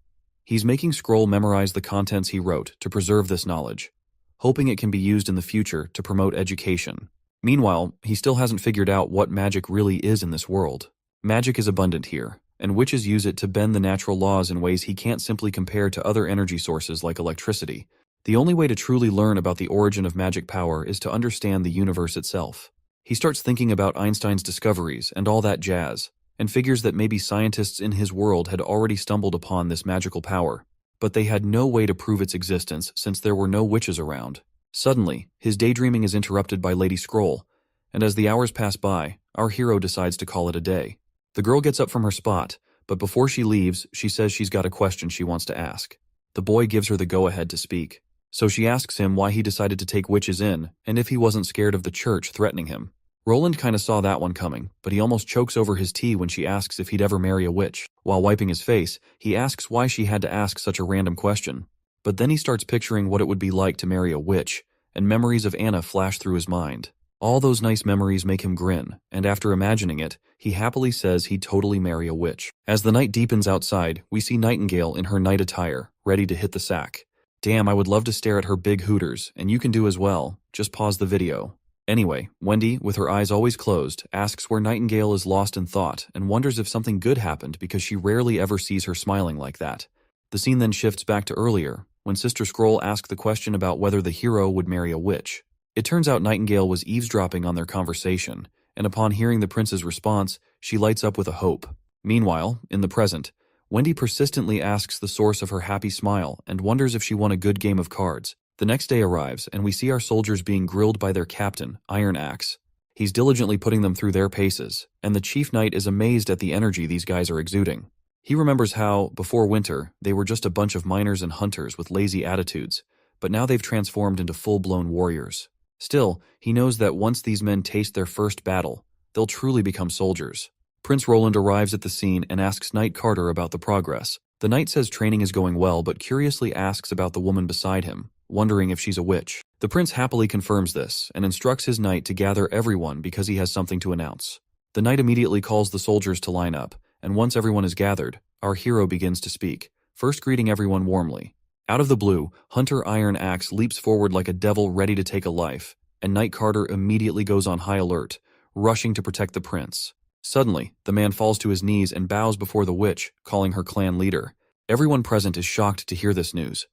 he's making Scroll memorize the contents he wrote to preserve this knowledge, hoping it can be used in the future to promote education. Meanwhile, he still hasn't figured out what magic really is in this world. Magic is abundant here, and witches use it to bend the natural laws in ways he can't simply compare to other energy sources like electricity. The only way to truly learn about the origin of magic power is to understand the universe itself. He starts thinking about Einstein's discoveries and all that jazz, and figures that maybe scientists in his world had already stumbled upon this magical power, but they had no way to prove its existence since there were no witches around. Suddenly, his daydreaming is interrupted by Lady Scroll, and as the hours pass by, our hero decides to call it a day. The girl gets up from her spot, but before she leaves, she says she's got a question she wants to ask. The boy gives her the go-ahead to speak. So she asks him why he decided to take witches in, and if he wasn't scared of the church threatening him. Roland kinda saw that one coming, but he almost chokes over his tea when she asks if he'd ever marry a witch. While wiping his face, he asks why she had to ask such a random question. But then he starts picturing what it would be like to marry a witch, and memories of Anna flash through his mind. All those nice memories make him grin, and after imagining it, he happily says he'd totally marry a witch. As the night deepens outside, we see Nightingale in her night attire, ready to hit the sack. Damn, I would love to stare at her big hooters, and you can do as well. Just pause the video. Anyway, Wendy, with her eyes always closed, asks where Nightingale is lost in thought and wonders if something good happened because she rarely ever sees her smiling like that. The scene then shifts back to earlier, when Sister Scroll asked the question about whether the hero would marry a witch. It turns out Nightingale was eavesdropping on their conversation, and upon hearing the prince's response, she lights up with a hope. Meanwhile, in the present, Wendy persistently asks the source of her happy smile and wonders if she won a good game of cards. The next day arrives, and we see our soldiers being grilled by their captain, Iron Axe. He's diligently putting them through their paces, and the chief knight is amazed at the energy these guys are exuding. He remembers how, before winter, they were just a bunch of miners and hunters with lazy attitudes, but now they've transformed into full-blown warriors. Still, he knows that once these men taste their first battle, they'll truly become soldiers. Prince Roland arrives at the scene and asks Knight Carter about the progress. The knight says training is going well, but curiously asks about the woman beside him, wondering if she's a witch. The prince happily confirms this and instructs his knight to gather everyone because he has something to announce. The knight immediately calls the soldiers to line up, and once everyone is gathered, our hero begins to speak, first greeting everyone warmly. Out of the blue, Hunter Iron Axe leaps forward like a devil ready to take a life, and Knight Carter immediately goes on high alert, rushing to protect the prince. Suddenly, the man falls to his knees and bows before the witch, calling her clan leader. Everyone present is shocked to hear this news.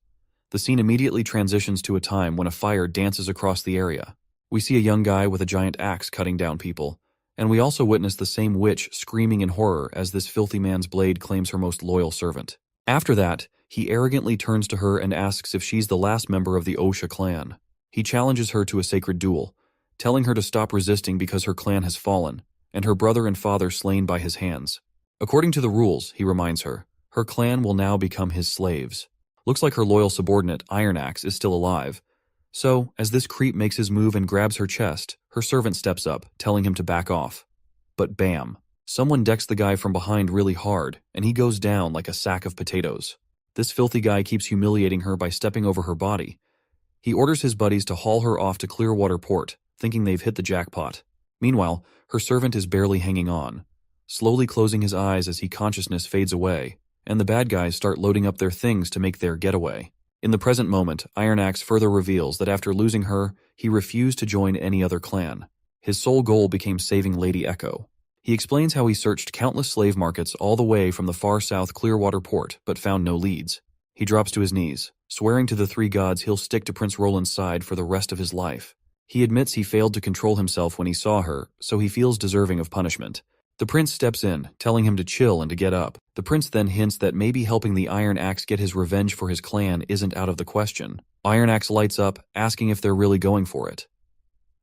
The scene immediately transitions to a time when a fire dances across the area. We see a young guy with a giant axe cutting down people, and we also witness the same witch screaming in horror as this filthy man's blade claims her most loyal servant. After that, he arrogantly turns to her and asks if she's the last member of the Osha clan. He challenges her to a sacred duel, telling her to stop resisting because her clan has fallen, and her brother and father slain by his hands. According to the rules, he reminds her, her clan will now become his slaves. Looks like her loyal subordinate, Iron Axe, is still alive. So, as this creep makes his move and grabs her chest, Her servant steps up, telling him to back off. But bam! Someone decks the guy from behind really hard, and he goes down like a sack of potatoes. This filthy guy keeps humiliating her by stepping over her body. He orders his buddies to haul her off to Clearwater Port, thinking they've hit the jackpot. Meanwhile, her servant is barely hanging on, slowly closing his eyes as consciousness fades away, and the bad guys start loading up their things to make their getaway. In the present moment, Iron Axe further reveals that after losing her, he refused to join any other clan. His sole goal became saving Lady Echo. He explains how he searched countless slave markets all the way from the far south Clearwater Port, but found no leads. He drops to his knees, swearing to the three gods he'll stick to Prince Roland's side for the rest of his life. He admits he failed to control himself when he saw her, so he feels deserving of punishment. The prince steps in, telling him to chill and to get up. The prince then hints that maybe helping the Iron Axe get his revenge for his clan isn't out of the question. Iron Axe lights up, asking if they're really going for it.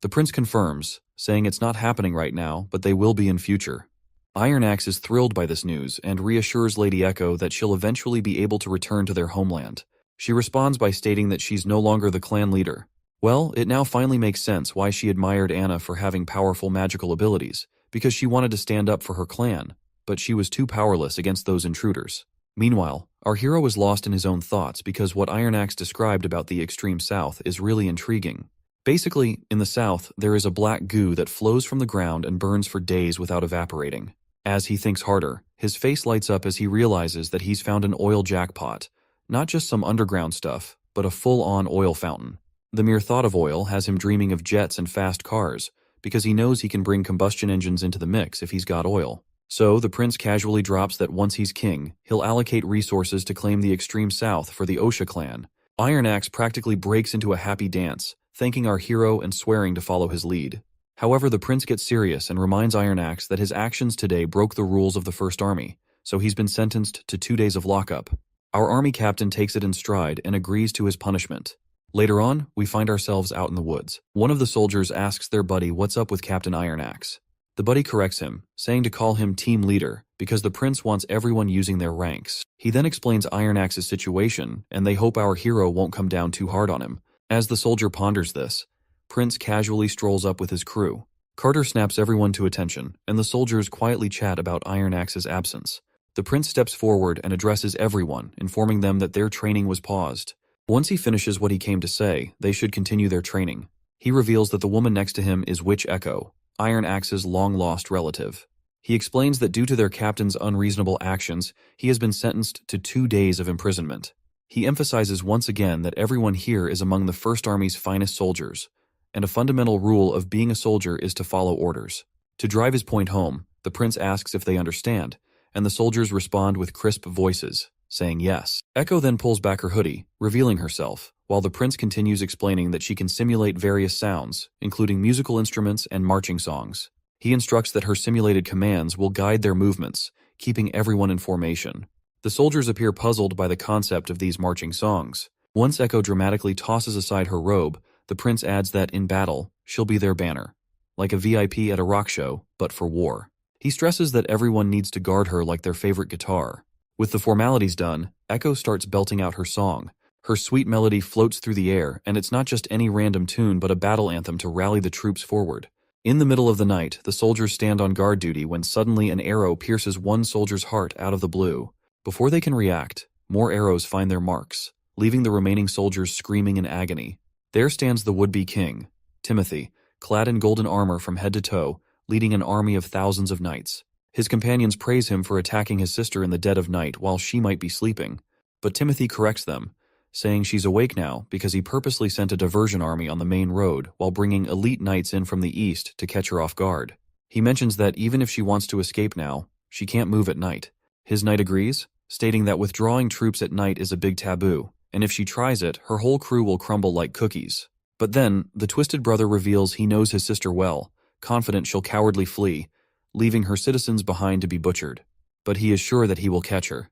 The prince confirms, saying it's not happening right now, but they will be in future. Iron Axe is thrilled by this news and reassures Lady Echo that she'll eventually be able to return to their homeland. She responds by stating that she's no longer the clan leader. Well, it now finally makes sense why she admired Anna for having powerful magical abilities, because she wanted to stand up for her clan, but she was too powerless against those intruders. Meanwhile, our hero is lost in his own thoughts because what Iron Axe described about the extreme south is really intriguing. Basically, in the south, there is a black goo that flows from the ground and burns for days without evaporating. As he thinks harder, his face lights up as he realizes that he's found an oil jackpot, not just some underground stuff, but a full-on oil fountain. The mere thought of oil has him dreaming of jets and fast cars, because he knows he can bring combustion engines into the mix if he's got oil. So, the prince casually drops that once he's king, he'll allocate resources to claim the extreme south for the Osha clan. Iron Axe practically breaks into a happy dance, thanking our hero and swearing to follow his lead. However, the prince gets serious and reminds Iron Axe that his actions today broke the rules of the First Army, so he's been sentenced to 2 days of lockup. Our army captain takes it in stride and agrees to his punishment. Later on, we find ourselves out in the woods. One of the soldiers asks their buddy what's up with Captain Iron Axe. The buddy corrects him, saying to call him team leader, because the prince wants everyone using their ranks. He then explains Iron Axe's situation, and they hope our hero won't come down too hard on him. As the soldier ponders this, Prince casually strolls up with his crew. Carter snaps everyone to attention, and the soldiers quietly chat about Iron Axe's absence. The prince steps forward and addresses everyone, informing them that their training was paused. Once he finishes what he came to say, they should continue their training. He reveals that the woman next to him is Witch Echo, Iron Axe's long-lost relative. He explains that due to their captain's unreasonable actions, he has been sentenced to 2 days of imprisonment. He emphasizes once again that everyone here is among the First Army's finest soldiers, and a fundamental rule of being a soldier is to follow orders. To drive his point home, the prince asks if they understand, and the soldiers respond with crisp voices, saying yes. Echo then pulls back her hoodie, revealing herself, while the prince continues explaining that she can simulate various sounds, including musical instruments and marching songs. He instructs that her simulated commands will guide their movements, keeping everyone in formation. The soldiers appear puzzled by the concept of these marching songs. Once Echo dramatically tosses aside her robe, the prince adds that in battle, she'll be their banner, like a VIP at a rock show, but for war. He stresses that everyone needs to guard her like their favorite guitar. With the formalities done, Echo starts belting out her song. Her sweet melody floats through the air, and it's not just any random tune but a battle anthem to rally the troops forward. In the middle of the night, the soldiers stand on guard duty when suddenly an arrow pierces one soldier's heart out of the blue. Before they can react, more arrows find their marks, leaving the remaining soldiers screaming in agony. There stands the would-be king, Timothy, clad in golden armor from head to toe, leading an army of thousands of knights. His companions praise him for attacking his sister in the dead of night while she might be sleeping, but Timothy corrects them, saying she's awake now because he purposely sent a diversion army on the main road while bringing elite knights in from the east to catch her off guard. He mentions that even if she wants to escape now, she can't move at night. His knight agrees, stating that withdrawing troops at night is a big taboo, and if she tries it, her whole crew will crumble like cookies. But then, the twisted brother reveals he knows his sister well, confident she'll cowardly flee, leaving her citizens behind to be butchered. But he is sure that he will catch her,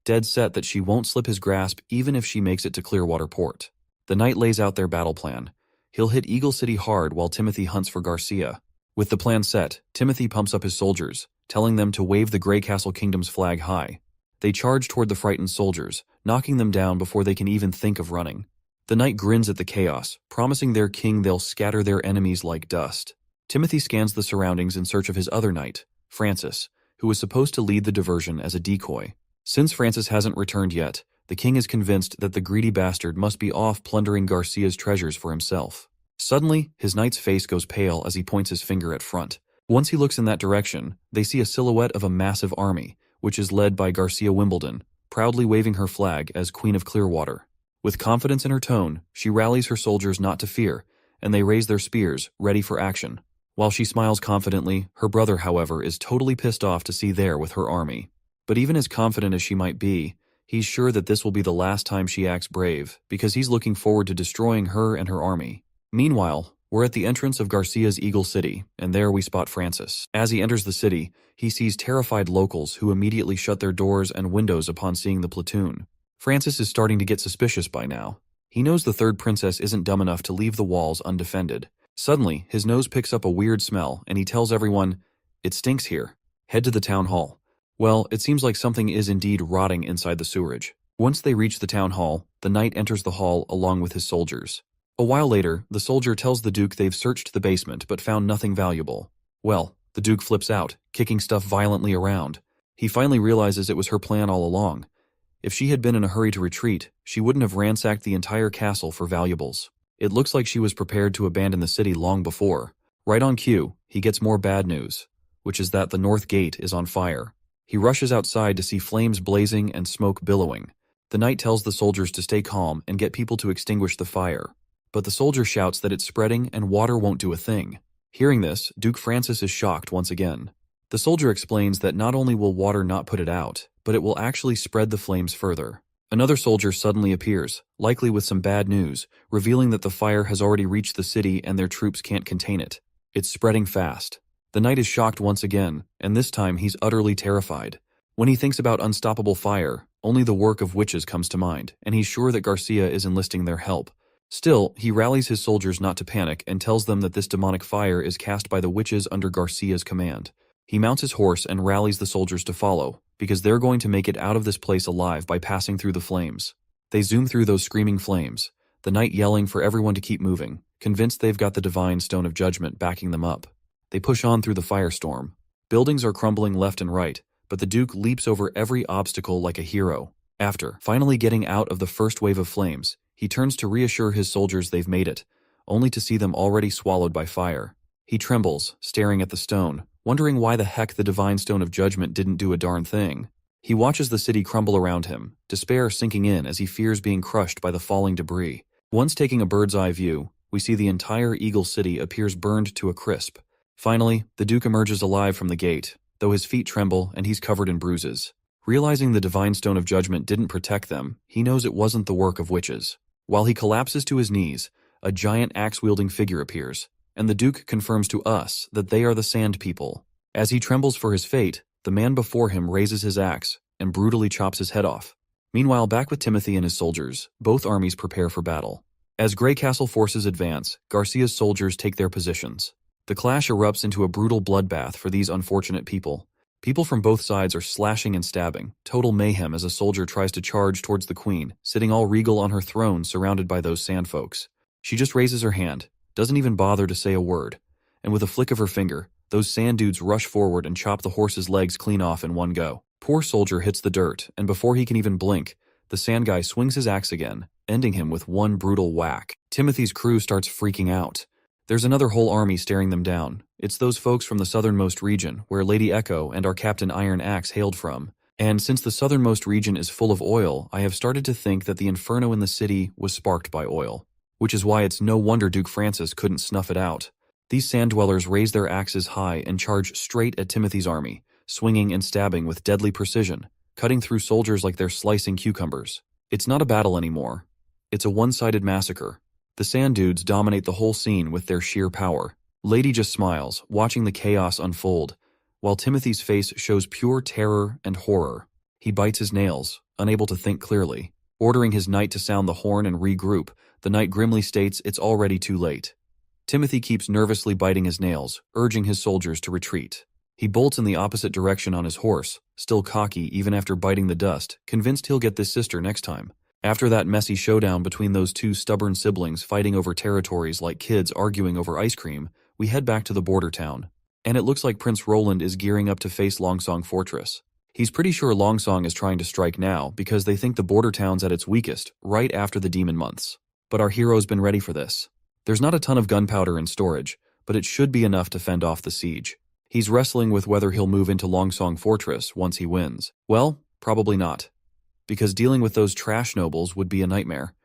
dead set that she won't slip his grasp even if she makes it to Clearwater Port. The knight lays out their battle plan. He'll hit Eagle City hard while Timothy hunts for Garcia. With the plan set, Timothy pumps up his soldiers, telling them to wave the Grey Castle Kingdom's flag high. They charge toward the frightened soldiers, knocking them down before they can even think of running. The knight grins at the chaos, promising their king they'll scatter their enemies like dust. Timothy scans the surroundings in search of his other knight, Francis, who was supposed to lead the diversion as a decoy. Since Francis hasn't returned yet, the king is convinced that the greedy bastard must be off plundering Garcia's treasures for himself. Suddenly, his knight's face goes pale as he points his finger at front. Once he looks in that direction, they see a silhouette of a massive army, which is led by Garcia Wimbledon, proudly waving her flag as Queen of Clearwater. With confidence in her tone, she rallies her soldiers not to fear, and they raise their spears, ready for action. While she smiles confidently, her brother, however, is totally pissed off to see there with her army. But even as confident as she might be, he's sure that this will be the last time she acts brave, because he's looking forward to destroying her and her army. Meanwhile, we're at the entrance of Garcia's Eagle City, and there we spot Francis. As he enters the city, he sees terrified locals who immediately shut their doors and windows upon seeing the platoon. Francis is starting to get suspicious by now. He knows the third princess isn't dumb enough to leave the walls undefended. Suddenly, his nose picks up a weird smell, and he tells everyone, "It stinks here. Head to the town hall." Well, it seems like something is indeed rotting inside the sewerage. Once they reach the town hall, the knight enters the hall along with his soldiers. A while later, the soldier tells the Duke they've searched the basement but found nothing valuable. Well, the Duke flips out, kicking stuff violently around. He finally realizes it was her plan all along. If she had been in a hurry to retreat, she wouldn't have ransacked the entire castle for valuables. It looks like she was prepared to abandon the city long before. Right on cue, he gets more bad news, which is that the north gate is on fire. He rushes outside to see flames blazing and smoke billowing. The knight tells the soldiers to stay calm and get people to extinguish the fire. But the soldier shouts that it's spreading and water won't do a thing. Hearing this, Duke Francis is shocked once again. The soldier explains that not only will water not put it out, but it will actually spread the flames further. Another soldier suddenly appears, likely with some bad news, revealing that the fire has already reached the city and their troops can't contain it. It's spreading fast. The knight is shocked once again, and this time he's utterly terrified. When he thinks about unstoppable fire, only the work of witches comes to mind, and he's sure that Garcia is enlisting their help. Still, he rallies his soldiers not to panic and tells them that this demonic fire is cast by the witches under Garcia's command. He mounts his horse and rallies the soldiers to follow, because they're going to make it out of this place alive by passing through the flames. They zoom through those screaming flames, the knight yelling for everyone to keep moving, convinced they've got the divine stone of judgment backing them up. They push on through the firestorm. Buildings are crumbling left and right, but the Duke leaps over every obstacle like a hero. After finally getting out of the first wave of flames, he turns to reassure his soldiers they've made it, only to see them already swallowed by fire. He trembles, staring at the stone, wondering why the heck the divine stone of judgment didn't do a darn thing. He watches the city crumble around him, despair sinking in as he fears being crushed by the falling debris. Once taking a bird's-eye view, we see the entire Eagle City appears burned to a crisp. Finally, the Duke emerges alive from the gate, though his feet tremble and he's covered in bruises. Realizing the divine stone of judgment didn't protect them, he knows it wasn't the work of witches. While he collapses to his knees, a giant axe-wielding figure appears, and the Duke confirms to us that they are the Sand People. As he trembles for his fate, the man before him raises his axe and brutally chops his head off. Meanwhile, back with Timothy and his soldiers, both armies prepare for battle. As Grey Castle forces advance, Garcia's soldiers take their positions. The clash erupts into a brutal bloodbath for these unfortunate people. People from both sides are slashing and stabbing, total mayhem as a soldier tries to charge towards the queen, sitting all regal on her throne surrounded by those sandfolks. She just raises her hand, doesn't even bother to say a word, and with a flick of her finger, those sand dudes rush forward and chop the horse's legs clean off in one go. Poor soldier hits the dirt, and before he can even blink, the sand guy swings his axe again, ending him with one brutal whack. Timothy's crew starts freaking out. There's another whole army staring them down. It's those folks from the southernmost region, where Lady Echo and our Captain Iron Axe hailed from. And since the southernmost region is full of oil, I have started to think that the inferno in the city was sparked by oil. Which is why it's no wonder Duke Francis couldn't snuff it out. These sand dwellers raise their axes high and charge straight at Timothy's army, swinging and stabbing with deadly precision, cutting through soldiers like they're slicing cucumbers. It's not a battle anymore. It's a one-sided massacre. The sand dudes dominate the whole scene with their sheer power. Lady just smiles, watching the chaos unfold, while Timothy's face shows pure terror and horror. He bites his nails, unable to think clearly. Ordering his knight to sound the horn and regroup, the knight grimly states it's already too late. Timothy keeps nervously biting his nails, urging his soldiers to retreat. He bolts in the opposite direction on his horse, still cocky even after biting the dust, convinced he'll get this sister next time. After that messy showdown between those two stubborn siblings fighting over territories like kids arguing over ice cream, We head back to the border town, and it looks like Prince Roland is gearing up to face Longsong Fortress. He's pretty sure Longsong is trying to strike now because they think the border town's at its weakest, right after the demon months. But our hero's been ready for this. There's not a ton of gunpowder in storage, but it should be enough to fend off the siege. He's wrestling with whether he'll move into Longsong Fortress once he wins. Well, probably not, because dealing with those trash nobles would be a nightmare.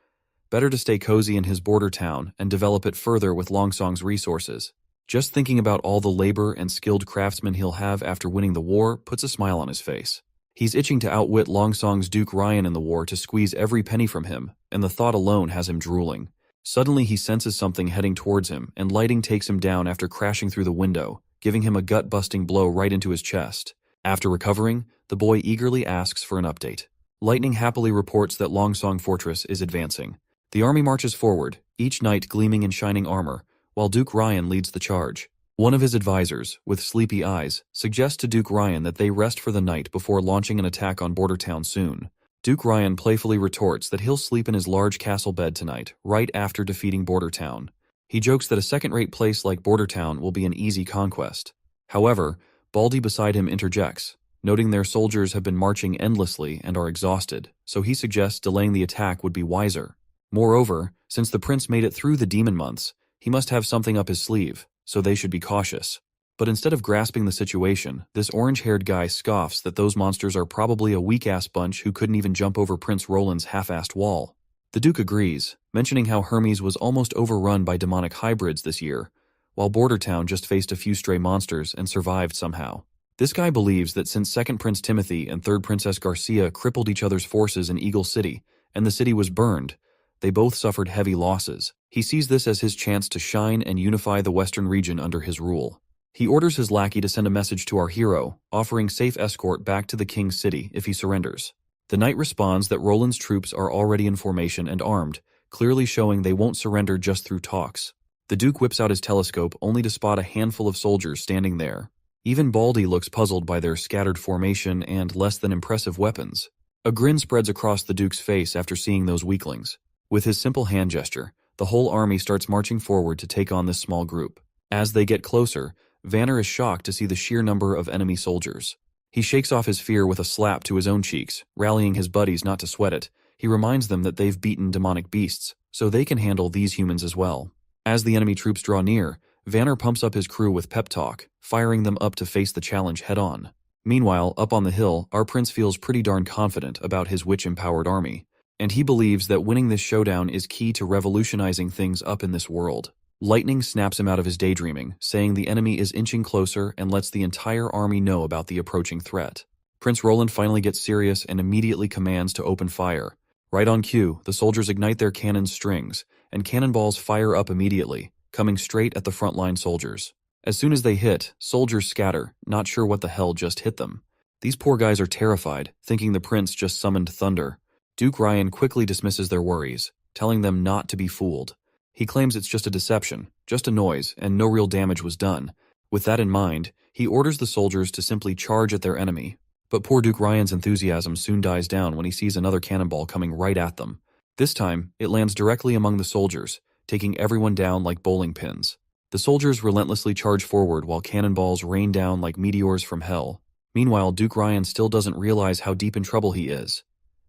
Better to stay cozy in his border town and develop it further with Longsong's resources. Just thinking about all the labor and skilled craftsmen he'll have after winning the war puts a smile on his face. He's itching to outwit Longsong's Duke Ryan in the war to squeeze every penny from him, and the thought alone has him drooling. Suddenly he senses something heading towards him, and lightning takes him down after crashing through the window, giving him a gut-busting blow right into his chest. After recovering, the boy eagerly asks for an update. Lightning happily reports that Longsong Fortress is advancing. The army marches forward, each knight gleaming in shining armor, while Duke Ryan leads the charge. One of his advisors, with sleepy eyes, suggests to Duke Ryan that they rest for the night before launching an attack on Bordertown soon. Duke Ryan playfully retorts that he'll sleep in his large castle bed tonight, right after defeating Bordertown. He jokes that a second-rate place like Bordertown will be an easy conquest. However, Baldy beside him interjects, noting their soldiers have been marching endlessly and are exhausted, so he suggests delaying the attack would be wiser. Moreover, since the prince made it through the demon months, he must have something up his sleeve, so they should be cautious. But instead of grasping the situation, this orange-haired guy scoffs that those monsters are probably a weak-ass bunch who couldn't even jump over Prince Roland's half-assed wall. The Duke agrees, mentioning how Hermes was almost overrun by demonic hybrids this year, while Bordertown just faced a few stray monsters and survived somehow. This guy believes that since 2nd Prince Timothy and 3rd Princess Garcia crippled each other's forces in Eagle City, and the city was burned, they both suffered heavy losses. He sees this as his chance to shine and unify the western region under his rule. He orders his lackey to send a message to our hero, offering safe escort back to the king's city if he surrenders. The knight responds that Roland's troops are already in formation and armed, clearly showing they won't surrender just through talks. The Duke whips out his telescope only to spot a handful of soldiers standing there. Even Baldy looks puzzled by their scattered formation and less than impressive weapons. A grin spreads across the Duke's face after seeing those weaklings. With his simple hand gesture, the whole army starts marching forward to take on this small group. As they get closer, Vanner is shocked to see the sheer number of enemy soldiers. He shakes off his fear with a slap to his own cheeks, rallying his buddies not to sweat it. He reminds them that they've beaten demonic beasts, so they can handle these humans as well. As the enemy troops draw near, Vanner pumps up his crew with pep talk, firing them up to face the challenge head-on. Meanwhile, up on the hill, our prince feels pretty darn confident about his witch-empowered army, and he believes that winning this showdown is key to revolutionizing things up in this world. Lightning snaps him out of his daydreaming, saying the enemy is inching closer and lets the entire army know about the approaching threat. Prince Roland finally gets serious and immediately commands to open fire. Right on cue, the soldiers ignite their cannon strings, and cannonballs fire up immediately, coming straight at the frontline soldiers. As soon as they hit, soldiers scatter, not sure what the hell just hit them. These poor guys are terrified, thinking the prince just summoned thunder. Duke Ryan quickly dismisses their worries, telling them not to be fooled. He claims it's just a deception, just a noise, and no real damage was done. With that in mind, he orders the soldiers to simply charge at their enemy. But poor Duke Ryan's enthusiasm soon dies down when he sees another cannonball coming right at them. This time, it lands directly among the soldiers, taking everyone down like bowling pins. The soldiers relentlessly charge forward while cannonballs rain down like meteors from hell. Meanwhile, Duke Ryan still doesn't realize how deep in trouble he is,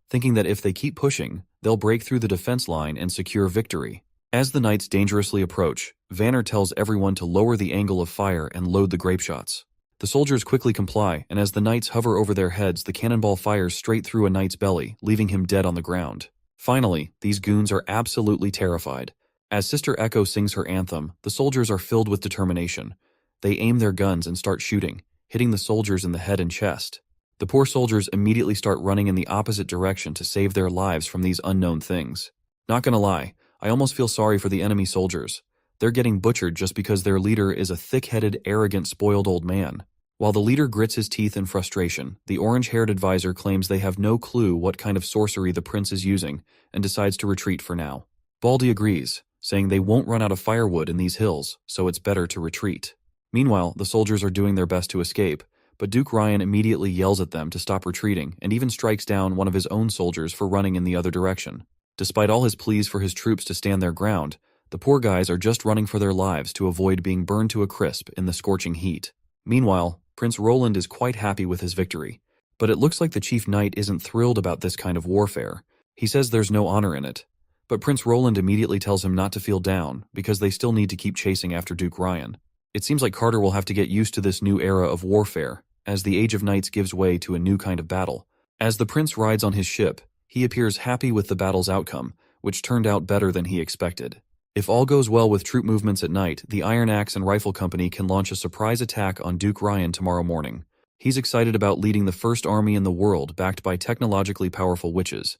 thinking that if they keep pushing, they'll break through the defense line and secure victory. As the knights dangerously approach, Vanner tells everyone to lower the angle of fire and load the grape shots. The soldiers quickly comply, and as the knights hover over their heads, the cannonball fires straight through a knight's belly, leaving him dead on the ground. Finally, these goons are absolutely terrified. As Sister Echo sings her anthem, the soldiers are filled with determination. They aim their guns and start shooting, hitting the soldiers in the head and chest. The poor soldiers immediately start running in the opposite direction to save their lives from these unknown things. Not gonna lie, I almost feel sorry for the enemy soldiers. They're getting butchered just because their leader is a thick-headed, arrogant, spoiled old man. While the leader grits his teeth in frustration, the orange-haired advisor claims they have no clue what kind of sorcery the prince is using and decides to retreat for now. Baldy agrees, saying they won't run out of firewood in these hills, so it's better to retreat. Meanwhile, the soldiers are doing their best to escape, but Duke Ryan immediately yells at them to stop retreating and even strikes down one of his own soldiers for running in the other direction. Despite all his pleas for his troops to stand their ground, The poor guys are just running for their lives to avoid being burned to a crisp in the scorching heat. Meanwhile, Prince Roland is quite happy with his victory. But it looks like the Chief Knight isn't thrilled about this kind of warfare. He says there's no honor in it. But Prince Roland immediately tells him not to feel down, because they still need to keep chasing after Duke Ryan. It seems like Carter will have to get used to this new era of warfare, as the Age of Knights gives way to a new kind of battle. As the prince rides on his ship, he appears happy with the battle's outcome, which turned out better than he expected. If all goes well with troop movements at night, the Iron Axe and Rifle Company can launch a surprise attack on Duke Ryan tomorrow morning. He's excited about leading the first army in the world backed by technologically powerful witches,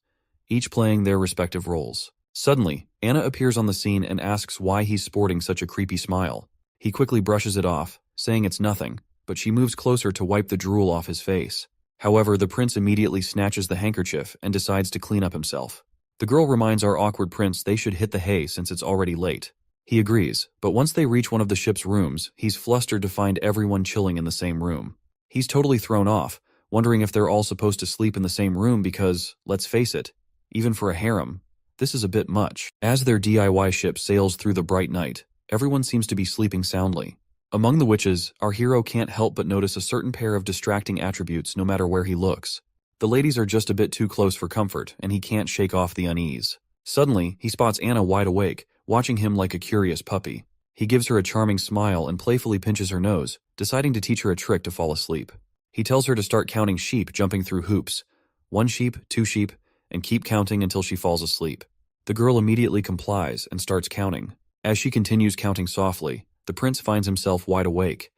each playing their respective roles. Suddenly, Anna appears on the scene and asks why he's sporting such a creepy smile. He quickly brushes it off, saying it's nothing, but she moves closer to wipe the drool off his face. However, the prince immediately snatches the handkerchief and decides to clean up himself. The girl reminds our awkward prince they should hit the hay since it's already late. He agrees, but once they reach one of the ship's rooms, he's flustered to find everyone chilling in the same room. He's totally thrown off, wondering if they're all supposed to sleep in the same room because, let's face it, even for a harem, this is a bit much. As their DIY ship sails through the bright night, everyone seems to be sleeping soundly. Among the witches, our hero can't help but notice a certain pair of distracting attributes no matter where he looks. The ladies are just a bit too close for comfort, and he can't shake off the unease. Suddenly, he spots Anna wide awake, watching him like a curious puppy. He gives her a charming smile and playfully pinches her nose, deciding to teach her a trick to fall asleep. He tells her to start counting sheep jumping through hoops. 1 sheep, 2 sheep, and keep counting until she falls asleep. The girl immediately complies and starts counting. As she continues counting softly, the prince finds himself wide awake.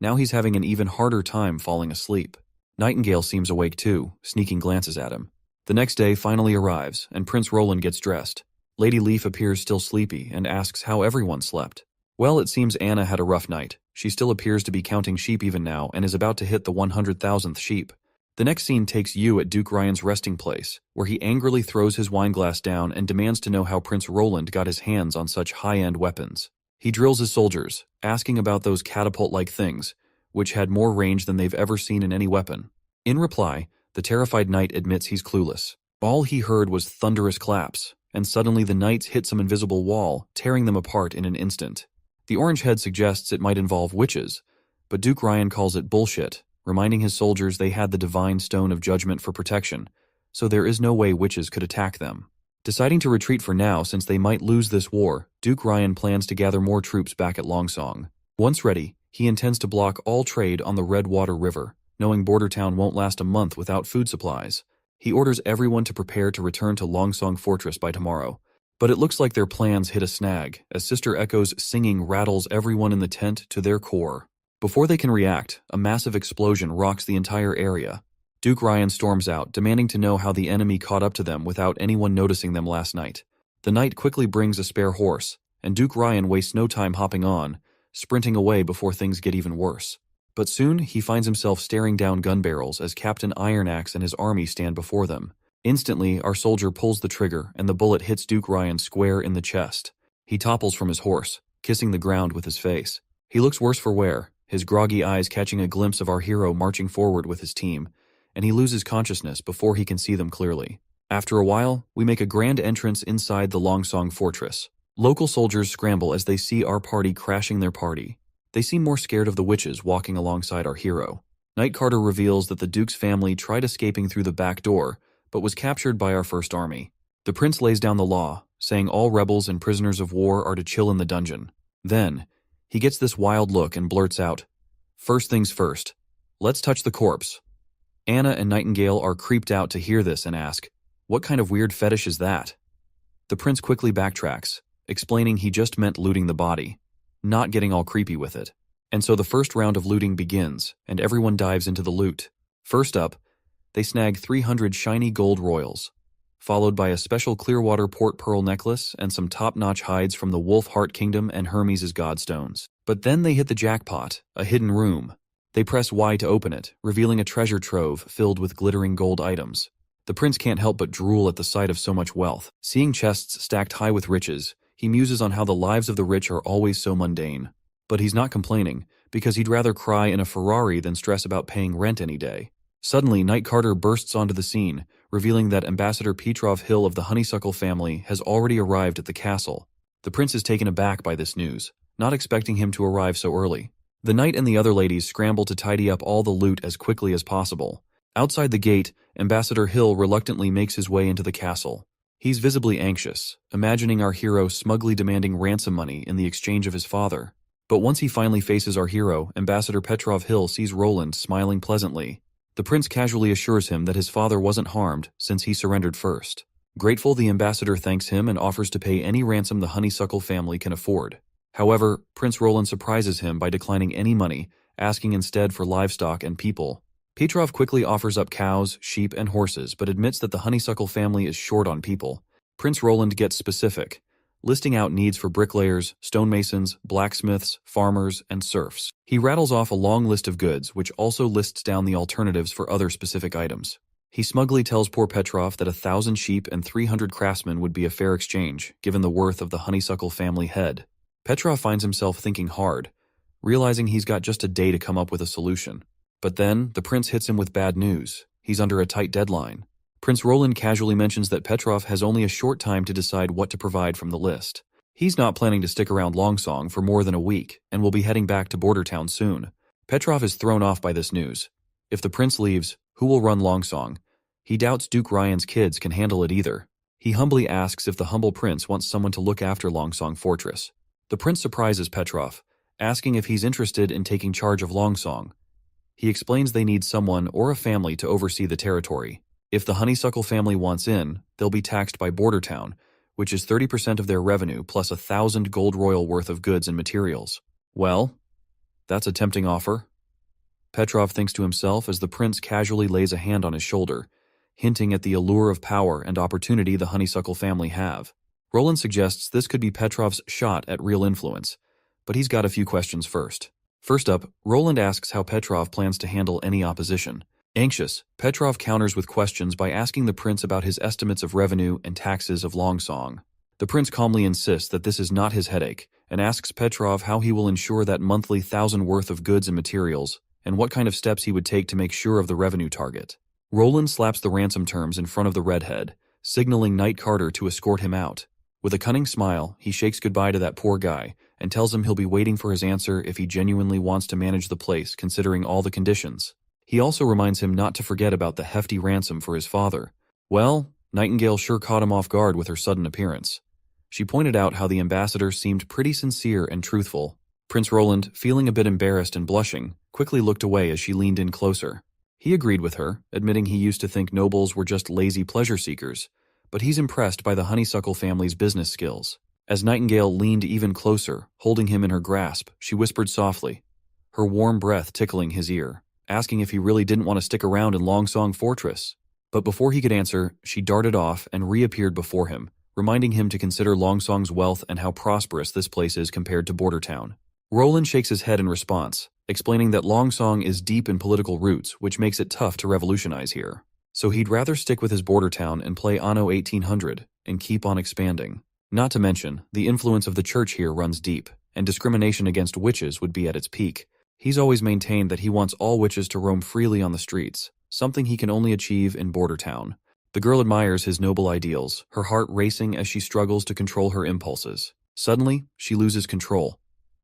Now he's having an even harder time falling asleep. Nightingale seems awake too, sneaking glances at him. The next day finally arrives, and Prince Roland gets dressed. Lady Leaf appears still sleepy and asks how everyone slept. Well, it seems Anna had a rough night. She still appears to be counting sheep even now and is about to hit the 100,000th sheep. The next scene takes you at Duke Ryan's resting place, where he angrily throws his wineglass down and demands to know how Prince Roland got his hands on such high-end weapons. He drills his soldiers, asking about those catapult-like things, which had more range than they've ever seen in any weapon. In reply, the terrified knight admits he's clueless. All he heard was thunderous claps, and suddenly the knights hit some invisible wall, tearing them apart in an instant. The orange head suggests it might involve witches, but Duke Ryan calls it bullshit, reminding his soldiers they had the divine stone of judgment for protection, so there is no way witches could attack them. Deciding to retreat for now since they might lose this war, Duke Ryan plans to gather more troops back at Longsong. Once ready, he intends to block all trade on the Redwater River, knowing Bordertown won't last a month without food supplies. He orders everyone to prepare to return to Longsong Fortress by tomorrow. But it looks like their plans hit a snag, as Sister Echo's singing rattles everyone in the tent to their core. Before they can react, a massive explosion rocks the entire area. Duke Ryan storms out, demanding to know how the enemy caught up to them without anyone noticing them last night. The knight quickly brings a spare horse, and Duke Ryan wastes no time hopping on, sprinting away before things get even worse. But soon, he finds himself staring down gun barrels as Captain Ironaxe and his army stand before them. Instantly, our soldier pulls the trigger, and the bullet hits Duke Ryan square in the chest. He topples from his horse, kissing the ground with his face. He looks worse for wear, his groggy eyes catching a glimpse of our hero marching forward with his team, and he loses consciousness before he can see them clearly. After a while, we make a grand entrance inside the Longsong Fortress. Local soldiers scramble as they see our party crashing their party. They seem more scared of the witches walking alongside our hero. Knight Carter reveals that the Duke's family tried escaping through the back door, but was captured by our first army. The prince lays down the law, saying all rebels and prisoners of war are to chill in the dungeon. Then, he gets this wild look and blurts out, "First things first, let's touch the corpse." Anna and Nightingale are creeped out to hear this and ask, "What kind of weird fetish is that?" The prince quickly backtracks, explaining he just meant looting the body, not getting all creepy with it. And so the first round of looting begins, and everyone dives into the loot. First up, they snag 300 shiny gold royals, followed by a special Clearwater Port Pearl necklace and some top-notch hides from the Wolf Heart Kingdom and Hermes' Godstones. But then they hit the jackpot, a hidden room. They press Y to open it, revealing a treasure trove filled with glittering gold items. The prince can't help but drool at the sight of so much wealth. Seeing chests stacked high with riches, he muses on how the lives of the rich are always so mundane. But he's not complaining, because he'd rather cry in a Ferrari than stress about paying rent any day. Suddenly, Knight Carter bursts onto the scene, revealing that Ambassador Petrov Hill of the Honeysuckle family has already arrived at the castle. The prince is taken aback by this news, not expecting him to arrive so early. The knight and the other ladies scramble to tidy up all the loot as quickly as possible. Outside the gate, Ambassador Hill reluctantly makes his way into the castle. He's visibly anxious, imagining our hero smugly demanding ransom money in the exchange of his father. But once he finally faces our hero, Ambassador Petrov Hill sees Roland smiling pleasantly. The prince casually assures him that his father wasn't harmed since he surrendered first. Grateful, the ambassador thanks him and offers to pay any ransom the Honeysuckle family can afford. However, Prince Roland surprises him by declining any money, asking instead for livestock and people. Petrov quickly offers up cows, sheep, and horses, but admits that the Honeysuckle family is short on people. Prince Roland gets specific, listing out needs for bricklayers, stonemasons, blacksmiths, farmers, and serfs. He rattles off a long list of goods, which also lists down the alternatives for other specific items. He smugly tells poor Petrov that 1,000 sheep and 300 craftsmen would be a fair exchange, given the worth of the Honeysuckle family head. Petrov finds himself thinking hard, realizing he's got just a day to come up with a solution. But then, the prince hits him with bad news. He's under a tight deadline. Prince Roland casually mentions that Petrov has only a short time to decide what to provide from the list. He's not planning to stick around Longsong for more than a week, and will be heading back to Border Town soon. Petrov is thrown off by this news. If the prince leaves, who will run Longsong? He doubts Duke Ryan's kids can handle it either. He humbly asks if the humble prince wants someone to look after Longsong Fortress. The prince surprises Petrov, asking if he's interested in taking charge of Longsong. He explains they need someone or a family to oversee the territory. If the Honeysuckle family wants in, they'll be taxed by Border Town, which is 30% of their revenue plus 1,000 gold royal worth of goods and materials. Well, that's a tempting offer. Petrov thinks to himself as the prince casually lays a hand on his shoulder, hinting at the allure of power and opportunity the Honeysuckle family have. Roland suggests this could be Petrov's shot at real influence, but he's got a few questions first. First up, Roland asks how Petrov plans to handle any opposition. Anxious, Petrov counters with questions by asking the prince about his estimates of revenue and taxes of Longsong. The prince calmly insists that this is not his headache, and asks Petrov how he will ensure that monthly 1,000 worth of goods and materials, and what kind of steps he would take to make sure of the revenue target. Roland slaps the ransom terms in front of the redhead, signaling Knight Carter to escort him out. With a cunning smile, he shakes goodbye to that poor guy, and tells him he'll be waiting for his answer if he genuinely wants to manage the place considering all the conditions. He also reminds him not to forget about the hefty ransom for his father. Well, Nightingale sure caught him off guard with her sudden appearance. She pointed out how the ambassador seemed pretty sincere and truthful. Prince Roland, feeling a bit embarrassed and blushing, quickly looked away as she leaned in closer. He agreed with her, admitting he used to think nobles were just lazy pleasure seekers, but he's impressed by the Honeysuckle family's business skills. As Nightingale leaned even closer, holding him in her grasp, she whispered softly, her warm breath tickling his ear, asking if he really didn't want to stick around in Longsong Fortress. But before he could answer, she darted off and reappeared before him, reminding him to consider Longsong's wealth and how prosperous this place is compared to Border Town. Roland shakes his head in response, explaining that Longsong is deep in political roots, which makes it tough to revolutionize here. So he'd rather stick with his Border Town and play Anno 1800 and keep on expanding. Not to mention, the influence of the church here runs deep, and discrimination against witches would be at its peak. He's always maintained that he wants all witches to roam freely on the streets, something he can only achieve in Border Town. The girl admires his noble ideals, her heart racing as she struggles to control her impulses. Suddenly, she loses control,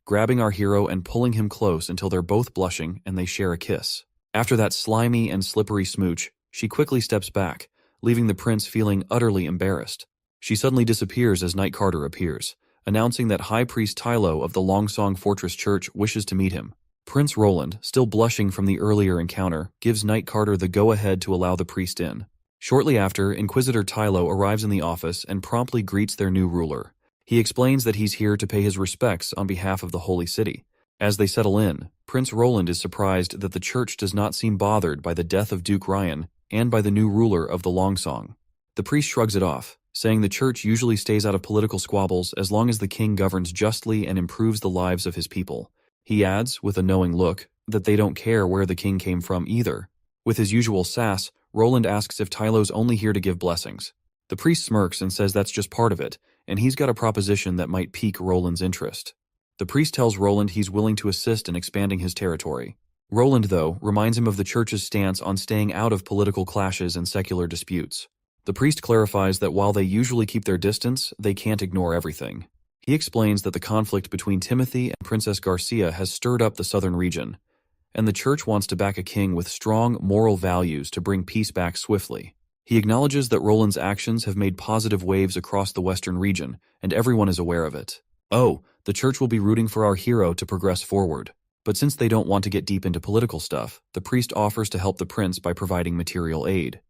grabbing our hero and pulling him close until they're both blushing and they share a kiss. After that slimy and slippery smooch, she quickly steps back, leaving the prince feeling utterly embarrassed. She suddenly disappears as Knight Carter appears, announcing that High Priest Tylo of the Longsong Fortress Church wishes to meet him. Prince Roland, still blushing from the earlier encounter, gives Knight Carter the go-ahead to allow the priest in. Shortly after, Inquisitor Tylo arrives in the office and promptly greets their new ruler. He explains that he's here to pay his respects on behalf of the Holy City. As they settle in, Prince Roland is surprised that the church does not seem bothered by the death of Duke Ryan and by the new ruler of the Longsong. The priest shrugs it off, saying the church usually stays out of political squabbles as long as the king governs justly and improves the lives of his people. He adds, with a knowing look, that they don't care where the king came from either. With his usual sass, Roland asks if Tylo's only here to give blessings. The priest smirks and says that's just part of it, and he's got a proposition that might pique Roland's interest. The priest tells Roland he's willing to assist in expanding his territory. Roland, though, reminds him of the church's stance on staying out of political clashes and secular disputes. The priest clarifies that while they usually keep their distance, they can't ignore everything. He explains that the conflict between Timothy and Princess Garcia has stirred up the southern region, and the church wants to back a king with strong moral values to bring peace back swiftly. He acknowledges that Roland's actions have made positive waves across the western region, and everyone is aware of it. Oh, the church will be rooting for our hero to progress forward. But since they don't want to get deep into political stuff, the priest offers to help the prince by providing material aid.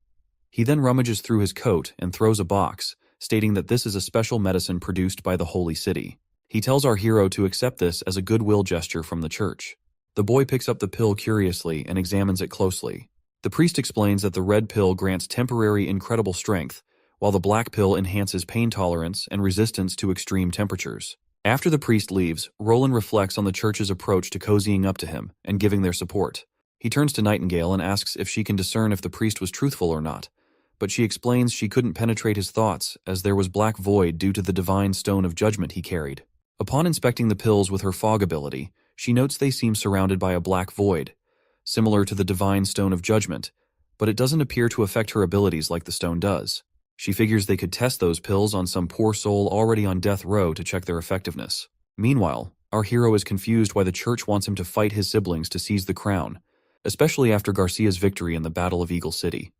He then rummages through his coat and throws a box, stating that this is a special medicine produced by the Holy City. He tells our hero to accept this as a goodwill gesture from the church. The boy picks up the pill curiously and examines it closely. The priest explains that the red pill grants temporary incredible strength, while the black pill enhances pain tolerance and resistance to extreme temperatures. After the priest leaves, Roland reflects on the church's approach to cozying up to him and giving their support. He turns to Nightingale and asks if she can discern if the priest was truthful or not, but she explains she couldn't penetrate his thoughts as there was black void due to the divine stone of judgment he carried. Upon inspecting the pills with her fog ability, she notes they seem surrounded by a black void, similar to the divine stone of judgment, but it doesn't appear to affect her abilities like the stone does. She figures they could test those pills on some poor soul already on death row to check their effectiveness. Meanwhile, our hero is confused why the church wants him to fight his siblings to seize the crown, especially after Garcia's victory in the Battle of Eagle City.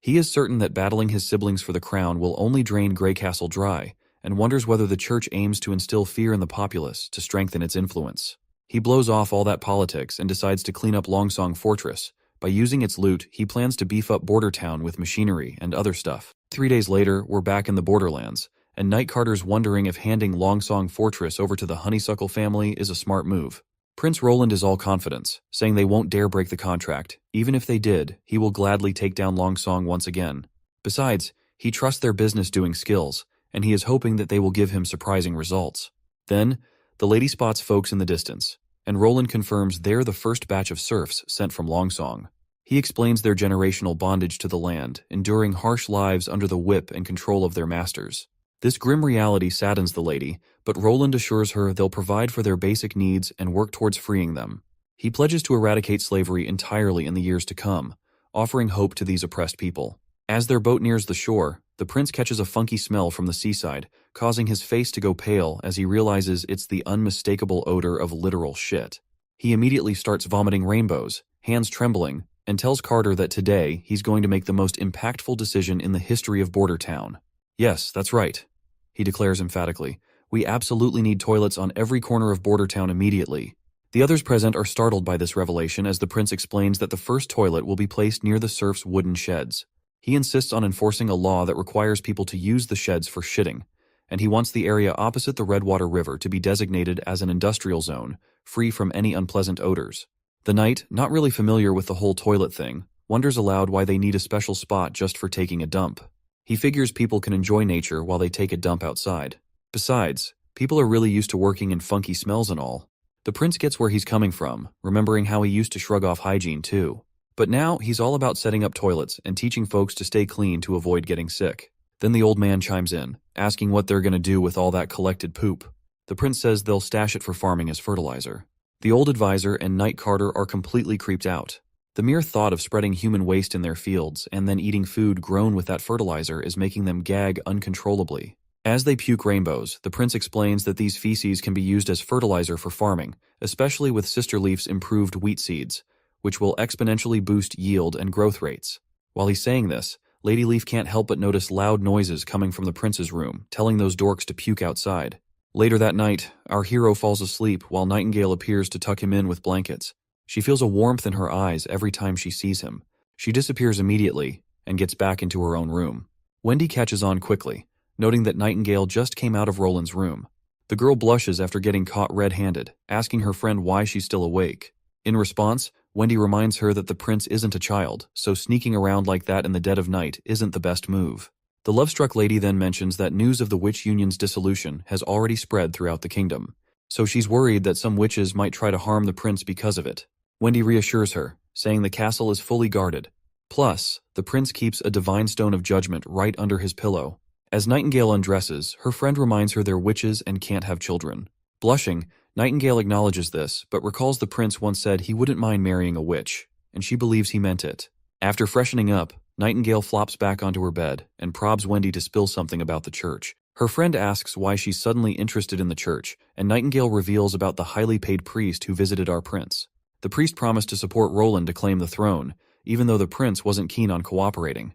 He is certain that battling his siblings for the crown will only drain Greycastle dry, and wonders whether the church aims to instill fear in the populace to strengthen its influence. He blows off all that politics and decides to clean up Longsong Fortress. By using its loot, he plans to beef up Bordertown with machinery and other stuff. 3 days later, we're back in the Borderlands, and Night Carter's wondering if handing Longsong Fortress over to the Honeysuckle family is a smart move. Prince Roland is all confidence, saying they won't dare break the contract. Even if they did, he will gladly take down Longsong once again. Besides, he trusts their business-doing skills, and he is hoping that they will give him surprising results. Then, the lady spots folks in the distance, and Roland confirms they're the first batch of serfs sent from Longsong. He explains their generational bondage to the land, enduring harsh lives under the whip and control of their masters. This grim reality saddens the lady, but Roland assures her they'll provide for their basic needs and work towards freeing them. He pledges to eradicate slavery entirely in the years to come, offering hope to these oppressed people. As their boat nears the shore, the prince catches a funky smell from the seaside, causing his face to go pale as he realizes it's the unmistakable odor of literal shit. He immediately starts vomiting rainbows, hands trembling, and tells Carter that today he's going to make the most impactful decision in the history of Bordertown. Yes, that's right, he declares emphatically. We absolutely need toilets on every corner of Bordertown immediately. The others present are startled by this revelation as the prince explains that the first toilet will be placed near the serfs' wooden sheds. He insists on enforcing a law that requires people to use the sheds for shitting, and he wants the area opposite the Redwater River to be designated as an industrial zone, free from any unpleasant odors. The knight, not really familiar with the whole toilet thing, wonders aloud why they need a special spot just for taking a dump. He figures people can enjoy nature while they take a dump outside. Besides, people are really used to working in funky smells and all. The prince gets where he's coming from, remembering how he used to shrug off hygiene too. But now he's all about setting up toilets and teaching folks to stay clean to avoid getting sick. Then the old man chimes in, asking what they're gonna do with all that collected poop. The prince says they'll stash it for farming as fertilizer. The old advisor and Night Carter are completely creeped out. The mere thought of spreading human waste in their fields and then eating food grown with that fertilizer is making them gag uncontrollably. As they puke rainbows, the prince explains that these feces can be used as fertilizer for farming, especially with Sister Leaf's improved wheat seeds, which will exponentially boost yield and growth rates. While he's saying this, Lady Leaf can't help but notice loud noises coming from the prince's room, telling those dorks to puke outside. Later that night, our hero falls asleep while Nightingale appears to tuck him in with blankets. She feels a warmth in her eyes every time she sees him. She disappears immediately and gets back into her own room. Wendy catches on quickly, noting that Nightingale just came out of Roland's room. The girl blushes after getting caught red-handed, asking her friend why she's still awake. In response, Wendy reminds her that the prince isn't a child, so sneaking around like that in the dead of night isn't the best move. The love-struck lady then mentions that news of the witch union's dissolution has already spread throughout the kingdom, so she's worried that some witches might try to harm the prince because of it. Wendy reassures her, saying the castle is fully guarded. Plus, the prince keeps a divine stone of judgment right under his pillow. As Nightingale undresses, her friend reminds her they're witches and can't have children. Blushing, Nightingale acknowledges this, but recalls the prince once said he wouldn't mind marrying a witch, and she believes he meant it. After freshening up, Nightingale flops back onto her bed and probs Wendy to spill something about the church. Her friend asks why she's suddenly interested in the church, and Nightingale reveals about the highly paid priest who visited our prince. The priest promised to support Roland to claim the throne, even though the prince wasn't keen on cooperating.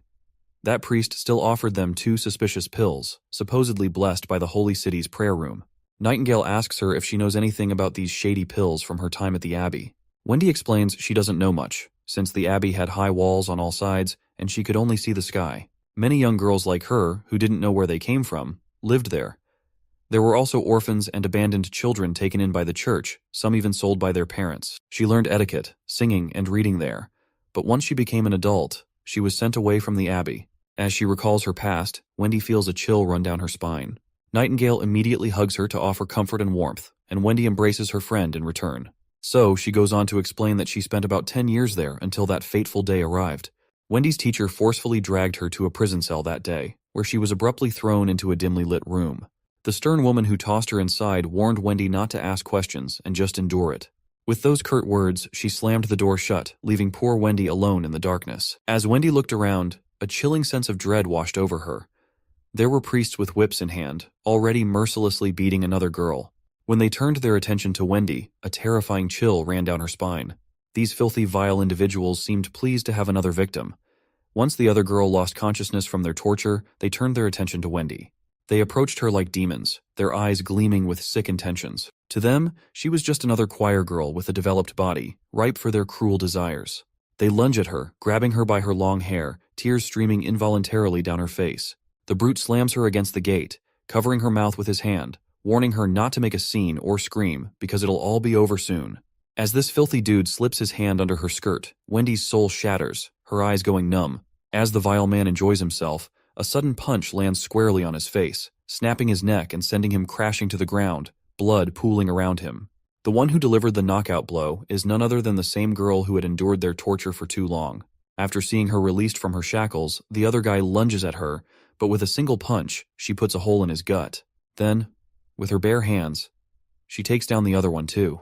That priest still offered them 2 suspicious pills, supposedly blessed by the Holy City's prayer room. Nightingale asks her if she knows anything about these shady pills from her time at the Abbey. Wendy explains she doesn't know much, since the Abbey had high walls on all sides and she could only see the sky. Many young girls like her, who didn't know where they came from, lived there. There were also orphans and abandoned children taken in by the church, some even sold by their parents. She learned etiquette, singing, and reading there. But once she became an adult, she was sent away from the Abbey. As she recalls her past, Wendy feels a chill run down her spine. Nightingale immediately hugs her to offer comfort and warmth, and Wendy embraces her friend in return. So, she goes on to explain that she spent about 10 years there until that fateful day arrived. Wendy's teacher forcefully dragged her to a prison cell that day, where she was abruptly thrown into a dimly lit room. The stern woman who tossed her inside warned Wendy not to ask questions and just endure it. With those curt words, she slammed the door shut, leaving poor Wendy alone in the darkness. As Wendy looked around, a chilling sense of dread washed over her. There were priests with whips in hand, already mercilessly beating another girl. When they turned their attention to Wendy, a terrifying chill ran down her spine. These filthy, vile individuals seemed pleased to have another victim. Once the other girl lost consciousness from their torture, they turned their attention to Wendy. They approached her like demons, their eyes gleaming with sick intentions. To them, she was just another choir girl with a developed body, ripe for their cruel desires. They lunge at her, grabbing her by her long hair, tears streaming involuntarily down her face. The brute slams her against the gate, covering her mouth with his hand, warning her not to make a scene or scream because it'll all be over soon. As this filthy dude slips his hand under her skirt, Wendy's soul shatters, her eyes going numb. As the vile man enjoys himself, a sudden punch lands squarely on his face, snapping his neck and sending him crashing to the ground, blood pooling around him. The one who delivered the knockout blow is none other than the same girl who had endured their torture for too long. After seeing her released from her shackles, the other guy lunges at her, but with a single punch, she puts a hole in his gut. Then, with her bare hands, she takes down the other one too.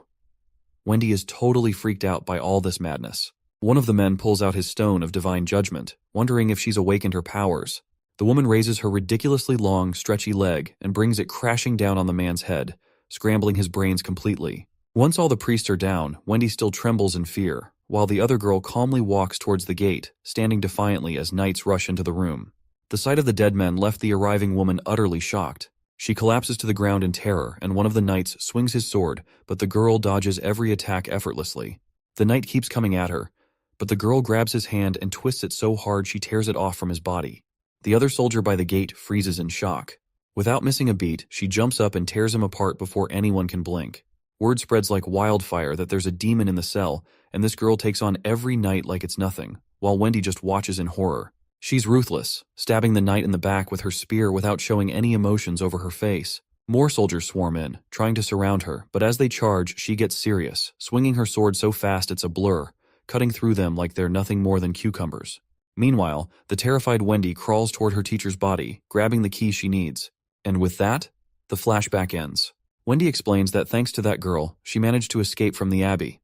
Wendy is totally freaked out by all this madness. One of the men pulls out his stone of divine judgment, wondering if she's awakened her powers. The woman raises her ridiculously long, stretchy leg and brings it crashing down on the man's head, scrambling his brains completely. Once all the priests are down, Wendy still trembles in fear, while the other girl calmly walks towards the gate, standing defiantly as knights rush into the room. The sight of the dead men left the arriving woman utterly shocked. She collapses to the ground in terror, and one of the knights swings his sword, but the girl dodges every attack effortlessly. The knight keeps coming at her, but the girl grabs his hand and twists it so hard she tears it off from his body. The other soldier by the gate freezes in shock. Without missing a beat, she jumps up and tears him apart before anyone can blink. Word spreads like wildfire that there's a demon in the cell, and this girl takes on every knight like it's nothing, while Wendy just watches in horror. She's ruthless, stabbing the knight in the back with her spear without showing any emotions over her face. More soldiers swarm in, trying to surround her, but as they charge, she gets serious, swinging her sword so fast it's a blur, cutting through them like they're nothing more than cucumbers. Meanwhile, the terrified Wendy crawls toward her teacher's body, grabbing the key she needs. And with that, the flashback ends. Wendy explains that thanks to that girl, she managed to escape from the Abbey.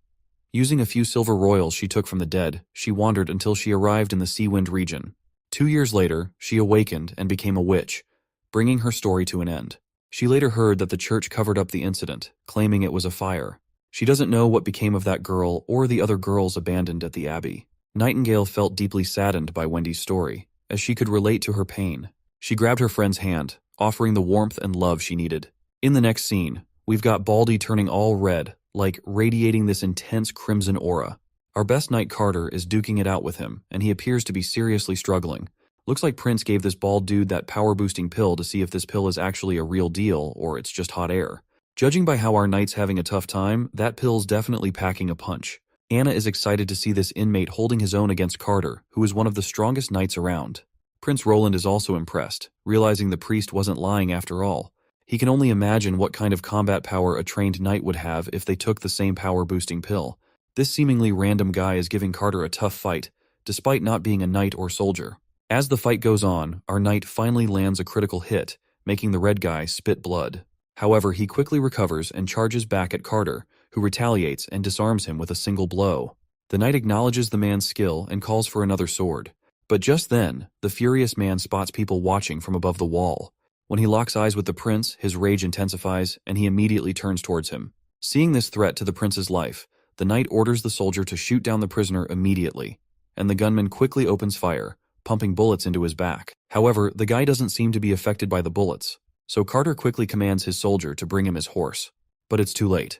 Using a few silver royals she took from the dead, she wandered until she arrived in the Seawind region. 2 years later, she awakened and became a witch, bringing her story to an end. She later heard that the church covered up the incident, claiming it was a fire. She doesn't know what became of that girl or the other girls abandoned at the Abbey. Nightingale felt deeply saddened by Wendy's story, as she could relate to her pain. She grabbed her friend's hand, offering the warmth and love she needed. In the next scene, we've got Baldy turning all red, like radiating this intense crimson aura. Our best knight Carter is duking it out with him, and he appears to be seriously struggling. Looks like Prince gave this bald dude that power-boosting pill to see if this pill is actually a real deal or it's just hot air. Judging by how our knight's having a tough time, that pill's definitely packing a punch. Anna is excited to see this inmate holding his own against Carter, who is one of the strongest knights around. Prince Roland is also impressed, realizing the priest wasn't lying after all. He can only imagine what kind of combat power a trained knight would have if they took the same power-boosting pill. This seemingly random guy is giving Carter a tough fight, despite not being a knight or soldier. As the fight goes on, our knight finally lands a critical hit, making the red guy spit blood. However, he quickly recovers and charges back at Carter, who retaliates and disarms him with a single blow. The knight acknowledges the man's skill and calls for another sword. But just then, the furious man spots people watching from above the wall. When he locks eyes with the prince, his rage intensifies, and he immediately turns towards him. Seeing this threat to the prince's life, the knight orders the soldier to shoot down the prisoner immediately, and the gunman quickly opens fire, pumping bullets into his back. However, the guy doesn't seem to be affected by the bullets, so Carter quickly commands his soldier to bring him his horse. But it's too late.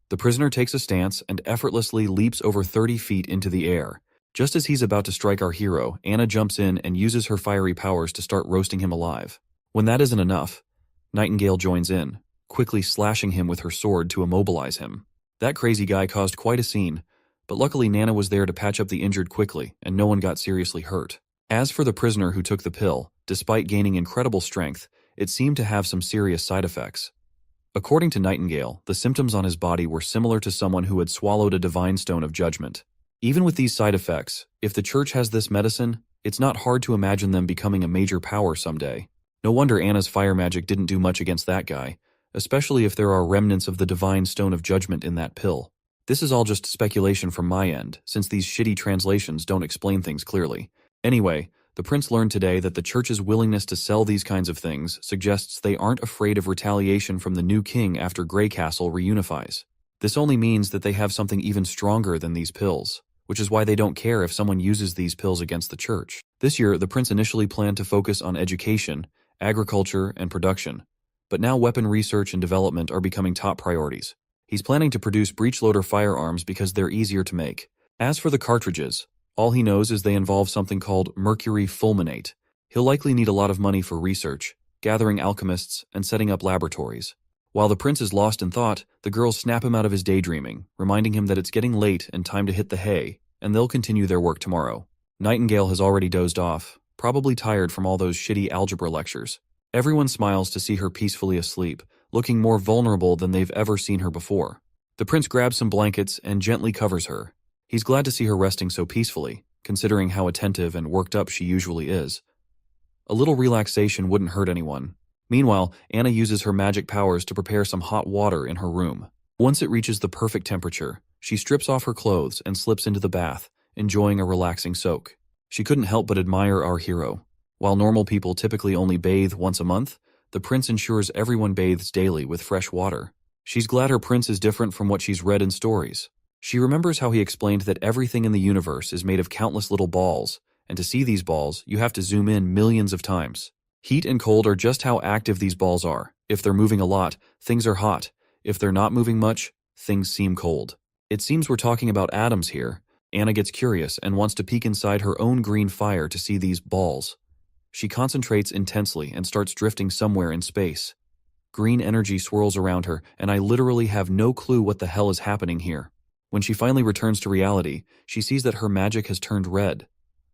The prisoner takes a stance and effortlessly leaps over 30 feet into the air. Just as he's about to strike our hero, Anna jumps in and uses her fiery powers to start roasting him alive. When that isn't enough, Nightingale joins in, quickly slashing him with her sword to immobilize him. That crazy guy caused quite a scene, but luckily Nana was there to patch up the injured quickly, and no one got seriously hurt. As for the prisoner who took the pill, despite gaining incredible strength, it seemed to have some serious side effects. According to Nightingale, the symptoms on his body were similar to someone who had swallowed a divine stone of judgment. Even with these side effects, if the church has this medicine, it's not hard to imagine them becoming a major power someday. No wonder Anna's fire magic didn't do much against that guy, especially if there are remnants of the divine stone of judgment in that pill. This is all just speculation from my end, since these shitty translations don't explain things clearly. Anyway, the prince learned today that the church's willingness to sell these kinds of things suggests they aren't afraid of retaliation from the new king after Greycastle reunifies. This only means that they have something even stronger than these pills, which is why they don't care if someone uses these pills against the church. This year, the prince initially planned to focus on education, agriculture, and production, but now weapon research and development are becoming top priorities. He's planning to produce breechloader firearms because they're easier to make. As for the cartridges, all he knows is they involve something called mercury fulminate. He'll likely need a lot of money for research, gathering alchemists, and setting up laboratories. While the prince is lost in thought, the girls snap him out of his daydreaming, reminding him that it's getting late and time to hit the hay, and they'll continue their work tomorrow. Nightingale has already dozed off, probably tired from all those shitty algebra lectures. Everyone smiles to see her peacefully asleep, looking more vulnerable than they've ever seen her before. The prince grabs some blankets and gently covers her. He's glad to see her resting so peacefully, considering how attentive and worked up she usually is. A little relaxation wouldn't hurt anyone. Meanwhile, Anna uses her magic powers to prepare some hot water in her room. Once it reaches the perfect temperature, she strips off her clothes and slips into the bath, enjoying a relaxing soak. She couldn't help but admire our hero. While normal people typically only bathe once a month, the prince ensures everyone bathes daily with fresh water. She's glad her prince is different from what she's read in stories. She remembers how he explained that everything in the universe is made of countless little balls, and to see these balls, you have to zoom in millions of times. Heat and cold are just how active these balls are. If they're moving a lot, things are hot. If they're not moving much, things seem cold. It seems we're talking about atoms here. Anna gets curious and wants to peek inside her own green fire to see these balls. She concentrates intensely and starts drifting somewhere in space. Green energy swirls around her, and I literally have no clue what the hell is happening here. When she finally returns to reality, she sees that her magic has turned red,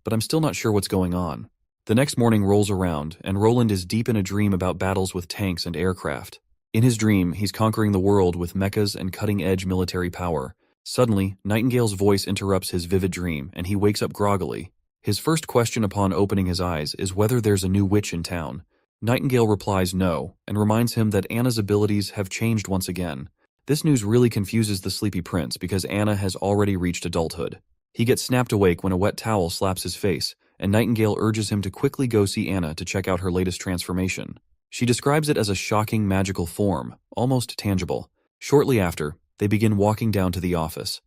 but I'm still not sure what's going on. The next morning rolls around, and Roland is deep in a dream about battles with tanks and aircraft. In his dream, he's conquering the world with mechas and cutting-edge military power. Suddenly, Nightingale's voice interrupts his vivid dream, and he wakes up groggily. His first question upon opening his eyes is whether there's a new witch in town. Nightingale replies no, and reminds him that Anna's abilities have changed once again. This news really confuses the sleepy prince because Anna has already reached adulthood. He gets snapped awake when a wet towel slaps his face, and Nightingale urges him to quickly go see Anna to check out her latest transformation. She describes it as a shocking magical form, almost tangible. Shortly after, they begin walking down to the office.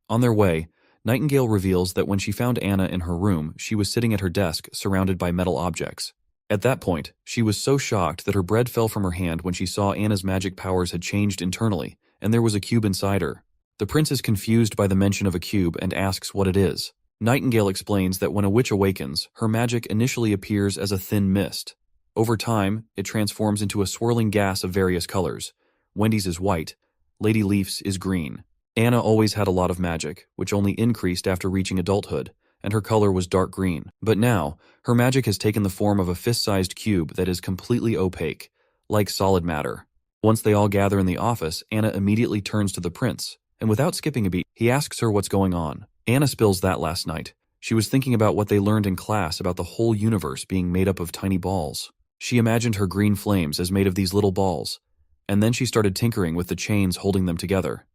On their way, Nightingale reveals that when she found Anna in her room, she was sitting at her desk surrounded by metal objects. At that point, she was so shocked that her bread fell from her hand when she saw Anna's magic powers had changed internally, and there was a cube inside her. The prince is confused by the mention of a cube and asks what it is. Nightingale explains that when a witch awakens, her magic initially appears as a thin mist. Over time, it transforms into a swirling gas of various colors. Wendy's is white, Lady Leaf's is green. Anna always had a lot of magic, which only increased after reaching adulthood, and her color was dark green. But now, her magic has taken the form of a fist-sized cube that is completely opaque, like solid matter. Once they all gather in the office, Anna immediately turns to the prince, and without skipping a beat, he asks her what's going on. Anna spills that last night. She was thinking about what they learned in class about the whole universe being made up of tiny balls. She imagined her green flames as made of these little balls, and then she started tinkering with the chains holding them together.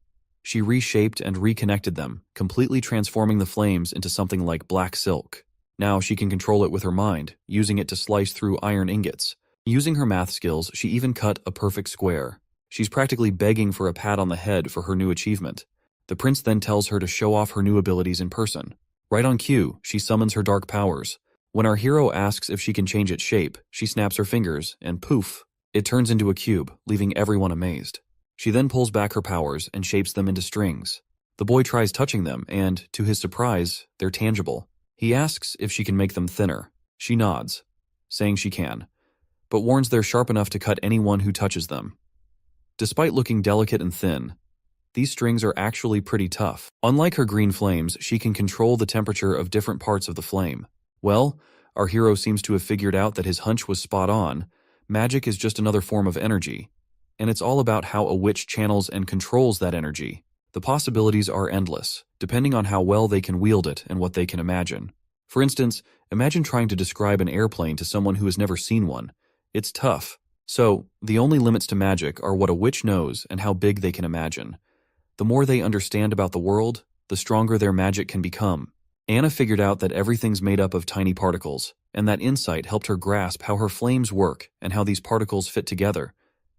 She reshaped and reconnected them, completely transforming the flames into something like black silk. Now she can control it with her mind, using it to slice through iron ingots. Using her math skills, she even cut a perfect square. She's practically begging for a pat on the head for her new achievement. The prince then tells her to show off her new abilities in person. Right on cue, she summons her dark powers. When our hero asks if she can change its shape, she snaps her fingers, and poof, it turns into a cube, leaving everyone amazed. She then pulls back her powers and shapes them into strings. The boy tries touching them, and, to his surprise, they're tangible. He asks if she can make them thinner. She nods, saying she can, but warns they're sharp enough to cut anyone who touches them. Despite looking delicate and thin, these strings are actually pretty tough. Unlike her green flames, she can control the temperature of different parts of the flame. Well, our hero seems to have figured out that his hunch was spot on. Magic is just another form of energy, and it's all about how a witch channels and controls that energy. The possibilities are endless, depending on how well they can wield it and what they can imagine. For instance, imagine trying to describe an airplane to someone who has never seen one. It's tough. So, the only limits to magic are what a witch knows and how big they can imagine. The more they understand about the world, the stronger their magic can become. Anna figured out that everything's made up of tiny particles, and that insight helped her grasp how her flames work and how these particles fit together.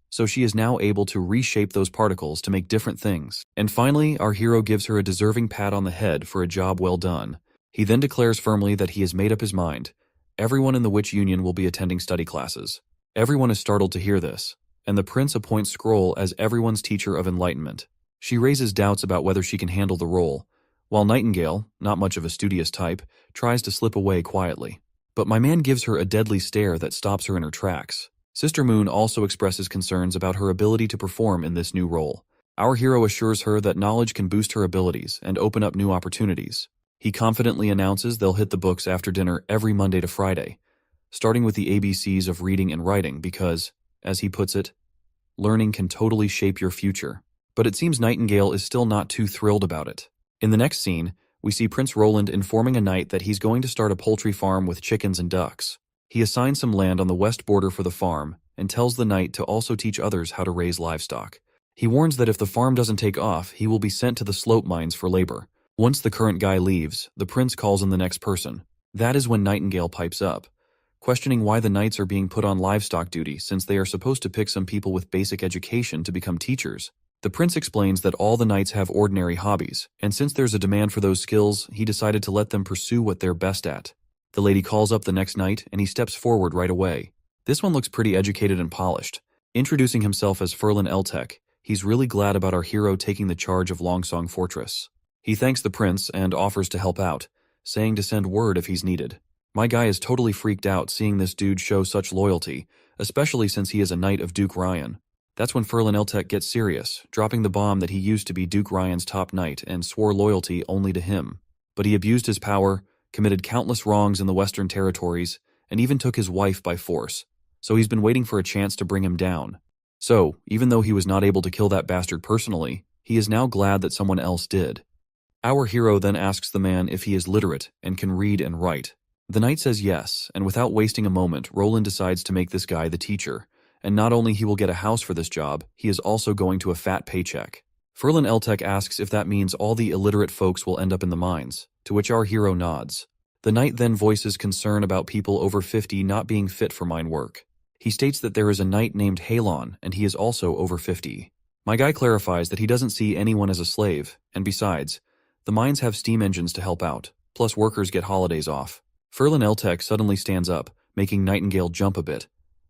So she is now able to reshape those particles to make different things. And finally, our hero gives her a deserving pat on the head for a job well done. He then declares firmly that he has made up his mind. Everyone in the Witch Union will be attending study classes. Everyone is startled to hear this, and the prince appoints Scroll as everyone's teacher of enlightenment. She raises doubts about whether she can handle the role, while Nightingale, not much of a studious type, tries to slip away quietly. But my man gives her a deadly stare that stops her in her tracks. Sister Moon also expresses concerns about her ability to perform in this new role. Our hero assures her that knowledge can boost her abilities and open up new opportunities. He confidently announces they'll hit the books after dinner every Monday to Friday, starting with the ABCs of reading and writing because, as he puts it, learning can totally shape your future. But it seems Nightingale is still not too thrilled about it. In the next scene, we see Prince Roland informing a knight that he's going to start a poultry farm with chickens and ducks. He assigns some land on the west border for the farm and tells the knight to also teach others how to raise livestock. He warns that if the farm doesn't take off, he will be sent to the slope mines for labor. Once the current guy leaves, the prince calls in the next person. That is when Nightingale pipes up, questioning why the knights are being put on livestock duty since they are supposed to pick some people with basic education to become teachers. The prince explains that all the knights have ordinary hobbies, and since there's a demand for those skills, he decided to let them pursue what they're best at. The lady calls up the next knight, and he steps forward right away. This one looks pretty educated and polished. Introducing himself as Ferlin Eltek, he's really glad about our hero taking the charge of Longsong Fortress. He thanks the prince and offers to help out, saying to send word if he's needed. My guy is totally freaked out seeing this dude show such loyalty, especially since he is a knight of Duke Ryan. That's when Ferlin Eltek gets serious, dropping the bomb that he used to be Duke Ryan's top knight and swore loyalty only to him. But he abused his power, committed countless wrongs in the Western Territories, and even took his wife by force. So he's been waiting for a chance to bring him down. So, even though he was not able to kill that bastard personally, he is now glad that someone else did. Our hero then asks the man if he is literate and can read and write. The knight says yes, and without wasting a moment, Roland decides to make this guy the teacher. And not only he will get a house for this job, he is also going to a fat paycheck. Ferlin Eltek asks if that means all the illiterate folks will end up in the mines, to which our hero nods. The knight then voices concern about people over 50 not being fit for mine work. He states that there is a knight named Halon, and he is also over 50. My guy clarifies that he doesn't see anyone as a slave, and besides, the mines have steam engines to help out, plus workers get holidays off. Ferlin Eltek suddenly stands up, making Nightingale jump a bit,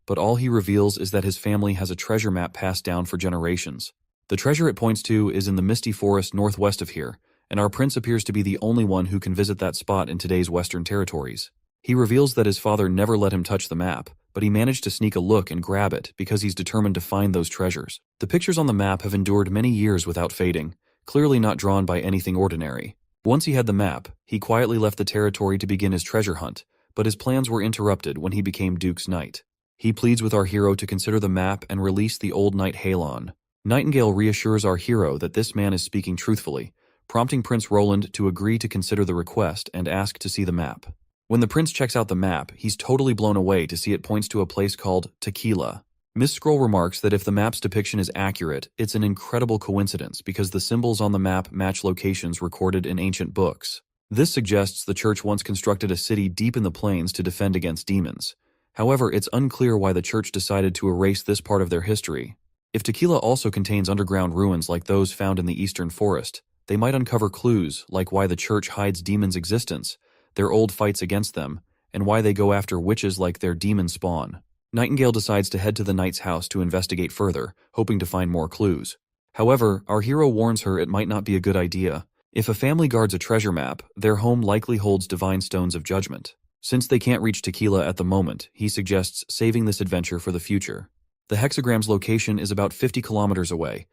but all he reveals is that his family has a treasure map passed down for generations. The treasure it points to is in the misty forest northwest of here, and our prince appears to be the only one who can visit that spot in today's Western Territories. He reveals that his father never let him touch the map, but he managed to sneak a look and grab it because he's determined to find those treasures. The pictures on the map have endured many years without fading, clearly not drawn by anything ordinary. Once he had the map, he quietly left the territory to begin his treasure hunt, but his plans were interrupted when he became Duke's knight. He pleads with our hero to consider the map and release the old knight Halon. Nightingale reassures our hero that this man is speaking truthfully, prompting Prince Roland to agree to consider the request and ask to see the map. When the prince checks out the map, he's totally blown away to see it points to a place called Tequila. Miss Scroll remarks that if the map's depiction is accurate, it's an incredible coincidence because the symbols on the map match locations recorded in ancient books. This suggests the church once constructed a city deep in the plains to defend against demons. However, it's unclear why the church decided to erase this part of their history. If Tequila also contains underground ruins like those found in the eastern forest, they might uncover clues like why the church hides demons' existence, their old fights against them, and why they go after witches like their demon spawn. Nightingale decides to head to the knight's house to investigate further, hoping to find more clues. However, our hero warns her it might not be a good idea. If a family guards a treasure map, their home likely holds divine stones of judgment. Since they can't reach Tequila at the moment, he suggests saving this adventure for the future. The hexagram's location is about 50 kilometers away,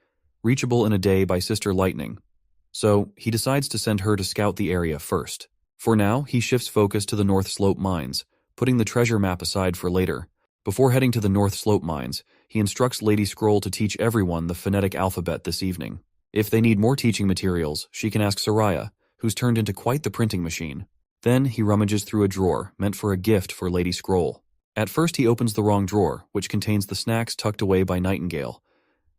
reachable in a day by Sister Lightning. So, he decides to send her to scout the area first. For now, he shifts focus to the North Slope mines, putting the treasure map aside for later. Before heading to the North Slope mines, he instructs Lady Scroll to teach everyone the phonetic alphabet this evening. If they need more teaching materials, she can ask Soraya, who's turned into quite the printing machine. Then he rummages through a drawer meant for a gift for Lady Scroll. At first he opens the wrong drawer, which contains the snacks tucked away by Nightingale,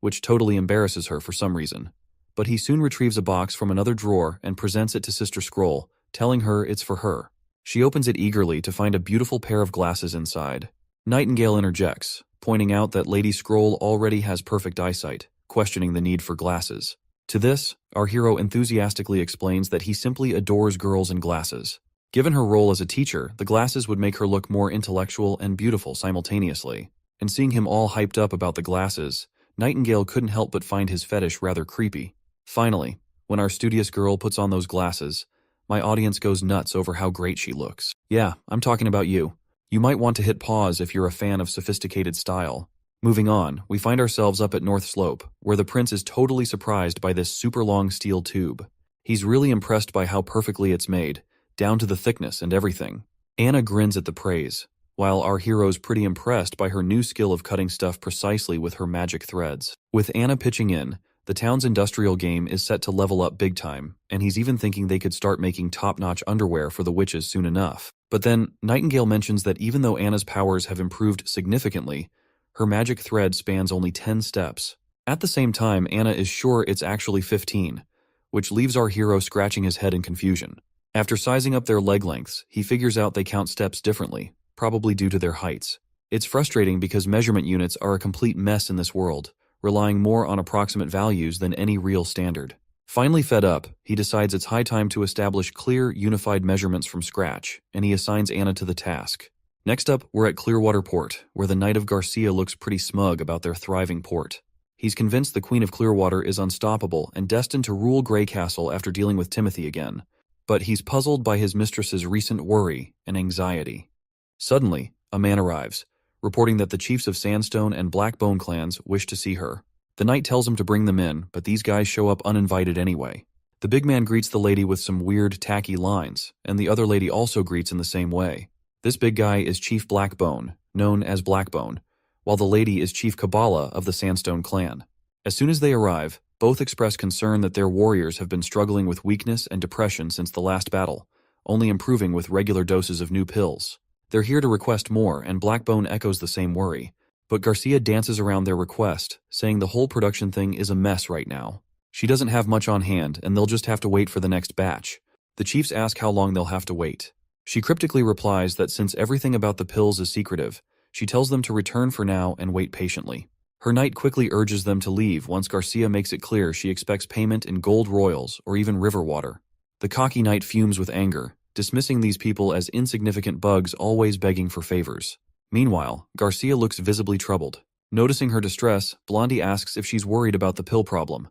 which totally embarrasses her for some reason. But he soon retrieves a box from another drawer and presents it to Sister Scroll, telling her it's for her. She opens it eagerly to find a beautiful pair of glasses inside. Nightingale interjects, pointing out that Lady Scroll already has perfect eyesight, questioning the need for glasses. To this, our hero enthusiastically explains that he simply adores girls in glasses. Given her role as a teacher, the glasses would make her look more intellectual and beautiful simultaneously. And seeing him all hyped up about the glasses, Nightingale couldn't help but find his fetish rather creepy. Finally, when our studious girl puts on those glasses, my audience goes nuts over how great she looks. Yeah, I'm talking about you. You might want to hit pause if you're a fan of sophisticated style. Moving on, we find ourselves up at North Slope, where the prince is totally surprised by this super long steel tube. He's really impressed by how perfectly it's made, down to the thickness and everything. Anna grins at the praise, while our hero's pretty impressed by her new skill of cutting stuff precisely with her magic threads. With Anna pitching in, the town's industrial game is set to level up big time, and he's even thinking they could start making top-notch underwear for the witches soon enough. But then, Nightingale mentions that even though Anna's powers have improved significantly, her magic thread spans only 10 steps. At the same time, Anna is sure it's actually 15, which leaves our hero scratching his head in confusion. After sizing up their leg lengths, he figures out they count steps differently, probably due to their heights. It's frustrating because measurement units are a complete mess in this world, relying more on approximate values than any real standard. Finally fed up, he decides it's high time to establish clear, unified measurements from scratch, and he assigns Anna to the task. Next up, we're at Clearwater Port, where the Knight of Garcia looks pretty smug about their thriving port. He's convinced the Queen of Clearwater is unstoppable and destined to rule Grey Castle after dealing with Timothy again. But he's puzzled by his mistress's recent worry and anxiety. Suddenly, a man arrives, reporting that the chiefs of Sandstone and Blackbone clans wish to see her. The knight tells him to bring them in, but these guys show up uninvited anyway. The big man greets the lady with some weird, tacky lines, and the other lady also greets in the same way. This big guy is Chief Blackbone, known as Blackbone, while the lady is Chief Kabbalah of the Sandstone clan. As soon as they arrive, both express concern that their warriors have been struggling with weakness and depression since the last battle, only improving with regular doses of new pills. They're here to request more, and Blackbone echoes the same worry. But Garcia dances around their request, saying the whole production thing is a mess right now. She doesn't have much on hand, and they'll just have to wait for the next batch. The chiefs ask how long they'll have to wait. She cryptically replies that since everything about the pills is secretive, she tells them to return for now and wait patiently. Her knight quickly urges them to leave once Garcia makes it clear she expects payment in gold royals or even river water. The cocky knight fumes with anger, dismissing these people as insignificant bugs always begging for favors. Meanwhile, Garcia looks visibly troubled. Noticing her distress, Blondie asks if she's worried about the pill problem.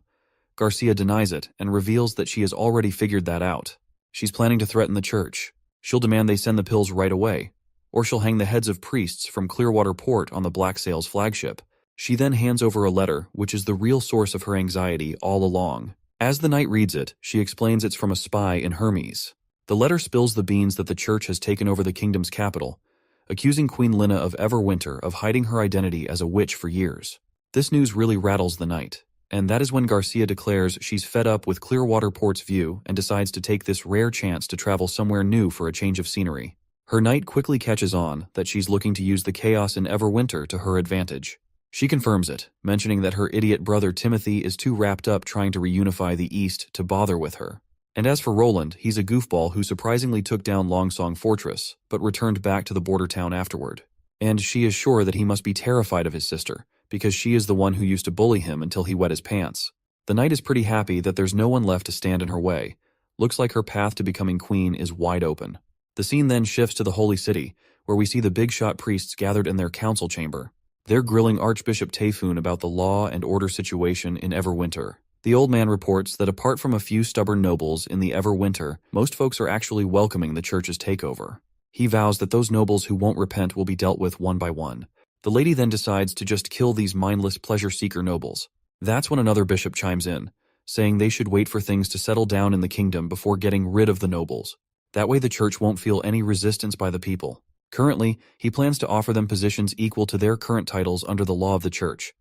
Garcia denies it and reveals that she has already figured that out. She's planning to threaten the church. She'll demand they send the pills right away, or she'll hang the heads of priests from Clearwater Port on the Black Sails flagship. She then hands over a letter, which is the real source of her anxiety all along. As the knight reads it, she explains it's from a spy in Hermes. The letter spills the beans that the church has taken over the kingdom's capital, accusing Queen Lina of Everwinter of hiding her identity as a witch for years. This news really rattles the knight, and that is when Garcia declares she's fed up with Clearwater Port's view and decides to take this rare chance to travel somewhere new for a change of scenery. Her knight quickly catches on that she's looking to use the chaos in Everwinter to her advantage. She confirms it, mentioning that her idiot brother Timothy is too wrapped up trying to reunify the East to bother with her. And as for Roland, he's a goofball who surprisingly took down Longsong Fortress, but returned back to the border town afterward. and she is sure that he must be terrified of his sister, because she is the one who used to bully him until he wet his pants. The knight is pretty happy that there's no one left to stand in her way. Looks like her path to becoming queen is wide open. The scene then shifts to the Holy City, where we see the big-shot priests gathered in their council chamber. They're grilling Archbishop Tayfun about the law and order situation in Everwinter. The old man reports that apart from a few stubborn nobles in the Everwinter, most folks are actually welcoming the church's takeover. He vows that those nobles who won't repent will be dealt with one by one. The lady then decides to just kill these mindless pleasure-seeker nobles. That's when another bishop chimes in, saying they should wait for things to settle down in the kingdom before getting rid of the nobles. That way the church won't feel any resistance by the people. Currently, he plans to offer them positions equal to their current titles under the law of the church,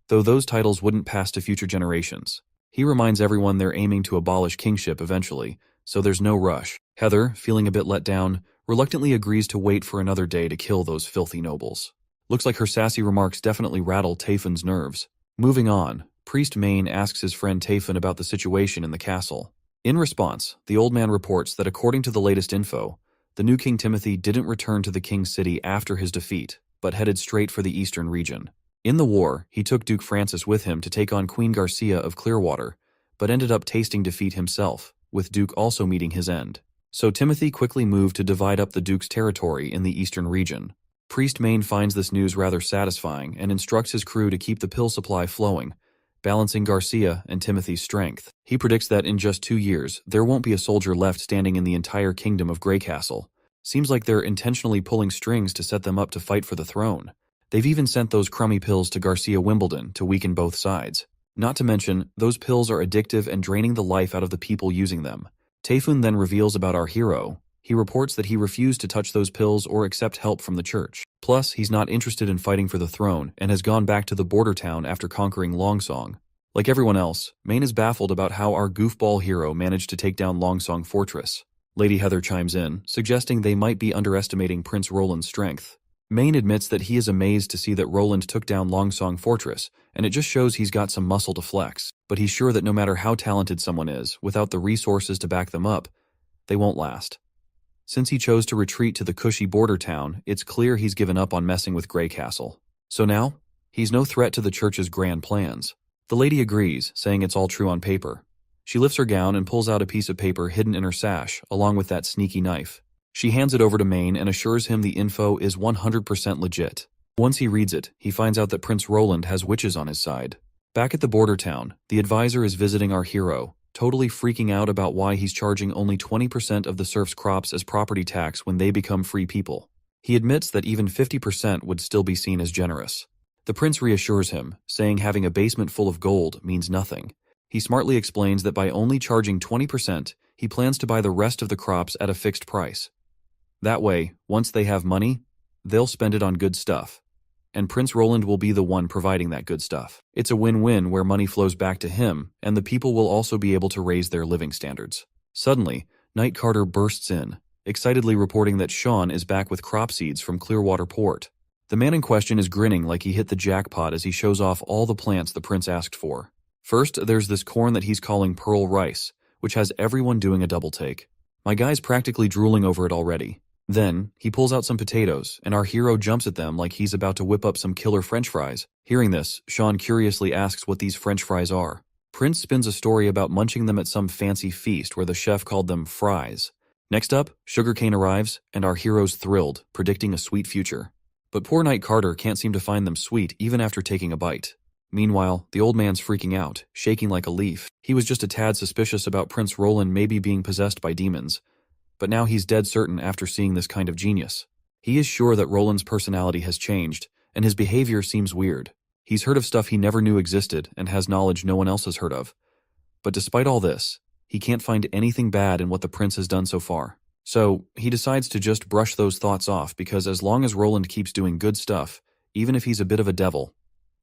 though those titles wouldn't pass to future generations. He reminds everyone they're aiming to abolish kingship eventually, so there's no rush. Heather, feeling a bit let down, reluctantly agrees to wait for another day to kill those filthy nobles. Looks like her sassy remarks definitely rattle Tayfun's nerves. Moving on, Priest Maine asks his friend Tayfun about the situation in the castle. In response, the old man reports that according to the latest info, the new King Timothy didn't return to the king's city after his defeat, but headed straight for the eastern region. In the war, he took Duke Francis with him to take on Queen Garcia of Clearwater, but ended up tasting defeat himself, with Duke also meeting his end. So Timothy quickly moved to divide up the Duke's territory in the eastern region. Priest Maine finds this news rather satisfying and instructs his crew to keep the pill supply flowing, balancing Garcia and Timothy's strength. He predicts that in just 2 years, there won't be a soldier left standing in the entire kingdom of Greycastle. Seems like they're intentionally pulling strings to set them up to fight for the throne. They've even sent those crummy pills to Garcia Wimbledon to weaken both sides. Not to mention, those pills are addictive and draining the life out of the people using them. Tayfun then reveals about our hero. He reports that he refused to touch those pills or accept help from the church. Plus, he's not interested in fighting for the throne and has gone back to the border town after conquering Longsong. Like everyone else, Maine is baffled about how our goofball hero managed to take down Longsong Fortress. Lady Heather chimes in, suggesting they might be underestimating Prince Roland's strength. Maine admits that he is amazed to see that Roland took down Longsong Fortress, and it just shows he's got some muscle to flex. But he's sure that no matter how talented someone is, without the resources to back them up, they won't last. Since he chose to retreat to the cushy border town, it's clear he's given up on messing with Greycastle. So now, he's no threat to the church's grand plans. The lady agrees, saying it's all true on paper. She lifts her gown and pulls out a piece of paper hidden in her sash, along with that sneaky knife. She hands it over to Maine and assures him the info is 100% legit. Once he reads it, he finds out that Prince Roland has witches on his side. Back at the border town, the advisor is visiting our hero, totally freaking out about why he's charging only 20% of the serfs' crops as property tax when they become free people. He admits that even 50% would still be seen as generous. The prince reassures him, saying having a basement full of gold means nothing. He smartly explains that by only charging 20%, he plans to buy the rest of the crops at a fixed price. That way, once they have money, they'll spend it on good stuff. And Prince Roland will be the one providing that good stuff. It's a win-win where money flows back to him, and the people will also be able to raise their living standards. Suddenly, Knight Carter bursts in, excitedly reporting that Sean is back with crop seeds from Clearwater Port. The man in question is grinning like he hit the jackpot as he shows off all the plants the prince asked for. First, there's this corn that he's calling Pearl Rice, which has everyone doing a double take. My guy's practically drooling over it already. Then, he pulls out some potatoes, and our hero jumps at them like he's about to whip up some killer French fries. Hearing this, Sean curiously asks what these French fries are. Prince spins a story about munching them at some fancy feast where the chef called them fries. Next up, sugarcane arrives, and our hero's thrilled, predicting a sweet future. But poor Knight Carter can't seem to find them sweet even after taking a bite. Meanwhile, the old man's freaking out, shaking like a leaf. He was just a tad suspicious about Prince Roland maybe being possessed by demons. But now he's dead certain after seeing this kind of genius. He is sure that Roland's personality has changed, and his behavior seems weird. He's heard of stuff he never knew existed and has knowledge no one else has heard of. But despite all this, he can't find anything bad in what the prince has done so far. So, he decides to just brush those thoughts off because as long as Roland keeps doing good stuff, even if he's a bit of a devil,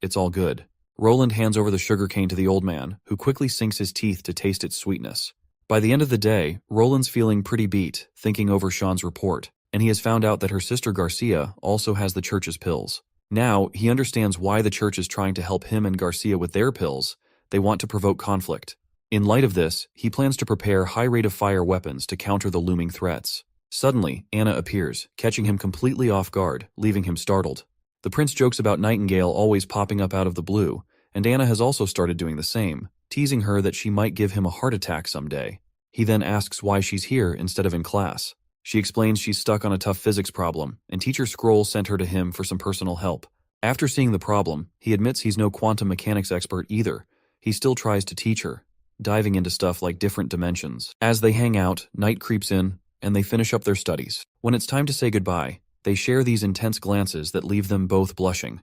it's all good. Roland hands over the sugarcane to the old man, who quickly sinks his teeth to taste its sweetness. By the end of the day, Roland's feeling pretty beat, thinking over Sean's report, and he has found out that her sister Garcia also has the church's pills. Now, he understands why the church is trying to help him and Garcia with their pills. They want to provoke conflict. In light of this, he plans to prepare high rate-of-fire weapons to counter the looming threats. Suddenly, Anna appears, catching him completely off guard, leaving him startled. The prince jokes about Nightingale always popping up out of the blue, and Anna has also started doing the same, teasing her that she might give him a heart attack someday. He then asks why she's here instead of in class. She explains she's stuck on a tough physics problem, and Teacher Scroll sent her to him for some personal help. After seeing the problem, he admits he's no quantum mechanics expert either. He still tries to teach her, diving into stuff like different dimensions. As they hang out, night creeps in, and they finish up their studies. When it's time to say goodbye, they share these intense glances that leave them both blushing.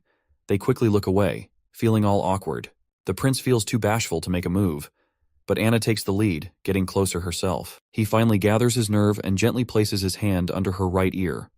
They quickly look away, feeling all awkward. The prince feels too bashful to make a move, but Anna takes the lead, getting closer herself. He finally gathers his nerve and gently places his hand under her right ear.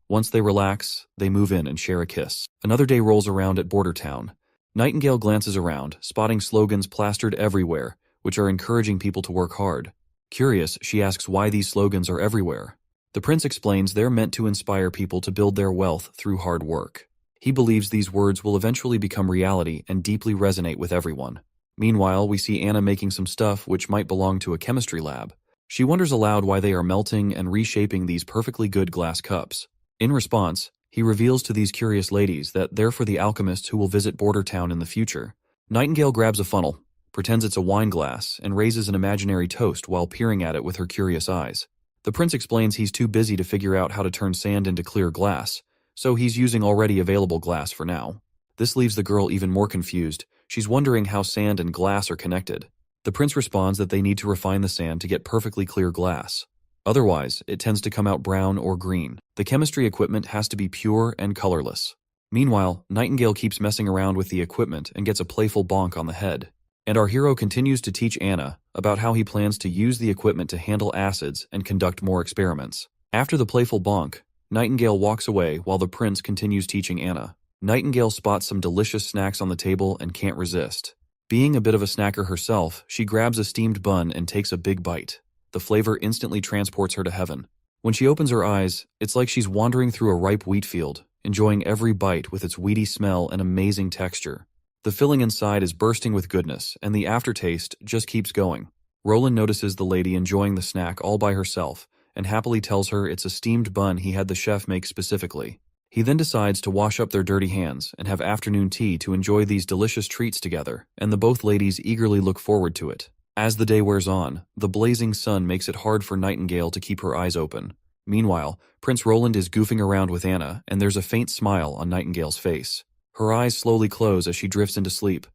Once they relax, they move in and share a kiss. Another day rolls around at Border Town. Nightingale glances around, spotting slogans plastered everywhere, which are encouraging people to work hard. Curious, she asks why these slogans are everywhere. The prince explains they're meant to inspire people to build their wealth through hard work. He believes these words will eventually become reality and deeply resonate with everyone. Meanwhile, we see Anna making some stuff which might belong to a chemistry lab. She wonders aloud why they are melting and reshaping these perfectly good glass cups. In response, he reveals to these curious ladies that they're for the alchemists who will visit Border Town in the future. Nightingale grabs a funnel, pretends it's a wine glass, and raises an imaginary toast while peering at it with her curious eyes. The prince explains he's too busy to figure out how to turn sand into clear glass, so he's using already available glass for now. This leaves the girl even more confused. She's wondering how sand and glass are connected. The prince responds that they need to refine the sand to get perfectly clear glass. Otherwise, it tends to come out brown or green. The chemistry equipment has to be pure and colorless. Meanwhile, Nightingale keeps messing around with the equipment and gets a playful bonk on the head. And our hero continues to teach Anna about how he plans to use the equipment to handle acids and conduct more experiments. After the playful bonk, Nightingale walks away while the prince continues teaching Anna. Nightingale spots some delicious snacks on the table and can't resist. Being a bit of a snacker herself, she grabs a steamed bun and takes a big bite. The flavor instantly transports her to heaven. When she opens her eyes, it's like she's wandering through a ripe wheat field, enjoying every bite with its weedy smell and amazing texture. The filling inside is bursting with goodness, and the aftertaste just keeps going. Roland notices the lady enjoying the snack all by herself, and happily tells her it's a steamed bun he had the chef make specifically. He then decides to wash up their dirty hands and have afternoon tea to enjoy these delicious treats together, and the both ladies eagerly look forward to it. As the day wears on, the blazing sun makes it hard for Nightingale to keep her eyes open. Meanwhile, Prince Roland is goofing around with Anna, and there's a faint smile on Nightingale's face. Her eyes slowly close as she drifts into sleep,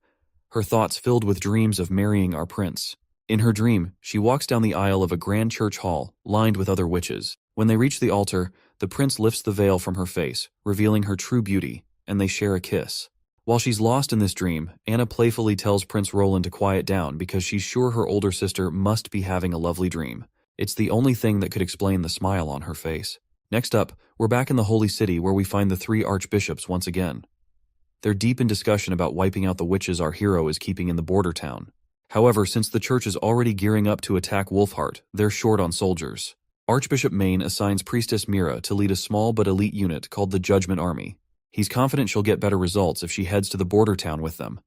her thoughts filled with dreams of marrying our prince. In her dream, she walks down the aisle of a grand church hall, lined with other witches. When they reach the altar, the prince lifts the veil from her face, revealing her true beauty, and they share a kiss. While she's lost in this dream, Anna playfully tells Prince Roland to quiet down because she's sure her older sister must be having a lovely dream. It's the only thing that could explain the smile on her face. Next up, we're back in the Holy City where we find the three archbishops once again. They're deep in discussion about wiping out the witches our hero is keeping in the border town. However, since the church is already gearing up to attack Wolfheart, they're short on soldiers. Archbishop Maine assigns Priestess Mira to lead a small but elite unit called the Judgment Army. He's confident she'll get better results if she heads to the border town with them.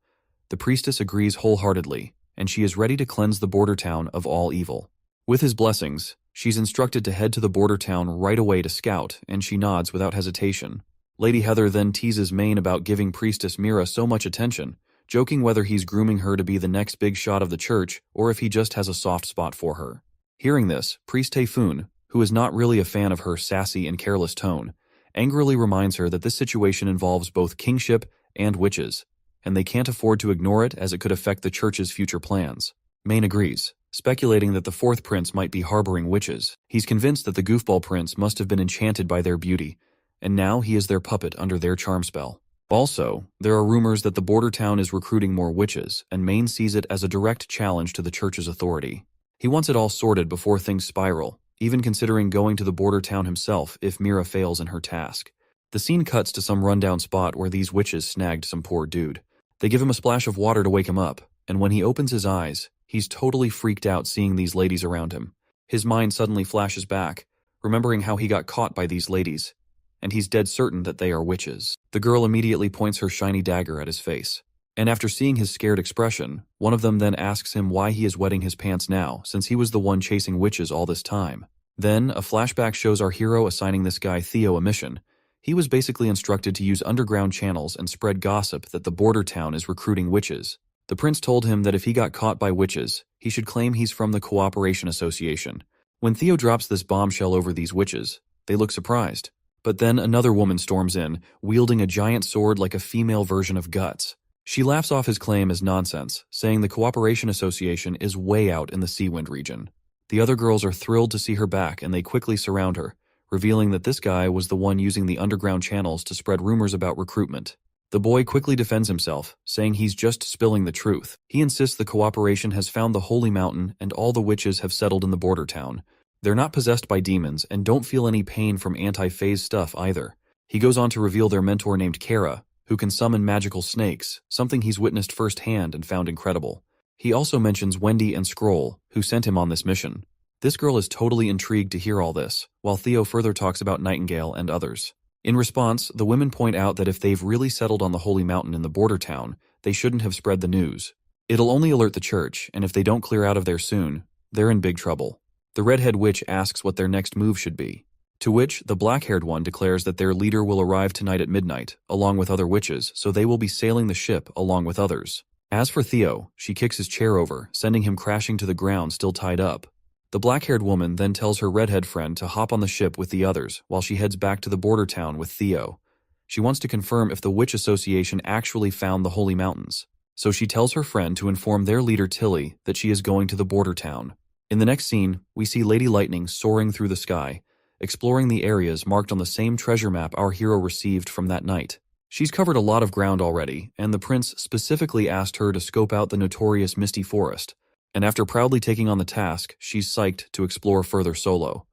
The priestess agrees wholeheartedly, and she is ready to cleanse the border town of all evil. With his blessings, she's instructed to head to the border town right away to scout, and she nods without hesitation. Lady Heather then teases Maine about giving Priestess Mira so much attention, joking whether he's grooming her to be the next big shot of the church or if he just has a soft spot for her. Hearing this, Priest Typhoon, who is not really a fan of her sassy and careless tone, angrily reminds her that this situation involves both kingship and witches, and they can't afford to ignore it as it could affect the church's future plans. Maine agrees, speculating that the fourth prince might be harboring witches. He's convinced that the goofball prince must have been enchanted by their beauty, and now he is their puppet under their charm spell. Also, there are rumors that the border town is recruiting more witches, and Maine sees it as a direct challenge to the church's authority. He wants it all sorted before things spiral, even considering going to the border town himself if Mira fails in her task. The scene cuts to some rundown spot where these witches snagged some poor dude. They give him a splash of water to wake him up, and when he opens his eyes, he's totally freaked out seeing these ladies around him. His mind suddenly flashes back, remembering how he got caught by these ladies, and he's dead certain that they are witches. The girl immediately points her shiny dagger at his face, and after seeing his scared expression, one of them then asks him why he is wetting his pants now, since he was the one chasing witches all this time. Then, a flashback shows our hero assigning this guy Theo a mission. He was basically instructed to use underground channels and spread gossip that the border town is recruiting witches. The prince told him that if he got caught by witches, he should claim he's from the Cooperation Association. When Theo drops this bombshell over these witches, they look surprised. But then another woman storms in, wielding a giant sword like a female version of Guts. She laughs off his claim as nonsense, saying the Cooperation Association is way out in the Seawind region. The other girls are thrilled to see her back and they quickly surround her, revealing that this guy was the one using the underground channels to spread rumors about recruitment. The boy quickly defends himself, saying he's just spilling the truth. He insists the Cooperation has found the Holy Mountain and all the witches have settled in the border town. They're not possessed by demons and don't feel any pain from anti-phase stuff either. He goes on to reveal their mentor named Kara, who can summon magical snakes, something he's witnessed firsthand and found incredible. He also mentions Wendy and Scroll, who sent him on this mission. This girl is totally intrigued to hear all this, while Theo further talks about Nightingale and others. In response, the women point out that if they've really settled on the Holy Mountain in the border town, they shouldn't have spread the news. It'll only alert the church, and if they don't clear out of there soon, they're in big trouble. The redhead witch asks what their next move should be, to which the black-haired one declares that their leader will arrive tonight at midnight, along with other witches, so they will be sailing the ship along with others. As for Theo, she kicks his chair over, sending him crashing to the ground still tied up. The black-haired woman then tells her redhead friend to hop on the ship with the others while she heads back to the border town with Theo. She wants to confirm if the Witch Association actually found the Holy Mountains, so she tells her friend to inform their leader Tilly that she is going to the border town. In the next scene, we see Lady Lightning soaring through the sky, exploring the areas marked on the same treasure map our hero received from that night. She's covered a lot of ground already, and the prince specifically asked her to scope out the notorious Misty Forest, and after proudly taking on the task, she's psyched to explore further solo.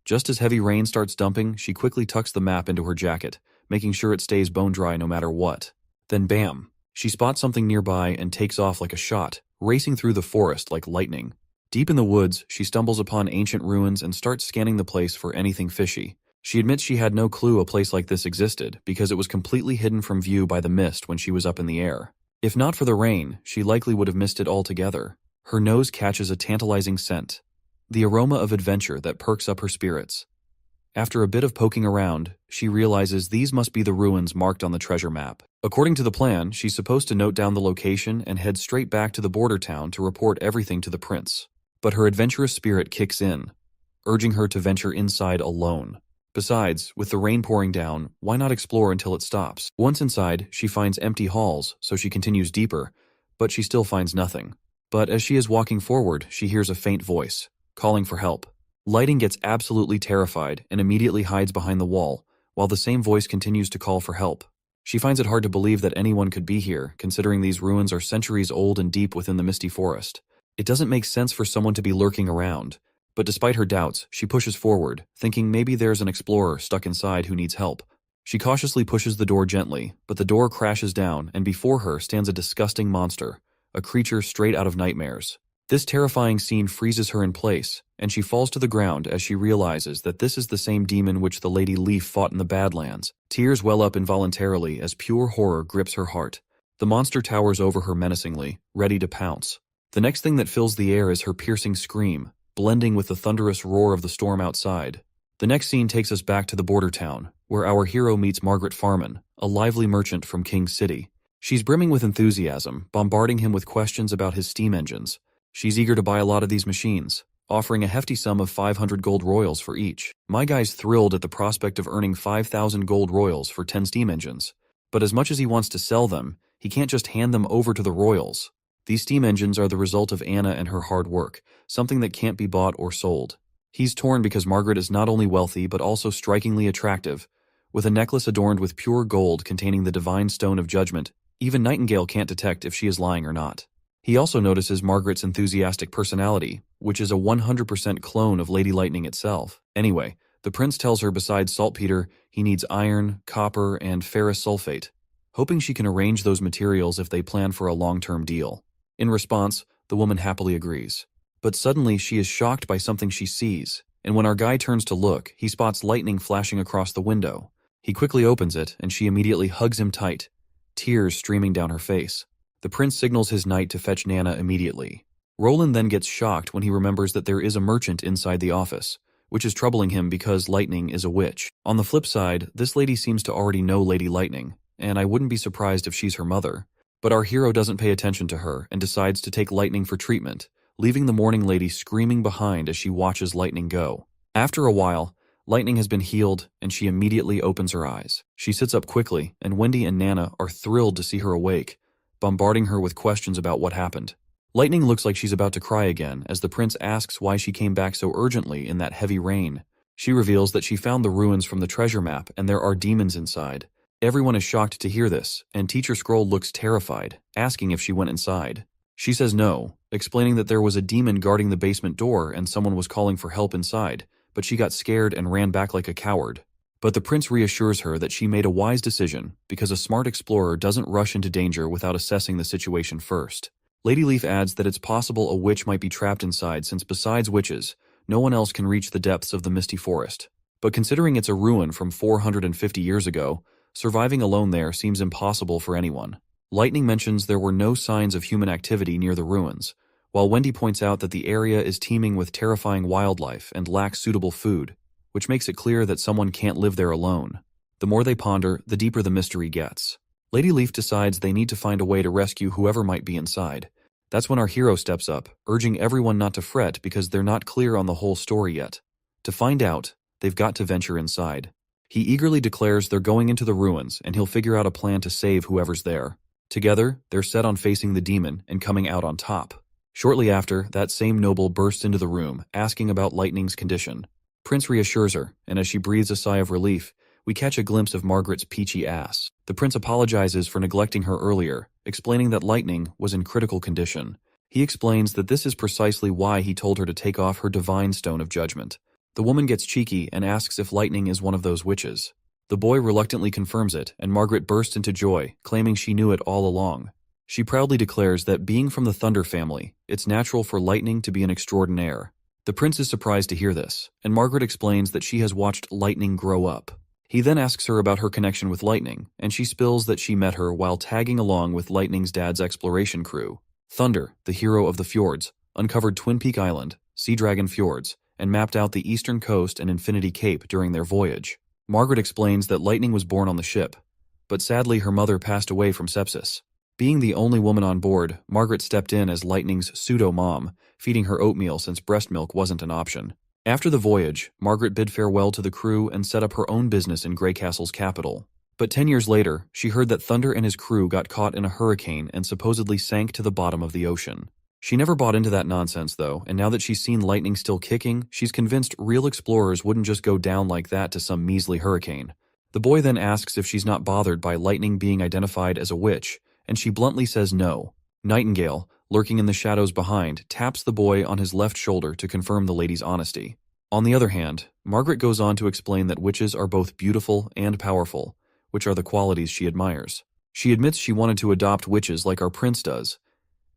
Just as heavy rain starts dumping, she quickly tucks the map into her jacket, making sure it stays bone dry no matter what. Then bam! She spots something nearby and takes off like a shot, racing through the forest like lightning. Deep in the woods, she stumbles upon ancient ruins and starts scanning the place for anything fishy. She admits she had no clue a place like this existed because it was completely hidden from view by the mist when she was up in the air. If not for the rain, she likely would have missed it altogether. Her nose catches a tantalizing scent, the aroma of adventure that perks up her spirits. After a bit of poking around, she realizes these must be the ruins marked on the treasure map. According to the plan, she's supposed to note down the location and head straight back to the border town to report everything to the prince. But her adventurous spirit kicks in, urging her to venture inside alone. Besides, with the rain pouring down, why not explore until it stops? Once inside, she finds empty halls, so she continues deeper, but she still finds nothing. But as she is walking forward, she hears a faint voice, calling for help. Lighting gets absolutely terrified and immediately hides behind the wall, while the same voice continues to call for help. She finds it hard to believe that anyone could be here, considering these ruins are centuries old and deep within the Misty Forest. It doesn't make sense for someone to be lurking around. But despite her doubts, she pushes forward, thinking maybe there's an explorer stuck inside who needs help. She cautiously pushes the door gently, but the door crashes down and before her stands a disgusting monster, a creature straight out of nightmares. This terrifying scene freezes her in place, and she falls to the ground as she realizes that this is the same demon which the Lady Leaf fought in the Badlands. Tears well up involuntarily as pure horror grips her heart. The monster towers over her menacingly, ready to pounce. The next thing that fills the air is her piercing scream, blending with the thunderous roar of the storm outside. The next scene takes us back to the border town, where our hero meets Margaret Farman, a lively merchant from King's City. She's brimming with enthusiasm, bombarding him with questions about his steam engines. She's eager to buy a lot of these machines, offering a hefty sum of 500 gold royals for each. My guy's thrilled at the prospect of earning 5,000 gold royals for 10 steam engines. But as much as he wants to sell them, he can't just hand them over to the royals. These steam engines are the result of Anna and her hard work, something that can't be bought or sold. He's torn because Margaret is not only wealthy but also strikingly attractive. With a necklace adorned with pure gold containing the divine stone of judgment, even Nightingale can't detect if she is lying or not. He also notices Margaret's enthusiastic personality, which is a 100% clone of Lady Lightning itself. Anyway, the prince tells her besides saltpeter, he needs iron, copper, and ferrous sulfate, hoping she can arrange those materials if they plan for a long-term deal. In response, the woman happily agrees. But suddenly she is shocked by something she sees, and when our guy turns to look, he spots lightning flashing across the window. He quickly opens it, and she immediately hugs him tight, tears streaming down her face. The prince signals his knight to fetch Nana immediately. Roland then gets shocked when he remembers that there is a merchant inside the office, which is troubling him because Lightning is a witch. On the flip side, this lady seems to already know Lady Lightning, and I wouldn't be surprised if she's her mother. But our hero doesn't pay attention to her and decides to take Lightning for treatment, leaving the Morning Lady screaming behind as she watches Lightning go. After a while, Lightning has been healed and she immediately opens her eyes. She sits up quickly, and Wendy and Nana are thrilled to see her awake, bombarding her with questions about what happened. Lightning looks like she's about to cry again as the prince asks why she came back so urgently in that heavy rain. She reveals that she found the ruins from the treasure map and there are demons inside. Everyone is shocked to hear this, and Teacher Scroll looks terrified, asking if she went inside. She says no, explaining that there was a demon guarding the basement door and someone was calling for help inside, but she got scared and ran back like a coward. But the prince reassures her that she made a wise decision because a smart explorer doesn't rush into danger without assessing the situation first. Lady Leaf adds that it's possible a witch might be trapped inside since besides witches, no one else can reach the depths of the Misty Forest. But considering it's a ruin from 450 years ago, surviving alone there seems impossible for anyone. Lightning mentions there were no signs of human activity near the ruins, while Wendy points out that the area is teeming with terrifying wildlife and lacks suitable food, which makes it clear that someone can't live there alone. The more they ponder, the deeper the mystery gets. Lady Leaf decides they need to find a way to rescue whoever might be inside. That's when our hero steps up, urging everyone not to fret because they're not clear on the whole story yet. To find out, they've got to venture inside. He eagerly declares they're going into the ruins and he'll figure out a plan to save whoever's there. Together, they're set on facing the demon and coming out on top. Shortly after, that same noble bursts into the room, asking about Lightning's condition. Prince reassures her, and as she breathes a sigh of relief, we catch a glimpse of Margaret's peachy ass. The prince apologizes for neglecting her earlier, explaining that Lightning was in critical condition. He explains that this is precisely why he told her to take off her divine stone of judgment. The woman gets cheeky and asks if Lightning is one of those witches. The boy reluctantly confirms it, and Margaret bursts into joy, claiming she knew it all along. She proudly declares that being from the Thunder family, it's natural for Lightning to be an extraordinaire. The prince is surprised to hear this, and Margaret explains that she has watched Lightning grow up. He then asks her about her connection with Lightning, and she spills that she met her while tagging along with Lightning's dad's exploration crew. Thunder, the hero of the fjords, uncovered Twin Peak Island, Sea Dragon Fjords, and mapped out the eastern coast and Infinity Cape during their voyage. Margaret explains that Lightning was born on the ship, but sadly her mother passed away from sepsis. Being the only woman on board, Margaret stepped in as Lightning's pseudo-mom, feeding her oatmeal since breast milk wasn't an option. After the voyage, Margaret bid farewell to the crew and set up her own business in Greycastle's capital. But 10 years later, she heard that Thunder and his crew got caught in a hurricane and supposedly sank to the bottom of the ocean. She never bought into that nonsense though, and now that she's seen Lightning still kicking, she's convinced real explorers wouldn't just go down like that to some measly hurricane. The boy then asks if she's not bothered by Lightning being identified as a witch, and she bluntly says no. Nightingale, lurking in the shadows behind, taps the boy on his left shoulder to confirm the lady's honesty. On the other hand, Margaret goes on to explain that witches are both beautiful and powerful, which are the qualities she admires. She admits she wanted to adopt witches like our prince does,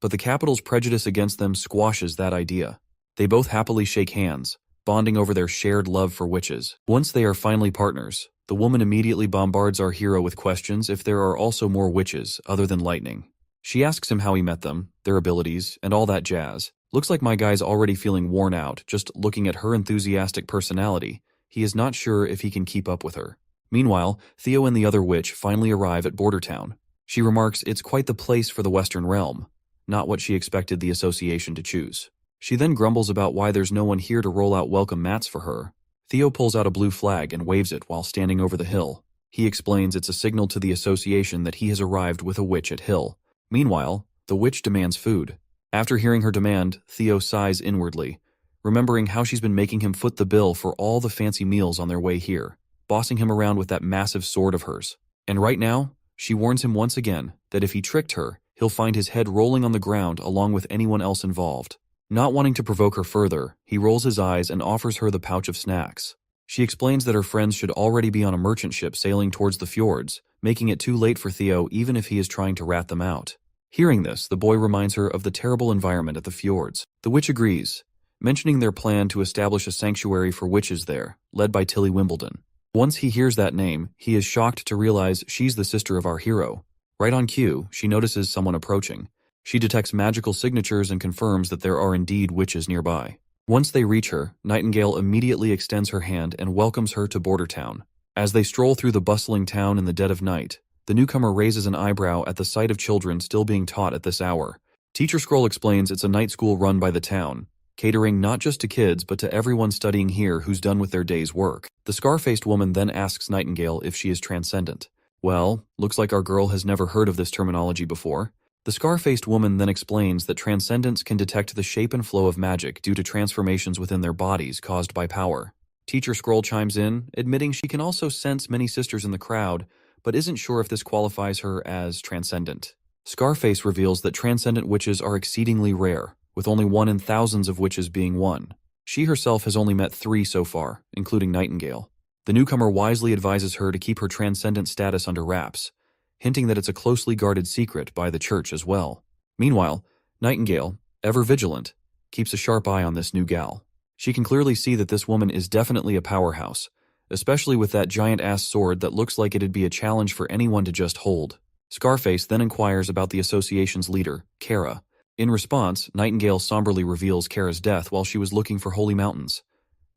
but the capital's prejudice against them squashes that idea. They both happily shake hands, bonding over their shared love for witches. Once they are finally partners, the woman immediately bombards our hero with questions if there are also more witches other than Lightning. She asks him how he met them, their abilities, and all that jazz. Looks like my guy's already feeling worn out just looking at her enthusiastic personality. He is not sure if he can keep up with her. Meanwhile, Theo and the other witch finally arrive at Bordertown. She remarks it's quite the place for the Western Realm, not what she expected the association to choose. She then grumbles about why there's no one here to roll out welcome mats for her. Theo pulls out a blue flag and waves it while standing over the hill. He explains it's a signal to the association that he has arrived with a witch at Hill. Meanwhile, the witch demands food. After hearing her demand, Theo sighs inwardly, remembering how she's been making him foot the bill for all the fancy meals on their way here, bossing him around with that massive sword of hers. And right now, she warns him once again that if he tricked her, he'll find his head rolling on the ground along with anyone else involved. Not wanting to provoke her further, he rolls his eyes and offers her the pouch of snacks. She explains that her friends should already be on a merchant ship sailing towards the fjords, making it too late for Theo even if he is trying to rat them out. Hearing this, the boy reminds her of the terrible environment at the fjords. The witch agrees, mentioning their plan to establish a sanctuary for witches there, led by Tilly Wimbledon. Once he hears that name, he is shocked to realize she's the sister of our hero. Right on cue, she notices someone approaching. She detects magical signatures and confirms that there are indeed witches nearby. Once they reach her, Nightingale immediately extends her hand and welcomes her to Border Town. As they stroll through the bustling town in the dead of night, the newcomer raises an eyebrow at the sight of children still being taught at this hour. Teacher Scroll explains it's a night school run by the town, catering not just to kids but to everyone studying here who's done with their day's work. The scar-faced woman then asks Nightingale if she is transcendent. Well, looks like our girl has never heard of this terminology before. The scar-faced woman then explains that transcendents can detect the shape and flow of magic due to transformations within their bodies caused by power. Teacher Scroll chimes in, admitting she can also sense many sisters in the crowd, but isn't sure if this qualifies her as transcendent. Scarface reveals that transcendent witches are exceedingly rare, with only 1 in thousands of witches being one. She herself has only met 3 so far, including Nightingale. The newcomer wisely advises her to keep her transcendent status under wraps, hinting that it's a closely guarded secret by the church as well. Meanwhile, Nightingale, ever vigilant, keeps a sharp eye on this new gal. She can clearly see that this woman is definitely a powerhouse, especially with that giant-ass sword that looks like it'd be a challenge for anyone to just hold. Scarface then inquires about the association's leader, Kara. In response, Nightingale somberly reveals Kara's death while she was looking for Holy Mountains.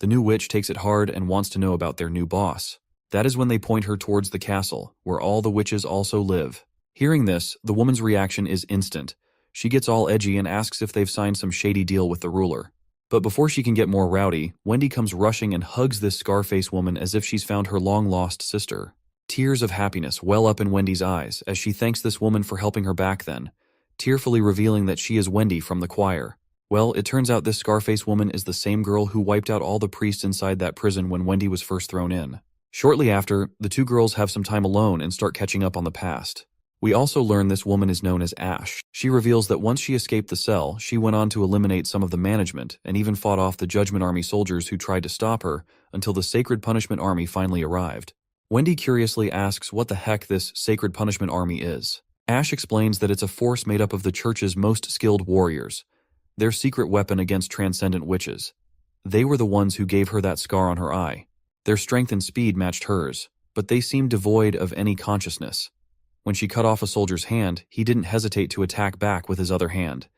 The new witch takes it hard and wants to know about their new boss. That is when they point her towards the castle, where all the witches also live. Hearing this, the woman's reaction is instant. She gets all edgy and asks if they've signed some shady deal with the ruler. But before she can get more rowdy, Wendy comes rushing and hugs this Scarface woman as if she's found her long-lost sister. Tears of happiness well up in Wendy's eyes as she thanks this woman for helping her back then, tearfully revealing that she is Wendy from the choir. Well, it turns out this Scarface woman is the same girl who wiped out all the priests inside that prison when Wendy was first thrown in. Shortly after, the two girls have some time alone and start catching up on the past. We also learn this woman is known as Ash. She reveals that once she escaped the cell, she went on to eliminate some of the management and even fought off the Judgment Army soldiers who tried to stop her until the Sacred Punishment Army finally arrived. Wendy curiously asks what the heck this Sacred Punishment Army is. Ash explains that it's a force made up of the church's most skilled warriors, their secret weapon against transcendent witches. They were the ones who gave her that scar on her eye. Their strength and speed matched hers, but they seemed devoid of any consciousness. When she cut off a soldier's hand, he didn't hesitate to attack back with his other hand.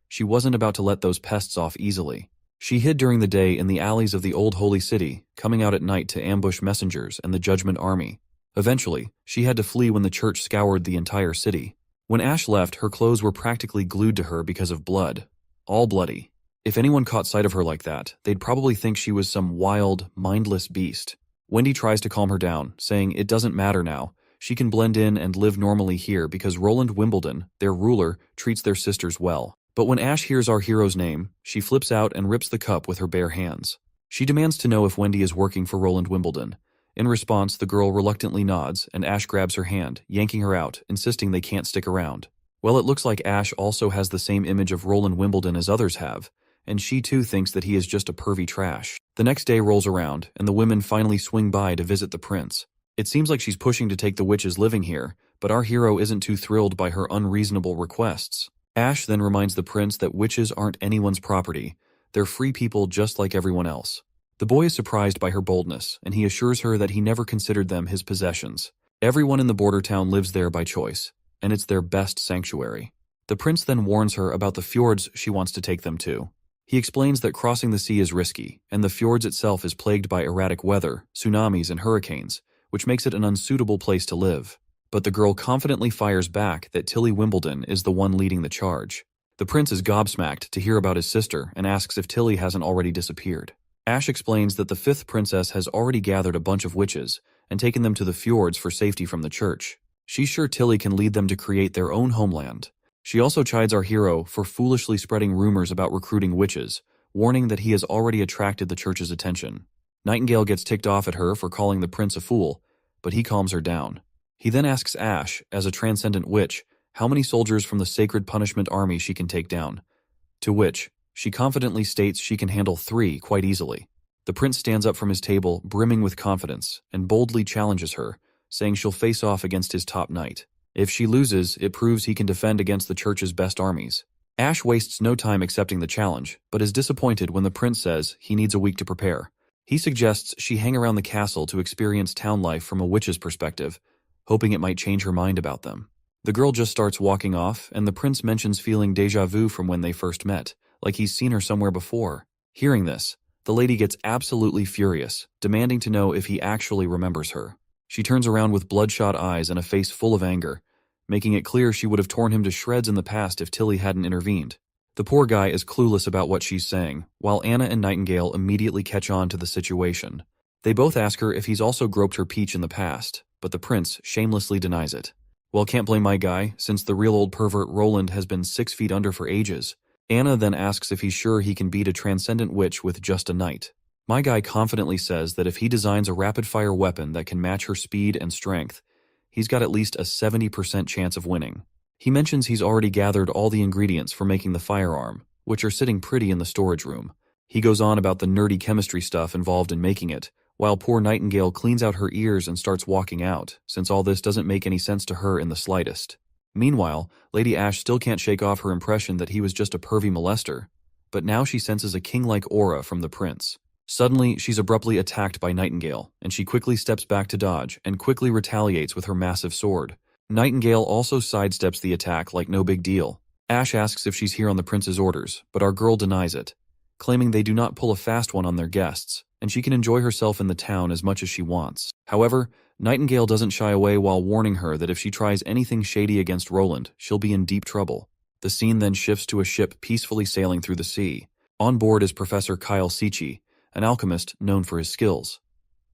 She wasn't about to let those pests off easily. She hid during the day in the alleys of the old holy city, coming out at night to ambush messengers and the Judgment Army. Eventually, she had to flee when the church scoured the entire city. When Ash left, her clothes were practically glued to her because of blood. All bloody. If anyone caught sight of her like that, they'd probably think she was some wild, mindless beast. Wendy tries to calm her down, saying it doesn't matter now. She can blend in and live normally here because Roland Wimbledon, their ruler, treats their sisters well. But when Ash hears our hero's name, she flips out and rips the cup with her bare hands. She demands to know if Wendy is working for Roland Wimbledon. In response, the girl reluctantly nods, and Ash grabs her hand, yanking her out, insisting they can't stick around. Well, it looks like Ash also has the same image of Roland Wimbledon as others have, and she too thinks that he is just a pervy trash. The next day rolls around, and the women finally swing by to visit the prince. It seems like she's pushing to take the witches living here, but our hero isn't too thrilled by her unreasonable requests. Ash then reminds the prince that witches aren't anyone's property. They're free people just like everyone else. The boy is surprised by her boldness, and he assures her that he never considered them his possessions. Everyone in the border town lives there by choice, and it's their best sanctuary. The prince then warns her about the fjords she wants to take them to. He explains that crossing the sea is risky, and the fjords itself is plagued by erratic weather, tsunamis, and hurricanes, which makes it an unsuitable place to live. But the girl confidently fires back that Tilly Wimbledon is the one leading the charge. The prince is gobsmacked to hear about his sister and asks if Tilly hasn't already disappeared. Ash explains that the 5th princess has already gathered a bunch of witches and taken them to the fjords for safety from the church. She's sure Tilly can lead them to create their own homeland. She also chides our hero for foolishly spreading rumors about recruiting witches, warning that he has already attracted the church's attention. Nightingale gets ticked off at her for calling the prince a fool, but he calms her down. He then asks Ash, as a transcendent witch, how many soldiers from the Sacred Punishment Army she can take down. To which, she confidently states she can handle 3 quite easily. The prince stands up from his table, brimming with confidence, and boldly challenges her, saying she'll face off against his top knight. If she loses, it proves he can defend against the church's best armies. Ash wastes no time accepting the challenge, but is disappointed when the prince says he needs a week to prepare. He suggests she hang around the castle to experience town life from a witch's perspective, hoping it might change her mind about them. The girl just starts walking off, and the prince mentions feeling déjà vu from when they first met, like he's seen her somewhere before. Hearing this, the lady gets absolutely furious, demanding to know if he actually remembers her. She turns around with bloodshot eyes and a face full of anger, making it clear she would have torn him to shreds in the past if Tilly hadn't intervened. The poor guy is clueless about what she's saying, while Anna and Nightingale immediately catch on to the situation. They both ask her if he's also groped her peach in the past, but the prince shamelessly denies it. Well, can't blame my guy, since the real old pervert Roland has been 6 feet under for ages. Anna then asks if he's sure he can beat a transcendent witch with just a knight. My guy confidently says that if he designs a rapid-fire weapon that can match her speed and strength, he's got at least a 70% chance of winning. He mentions he's already gathered all the ingredients for making the firearm, which are sitting pretty in the storage room. He goes on about the nerdy chemistry stuff involved in making it, while poor Nightingale cleans out her ears and starts walking out, since all this doesn't make any sense to her in the slightest. Meanwhile, Lady Ashe still can't shake off her impression that he was just a pervy molester, but now she senses a king-like aura from the prince. Suddenly, she's abruptly attacked by Nightingale, and she quickly steps back to dodge and quickly retaliates with her massive sword. Nightingale also sidesteps the attack like no big deal. Ashe asks if she's here on the prince's orders, but our girl denies it, claiming they do not pull a fast one on their guests, and she can enjoy herself in the town as much as she wants. However, Nightingale doesn't shy away while warning her that if she tries anything shady against Roland, she'll be in deep trouble. The scene then shifts to a ship peacefully sailing through the sea. On board is Professor Kyle Sichi, an alchemist known for his skills.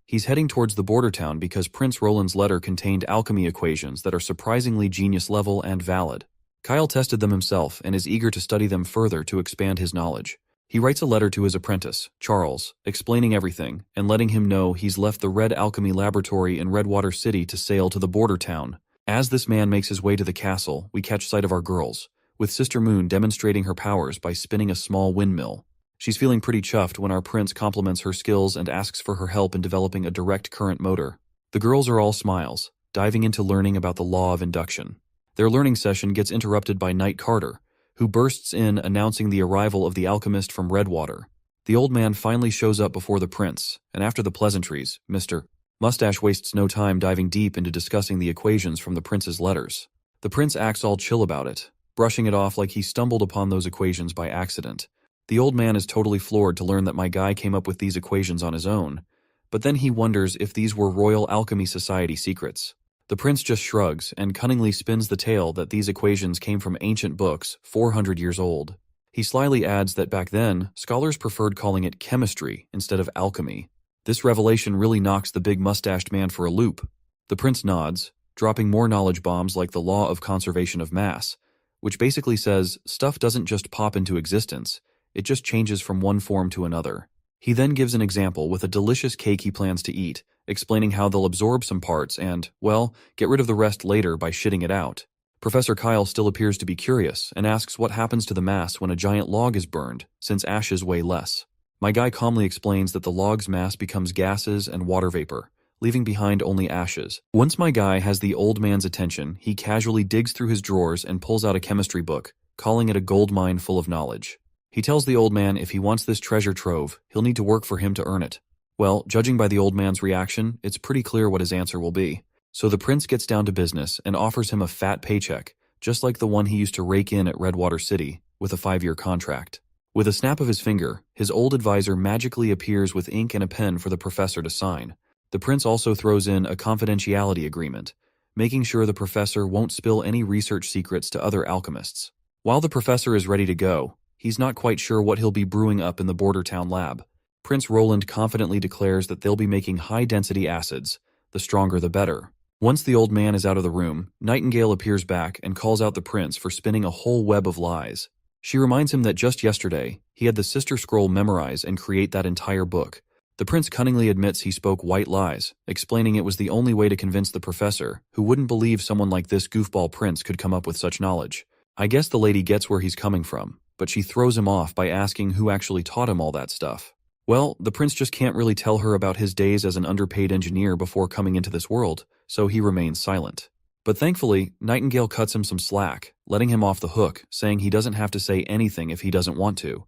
He's heading towards the border town because Prince Roland's letter contained alchemy equations that are surprisingly genius-level and valid. Kyle tested them himself and is eager to study them further to expand his knowledge. He writes a letter to his apprentice, Charles, explaining everything and letting him know he's left the Red Alchemy Laboratory in Redwater City to sail to the border town. As this man makes his way to the castle, we catch sight of our girls, with Sister Moon demonstrating her powers by spinning a small windmill. She's feeling pretty chuffed when our prince compliments her skills and asks for her help in developing a direct current motor. The girls are all smiles, diving into learning about the law of induction. Their learning session gets interrupted by Knight Carter, who bursts in announcing the arrival of the alchemist from Redwater. The old man finally shows up before the prince, and after the pleasantries, Mr. Mustache wastes no time diving deep into discussing the equations from the prince's letters. The prince acts all chill about it, brushing it off like he stumbled upon those equations by accident. The old man is totally floored to learn that my guy came up with these equations on his own, but then he wonders if these were Royal Alchemy Society secrets. The prince just shrugs and cunningly spins the tale that these equations came from ancient books 400 years old. He slyly adds that back then, scholars preferred calling it chemistry instead of alchemy. This revelation really knocks the big mustached man for a loop. The prince nods, dropping more knowledge bombs like the law of conservation of mass, which basically says stuff doesn't just pop into existence, it just changes from one form to another. He then gives an example with a delicious cake he plans to eat, explaining how they'll absorb some parts and, well, get rid of the rest later by shitting it out. Professor Kyle still appears to be curious and asks what happens to the mass when a giant log is burned, since ashes weigh less. My guy calmly explains that the log's mass becomes gases and water vapor, leaving behind only ashes. Once my guy has the old man's attention, he casually digs through his drawers and pulls out a chemistry book, calling it a gold mine full of knowledge. He tells the old man if he wants this treasure trove, he'll need to work for him to earn it. Well, judging by the old man's reaction, it's pretty clear what his answer will be. So the prince gets down to business and offers him a fat paycheck, just like the one he used to rake in at Redwater City, with a 5-year contract. With a snap of his finger, his old advisor magically appears with ink and a pen for the professor to sign. The prince also throws in a confidentiality agreement, making sure the professor won't spill any research secrets to other alchemists. While the professor is ready to go, he's not quite sure what he'll be brewing up in the border town lab. Prince Roland confidently declares that they'll be making high-density acids, the stronger the better. Once the old man is out of the room, Nightingale appears back and calls out the prince for spinning a whole web of lies. She reminds him that just yesterday, he had the Sister Scroll memorize and create that entire book. The prince cunningly admits he spoke white lies, explaining it was the only way to convince the professor, who wouldn't believe someone like this goofball prince could come up with such knowledge. I guess the lady gets where he's coming from, but she throws him off by asking who actually taught him all that stuff. Well, the prince just can't really tell her about his days as an underpaid engineer before coming into this world, so he remains silent. But thankfully, Nightingale cuts him some slack, letting him off the hook, saying he doesn't have to say anything if he doesn't want to,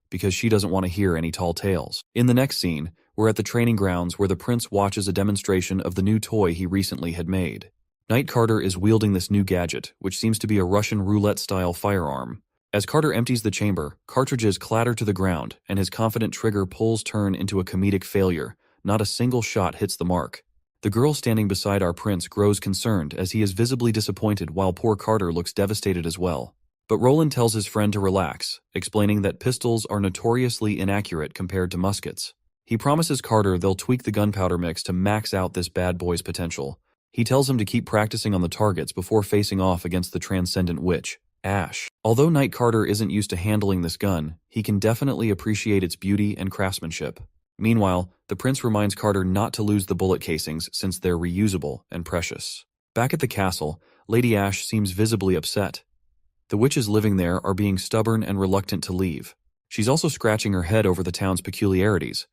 because she doesn't want to hear any tall tales. In the next scene, we're at the training grounds where the prince watches a demonstration of the new toy he recently had made. Knight Carter is wielding this new gadget, which seems to be a Russian roulette-style firearm. As Carter empties the chamber, cartridges clatter to the ground, and his confident trigger pulls turn into a comedic failure. Not a single shot hits the mark. The girl standing beside our prince grows concerned as he is visibly disappointed while poor Carter looks devastated as well. But Roland tells his friend to relax, explaining that pistols are notoriously inaccurate compared to muskets. He promises Carter they'll tweak the gunpowder mix to max out this bad boy's potential. He tells him to keep practicing on the targets before facing off against the transcendent witch, Ash. Although Knight Carter isn't used to handling this gun, he can definitely appreciate its beauty and craftsmanship. Meanwhile, the prince reminds Carter not to lose the bullet casings since they're reusable and precious. Back at the castle, Lady Ash seems visibly upset. The witches living there are being stubborn and reluctant to leave. She's also scratching her head over the town's peculiarities,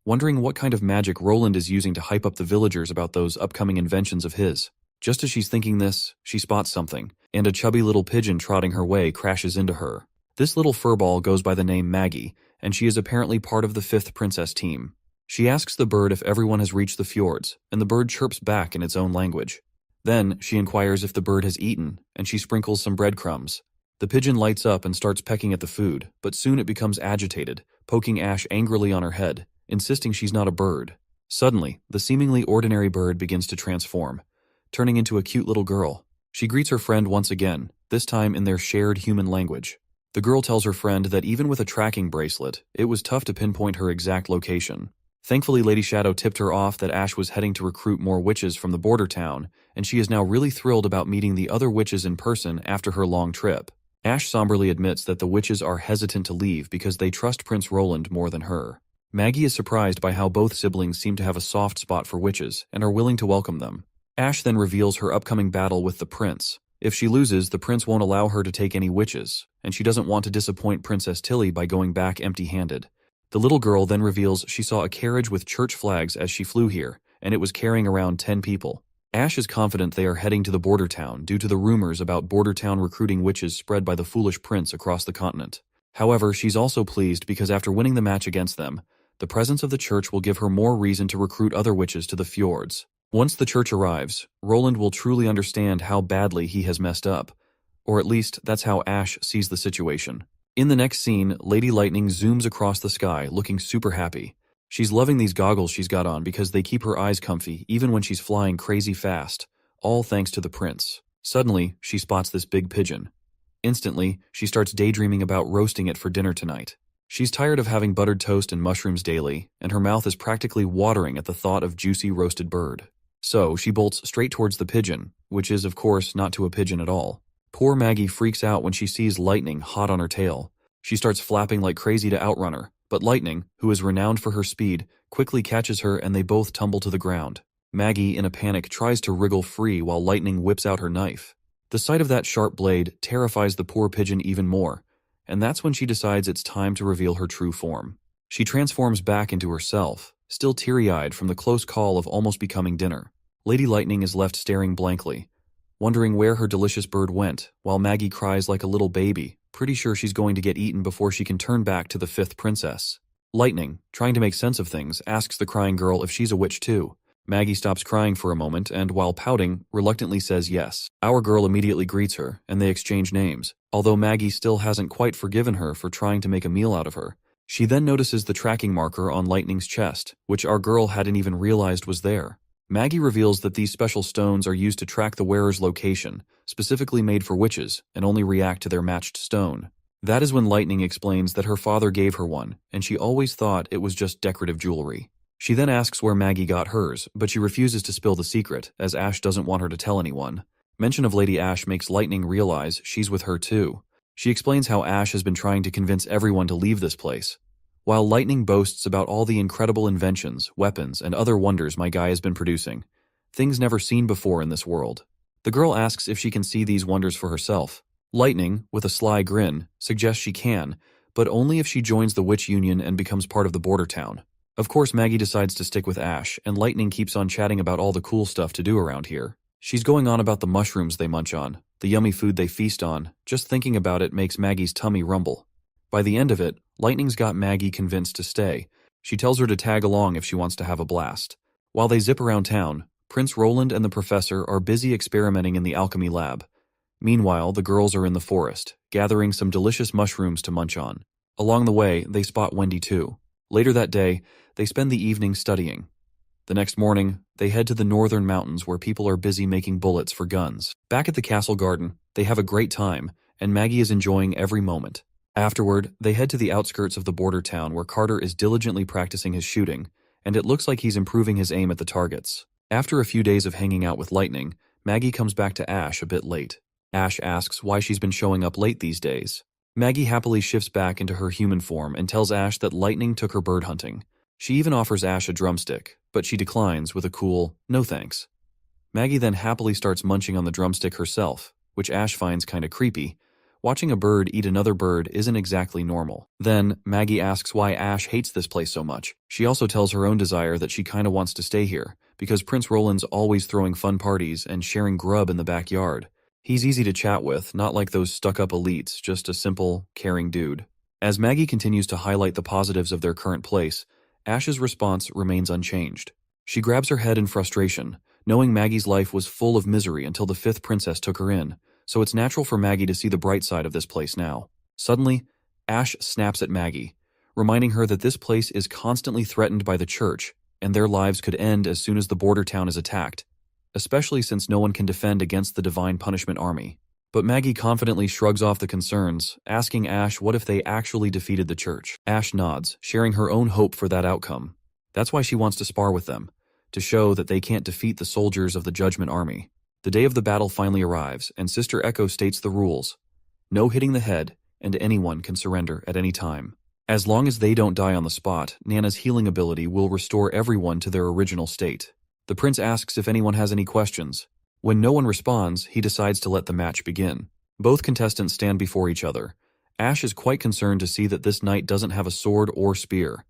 wondering what kind of magic Roland is using to hype up the villagers about those upcoming inventions of his. Just as she's thinking this, she spots something, and a chubby little pigeon trotting her way crashes into her. This little furball goes by the name Maggie, and she is apparently part of the 5th Princess team. She asks the bird if everyone has reached the fjords, and the bird chirps back in its own language. Then, she inquires if the bird has eaten, and she sprinkles some breadcrumbs. The pigeon lights up and starts pecking at the food, but soon it becomes agitated, poking Ash angrily on her head, insisting she's not a bird. Suddenly, the seemingly ordinary bird begins to transform, turning into a cute little girl. She greets her friend once again, this time in their shared human language. The girl tells her friend that even with a tracking bracelet, it was tough to pinpoint her exact location. Thankfully, Lady Shadow tipped her off that Ash was heading to recruit more witches from the border town, and she is now really thrilled about meeting the other witches in person after her long trip. Ash somberly admits that the witches are hesitant to leave because they trust Prince Roland more than her. Maggie is surprised by how both siblings seem to have a soft spot for witches and are willing to welcome them. Ash then reveals her upcoming battle with the prince. If she loses, the prince won't allow her to take any witches, and she doesn't want to disappoint Princess Tilly by going back empty-handed. The little girl then reveals she saw a carriage with church flags as she flew here, and it was carrying around 10 people. Ash is confident they are heading to the border town due to the rumors about border town recruiting witches spread by the foolish prince across the continent. However, she's also pleased because after winning the match against them, the presence of the church will give her more reason to recruit other witches to the fjords. Once the church arrives, Roland will truly understand how badly he has messed up. Or at least, that's how Ash sees the situation. In the next scene, Lady Lightning zooms across the sky, looking super happy. She's loving these goggles she's got on because they keep her eyes comfy even when she's flying crazy fast, all thanks to the prince. Suddenly, she spots this big pigeon. Instantly, she starts daydreaming about roasting it for dinner tonight. She's tired of having buttered toast and mushrooms daily, and her mouth is practically watering at the thought of juicy roasted bird. So, she bolts straight towards the pigeon, which is, of course, not to a pigeon at all. Poor Maggie freaks out when she sees Lightning hot on her tail. She starts flapping like crazy to outrun her, but Lightning, who is renowned for her speed, quickly catches her and they both tumble to the ground. Maggie, in a panic, tries to wriggle free while Lightning whips out her knife. The sight of that sharp blade terrifies the poor pigeon even more, and that's when she decides it's time to reveal her true form. She transforms back into herself, still teary-eyed from the close call of almost becoming dinner. Lady Lightning is left staring blankly, wondering where her delicious bird went, while Maggie cries like a little baby, pretty sure she's going to get eaten before she can turn back to the 5th princess. Lightning, trying to make sense of things, asks the crying girl if she's a witch too. Maggie stops crying for a moment and, while pouting, reluctantly says yes. Our girl immediately greets her, and they exchange names, although Maggie still hasn't quite forgiven her for trying to make a meal out of her. She then notices the tracking marker on Lightning's chest, which our girl hadn't even realized was there. Maggie reveals that these special stones are used to track the wearer's location, specifically made for witches, and only react to their matched stone. That is when Lightning explains that her father gave her one, and she always thought it was just decorative jewelry. She then asks where Maggie got hers, but she refuses to spill the secret, as Ash doesn't want her to tell anyone. Mention of Lady Ash makes Lightning realize she's with her too. She explains how Ash has been trying to convince everyone to leave this place. While Lightning boasts about all the incredible inventions, weapons, and other wonders my guy has been producing, things never seen before in this world. The girl asks if she can see these wonders for herself. Lightning, with a sly grin, suggests she can, but only if she joins the Witch Union and becomes part of the border town. Of course, Maggie decides to stick with Ash, and Lightning keeps on chatting about all the cool stuff to do around here. She's going on about the mushrooms they munch on, the yummy food they feast on. Just thinking about it makes Maggie's tummy rumble. By the end of it, Lightning's got Maggie convinced to stay. She tells her to tag along if she wants to have a blast. While they zip around town, Prince Roland and the professor are busy experimenting in the alchemy lab. Meanwhile, the girls are in the forest, gathering some delicious mushrooms to munch on. Along the way, they spot Wendy too. Later that day, they spend the evening studying. The next morning, they head to the northern mountains where people are busy making bullets for guns. Back at the castle garden, they have a great time, and Maggie is enjoying every moment. Afterward, they head to the outskirts of the border town where Carter is diligently practicing his shooting, and it looks like he's improving his aim at the targets. After a few days of hanging out with Lightning, Maggie comes back to Ash a bit late. Ash asks why she's been showing up late these days. Maggie happily shifts back into her human form and tells Ash that Lightning took her bird hunting. She even offers Ash a drumstick, but she declines with a cool, "No thanks." Maggie then happily starts munching on the drumstick herself, which Ash finds kinda creepy. Watching a bird eat another bird isn't exactly normal. Then, Maggie asks why Ash hates this place so much. She also tells her own desire that she kinda wants to stay here, because Prince Roland's always throwing fun parties and sharing grub in the backyard. He's easy to chat with, not like those stuck-up elites, just a simple, caring dude. As Maggie continues to highlight the positives of their current place, Ash's response remains unchanged. She grabs her head in frustration, knowing Maggie's life was full of misery until the fifth princess took her in, so it's natural for Maggie to see the bright side of this place now. Suddenly, Ash snaps at Maggie, reminding her that this place is constantly threatened by the church, and their lives could end as soon as the border town is attacked, especially since no one can defend against the Divine Punishment Army. But Maggie confidently shrugs off the concerns, asking Ash what if they actually defeated the church. Ash nods, sharing her own hope for that outcome. That's why she wants to spar with them, to show that they can't defeat the soldiers of the Judgment Army. The day of the battle finally arrives, and Sister Echo states the rules. No hitting the head, and anyone can surrender at any time. As long as they don't die on the spot, Nana's healing ability will restore everyone to their original state. The prince asks if anyone has any questions. When no one responds, he decides to let the match begin. Both contestants stand before each other. Ash is quite concerned to see that this knight doesn't have a sword or spear.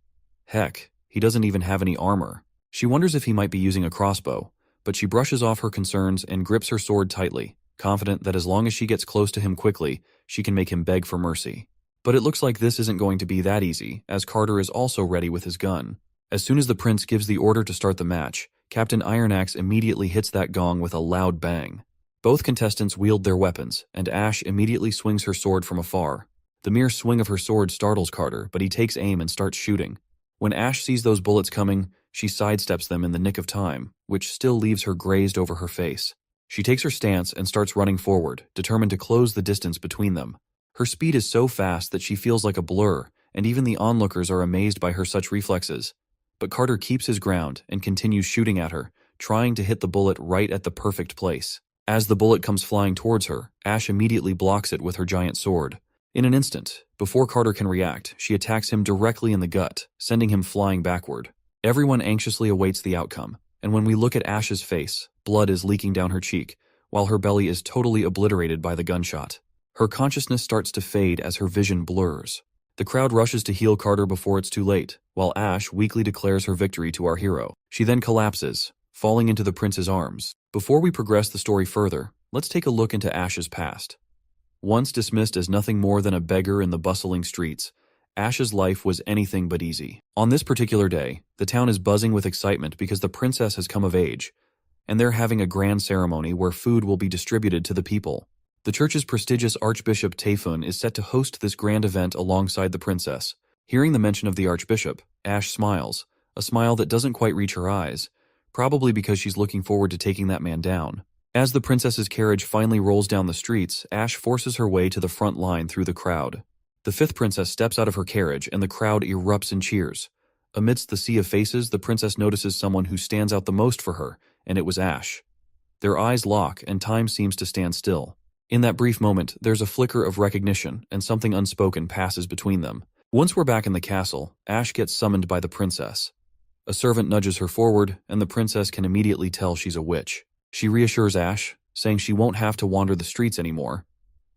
Heck, he doesn't even have any armor. She wonders if he might be using a crossbow, but she brushes off her concerns and grips her sword tightly, confident that as long as she gets close to him quickly, she can make him beg for mercy. But it looks like this isn't going to be that easy, as Carter is also ready with his gun. As soon as the prince gives the order to start the match, Captain Ironaxe immediately hits that gong with a loud bang. Both contestants wield their weapons, and Ash immediately swings her sword from afar. The mere swing of her sword startles Carter, but he takes aim and starts shooting. When Ash sees those bullets coming, she sidesteps them in the nick of time, which still leaves her grazed over her face. She takes her stance and starts running forward, determined to close the distance between them. Her speed is so fast that she feels like a blur, and even the onlookers are amazed by her such reflexes. But Carter keeps his ground and continues shooting at her, trying to hit the bullet right at the perfect place. As the bullet comes flying towards her, Ash immediately blocks it with her giant sword. In an instant, before Carter can react, she attacks him directly in the gut, sending him flying backward. Everyone anxiously awaits the outcome, and when we look at Ash's face, blood is leaking down her cheek, while her belly is totally obliterated by the gunshot. Her consciousness starts to fade as her vision blurs. The crowd rushes to heal Carter before it's too late, while Ash weakly declares her victory to our hero. She then collapses, falling into the prince's arms. Before we progress the story further, let's take a look into Ash's past. Once dismissed as nothing more than a beggar in the bustling streets, Ash's life was anything but easy. On this particular day, the town is buzzing with excitement because the princess has come of age, and they're having a grand ceremony where food will be distributed to the people. The church's prestigious Archbishop Tayfun is set to host this grand event alongside the princess. Hearing the mention of the Archbishop, Ash smiles, a smile that doesn't quite reach her eyes, probably because she's looking forward to taking that man down. As the princess's carriage finally rolls down the streets, Ash forces her way to the front line through the crowd. The fifth princess steps out of her carriage and the crowd erupts in cheers. Amidst the sea of faces, the princess notices someone who stands out the most for her, and it was Ash. Their eyes lock and time seems to stand still. In that brief moment, there's a flicker of recognition and something unspoken passes between them. Once we're back in the castle, Ash gets summoned by the princess. A servant nudges her forward, and the princess can immediately tell she's a witch. She reassures Ash, saying she won't have to wander the streets anymore.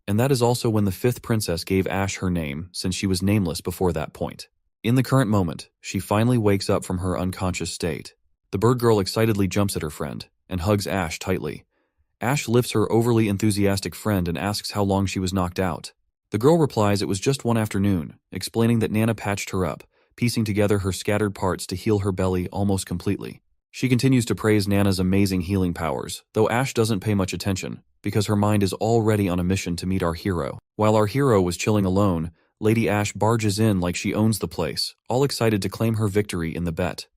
And that is also when the fifth princess gave Ash her name, since she was nameless before that point. In the current moment, she finally wakes up from her unconscious state. The bird girl excitedly jumps at her friend and hugs Ash tightly. Ash lifts her overly enthusiastic friend and asks how long she was knocked out. The girl replies it was just one afternoon, explaining that Nana patched her up, piecing together her scattered parts to heal her belly almost completely. She continues to praise Nana's amazing healing powers, though Ash doesn't pay much attention, because her mind is already on a mission to meet our hero. While our hero was chilling alone, Lady Ashe barges in like she owns the place, all excited to claim her victory in the bet.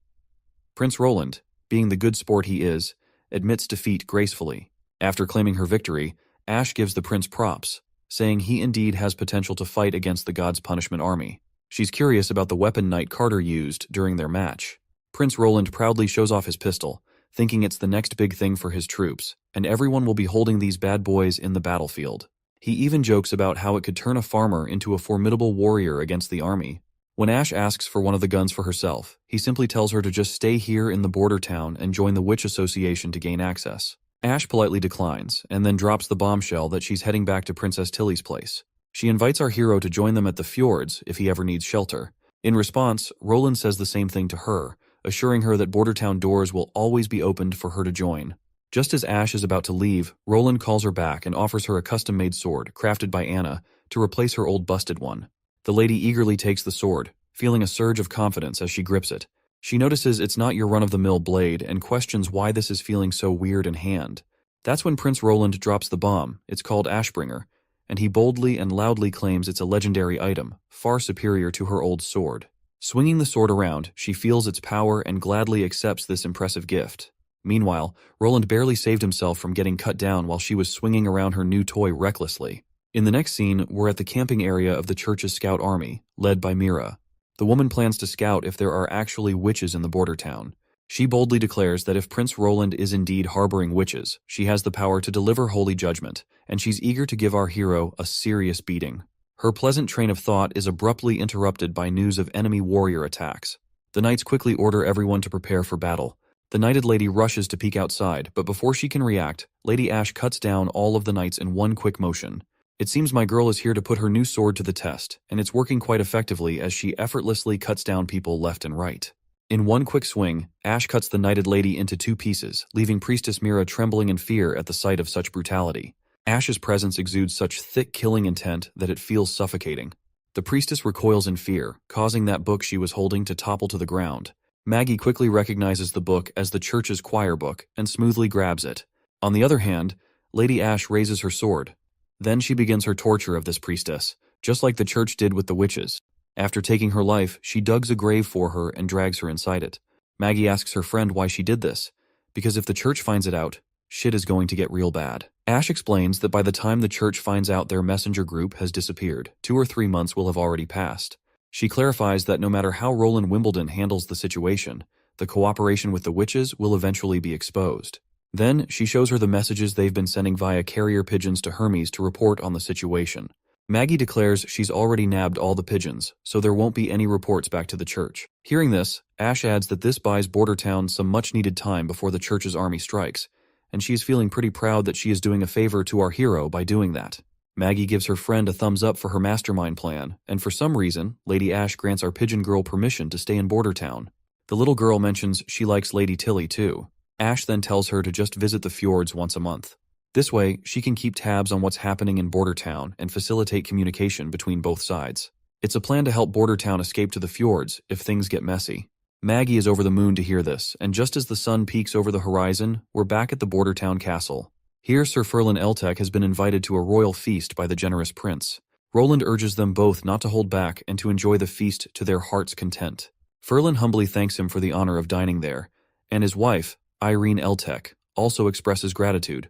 Prince Roland, being the good sport he is, admits defeat gracefully. After claiming her victory, Ashe gives the prince props, saying he indeed has potential to fight against the God's Punishment Army. She's curious about the weapon Knight Carter used during their match. Prince Roland proudly shows off his pistol, thinking it's the next big thing for his troops, and everyone will be holding these bad boys in the battlefield. He even jokes about how it could turn a farmer into a formidable warrior against the army. When Ashe asks for one of the guns for herself, he simply tells her to just stay here in the border town and join the Witch Association to gain access. Ashe politely declines, and then drops the bombshell that she's heading back to Princess Tilly's place. She invites our hero to join them at the fjords if he ever needs shelter. In response, Roland says the same thing to her, assuring her that Bordertown doors will always be opened for her to join. Just as Ashe is about to leave, Roland calls her back and offers her a custom-made sword, crafted by Anna, to replace her old busted one. The lady eagerly takes the sword, feeling a surge of confidence as she grips it. She notices it's not your run-of-the-mill blade and questions why this is feeling so weird in hand. That's when Prince Roland drops the bomb. It's called Ashbringer, and he boldly and loudly claims it's a legendary item, far superior to her old sword. Swinging the sword around, she feels its power and gladly accepts this impressive gift. Meanwhile, Roland barely saved himself from getting cut down while she was swinging around her new toy recklessly. In the next scene, we're at the camping area of the church's scout army, led by Mira. The woman plans to scout if there are actually witches in the border town. She boldly declares that if Prince Roland is indeed harboring witches, she has the power to deliver holy judgment, and she's eager to give our hero a serious beating. Her pleasant train of thought is abruptly interrupted by news of enemy warrior attacks. The knights quickly order everyone to prepare for battle. The knighted lady rushes to peek outside, but before she can react, Lady Ashe cuts down all of the knights in one quick motion. It seems my girl is here to put her new sword to the test, and it's working quite effectively as she effortlessly cuts down people left and right. In one quick swing, Ashe cuts the knighted lady into two pieces, leaving Priestess Mira trembling in fear at the sight of such brutality. Ashe's presence exudes such thick killing intent that it feels suffocating. The priestess recoils in fear, causing that book she was holding to topple to the ground. Maggie quickly recognizes the book as the church's choir book and smoothly grabs it. On the other hand, Lady Ashe raises her sword. Then she begins her torture of this priestess, just like the church did with the witches. After taking her life, she digs a grave for her and drags her inside it. Maggie asks her friend why she did this, because if the church finds it out, shit is going to get real bad. Ashe explains that by the time the church finds out their messenger group has disappeared, 2 or 3 months will have already passed. She clarifies that no matter how Roland Wimbledon handles the situation, the cooperation with the witches will eventually be exposed. Then, she shows her the messages they've been sending via carrier pigeons to Hermes to report on the situation. Maggie declares she's already nabbed all the pigeons, so there won't be any reports back to the church. Hearing this, Ashe adds that this buys Bordertown some much-needed time before the church's army strikes, and she is feeling pretty proud that she is doing a favor to our hero by doing that. Maggie gives her friend a thumbs up for her mastermind plan, and for some reason, Lady Ashe grants our pigeon girl permission to stay in Bordertown. The little girl mentions she likes Lady Tilly too. Ashe then tells her to just visit the fjords once a month. This way, she can keep tabs on what's happening in Bordertown and facilitate communication between both sides. It's a plan to help Bordertown escape to the fjords if things get messy. Maggie is over the moon to hear this, and just as the sun peaks over the horizon, we're back at the Bordertown castle. Here, Sir Ferlin Eltech has been invited to a royal feast by the generous prince. Roland urges them both not to hold back and to enjoy the feast to their heart's content. Ferlin humbly thanks him for the honor of dining there, and his wife, Irene Eltech, also expresses gratitude.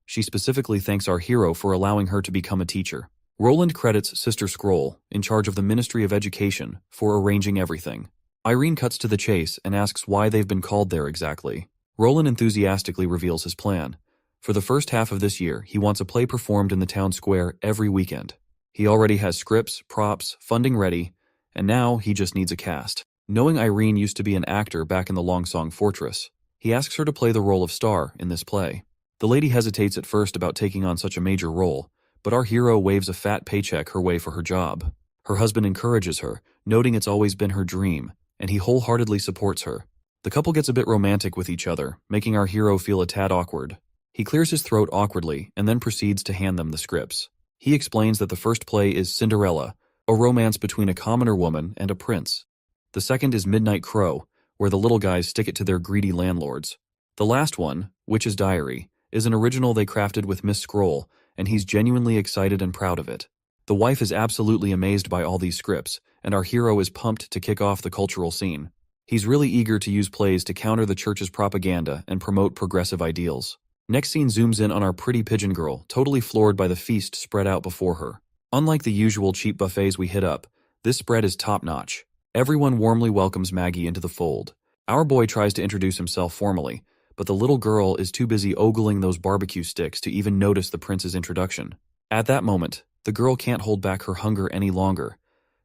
She specifically thanks our hero for allowing her to become a teacher. Roland credits Sister Scroll, in charge of the Ministry of Education, for arranging everything. Irene cuts to the chase and asks why they've been called there exactly. Roland enthusiastically reveals his plan. For the first half of this year, he wants a play performed in the town square every weekend. He already has scripts, props, funding ready, and now he just needs a cast. Knowing Irene used to be an actor back in the Longsong Fortress, he asks her to play the role of Star in this play. The lady hesitates at first about taking on such a major role, but our hero waves a fat paycheck her way for her job. Her husband encourages her, noting it's always been her dream, and he wholeheartedly supports her. The couple gets a bit romantic with each other, making our hero feel a tad awkward. He clears his throat awkwardly and then proceeds to hand them the scripts. He explains that the first play is Cinderella, a romance between a commoner woman and a prince. The second is Midnight Crow, where the little guys stick it to their greedy landlords. The last one, Witch's Diary, is an original they crafted with Miss Scroll, and he's genuinely excited and proud of it. The wife is absolutely amazed by all these scripts, and our hero is pumped to kick off the cultural scene. He's really eager to use plays to counter the church's propaganda and promote progressive ideals. Next scene zooms in on our pretty pigeon girl, totally floored by the feast spread out before her. Unlike the usual cheap buffets we hit up, this spread is top-notch. Everyone warmly welcomes Maggie into the fold. Our boy tries to introduce himself formally, but the little girl is too busy ogling those barbecue sticks to even notice the prince's introduction. At that moment, the girl can't hold back her hunger any longer.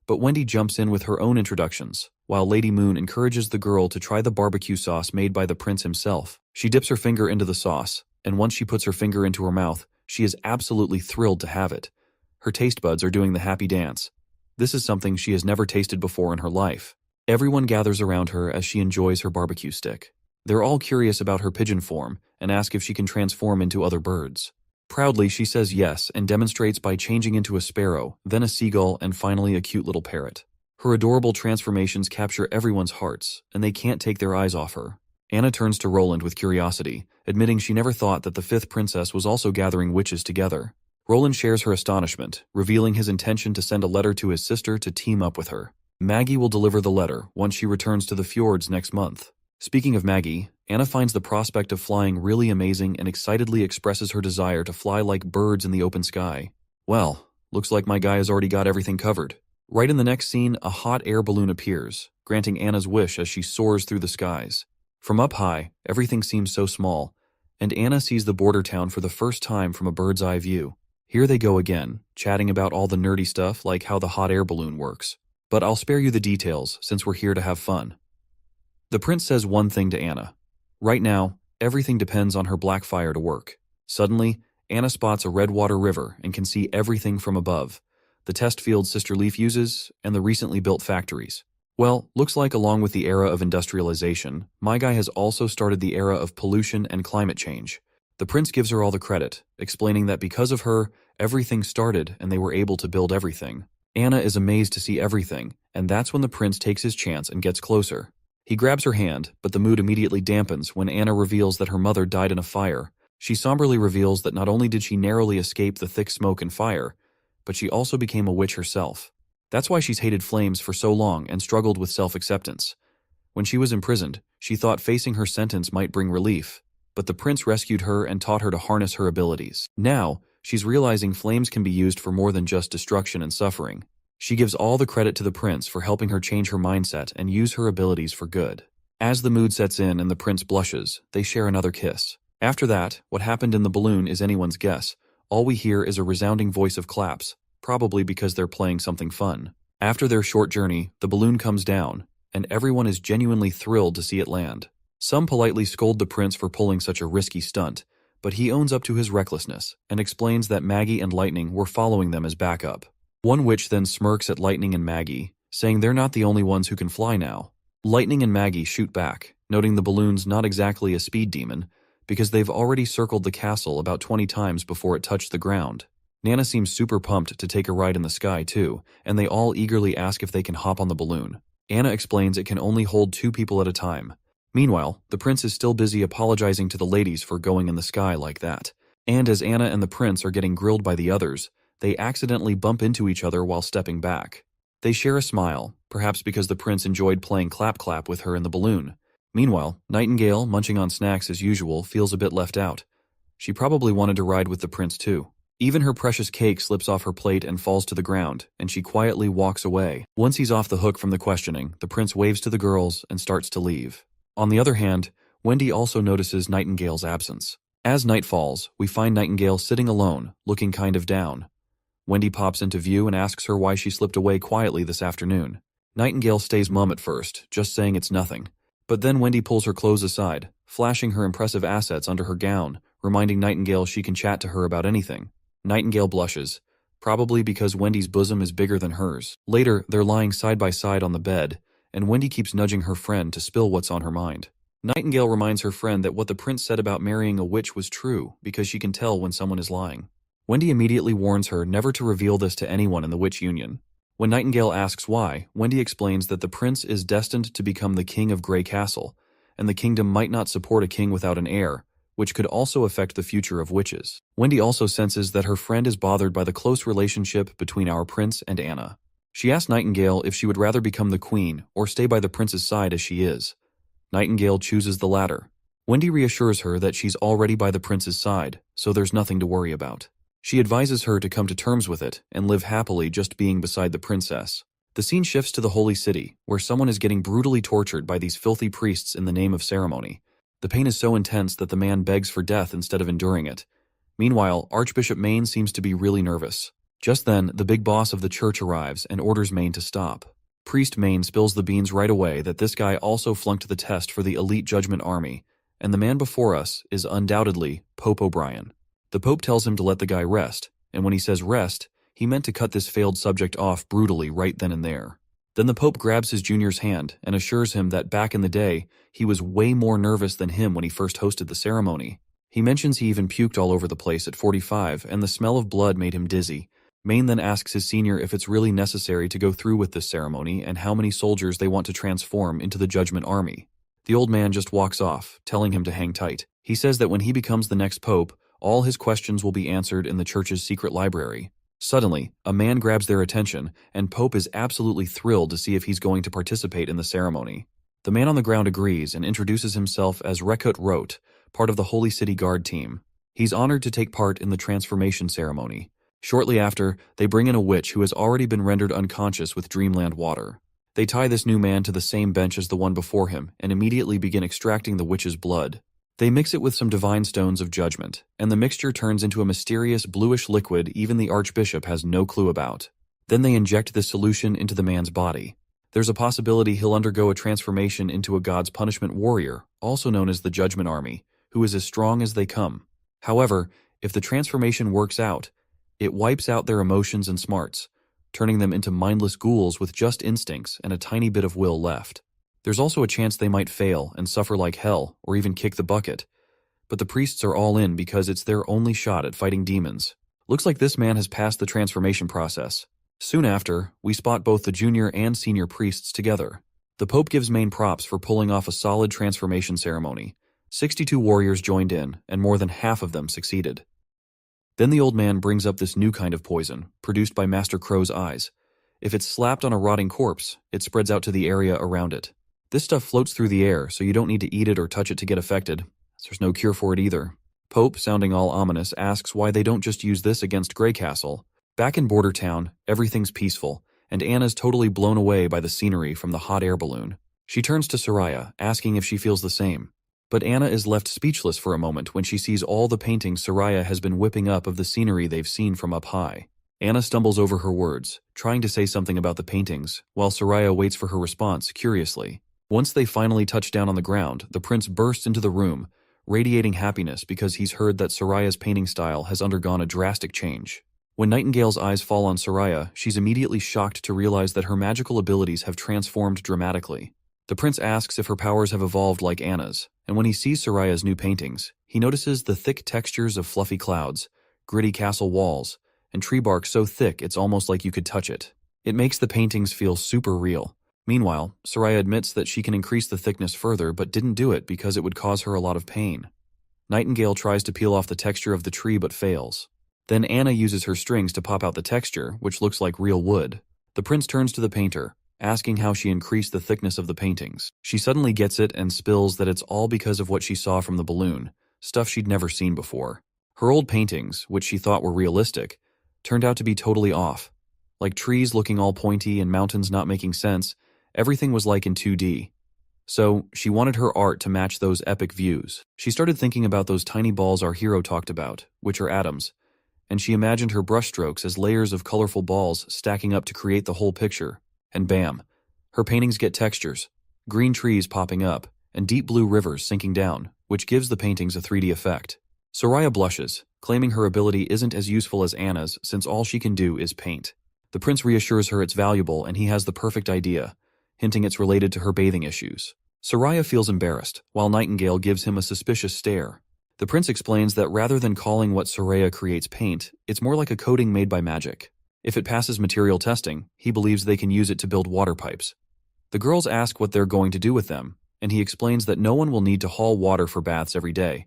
But Wendy jumps in with her own introductions, while Lady Moon encourages the girl to try the barbecue sauce made by the prince himself. She dips her finger into the sauce, and once she puts her finger into her mouth, she is absolutely thrilled to have it. Her taste buds are doing the happy dance. This is something she has never tasted before in her life. Everyone gathers around her as she enjoys her barbecue stick. They're all curious about her pigeon form and ask if she can transform into other birds. Proudly, she says yes and demonstrates by changing into a sparrow, then a seagull, and finally a cute little parrot. Her adorable transformations capture everyone's hearts, and they can't take their eyes off her. Anna turns to Roland with curiosity, admitting she never thought that the fifth princess was also gathering witches together. Roland shares her astonishment, revealing his intention to send a letter to his sister to team up with her. Maggie will deliver the letter once she returns to the fjords next month. Speaking of Maggie, Anna finds the prospect of flying really amazing and excitedly expresses her desire to fly like birds in the open sky. Well, looks like my guy has already got everything covered. Right in the next scene, a hot air balloon appears, granting Anna's wish as she soars through the skies. From up high, everything seems so small, and Anna sees the border town for the first time from a bird's eye view. Here they go again, chatting about all the nerdy stuff like how the hot air balloon works. But I'll spare you the details since we're here to have fun. The prince says one thing to Anna. Right now, everything depends on her black fire to work. Suddenly, Anna spots a Redwater River and can see everything from above. The test fields Sister Leaf uses, and the recently built factories. Well, looks like along with the era of industrialization, my guy has also started the era of pollution and climate change. The prince gives her all the credit, explaining that because of her, everything started and they were able to build everything. Anna is amazed to see everything, and that's when the prince takes his chance and gets closer. He grabs her hand, but the mood immediately dampens when Anna reveals that her mother died in a fire. She somberly reveals that not only did she narrowly escape the thick smoke and fire, but she also became a witch herself. That's why she's hated flames for so long and struggled with self-acceptance. When she was imprisoned, she thought facing her sentence might bring relief, but the prince rescued her and taught her to harness her abilities. Now, she's realizing flames can be used for more than just destruction and suffering. She gives all the credit to the prince for helping her change her mindset and use her abilities for good. As the mood sets in and the prince blushes, they share another kiss. After that, what happened in the balloon is anyone's guess. All we hear is a resounding voice of claps, probably because they're playing something fun. After their short journey, the balloon comes down, and everyone is genuinely thrilled to see it land. Some politely scold the prince for pulling such a risky stunt, but he owns up to his recklessness and explains that Maggie and Lightning were following them as backup. One witch then smirks at Lightning and Maggie, saying they're not the only ones who can fly now. Lightning and Maggie shoot back, noting the balloon's not exactly a speed demon, because they've already circled the castle about 20 times before it touched the ground. Nana seems super pumped to take a ride in the sky too, and they all eagerly ask if they can hop on the balloon. Anna explains it can only hold 2 people at a time. Meanwhile, the prince is still busy apologizing to the ladies for going in the sky like that. And as Anna and the prince are getting grilled by the others, they accidentally bump into each other while stepping back. They share a smile, perhaps because the prince enjoyed playing clap-clap with her in the balloon. Meanwhile, Nightingale, munching on snacks as usual, feels a bit left out. She probably wanted to ride with the prince too. Even her precious cake slips off her plate and falls to the ground, and she quietly walks away. Once he's off the hook from the questioning, the prince waves to the girls and starts to leave. On the other hand, Wendy also notices Nightingale's absence. As night falls, we find Nightingale sitting alone, looking kind of down. Wendy pops into view and asks her why she slipped away quietly this afternoon. Nightingale stays mum at first, just saying it's nothing. But then Wendy pulls her clothes aside, flashing her impressive assets under her gown, reminding Nightingale she can chat to her about anything. Nightingale blushes, probably because Wendy's bosom is bigger than hers. Later, they're lying side by side on the bed, and Wendy keeps nudging her friend to spill what's on her mind. Nightingale reminds her friend that what the prince said about marrying a witch was true, because she can tell when someone is lying. Wendy immediately warns her never to reveal this to anyone in the Witch Union. When Nightingale asks why, Wendy explains that the prince is destined to become the king of Grey Castle, and the kingdom might not support a king without an heir, which could also affect the future of witches. Wendy also senses that her friend is bothered by the close relationship between our prince and Anna. She asks Nightingale if she would rather become the queen or stay by the prince's side as she is. Nightingale chooses the latter. Wendy reassures her that she's already by the prince's side, so there's nothing to worry about. She advises her to come to terms with it and live happily just being beside the princess. The scene shifts to the Holy City, where someone is getting brutally tortured by these filthy priests in the name of ceremony. The pain is so intense that the man begs for death instead of enduring it. Meanwhile, Archbishop Maine seems to be really nervous. Just then, the big boss of the church arrives and orders Maine to stop. Priest Maine spills the beans right away that this guy also flunked the test for the elite judgment army, and the man before us is undoubtedly Pope O'Brien. The Pope tells him to let the guy rest, and when he says rest, he meant to cut this failed subject off brutally right then and there. Then the Pope grabs his junior's hand and assures him that back in the day, he was way more nervous than him when he first hosted the ceremony. He mentions he even puked all over the place at 45, and the smell of blood made him dizzy. Maine then asks his senior if it's really necessary to go through with this ceremony and how many soldiers they want to transform into the Judgment Army. The old man just walks off, telling him to hang tight. He says that when he becomes the next pope, all his questions will be answered in the church's secret library. Suddenly, a man grabs their attention, and Pope is absolutely thrilled to see if he's going to participate in the ceremony. The man on the ground agrees and introduces himself as Rekut Rote, part of the Holy City Guard team. He's honored to take part in the transformation ceremony. Shortly after, they bring in a witch who has already been rendered unconscious with Dreamland water. They tie this new man to the same bench as the one before him and immediately begin extracting the witch's blood. They mix it with some divine stones of judgment, and the mixture turns into a mysterious bluish liquid even the Archbishop has no clue about. Then they inject this solution into the man's body. There's a possibility he'll undergo a transformation into a God's punishment warrior, also known as the Judgment Army, who is as strong as they come. However, if the transformation works out, it wipes out their emotions and smarts, turning them into mindless ghouls with just instincts and a tiny bit of will left. There's also a chance they might fail and suffer like hell or even kick the bucket. But the priests are all in because it's their only shot at fighting demons. Looks like this man has passed the transformation process. Soon after, we spot both the junior and senior priests together. The Pope gives Maine props for pulling off a solid transformation ceremony. 62 warriors joined in, and more than half of them succeeded. Then the old man brings up this new kind of poison, produced by Master Crow's eyes. If it's slapped on a rotting corpse, it spreads out to the area around it. This stuff floats through the air, so you don't need to eat it or touch it to get affected. There's no cure for it either. Pope, sounding all ominous, asks why they don't just use this against Greycastle. Back in Border Town, everything's peaceful, and Anna's totally blown away by the scenery from the hot air balloon. She turns to Soraya, asking if she feels the same. But Anna is left speechless for a moment when she sees all the paintings Soraya has been whipping up of the scenery they've seen from up high. Anna stumbles over her words, trying to say something about the paintings, while Soraya waits for her response curiously. Once they finally touch down on the ground, the prince bursts into the room, radiating happiness because he's heard that Soraya's painting style has undergone a drastic change. When Nightingale's eyes fall on Soraya, she's immediately shocked to realize that her magical abilities have transformed dramatically. The prince asks if her powers have evolved like Anna's, and when he sees Soraya's new paintings, he notices the thick textures of fluffy clouds, gritty castle walls, and tree bark so thick it's almost like you could touch it. It makes the paintings feel super real. Meanwhile, Soraya admits that she can increase the thickness further but didn't do it because it would cause her a lot of pain. Nightingale tries to peel off the texture of the tree but fails. Then Anna uses her strings to pop out the texture, which looks like real wood. The prince turns to the painter, asking how she increased the thickness of the paintings. She suddenly gets it and spills that it's all because of what she saw from the balloon, stuff she'd never seen before. Her old paintings, which she thought were realistic, turned out to be totally off. Like trees looking all pointy and mountains not making sense, everything was like in 2D. So, she wanted her art to match those epic views. She started thinking about those tiny balls our hero talked about, which are atoms, and she imagined her brushstrokes as layers of colorful balls stacking up to create the whole picture. And bam, her paintings get textures, green trees popping up, and deep blue rivers sinking down, which gives the paintings a 3D effect. Soraya blushes, claiming her ability isn't as useful as Anna's since all she can do is paint. The prince reassures her it's valuable and he has the perfect idea, hinting it's related to her bathing issues. Soraya feels embarrassed, while Nightingale gives him a suspicious stare. The prince explains that rather than calling what Soraya creates paint, it's more like a coating made by magic. If it passes material testing, he believes they can use it to build water pipes. The girls ask what they're going to do with them, and he explains that no one will need to haul water for baths every day.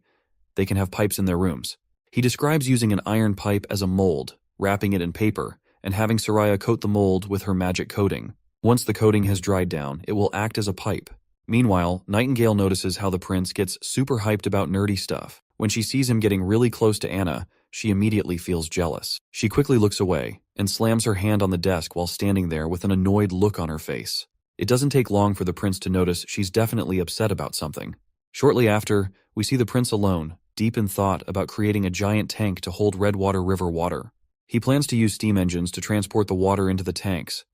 they can have pipes in their rooms. He describes using an iron pipe as a mold, wrapping it in paper, and having Soraya coat the mold with her magic coating. Once the coating has dried down, it will act as a pipe. Meanwhile, Nightingale notices how the prince gets super hyped about nerdy stuff. When she sees him getting really close to Anna, she immediately feels jealous. She quickly looks away and slams her hand on the desk while standing there with an annoyed look on her face. It doesn't take long for the prince to notice she's definitely upset about something. Shortly after, we see the prince alone, deep in thought about creating a giant tank to hold Redwater River water. He plans to use steam engines to transport the water into the tanks.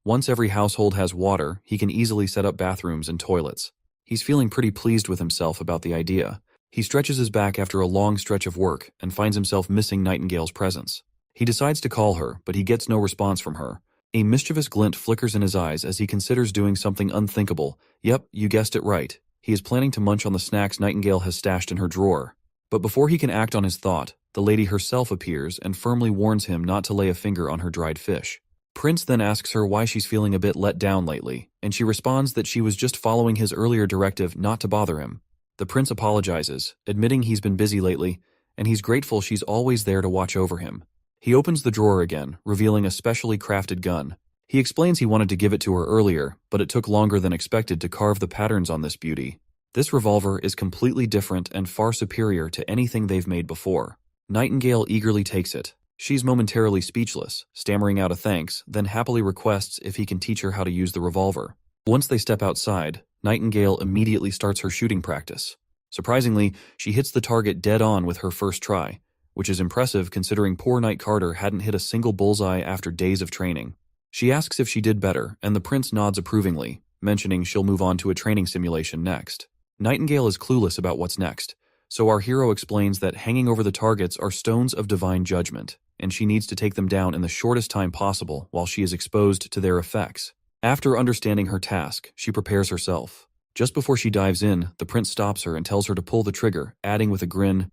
Once every household has water, he can easily set up bathrooms and toilets. He's feeling pretty pleased with himself about the idea. He stretches his back after a long stretch of work and finds himself missing Nightingale's presence. He decides to call her, but he gets no response from her. A mischievous glint flickers in his eyes as he considers doing something unthinkable. Yep, you guessed it right. He is planning to munch on the snacks Nightingale has stashed in her drawer. But before he can act on his thought, the lady herself appears and firmly warns him not to lay a finger on her dried fish. Prince then asks her why she's feeling a bit let down lately, and she responds that she was just following his earlier directive not to bother him. The prince apologizes, admitting he's been busy lately, and he's grateful she's always there to watch over him. He opens the drawer again, revealing a specially crafted gun. He explains he wanted to give it to her earlier, but it took longer than expected to carve the patterns on this beauty. This revolver is completely different and far superior to anything they've made before. Nightingale eagerly takes it. She's momentarily speechless, stammering out a thanks, then happily requests if he can teach her how to use the revolver. Once they step outside, Nightingale immediately starts her shooting practice. Surprisingly, she hits the target dead on with her first try, which is impressive considering poor Knight Carter hadn't hit a single bullseye after days of training. She asks if she did better, and the prince nods approvingly, mentioning she'll move on to a training simulation next. Nightingale is clueless about what's next, so our hero explains that hanging over the targets are stones of divine judgment, and she needs to take them down in the shortest time possible while she is exposed to their effects. After understanding her task, she prepares herself. Just before she dives in, the prince stops her and tells her to pull the trigger, adding with a grin,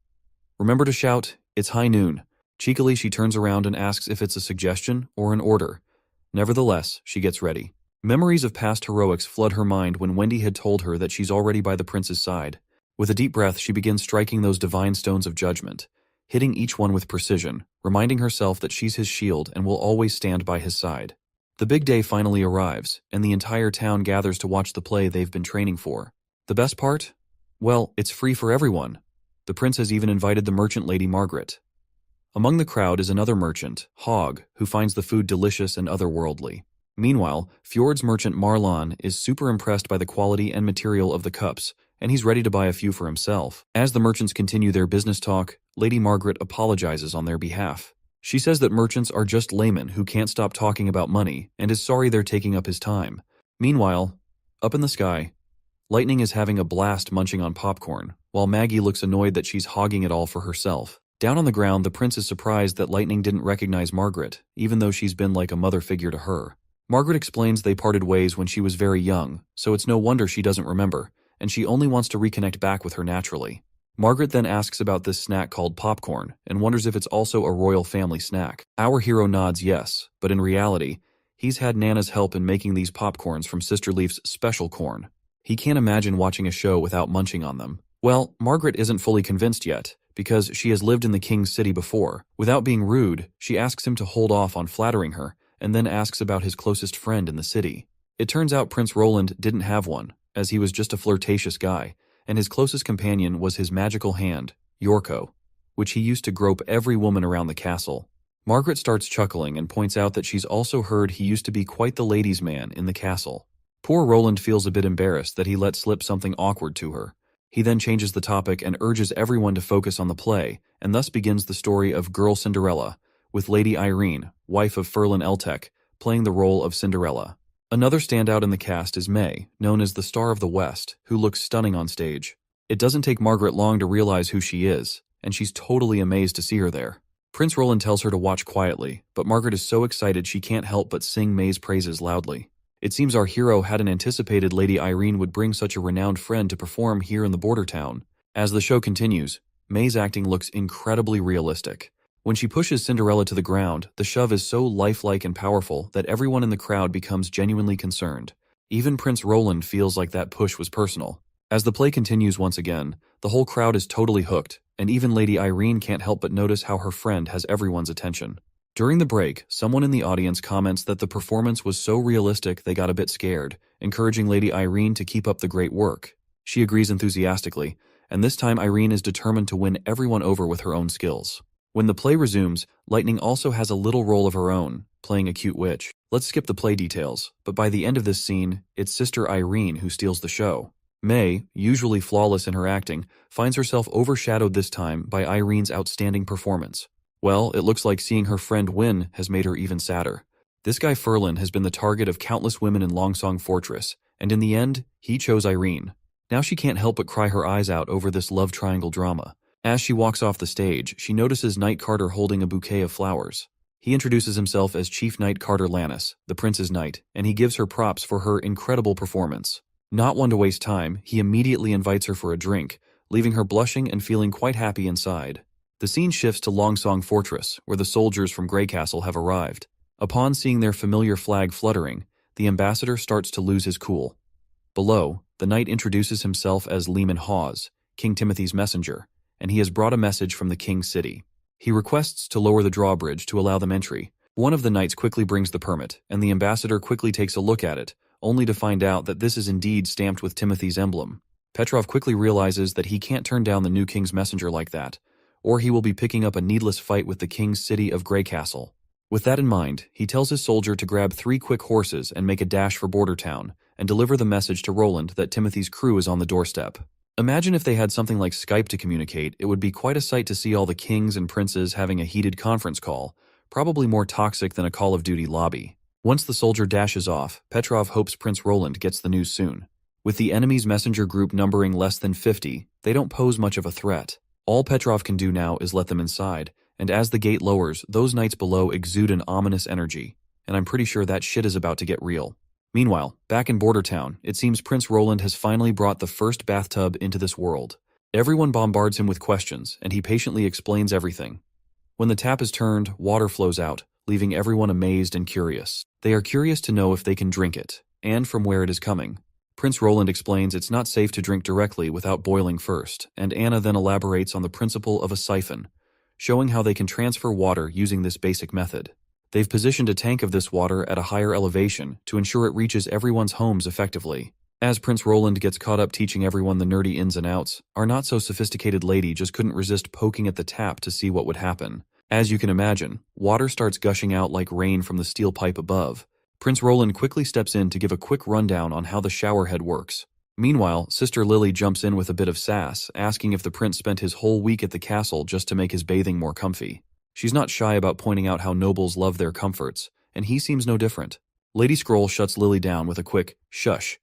"Remember to shout, it's high noon." Cheekily, she turns around and asks if it's a suggestion or an order. Nevertheless, she gets ready. Memories of past heroics flood her mind when Wendy had told her that she's already by the prince's side. With a deep breath, she begins striking those divine stones of judgment, hitting each one with precision, reminding herself that she's his shield and will always stand by his side. The big day finally arrives, and the entire town gathers to watch the play they've been training for. The best part? Well, it's free for everyone. The prince has even invited the merchant Lady Margaret. Among the crowd is another merchant, Hogg, who finds the food delicious and otherworldly. Meanwhile, Fjord's merchant Marlon is super impressed by the quality and material of the cups, and he's ready to buy a few for himself. As the merchants continue their business talk, Lady Margaret apologizes on their behalf. She says that merchants are just laymen who can't stop talking about money and is sorry they're taking up his time. Meanwhile, up in the sky, Lightning is having a blast munching on popcorn, while Maggie looks annoyed that she's hogging it all for herself. Down on the ground, the prince is surprised that Lightning didn't recognize Margaret, even though she's been like a mother figure to her. Margaret explains they parted ways when she was very young, so it's no wonder she doesn't remember, and she only wants to reconnect back with her naturally. Margaret then asks about this snack called popcorn, and wonders if it's also a royal family snack. Our hero nods yes, but in reality, he's had Nana's help in making these popcorns from Sister Leaf's special corn. He can't imagine watching a show without munching on them. Well, Margaret isn't fully convinced yet, because she has lived in the king's city before. Without being rude, she asks him to hold off on flattering her, and then asks about his closest friend in the city. It turns out Prince Roland didn't have one, as he was just a flirtatious guy, and his closest companion was his magical hand, Yorko, which he used to grope every woman around the castle. Margaret starts chuckling and points out that she's also heard he used to be quite the ladies' man in the castle. Poor Roland feels a bit embarrassed that he let slip something awkward to her. He then changes the topic and urges everyone to focus on the play, and thus begins the story of Girl Cinderella, with Lady Irene, wife of Ferlin Eltec, playing the role of Cinderella. Another standout in the cast is May, known as the Star of the West, who looks stunning on stage. It doesn't take Margaret long to realize who she is, and she's totally amazed to see her there. Prince Roland tells her to watch quietly, but Margaret is so excited she can't help but sing May's praises loudly. It seems our hero hadn't anticipated Lady Irene would bring such a renowned friend to perform here in the border town. As the show continues, May's acting looks incredibly realistic. When she pushes Cinderella to the ground, the shove is so lifelike and powerful that everyone in the crowd becomes genuinely concerned. Even Prince Roland feels like that push was personal. As the play continues once again, the whole crowd is totally hooked, and even Lady Irene can't help but notice how her friend has everyone's attention. During the break, someone in the audience comments that the performance was so realistic they got a bit scared, encouraging Lady Irene to keep up the great work. She agrees enthusiastically, and this time Irene is determined to win everyone over with her own skills. When the play resumes, Lightning also has a little role of her own, playing a cute witch. Let's skip the play details, but by the end of this scene, it's Sister Irene who steals the show. May, usually flawless in her acting, finds herself overshadowed this time by Irene's outstanding performance. Well, it looks like seeing her friend win has made her even sadder. This guy Ferlin has been the target of countless women in Longsong Fortress, and in the end, he chose Irene. Now she can't help but cry her eyes out over this love triangle drama. As she walks off the stage, she notices Knight Carter holding a bouquet of flowers. He introduces himself as Chief Knight Carter Lannis, the Prince's Knight, and he gives her props for her incredible performance. Not one to waste time, he immediately invites her for a drink, leaving her blushing and feeling quite happy inside. The scene shifts to Longsong Fortress, where the soldiers from Grey Castle have arrived. Upon seeing their familiar flag fluttering, the ambassador starts to lose his cool. Below, the knight introduces himself as Leman Hawes, King Timothy's messenger, and he has brought a message from the king's city. He requests to lower the drawbridge to allow them entry. One of the knights quickly brings the permit, and the ambassador quickly takes a look at it, only to find out that this is indeed stamped with Timothy's emblem. Petrov quickly realizes that he can't turn down the new king's messenger like that, or he will be picking up a needless fight with the king's city of Grey Castle. With that in mind, he tells his soldier to grab 3 quick horses and make a dash for Border Town, and deliver the message to Roland that Timothy's crew is on the doorstep. Imagine if they had something like Skype to communicate. It would be quite a sight to see all the kings and princes having a heated conference call, probably more toxic than a Call of Duty lobby. Once the soldier dashes off, Petrov hopes Prince Roland gets the news soon. With the enemy's messenger group numbering less than 50, they don't pose much of a threat. All Petrov can do now is let them inside, and as the gate lowers, those knights below exude an ominous energy, and I'm pretty sure that shit is about to get real. Meanwhile, back in Border Town, it seems Prince Roland has finally brought the first bathtub into this world. Everyone bombards him with questions, and he patiently explains everything. When the tap is turned, water flows out, leaving everyone amazed and curious. They are curious to know if they can drink it, and from where it is coming. Prince Roland explains it's not safe to drink directly without boiling first, and Anna then elaborates on the principle of a siphon, showing how they can transfer water using this basic method. They've positioned a tank of this water at a higher elevation to ensure it reaches everyone's homes effectively. As Prince Roland gets caught up teaching everyone the nerdy ins and outs, our not-so-sophisticated lady just couldn't resist poking at the tap to see what would happen. As you can imagine, water starts gushing out like rain from the steel pipe above. Prince Roland quickly steps in to give a quick rundown on how the shower head works. Meanwhile, Sister Lily jumps in with a bit of sass, asking if the prince spent his whole week at the castle just to make his bathing more comfy. She's not shy about pointing out how nobles love their comforts, and he seems no different. Lady Scroll shuts Lily down with a quick, shush.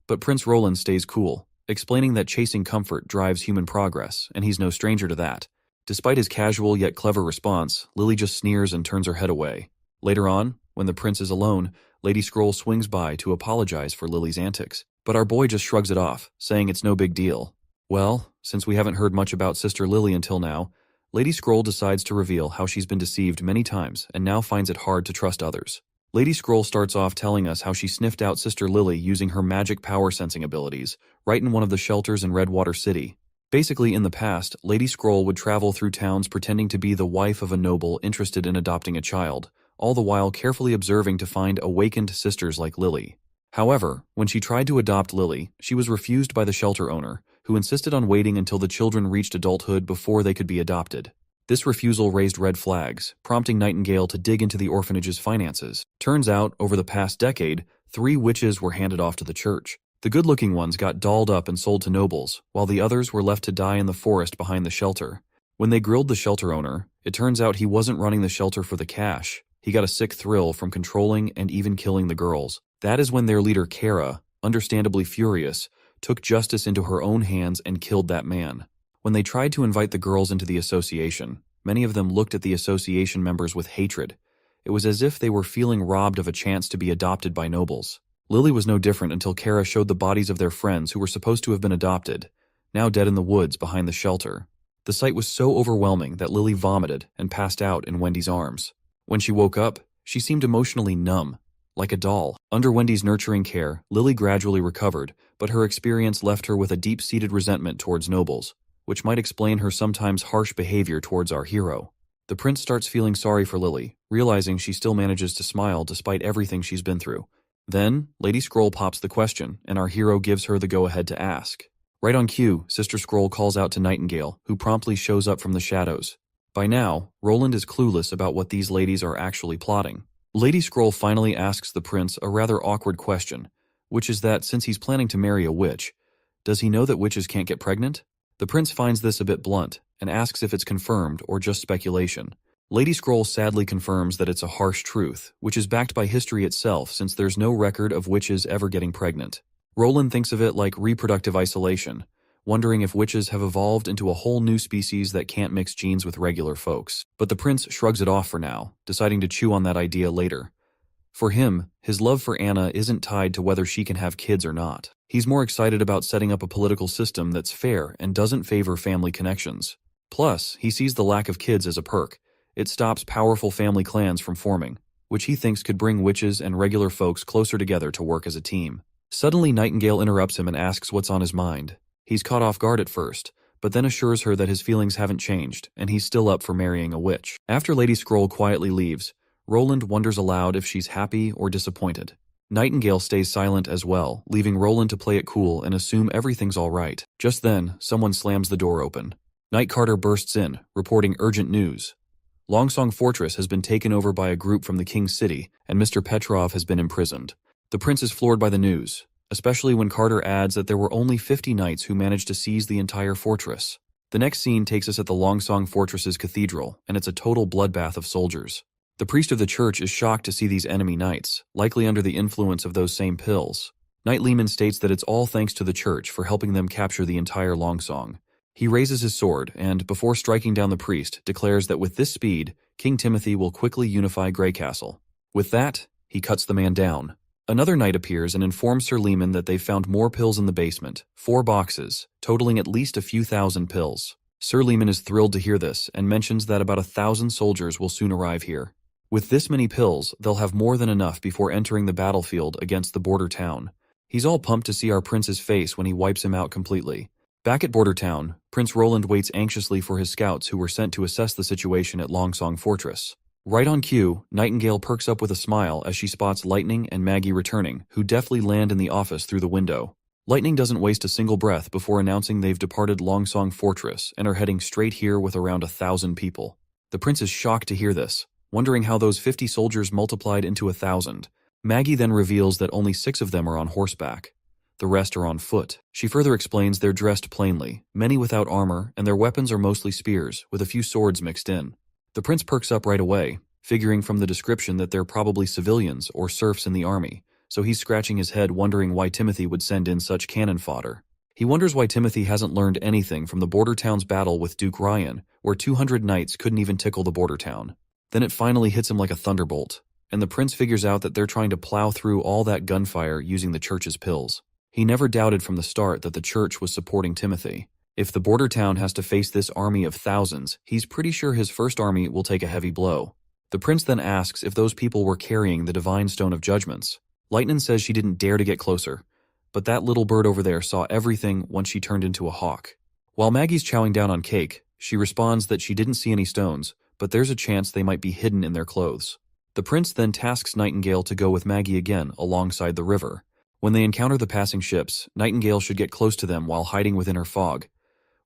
But Prince Roland stays cool, explaining that chasing comfort drives human progress, and he's no stranger to that. Despite his casual yet clever response, Lily just sneers and turns her head away. Later on, when the prince is alone, Lady Scroll swings by to apologize for Lily's antics, but our boy just shrugs it off, saying it's no big deal. Well, since we haven't heard much about Sister Lily until now, Lady Scroll decides to reveal how she's been deceived many times and now finds it hard to trust others. Lady Scroll starts off telling us how she sniffed out Sister Lily using her magic power sensing abilities, right in one of the shelters in Redwater City. Basically, in the past, Lady Scroll would travel through towns pretending to be the wife of a noble interested in adopting a child, all the while carefully observing to find awakened sisters like Lily. However, when she tried to adopt Lily, she was refused by the shelter owner, who insisted on waiting until the children reached adulthood before they could be adopted. This refusal raised red flags, prompting Nightingale to dig into the orphanage's finances. Turns out, over the past decade, 3 witches were handed off to the church. The good-looking ones got dolled up and sold to nobles, while the others were left to die in the forest behind the shelter. When they grilled the shelter owner, it turns out he wasn't running the shelter for the cash. He got a sick thrill from controlling and even killing the girls. That is when their leader Kara, understandably furious, took justice into her own hands and killed that man. When they tried to invite the girls into the association, many of them looked at the association members with hatred. It was as if they were feeling robbed of a chance to be adopted by nobles. Lily was no different until Kara showed the bodies of their friends who were supposed to have been adopted, now dead in the woods behind the shelter. The sight was so overwhelming that Lily vomited and passed out in Wendy's arms. When she woke up, she seemed emotionally numb, like a doll. Under Wendy's nurturing care, Lily gradually recovered, but her experience left her with a deep-seated resentment towards nobles. which might explain her sometimes harsh behavior towards our hero. The prince starts feeling sorry for Lily, realizing she still manages to smile despite everything she's been through. Then, Lady Scroll pops the question, and our hero gives her the go-ahead to ask. Right on cue, Sister Scroll calls out to Nightingale, who promptly shows up from the shadows. By now, Roland is clueless about what these ladies are actually plotting. Lady Scroll finally asks the prince a rather awkward question, which is that since he's planning to marry a witch, does he know that witches can't get pregnant? The prince finds this a bit blunt, and asks if it's confirmed or just speculation. Lady Scroll sadly confirms that it's a harsh truth, which is backed by history itself since there's no record of witches ever getting pregnant. Roland thinks of it like reproductive isolation, wondering if witches have evolved into a whole new species that can't mix genes with regular folks. But the prince shrugs it off for now, deciding to chew on that idea later. For him, his love for Anna isn't tied to whether she can have kids or not. He's more excited about setting up a political system that's fair and doesn't favor family connections. Plus, he sees the lack of kids as a perk. It stops powerful family clans from forming, which he thinks could bring witches and regular folks closer together to work as a team. Suddenly, Nightingale interrupts him and asks what's on his mind. He's caught off guard at first, but then assures her that his feelings haven't changed, and he's still up for marrying a witch. After Lady Scroll quietly leaves, Roland wonders aloud if she's happy or disappointed. Nightingale stays silent as well, leaving Roland to play it cool and assume everything's all right. Just then, someone slams the door open. Night Carter bursts in, reporting urgent news. Longsong Fortress has been taken over by a group from the King's City, and Mr. Petrov has been imprisoned. The prince is floored by the news, especially when Carter adds that there were only 50 knights who managed to seize the entire fortress. The next scene takes us at the Longsong Fortress's cathedral, and it's a total bloodbath of soldiers. The priest of the church is shocked to see these enemy knights, likely under the influence of those same pills. Knight Lehman states that it's all thanks to the church for helping them capture the entire Longsong. He raises his sword and, before striking down the priest, declares that with this speed, King Timothy will quickly unify Greycastle. With that, he cuts the man down. Another knight appears and informs Sir Lehman that they've found more pills in the basement, 4 boxes, totaling at least a few thousand pills. Sir Lehman is thrilled to hear this and mentions that about 1,000 soldiers will soon arrive here. With this many pills, they'll have more than enough before entering the battlefield against the border town. He's all pumped to see our prince's face when he wipes him out completely. Back at Border Town, Prince Roland waits anxiously for his scouts who were sent to assess the situation at Longsong Fortress. Right on cue, Nightingale perks up with a smile as she spots Lightning and Maggie returning, who deftly land in the office through the window. Lightning doesn't waste a single breath before announcing they've departed Longsong Fortress and are heading straight here with around 1,000 people. The prince is shocked to hear this, wondering how those 50 soldiers multiplied into 1,000. Maggie then reveals that only 6 of them are on horseback. The rest are on foot. She further explains they're dressed plainly, many without armor, and their weapons are mostly spears, with a few swords mixed in. The prince perks up right away, figuring from the description that they're probably civilians or serfs in the army, so he's scratching his head wondering why Timothy would send in such cannon fodder. He wonders why Timothy hasn't learned anything from the border town's battle with Duke Ryan, where 200 knights couldn't even tickle the border town. Then it finally hits him like a thunderbolt, and the prince figures out that they're trying to plow through all that gunfire using the church's pills. He never doubted from the start that the church was supporting Timothy. If the border town has to face this army of thousands, he's pretty sure his first army will take a heavy blow. The prince then asks if those people were carrying the Divine Stone of Judgments. Lightning says she didn't dare to get closer, but that little bird over there saw everything once she turned into a hawk. While Maggie's chowing down on cake, she responds that she didn't see any stones, but there's a chance they might be hidden in their clothes. The prince then tasks Nightingale to go with Maggie again alongside the river. When they encounter the passing ships, Nightingale should get close to them while hiding within her fog.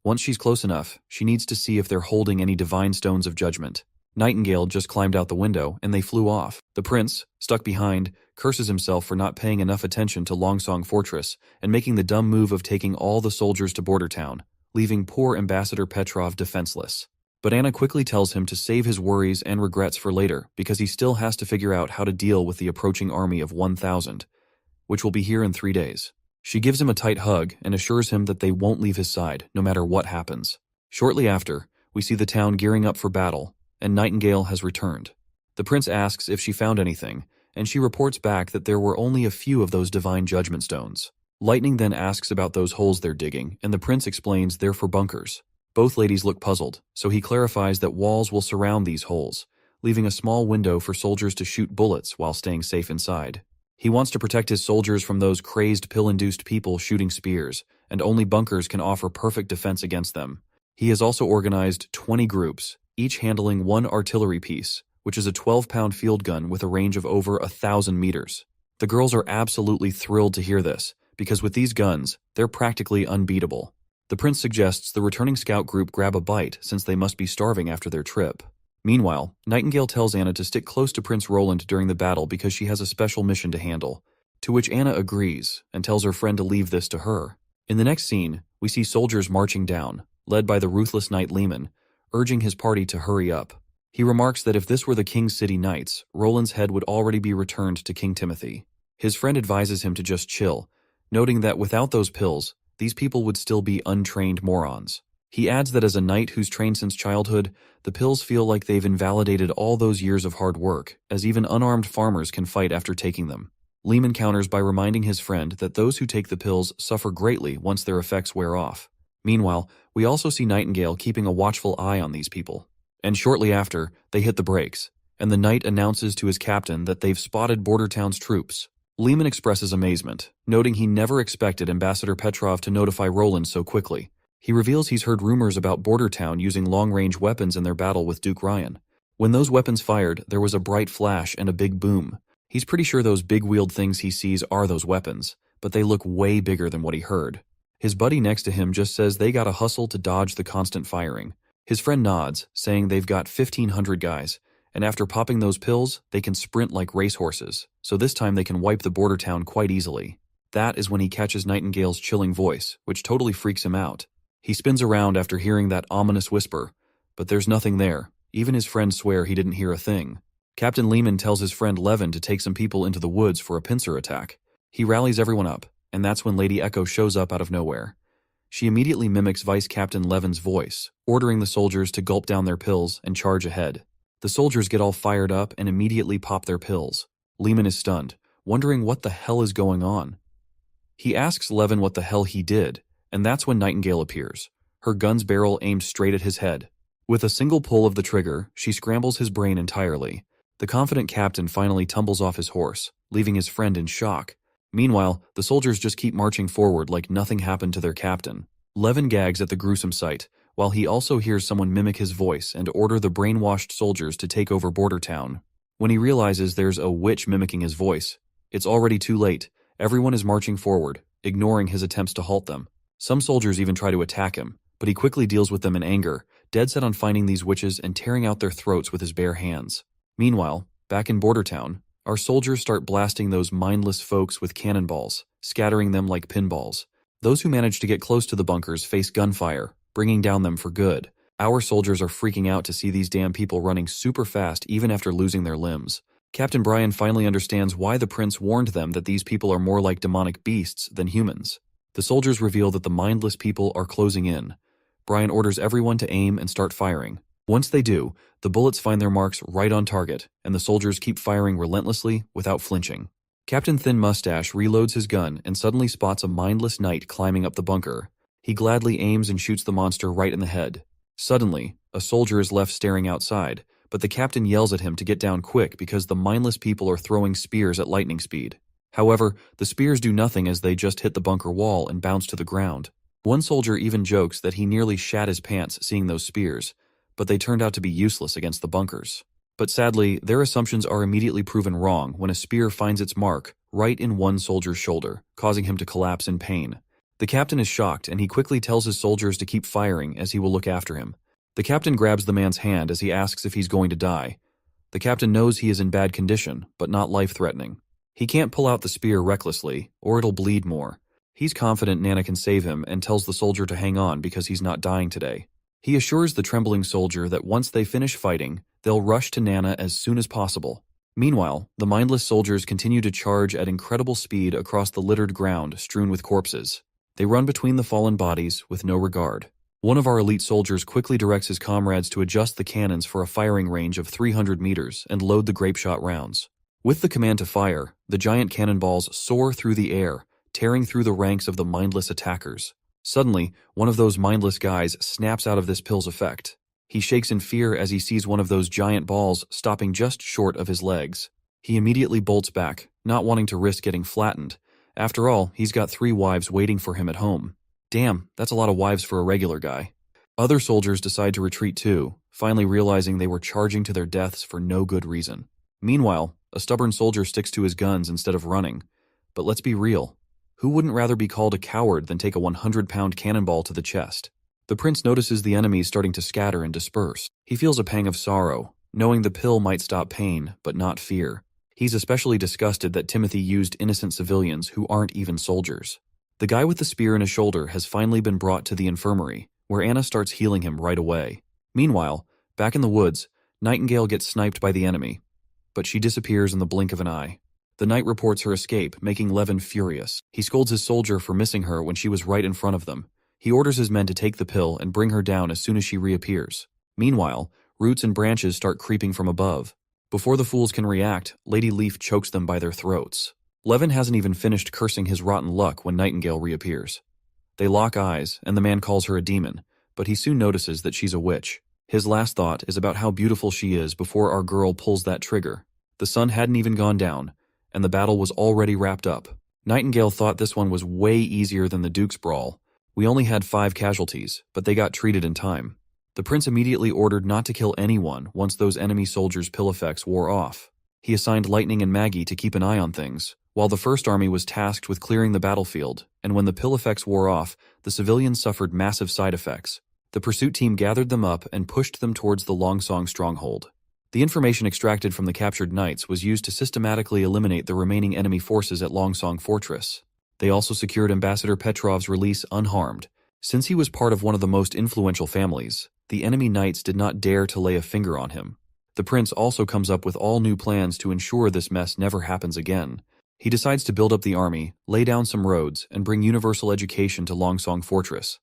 Once she's close enough, she needs to see if they're holding any divine stones of judgment. Nightingale just climbed out the window, and they flew off. The prince, stuck behind, curses himself for not paying enough attention to Longsong Fortress and making the dumb move of taking all the soldiers to Border Town, leaving poor Ambassador Petrov defenseless. But Anna quickly tells him to save his worries and regrets for later because he still has to figure out how to deal with the approaching army of 1,000. Which will be here in 3 days. She gives him a tight hug and assures him that they won't leave his side, no matter what happens. Shortly after, we see the town gearing up for battle, and Nightingale has returned. The prince asks if she found anything, and she reports back that there were only a few of those divine judgment stones. Lightning then asks about those holes they're digging, and the prince explains they're for bunkers. Both ladies look puzzled, so he clarifies that walls will surround these holes, leaving a small window for soldiers to shoot bullets while staying safe inside. He wants to protect his soldiers from those crazed pill-induced people shooting spears, and only bunkers can offer perfect defense against them. He has also organized 20 groups, each handling one artillery piece, which is a 12-pound field gun with a range of over 1,000 meters. The girls are absolutely thrilled to hear this, because with these guns, they're practically unbeatable. The prince suggests the returning scout group grab a bite since they must be starving after their trip. Meanwhile, Nightingale tells Anna to stick close to Prince Roland during the battle because she has a special mission to handle, to which Anna agrees and tells her friend to leave this to her. In the next scene, we see soldiers marching down, led by the ruthless knight Lehman, urging his party to hurry up. He remarks that if this were the King's City Knights, Roland's head would already be returned to King Timothy. His friend advises him to just chill, noting that without those pills, these people would still be untrained morons. He adds that as a knight who's trained since childhood, the pills feel like they've invalidated all those years of hard work, as even unarmed farmers can fight after taking them. Lehman counters by reminding his friend that those who take the pills suffer greatly once their effects wear off. Meanwhile, we also see Nightingale keeping a watchful eye on these people. And shortly after, they hit the brakes, and the knight announces to his captain that they've spotted Bordertown's troops. Lehman expresses amazement, noting he never expected Ambassador Petrov to notify Roland so quickly. He reveals he's heard rumors about Bordertown using long-range weapons in their battle with Duke Ryan. When those weapons fired, there was a bright flash and a big boom. He's pretty sure those big-wheeled things he sees are those weapons, but they look way bigger than what he heard. His buddy next to him just says they gotta hustle to dodge the constant firing. His friend nods, saying they've got 1,500 guys, and after popping those pills, they can sprint like racehorses, so this time they can wipe the Bordertown quite easily. That is when he catches Nightingale's chilling voice, which totally freaks him out. He spins around after hearing that ominous whisper, but there's nothing there. Even his friends swear he didn't hear a thing. Captain Lehman tells his friend Levin to take some people into the woods for a pincer attack. He rallies everyone up, and that's when Lady Echo shows up out of nowhere. She immediately mimics Vice Captain Levin's voice, ordering the soldiers to gulp down their pills and charge ahead. The soldiers get all fired up and immediately pop their pills. Lehman is stunned, wondering what the hell is going on. He asks Levin what the hell he did, and that's when Nightingale appears, her gun's barrel aimed straight at his head. With a single pull of the trigger, she scrambles his brain entirely. The confident captain finally tumbles off his horse, leaving his friend in shock. Meanwhile, the soldiers just keep marching forward like nothing happened to their captain. Levin gags at the gruesome sight, while he also hears someone mimic his voice and order the brainwashed soldiers to take over Bordertown. When he realizes there's a witch mimicking his voice, it's already too late. Everyone is marching forward, ignoring his attempts to halt them. Some soldiers even try to attack him, but he quickly deals with them in anger, dead set on finding these witches and tearing out their throats with his bare hands. Meanwhile, back in Bordertown, our soldiers start blasting those mindless folks with cannonballs, scattering them like pinballs. Those who manage to get close to the bunkers face gunfire, bringing down them for good. Our soldiers are freaking out to see these damn people running super fast even after losing their limbs. Captain Brian finally understands why the prince warned them that these people are more like demonic beasts than humans. The soldiers reveal that the mindless people are closing in. Brian orders everyone to aim and start firing. Once they do, the bullets find their marks right on target, and the soldiers keep firing relentlessly without flinching. Captain Thin Mustache reloads his gun and suddenly spots a mindless knight climbing up the bunker. He gladly aims and shoots the monster right in the head. Suddenly, a soldier is left staring outside, but the captain yells at him to get down quick because the mindless people are throwing spears at lightning speed. However, the spears do nothing as they just hit the bunker wall and bounce to the ground. One soldier even jokes that he nearly shat his pants seeing those spears, but they turned out to be useless against the bunkers. But sadly, their assumptions are immediately proven wrong when a spear finds its mark right in one soldier's shoulder, causing him to collapse in pain. The captain is shocked and he quickly tells his soldiers to keep firing as he will look after him. The captain grabs the man's hand as he asks if he's going to die. The captain knows he is in bad condition, but not life-threatening. He can't pull out the spear recklessly, or it'll bleed more. He's confident Nana can save him and tells the soldier to hang on because he's not dying today. He assures the trembling soldier that once they finish fighting, they'll rush to Nana as soon as possible. Meanwhile, the mindless soldiers continue to charge at incredible speed across the littered ground strewn with corpses. They run between the fallen bodies with no regard. One of our elite soldiers quickly directs his comrades to adjust the cannons for a firing range of 300 meters and load the grapeshot rounds. With the command to fire, the giant cannonballs soar through the air, tearing through the ranks of the mindless attackers. Suddenly, one of those mindless guys snaps out of this pill's effect. He shakes in fear as he sees one of those giant balls stopping just short of his legs. He immediately bolts back, not wanting to risk getting flattened. After all, he's got 3 wives waiting for him at home. Damn, that's a lot of wives for a regular guy. Other soldiers decide to retreat too, finally realizing they were charging to their deaths for no good reason. Meanwhile, a stubborn soldier sticks to his guns instead of running. But let's be real. Who wouldn't rather be called a coward than take a 100-pound cannonball to the chest? The prince notices the enemies starting to scatter and disperse. He feels a pang of sorrow, knowing the pill might stop pain, but not fear. He's especially disgusted that Timothy used innocent civilians who aren't even soldiers. The guy with the spear in his shoulder has finally been brought to the infirmary, where Anna starts healing him right away. Meanwhile, back in the woods, Nightingale gets sniped by the enemy, but she disappears in the blink of an eye. The knight reports her escape, making Levin furious. He scolds his soldier for missing her when she was right in front of them. He orders his men to take the pill and bring her down as soon as she reappears. Meanwhile, roots and branches start creeping from above. Before the fools can react, Lady Leaf chokes them by their throats. Levin hasn't even finished cursing his rotten luck when Nightingale reappears. They lock eyes, and the man calls her a demon, but he soon notices that she's a witch. His last thought is about how beautiful she is before our girl pulls that trigger. The sun hadn't even gone down, and the battle was already wrapped up. Nightingale thought this one was way easier than the Duke's brawl. We only had 5 casualties, but they got treated in time. The prince immediately ordered not to kill anyone once those enemy soldiers' pill effects wore off. He assigned Lightning and Maggie to keep an eye on things, while the First Army was tasked with clearing the battlefield, and when the pill effects wore off, the civilians suffered massive side effects. The pursuit team gathered them up and pushed them towards the Longsong stronghold. The information extracted from the captured knights was used to systematically eliminate the remaining enemy forces at Longsong Fortress. They also secured Ambassador Petrov's release unharmed. Since he was part of one of the most influential families, the enemy knights did not dare to lay a finger on him. The prince also comes up with all new plans to ensure this mess never happens again. He decides to build up the army, lay down some roads, and bring universal education to Longsong Fortress.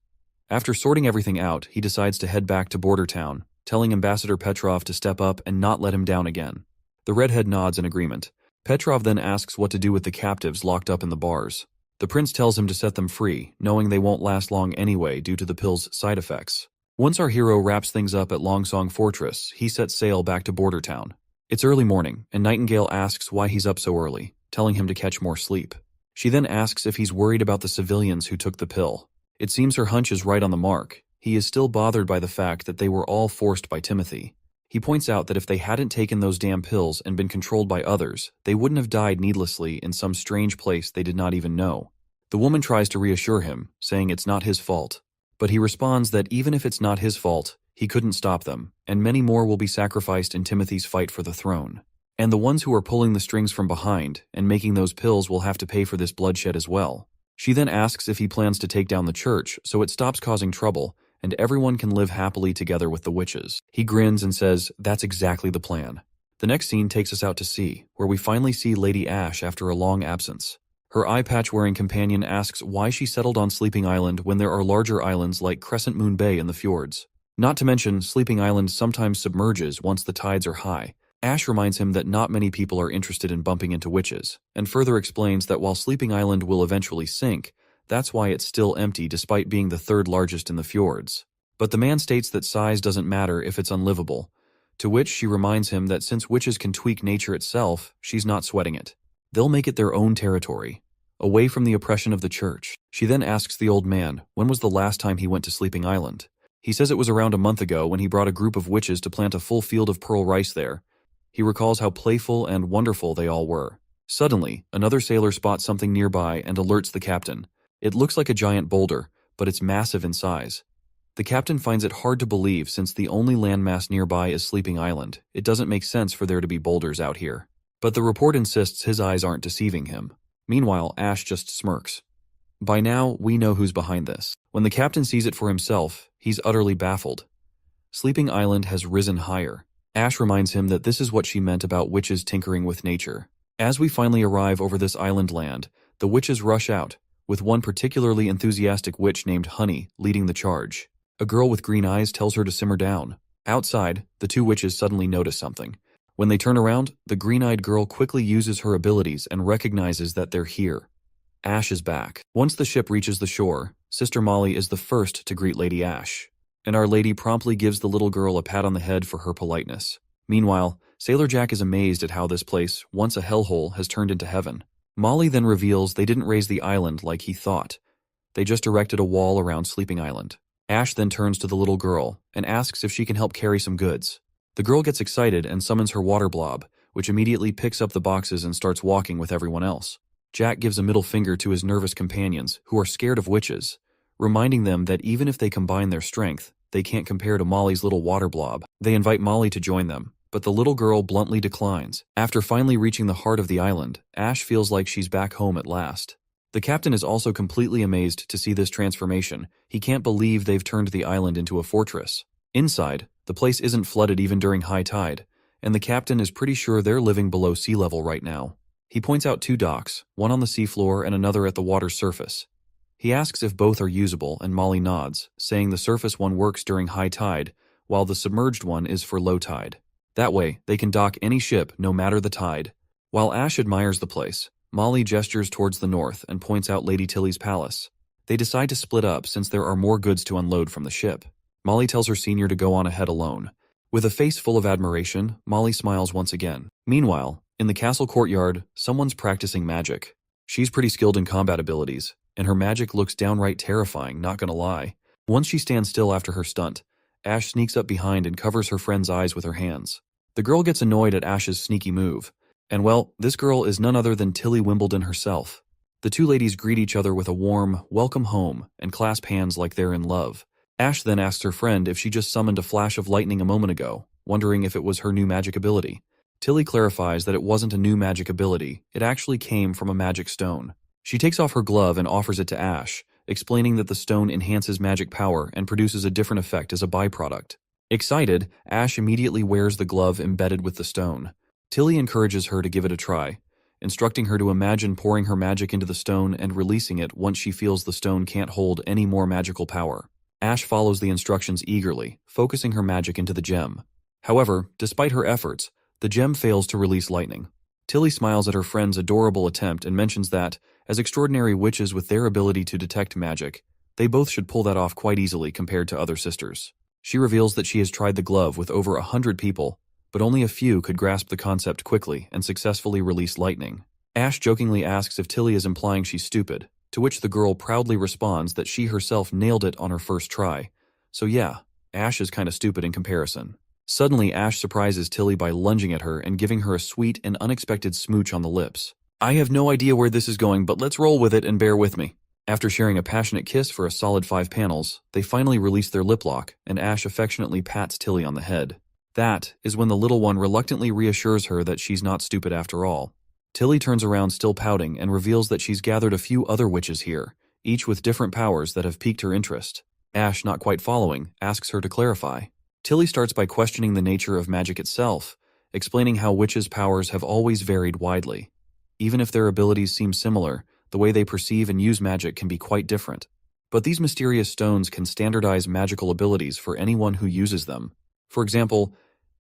After sorting everything out, he decides to head back to Border Town, telling Ambassador Petrov to step up and not let him down again. The redhead nods in agreement. Petrov then asks what to do with the captives locked up in the bars. The prince tells him to set them free, knowing they won't last long anyway due to the pill's side effects. Once our hero wraps things up at Longsong Fortress, he sets sail back to Border Town. It's early morning, and Nightingale asks why he's up so early, telling him to catch more sleep. She then asks if he's worried about the civilians who took the pill. It seems her hunch is right on the mark. He is still bothered by the fact that they were all forced by Timothy. He points out that if they hadn't taken those damn pills and been controlled by others, they wouldn't have died needlessly in some strange place they did not even know. The woman tries to reassure him, saying it's not his fault. But he responds that even if it's not his fault, he couldn't stop them, and many more will be sacrificed in Timothy's fight for the throne. And the ones who are pulling the strings from behind and making those pills will have to pay for this bloodshed as well. She then asks if he plans to take down the church so it stops causing trouble and everyone can live happily together with the witches. He grins and says that's exactly the plan. The next scene takes us out to sea, where we finally see Lady Ash after a long absence. Her eye patch-wearing companion asks why she settled on Sleeping Island when there are larger islands like Crescent Moon Bay in the fjords. Not to mention, Sleeping Island sometimes submerges once the tides are high. Ash reminds him that not many people are interested in bumping into witches, and further explains that while Sleeping Island will eventually sink, that's why it's still empty despite being the 3rd largest in the fjords. But the man states that size doesn't matter if it's unlivable, to which she reminds him that since witches can tweak nature itself, she's not sweating it. They'll make it their own territory, away from the oppression of the church. She then asks the old man when was the last time he went to Sleeping Island. He says it was around a month ago when he brought a group of witches to plant a full field of pearl rice there. He recalls how playful and wonderful they all were. Suddenly, another sailor spots something nearby and alerts the captain. It looks like a giant boulder, but it's massive in size. The captain finds it hard to believe since the only landmass nearby is Sleeping Island. It doesn't make sense for there to be boulders out here. But the report insists his eyes aren't deceiving him. Meanwhile, Ash just smirks. By now, we know who's behind this. When the captain sees it for himself, he's utterly baffled. Sleeping Island has risen higher. Ash reminds him that this is what she meant about witches tinkering with nature. As we finally arrive over this island land, the witches rush out, with one particularly enthusiastic witch named Honey leading the charge. A girl with green eyes tells her to simmer down. Outside, the 2 witches suddenly notice something. When they turn around, the green-eyed girl quickly uses her abilities and recognizes that they're here. Ash is back. Once the ship reaches the shore, Sister Molly is the first to greet Lady Ash, and Our Lady promptly gives the little girl a pat on the head for her politeness. Meanwhile, Sailor Jack is amazed at how this place, once a hellhole, has turned into heaven. Molly then reveals they didn't raise the island like he thought. They just erected a wall around Sleeping Island. Ash then turns to the little girl and asks if she can help carry some goods. The girl gets excited and summons her water blob, which immediately picks up the boxes and starts walking with everyone else. Jack gives a middle finger to his nervous companions, who are scared of witches, reminding them that even if they combine their strength, they can't compare to Molly's little water blob. They invite Molly to join them, but the little girl bluntly declines. After finally reaching the heart of the island, Ash feels like she's back home at last. The captain is also completely amazed to see this transformation. He can't believe they've turned the island into a fortress. Inside, the place isn't flooded even during high tide, and the captain is pretty sure they're living below sea level right now. He points out 2 docks, one on the seafloor and another at the water's surface. He asks if both are usable, and Molly nods, saying the surface one works during high tide, while the submerged one is for low tide. That way, they can dock any ship, no matter the tide. While Ash admires the place, Molly gestures towards the north and points out Lady Tilly's palace. They decide to split up since there are more goods to unload from the ship. Molly tells her senior to go on ahead alone. With a face full of admiration, Molly smiles once again. Meanwhile, in the castle courtyard, someone's practicing magic. She's pretty skilled in combat abilities, and her magic looks downright terrifying, not gonna lie. Once she stands still after her stunt, Ash sneaks up behind and covers her friend's eyes with her hands. The girl gets annoyed at Ash's sneaky move. And well, this girl is none other than Tilly Wimbledon herself. The 2 ladies greet each other with a warm, welcome home, and clasp hands like they're in love. Ash then asks her friend if she just summoned a flash of lightning a moment ago, wondering if it was her new magic ability. Tilly clarifies that it wasn't a new magic ability, it actually came from a magic stone. She takes off her glove and offers it to Ash, explaining that the stone enhances magic power and produces a different effect as a byproduct. Excited, Ash immediately wears the glove embedded with the stone. Tilly encourages her to give it a try, instructing her to imagine pouring her magic into the stone and releasing it once she feels the stone can't hold any more magical power. Ash follows the instructions eagerly, focusing her magic into the gem. However, despite her efforts, the gem fails to release lightning. Tilly smiles at her friend's adorable attempt and mentions that, as extraordinary witches with their ability to detect magic, they both should pull that off quite easily compared to other sisters. She reveals that she has tried the glove with over 100 people, but only a few could grasp the concept quickly and successfully release lightning. Ash jokingly asks if Tilly is implying she's stupid, to which the girl proudly responds that she herself nailed it on her first try. So yeah, Ash is kinda stupid in comparison. Suddenly, Ash surprises Tilly by lunging at her and giving her a sweet and unexpected smooch on the lips. I have no idea where this is going, but let's roll with it and bear with me. After sharing a passionate kiss for a solid 5 panels, they finally release their lip lock, and Ash affectionately pats Tilly on the head. That is when the little one reluctantly reassures her that she's not stupid after all. Tilly turns around still pouting and reveals that she's gathered a few other witches here, each with different powers that have piqued her interest. Ash, not quite following, asks her to clarify. Tilly starts by questioning the nature of magic itself, explaining how witches' powers have always varied widely. Even if their abilities seem similar, the way they perceive and use magic can be quite different. But these mysterious stones can standardize magical abilities for anyone who uses them. For example,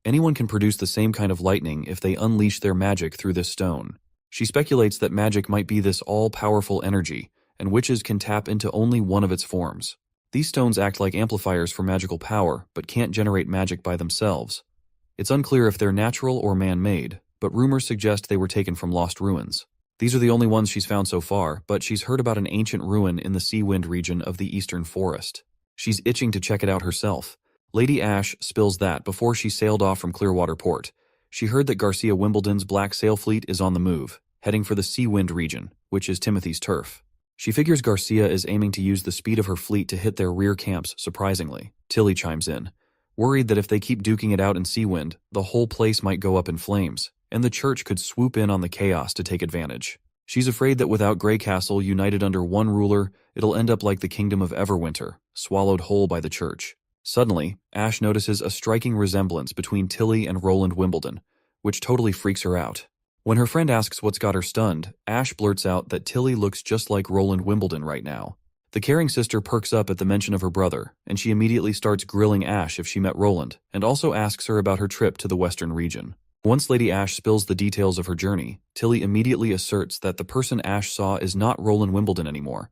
anyone can produce the same kind of lightning if they unleash their magic through this stone. She speculates that magic might be this all-powerful energy, and witches can tap into only one of its forms. These stones act like amplifiers for magical power, but can't generate magic by themselves. It's unclear if they're natural or man-made, but rumors suggest they were taken from lost ruins. These are the only ones she's found so far, but she's heard about an ancient ruin in the Seawind region of the Eastern Forest. She's itching to check it out herself. Lady Ash spills that before she sailed off from Clearwater Port. She heard that Garcia Wimbledon's Black Sail Fleet is on the move, heading for the Seawind region, which is Timothy's turf. She figures Garcia is aiming to use the speed of her fleet to hit their rear camps surprisingly. Tilly chimes in, worried that if they keep duking it out in Seawind, the whole place might go up in flames, and the church could swoop in on the chaos to take advantage. She's afraid that without Greycastle united under one ruler, it'll end up like the kingdom of Everwinter, swallowed whole by the church. Suddenly, Ash notices a striking resemblance between Tilly and Roland Wimbledon, which totally freaks her out. When her friend asks what's got her stunned, Ash blurts out that Tilly looks just like Roland Wimbledon right now. The caring sister perks up at the mention of her brother, and she immediately starts grilling Ash if she met Roland, and also asks her about her trip to the western region. Once Lady Ash spills the details of her journey, Tilly immediately asserts that the person Ash saw is not Roland Wimbledon anymore.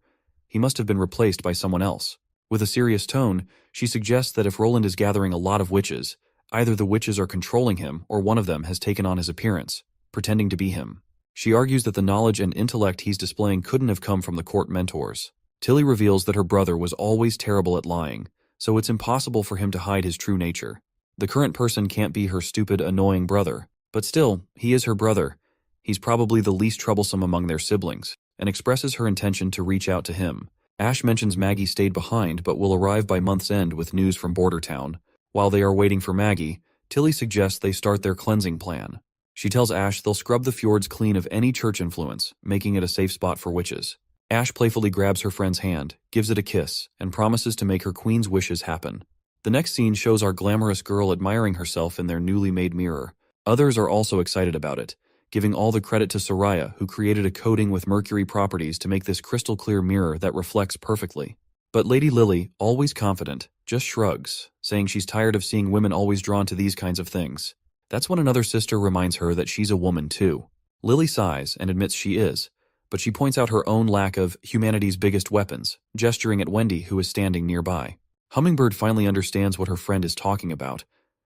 He must have been replaced by someone else. With a serious tone, she suggests that if Roland is gathering a lot of witches, either the witches are controlling him or one of them has taken on his appearance, pretending to be him. She argues that the knowledge and intellect he's displaying couldn't have come from the court mentors. Tilly reveals that her brother was always terrible at lying, so it's impossible for him to hide his true nature. The current person can't be her stupid, annoying brother, but still, he is her brother. He's probably the least troublesome among their siblings, and expresses her intention to reach out to him. Ash mentions Maggie stayed behind but will arrive by month's end with news from Bordertown. While they are waiting for Maggie, Tilly suggests they start their cleansing plan. She tells Ash they'll scrub the fjords clean of any church influence, making it a safe spot for witches. Ash playfully grabs her friend's hand, gives it a kiss, and promises to make her queen's wishes happen. The next scene shows our glamorous girl admiring herself in their newly made mirror. Others are also excited about it, giving all the credit to Soraya, who created a coating with mercury properties to make this crystal clear mirror that reflects perfectly. But Lady Lily, always confident, just shrugs, saying she's tired of seeing women always drawn to these kinds of things. That's when another sister reminds her that she's a woman too. Lily sighs and admits she is, but she points out her own lack of humanity's biggest weapons, gesturing at Wendy, who is standing nearby. Hummingbird finally understands what her friend is talking about,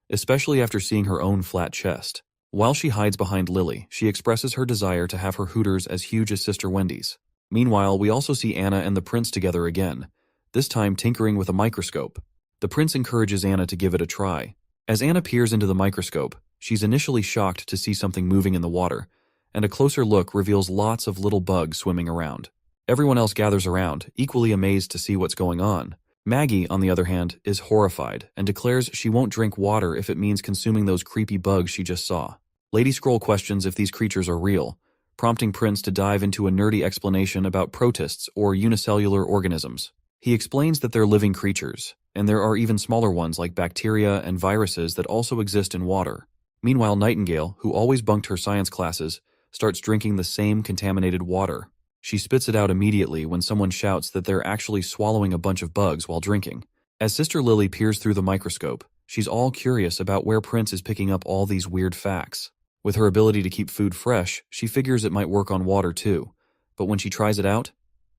especially after seeing her own flat chest. While she hides behind Lily, she expresses her desire to have her hooters as huge as Sister Wendy's. Meanwhile, we also see Anna and the prince together again, this time tinkering with a microscope. The prince encourages Anna to give it a try. As Anna peers into the microscope, she's initially shocked to see something moving in the water, and a closer look reveals lots of little bugs swimming around. Everyone else gathers around, equally amazed to see what's going on. Maggie, on the other hand, is horrified and declares she won't drink water if it means consuming those creepy bugs she just saw. Lady Scroll questions if these creatures are real, prompting Prince to dive into a nerdy explanation about protists or unicellular organisms. He explains that they're living creatures, and there are even smaller ones like bacteria and viruses that also exist in water. Meanwhile, Nightingale, who always bunked her science classes, starts drinking the same contaminated water. She spits it out immediately when someone shouts that they're actually swallowing a bunch of bugs while drinking. As Sister Lily peers through the microscope, she's all curious about where Prince is picking up all these weird facts. With her ability to keep food fresh, she figures it might work on water too. But when she tries it out,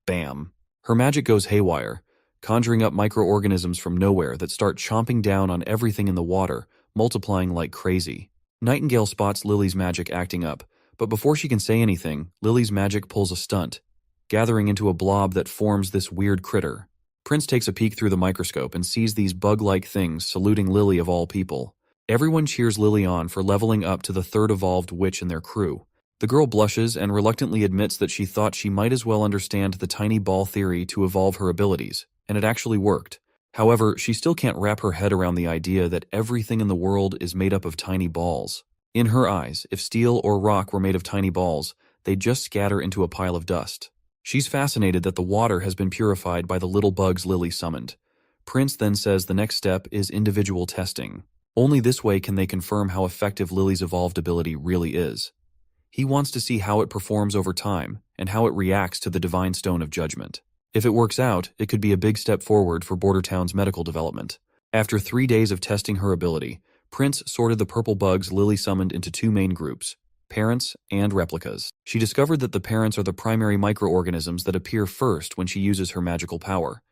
bam! Her magic goes haywire, conjuring up microorganisms from nowhere that start chomping down on everything in the water, multiplying like crazy. Nightingale spots Lily's magic acting up, but before she can say anything, Lily's magic pulls a stunt, gathering into a blob that forms this weird critter. Prince takes a peek through the microscope and sees these bug-like things saluting Lily of all people. Everyone cheers Lily on for leveling up to the third evolved witch in their crew. The girl blushes and reluctantly admits that she thought she might as well understand the tiny ball theory to evolve her abilities, and it actually worked. However, she still can't wrap her head around the idea that everything in the world is made up of tiny balls. In her eyes, if steel or rock were made of tiny balls, they'd just scatter into a pile of dust. She's fascinated that the water has been purified by the little bugs Lily summoned. Prince then says the next step is individual testing. Only this way can they confirm how effective Lily's evolved ability really is. He wants to see how it performs over time and how it reacts to the Divine Stone of Judgment. If it works out, it could be a big step forward for Bordertown's medical development. After 3 days of testing her ability, Prince sorted the purple bugs Lily summoned into 2 main groups, parents and replicas. She discovered that the parents are the primary microorganisms that appear first when she uses her magical power.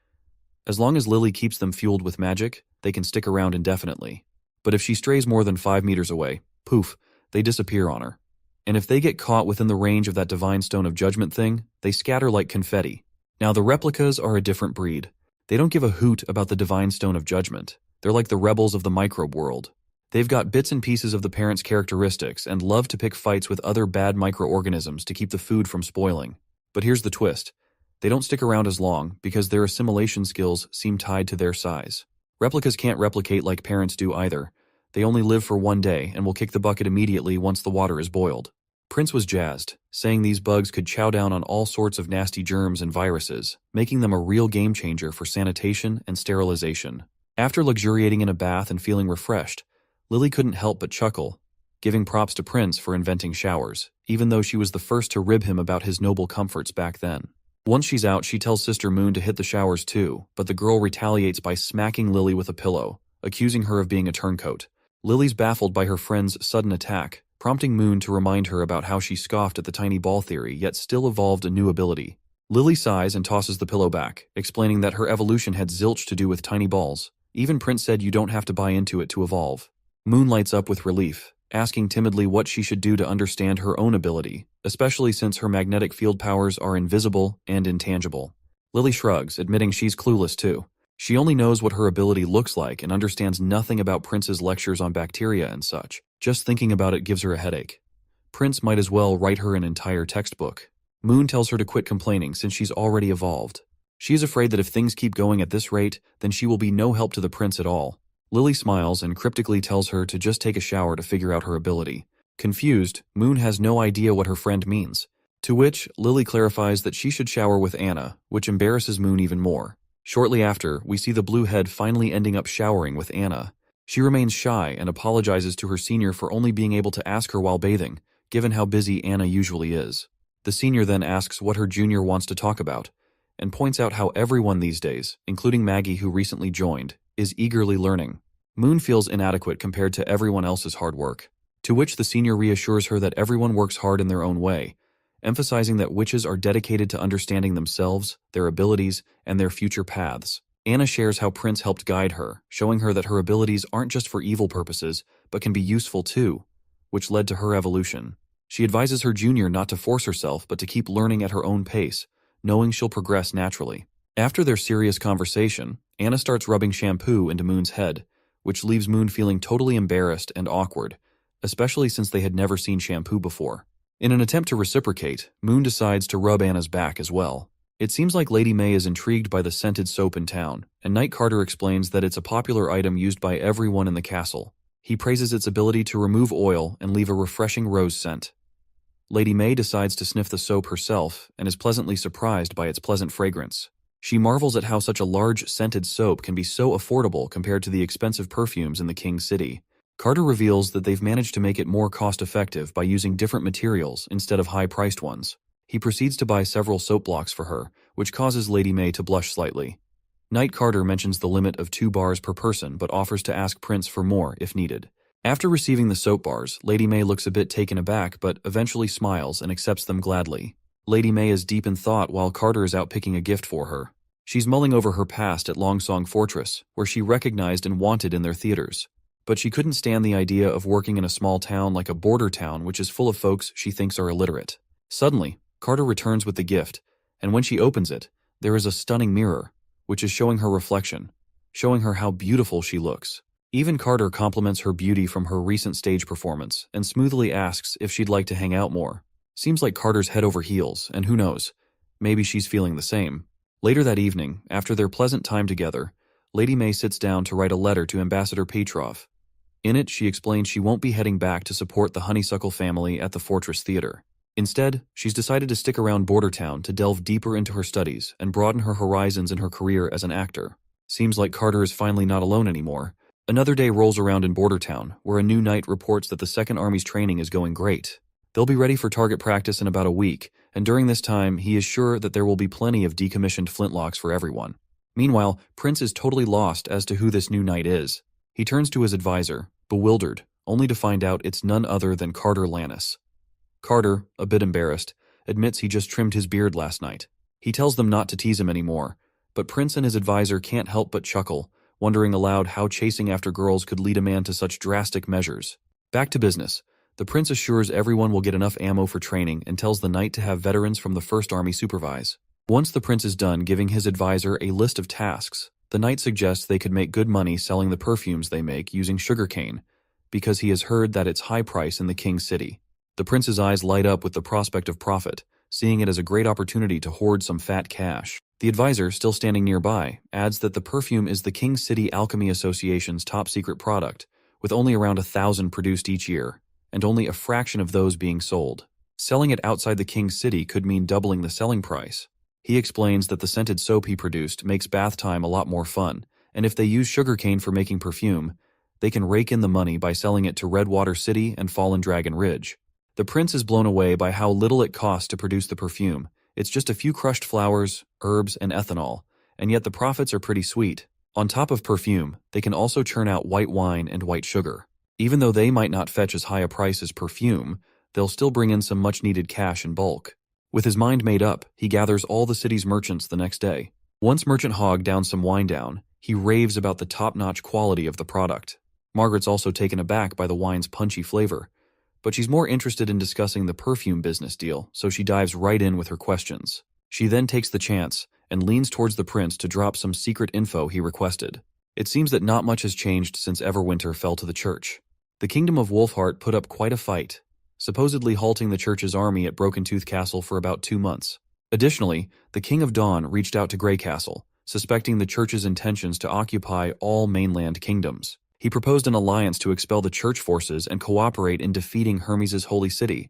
As long as Lily keeps them fueled with magic, they can stick around indefinitely. But if she strays more than 5 meters away, poof, they disappear on her. And if they get caught within the range of that Divine Stone of Judgment thing, they scatter like confetti. Now the replicas are a different breed. They don't give a hoot about the Divine Stone of Judgment. They're like the rebels of the microbe world. They've got bits and pieces of the parents' characteristics and love to pick fights with other bad microorganisms to keep the food from spoiling. But here's the twist. They don't stick around as long because their assimilation skills seem tied to their size. Replicas can't replicate like parents do either. They only live for 1 day and will kick the bucket immediately once the water is boiled. Prince was jazzed, saying these bugs could chow down on all sorts of nasty germs and viruses, making them a real game changer for sanitation and sterilization. After luxuriating in a bath and feeling refreshed, Lily couldn't help but chuckle, giving props to Prince for inventing showers, even though she was the first to rib him about his noble comforts back then. Once she's out, she tells Sister Moon to hit the showers too, but the girl retaliates by smacking Lily with a pillow, accusing her of being a turncoat. Lily's baffled by her friend's sudden attack, prompting Moon to remind her about how she scoffed at the tiny ball theory yet still evolved a new ability. Lily sighs and tosses the pillow back, explaining that her evolution had zilch to do with tiny balls. Even Prince said you don't have to buy into it to evolve. Moon lights up with relief, asking timidly what she should do to understand her own ability, especially since her magnetic field powers are invisible and intangible. Lily shrugs, admitting she's clueless too. She only knows what her ability looks like and understands nothing about Prince's lectures on bacteria and such. Just thinking about it gives her a headache. Prince might as well write her an entire textbook. Moon tells her to quit complaining since she's already evolved. She is afraid that if things keep going at this rate, then she will be no help to the prince at all. Lily smiles and cryptically tells her to just take a shower to figure out her ability. Confused, Moon has no idea what her friend means. To which, Lily clarifies that she should shower with Anna, which embarrasses Moon even more. Shortly after, we see the blue head finally ending up showering with Anna. She remains shy and apologizes to her senior for only being able to ask her while bathing, given how busy Anna usually is. The senior then asks what her junior wants to talk about, and points out how everyone these days, including Maggie who recently joined, is eagerly learning. Moon feels inadequate compared to everyone else's hard work, to which the senior reassures her that everyone works hard in their own way, emphasizing that witches are dedicated to understanding themselves, their abilities, and their future paths. Anna shares how Prince helped guide her, showing her that her abilities aren't just for evil purposes, but can be useful too, which led to her evolution. She advises her junior not to force herself but to keep learning at her own pace, knowing she'll progress naturally. After their serious conversation, Anna starts rubbing shampoo into Moon's head, which leaves Moon feeling totally embarrassed and awkward, especially since they had never seen shampoo before. In an attempt to reciprocate, Moon decides to rub Anna's back as well. It seems like Lady May is intrigued by the scented soap in town, and Knight Carter explains that it's a popular item used by everyone in the castle. He praises its ability to remove oil and leave a refreshing rose scent. Lady May decides to sniff the soap herself and is pleasantly surprised by its pleasant fragrance. She marvels at how such a large scented soap can be so affordable compared to the expensive perfumes in the King's City. Carter reveals that they've managed to make it more cost-effective by using different materials instead of high-priced ones. He proceeds to buy several soap blocks for her, which causes Lady May to blush slightly. Knight Carter mentions the limit of 2 bars per person but offers to ask Prince for more if needed. After receiving the soap bars, Lady May looks a bit taken aback but eventually smiles and accepts them gladly. Lady May is deep in thought while Carter is out picking a gift for her. She's mulling over her past at Longsong Fortress, where she recognized and wanted in their theaters. But she couldn't stand the idea of working in a small town like a border town which is full of folks she thinks are illiterate. Suddenly, Carter returns with the gift, and when she opens it, there is a stunning mirror, which is showing her reflection, showing her how beautiful she looks. Even Carter compliments her beauty from her recent stage performance and smoothly asks if she'd like to hang out more. Seems like Carter's head over heels, and who knows, maybe she's feeling the same. Later that evening, after their pleasant time together, Lady May sits down to write a letter to Ambassador Petrov. In it, she explains she won't be heading back to support the Honeysuckle family at the Fortress Theater. Instead, she's decided to stick around Bordertown to delve deeper into her studies and broaden her horizons in her career as an actor. Seems like Carter is finally not alone anymore. Another day rolls around in Bordertown, where a new knight reports that the Second Army's training is going great. They'll be ready for target practice in about a week, and during this time, he is sure that there will be plenty of decommissioned flintlocks for everyone. Meanwhile, Prince is totally lost as to who this new knight is. He turns to his advisor, bewildered, only to find out it's none other than Carter Lannis. Carter, a bit embarrassed, admits he just trimmed his beard last night. He tells them not to tease him anymore, but Prince and his advisor can't help but chuckle, wondering aloud how chasing after girls could lead a man to such drastic measures. Back to business. The prince assures everyone will get enough ammo for training and tells the knight to have veterans from the First Army supervise. Once the prince is done giving his advisor a list of tasks, the knight suggests they could make good money selling the perfumes they make using sugarcane, because he has heard that it's high price in the King's City. The prince's eyes light up with the prospect of profit, seeing it as a great opportunity to hoard some fat cash. The advisor, still standing nearby, adds that the perfume is the King's City Alchemy Association's top-secret product, with only around 1,000 produced each year, and only a fraction of those being sold. Selling it outside the King's City could mean doubling the selling price. He explains that the scented soap he produced makes bath time a lot more fun, and if they use sugarcane for making perfume, they can rake in the money by selling it to Redwater City and Fallen Dragon Ridge. The prince is blown away by how little it costs to produce the perfume. It's just a few crushed flowers, herbs, and ethanol, and yet the profits are pretty sweet. On top of perfume, they can also churn out white wine and white sugar. Even though they might not fetch as high a price as perfume, they'll still bring in some much-needed cash in bulk. With his mind made up, he gathers all the city's merchants the next day. Once Merchant Hogg downs some wine down, he raves about the top-notch quality of the product. Margaret's also taken aback by the wine's punchy flavor, but she's more interested in discussing the perfume business deal, so she dives right in with her questions. She then takes the chance and leans towards the prince to drop some secret info he requested. It seems that not much has changed since Everwinter fell to the church. The kingdom of Wolfheart put up quite a fight, supposedly halting the church's army at Broken Tooth Castle for about 2 months. Additionally, the King of Dawn reached out to Grey Castle, suspecting the church's intentions to occupy all mainland kingdoms. He proposed an alliance to expel the church forces and cooperate in defeating Hermes' holy city.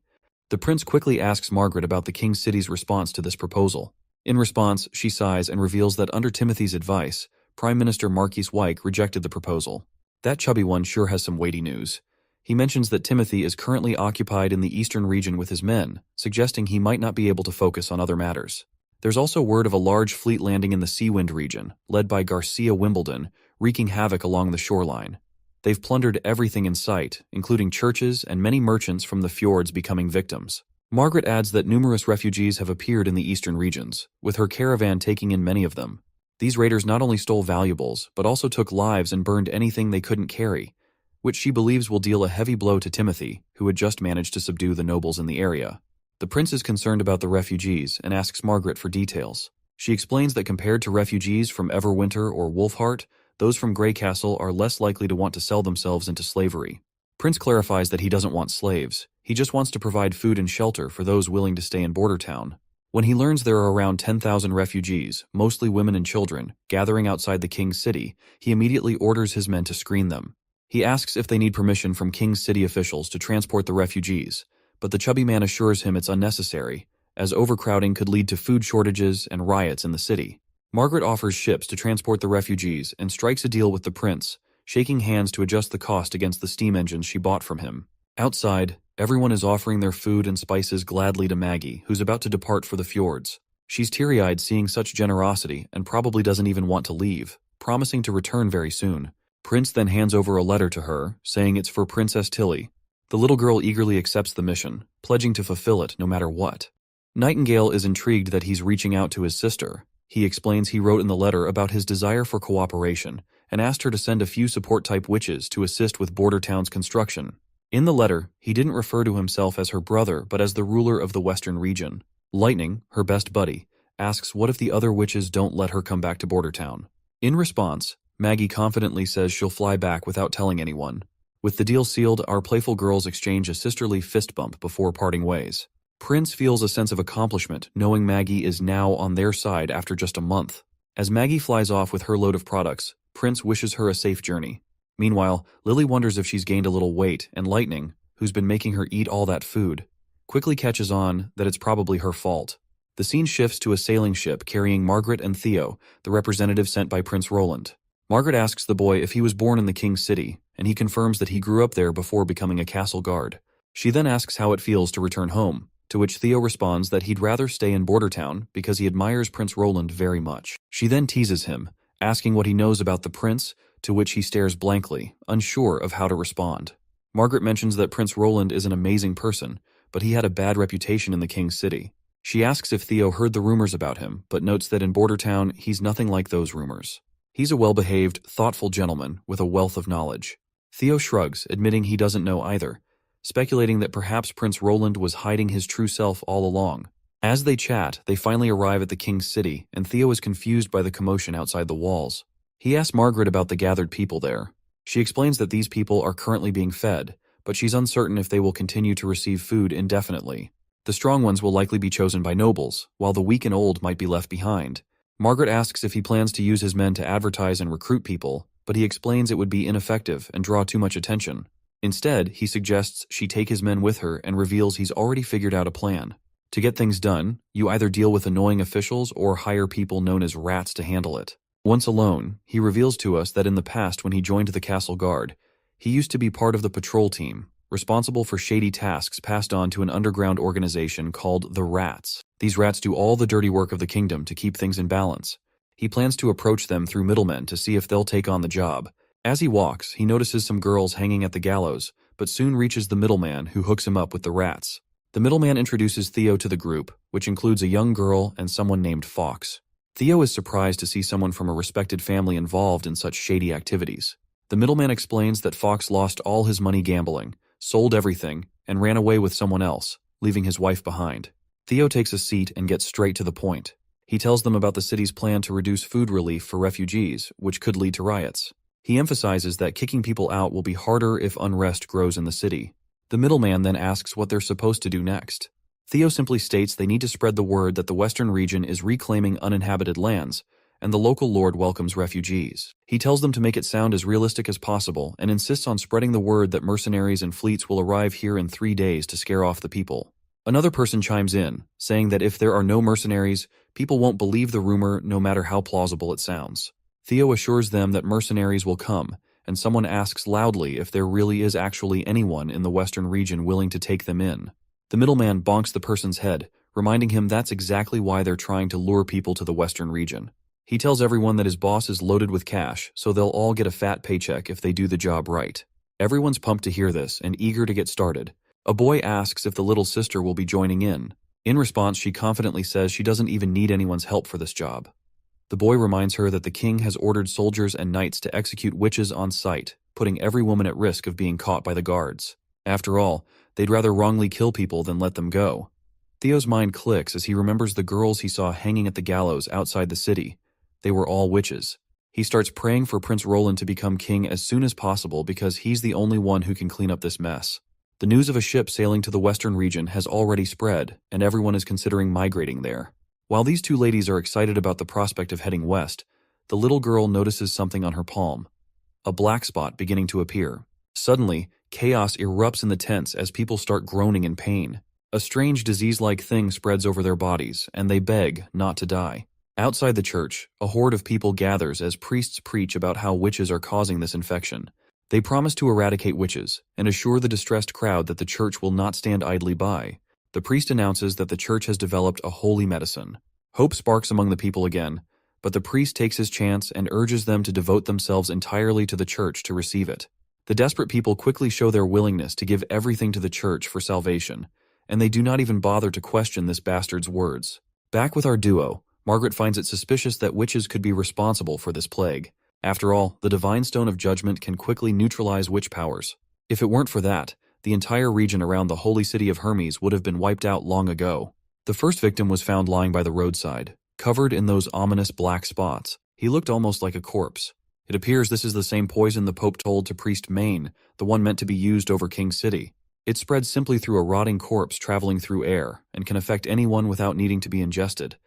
The prince quickly asks Margaret about the king's city's response to this proposal. In response, she sighs and reveals that under Timothy's advice, Prime Minister Marquis Wyke rejected the proposal. That chubby one sure has some weighty news. He mentions that Timothy is currently occupied in the eastern region with his men, suggesting he might not be able to focus on other matters. There's also word of a large fleet landing in the Seawind region, led by Garcia Wimbledon, wreaking havoc along the shoreline. They've plundered everything in sight, including churches and many merchants from the fjords becoming victims. Margaret adds that numerous refugees have appeared in the eastern regions, with her caravan taking in many of them. These raiders not only stole valuables, but also took lives and burned anything they couldn't carry, which she believes will deal a heavy blow to Timothy, who had just managed to subdue the nobles in the area. The prince is concerned about the refugees and asks Margaret for details. She explains that compared to refugees from Everwinter or Wolfheart, those from Grey Castle are less likely to want to sell themselves into slavery. Prince clarifies that he doesn't want slaves. He just wants to provide food and shelter for those willing to stay in Bordertown. When he learns there are around 10,000 refugees, mostly women and children, gathering outside the king's city, he immediately orders his men to screen them. He asks if they need permission from king's city officials to transport the refugees, but the chubby man assures him it's unnecessary, as overcrowding could lead to food shortages and riots in the city. Margaret offers ships to transport the refugees and strikes a deal with the prince, shaking hands to adjust the cost against the steam engines she bought from him. Outside, everyone is offering their food and spices gladly to Maggie, who's about to depart for the fjords. She's teary-eyed seeing such generosity and probably doesn't even want to leave, promising to return very soon. Prince then hands over a letter to her, saying it's for Princess Tilly. The little girl eagerly accepts the mission, pledging to fulfill it no matter what. Nightingale is intrigued that he's reaching out to his sister. He explains he wrote in the letter about his desire for cooperation and asked her to send a few support-type witches to assist with Bordertown's construction. In the letter, he didn't refer to himself as her brother but as the ruler of the western region. Lightning, her best buddy, asks what if the other witches don't let her come back to Bordertown. In response, Maggie confidently says she'll fly back without telling anyone. With the deal sealed, our playful girls exchange a sisterly fist bump before parting ways. Prince feels a sense of accomplishment knowing Maggie is now on their side after just a month. As Maggie flies off with her load of products, Prince wishes her a safe journey. Meanwhile, Lily wonders if she's gained a little weight, and Lightning, who's been making her eat all that food, quickly catches on that it's probably her fault. The scene shifts to a sailing ship carrying Margaret and Theo, the representative sent by Prince Roland. Margaret asks the boy if he was born in the king's city, and he confirms that he grew up there before becoming a castle guard. She then asks how it feels to return home, to which Theo responds that he'd rather stay in Bordertown because he admires Prince Roland very much. She then teases him, asking what he knows about the prince, to which he stares blankly, unsure of how to respond. Margaret mentions that Prince Roland is an amazing person, but he had a bad reputation in the king's city. She asks if Theo heard the rumors about him, but notes that in Bordertown, he's nothing like those rumors. He's a well-behaved, thoughtful gentleman with a wealth of knowledge. Theo shrugs, admitting he doesn't know either, speculating that perhaps Prince Roland was hiding his true self all along. As they chat, they finally arrive at the king's city, and Theo is confused by the commotion outside the walls. He asks Margaret about the gathered people there. She explains that these people are currently being fed, but she's uncertain if they will continue to receive food indefinitely. The strong ones will likely be chosen by nobles, while the weak and old might be left behind. Margaret asks if he plans to use his men to advertise and recruit people, but he explains it would be ineffective and draw too much attention. Instead, he suggests she take his men with her and reveals he's already figured out a plan. To get things done, you either deal with annoying officials or hire people known as rats to handle it. Once alone, he reveals to us that in the past when he joined the castle guard, he used to be part of the patrol team, responsible for shady tasks passed on to an underground organization called the Rats. These rats do all the dirty work of the kingdom to keep things in balance. He plans to approach them through middlemen to see if they'll take on the job. As he walks, he notices some girls hanging at the gallows, but soon reaches the middleman who hooks him up with the rats. The middleman introduces Theo to the group, which includes a young girl and someone named Fox. Theo is surprised to see someone from a respected family involved in such shady activities. The middleman explains that Fox lost all his money gambling, sold everything, and ran away with someone else, leaving his wife behind. Theo takes a seat and gets straight to the point. He tells them about the city's plan to reduce food relief for refugees, which could lead to riots. He emphasizes that kicking people out will be harder if unrest grows in the city. The middleman then asks what they're supposed to do next. Theo simply states they need to spread the word that the western region is reclaiming uninhabited lands, and the local lord welcomes refugees. He tells them to make it sound as realistic as possible and insists on spreading the word that mercenaries and fleets will arrive here in 3 days to scare off the people. Another person chimes in, saying that if there are no mercenaries, people won't believe the rumor no matter how plausible it sounds. Theo assures them that mercenaries will come, and someone asks loudly if there really is actually anyone in the western region willing to take them in. The middleman bonks the person's head, reminding him that's exactly why they're trying to lure people to the western region. He tells everyone that his boss is loaded with cash, so they'll all get a fat paycheck if they do the job right. Everyone's pumped to hear this and eager to get started. A boy asks if the little sister will be joining in. In response, she confidently says she doesn't even need anyone's help for this job. The boy reminds her that the king has ordered soldiers and knights to execute witches on sight, putting every woman at risk of being caught by the guards. After all, they'd rather wrongly kill people than let them go. Theo's mind clicks as he remembers the girls he saw hanging at the gallows outside the city. They were all witches. He starts praying for Prince Roland to become king as soon as possible because he's the only one who can clean up this mess. The news of a ship sailing to the western region has already spread, and everyone is considering migrating there. While these two ladies are excited about the prospect of heading west, the little girl notices something on her palm. A black spot beginning to appear. Suddenly, chaos erupts in the tents as people start groaning in pain. A strange disease-like thing spreads over their bodies, and they beg not to die. Outside the church, a horde of people gathers as priests preach about how witches are causing this infection. They promise to eradicate witches and assure the distressed crowd that the church will not stand idly by. The priest announces that the church has developed a holy medicine. Hope sparks among the people again, but the priest takes his chance and urges them to devote themselves entirely to the church to receive it. The desperate people quickly show their willingness to give everything to the church for salvation, and they do not even bother to question this bastard's words. Back with our duo, Margaret finds it suspicious that witches could be responsible for this plague. After all, the Divine Stone of Judgment can quickly neutralize witch powers. If it weren't for that, the entire region around the holy city of Hermes would have been wiped out long ago. The first victim was found lying by the roadside, covered in those ominous black spots. He looked almost like a corpse. It appears this is the same poison the Pope told to Priest Maine, the one meant to be used over King City. It spreads simply through a rotting corpse traveling through air, and can affect anyone without needing to be ingested.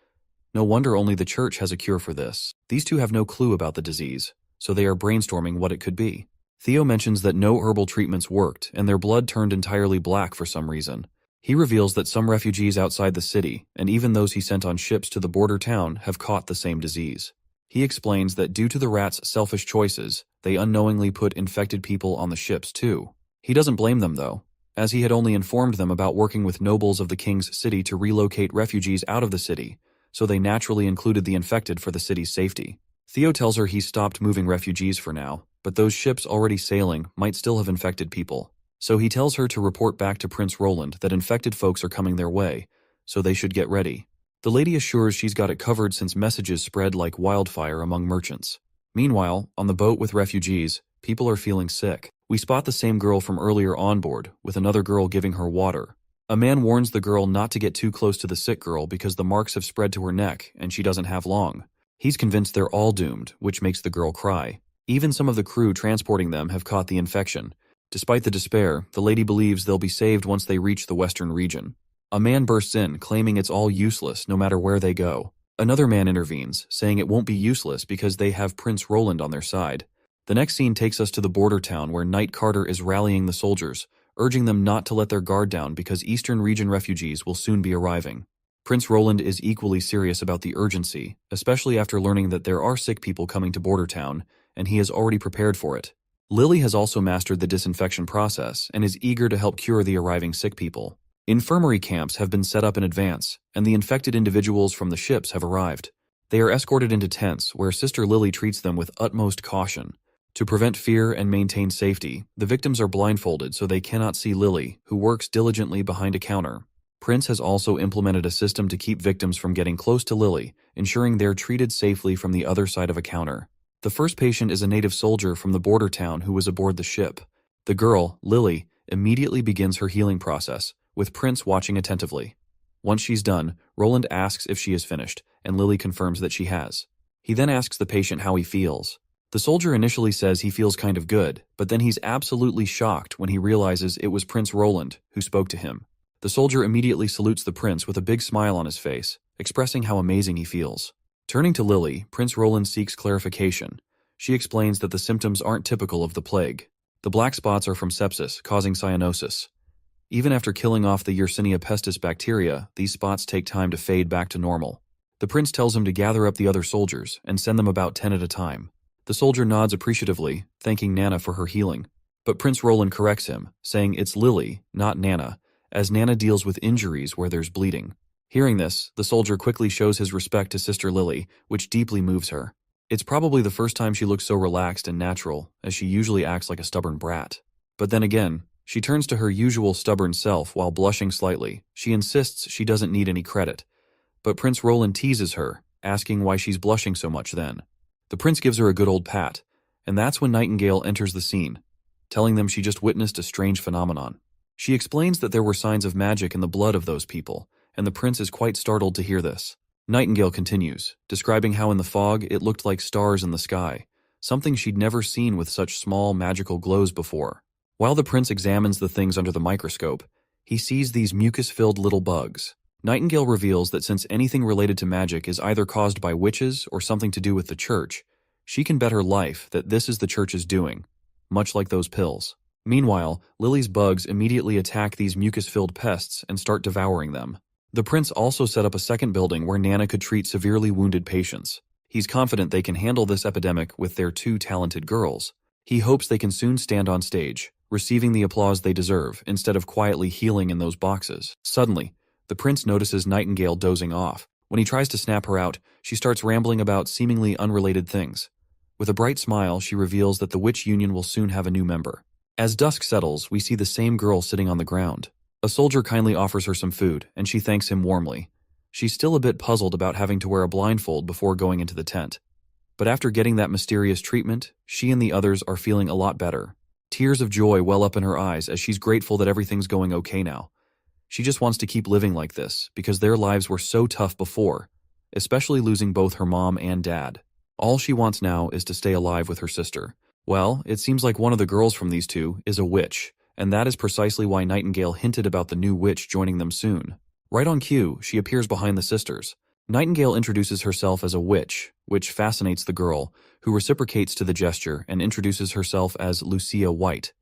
No wonder only the church has a cure for this. These two have no clue about the disease, so they are brainstorming what it could be. Theo mentions that no herbal treatments worked, and their blood turned entirely black for some reason. He reveals that some refugees outside the city, and even those he sent on ships to the border town, have caught the same disease. He explains that due to the rats' selfish choices, they unknowingly put infected people on the ships too. He doesn't blame them though, as he had only informed them about working with nobles of the king's city to relocate refugees out of the city, so they naturally included the infected for the city's safety. Theo tells her he's stopped moving refugees for now, but those ships already sailing might still have infected people. So he tells her to report back to Prince Roland that infected folks are coming their way, so they should get ready. The lady assures she's got it covered since messages spread like wildfire among merchants. Meanwhile, on the boat with refugees, people are feeling sick. We spot the same girl from earlier on board, with another girl giving her water. A man warns the girl not to get too close to the sick girl because the marks have spread to her neck and she doesn't have long. He's convinced they're all doomed, which makes the girl cry. Even some of the crew transporting them have caught the infection. Despite the despair, the lady believes they'll be saved once they reach the western region. A man bursts in, claiming it's all useless no matter where they go. Another man intervenes, saying it won't be useless because they have Prince Roland on their side. The next scene takes us to the border town where Knight Carter is rallying the soldiers, urging them not to let their guard down because Eastern region refugees will soon be arriving. Prince Roland is equally serious about the urgency, especially after learning that there are sick people coming to border town, and he has already prepared for it. Lily has also mastered the disinfection process and is eager to help cure the arriving sick people. Infirmary camps have been set up in advance, and the infected individuals from the ships have arrived. They are escorted into tents where Sister Lily treats them with utmost caution. To prevent fear and maintain safety, the victims are blindfolded so they cannot see Lily, who works diligently behind a counter. Prince has also implemented a system to keep victims from getting close to Lily, ensuring they're treated safely from the other side of a counter. The first patient is a native soldier from the border town who was aboard the ship. The girl, Lily, immediately begins her healing process, with Prince watching attentively. Once she's done, Roland asks if she is finished, and Lily confirms that she has. He then asks the patient how he feels. The soldier initially says he feels kind of good, but then he's absolutely shocked when he realizes it was Prince Roland who spoke to him. The soldier immediately salutes the prince with a big smile on his face, expressing how amazing he feels. Turning to Lily, Prince Roland seeks clarification. She explains that the symptoms aren't typical of the plague. The black spots are from sepsis, causing cyanosis. Even after killing off the Yersinia pestis bacteria, these spots take time to fade back to normal. The prince tells him to gather up the other soldiers and send them about 10 at a time. The soldier nods appreciatively, thanking Nana for her healing. But Prince Roland corrects him, saying it's Lily, not Nana, as Nana deals with injuries where there's bleeding. Hearing this, the soldier quickly shows his respect to Sister Lily, which deeply moves her. It's probably the first time she looks so relaxed and natural, as she usually acts like a stubborn brat. But then again, she turns to her usual stubborn self while blushing slightly. She insists she doesn't need any credit. But Prince Roland teases her, asking why she's blushing so much then. The prince gives her a good old pat, and that's when Nightingale enters the scene, telling them she just witnessed a strange phenomenon. She explains that there were signs of magic in the blood of those people, and the prince is quite startled to hear this. Nightingale continues, describing how in the fog it looked like stars in the sky, something she'd never seen with such small magical glows before. While the prince examines the things under the microscope, he sees these mucus-filled little bugs. Nightingale reveals that since anything related to magic is either caused by witches or something to do with the church, she can bet her life that this is the church's doing, much like those pills. Meanwhile, Lily's bugs immediately attack these mucus-filled pests and start devouring them. The prince also set up a second building where Nana could treat severely wounded patients. He's confident they can handle this epidemic with their two talented girls. He hopes they can soon stand on stage, receiving the applause they deserve instead of quietly healing in those boxes. Suddenly, the prince notices Nightingale dozing off. When he tries to snap her out, she starts rambling about seemingly unrelated things. With a bright smile, she reveals that the Witch Union will soon have a new member. As dusk settles, we see the same girl sitting on the ground. A soldier kindly offers her some food, and she thanks him warmly. She's still a bit puzzled about having to wear a blindfold before going into the tent. But after getting that mysterious treatment, she and the others are feeling a lot better. Tears of joy well up in her eyes as she's grateful that everything's going okay now. She just wants to keep living like this, because their lives were so tough before, especially losing both her mom and dad. All she wants now is to stay alive with her sister. Well, it seems like one of the girls from these two is a witch, and that is precisely why Nightingale hinted about the new witch joining them soon. Right on cue, she appears behind the sisters. Nightingale introduces herself as a witch, which fascinates the girl, who reciprocates to the gesture and introduces herself as Lucia White,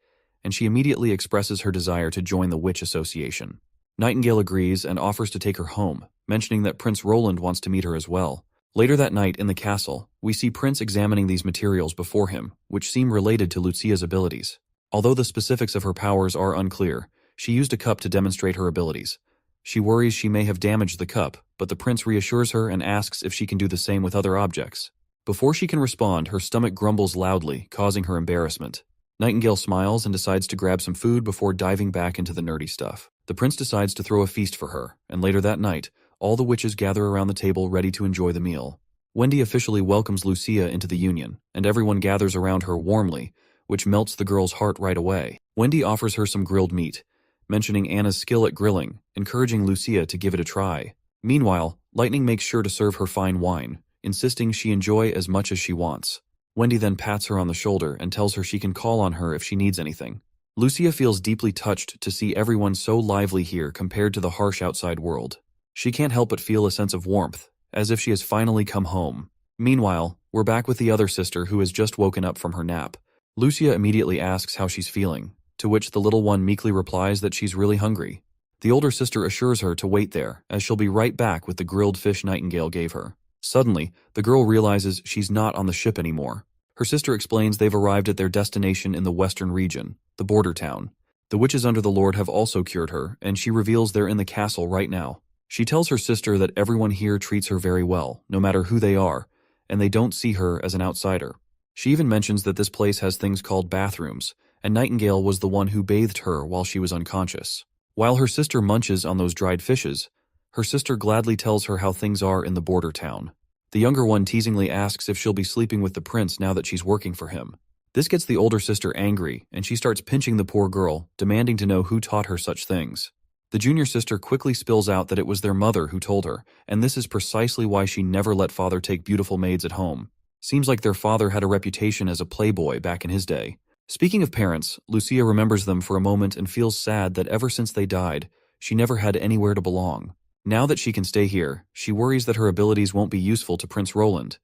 and she immediately expresses her desire to join the Witch Association. Nightingale agrees and offers to take her home, mentioning that Prince Roland wants to meet her as well. Later that night in the castle, we see Prince examining these materials before him, which seem related to Lucia's abilities. Although the specifics of her powers are unclear, she used a cup to demonstrate her abilities. She worries she may have damaged the cup, but the prince reassures her and asks if she can do the same with other objects. Before she can respond, her stomach grumbles loudly, causing her embarrassment. Nightingale smiles and decides to grab some food before diving back into the nerdy stuff. The prince decides to throw a feast for her, and later that night, all the witches gather around the table ready to enjoy the meal. Wendy officially welcomes Lucia into the union, and everyone gathers around her warmly, which melts the girl's heart right away. Wendy offers her some grilled meat, mentioning Anna's skill at grilling, encouraging Lucia to give it a try. Meanwhile, Lightning makes sure to serve her fine wine, insisting she enjoy as much as she wants. Wendy then pats her on the shoulder and tells her she can call on her if she needs anything. Lucia feels deeply touched to see everyone so lively here compared to the harsh outside world. She can't help but feel a sense of warmth, as if she has finally come home. Meanwhile, we're back with the other sister who has just woken up from her nap. Lucia immediately asks how she's feeling, to which the little one meekly replies that she's really hungry. The older sister assures her to wait there, as she'll be right back with the grilled fish Nightingale gave her. Suddenly, the girl realizes she's not on the ship anymore. Her sister explains they've arrived at their destination in the western region, the border town. The witches under the Lord have also cured her, and she reveals they're in the castle right now. She tells her sister that everyone here treats her very well, no matter who they are, and they don't see her as an outsider. She even mentions that this place has things called bathrooms, and Nightingale was the one who bathed her while she was unconscious. While her sister munches on those dried fishes, her sister gladly tells her how things are in the border town. The younger one teasingly asks if she'll be sleeping with the prince now that she's working for him. This gets the older sister angry, and she starts pinching the poor girl, demanding to know who taught her such things. The junior sister quickly spills out that it was their mother who told her, and this is precisely why she never let father take beautiful maids at home. Seems like their father had a reputation as a playboy back in his day. Speaking of parents, Lucia remembers them for a moment and feels sad that ever since they died, she never had anywhere to belong. Now that she can stay here, she worries that her abilities won't be useful to Prince Roland.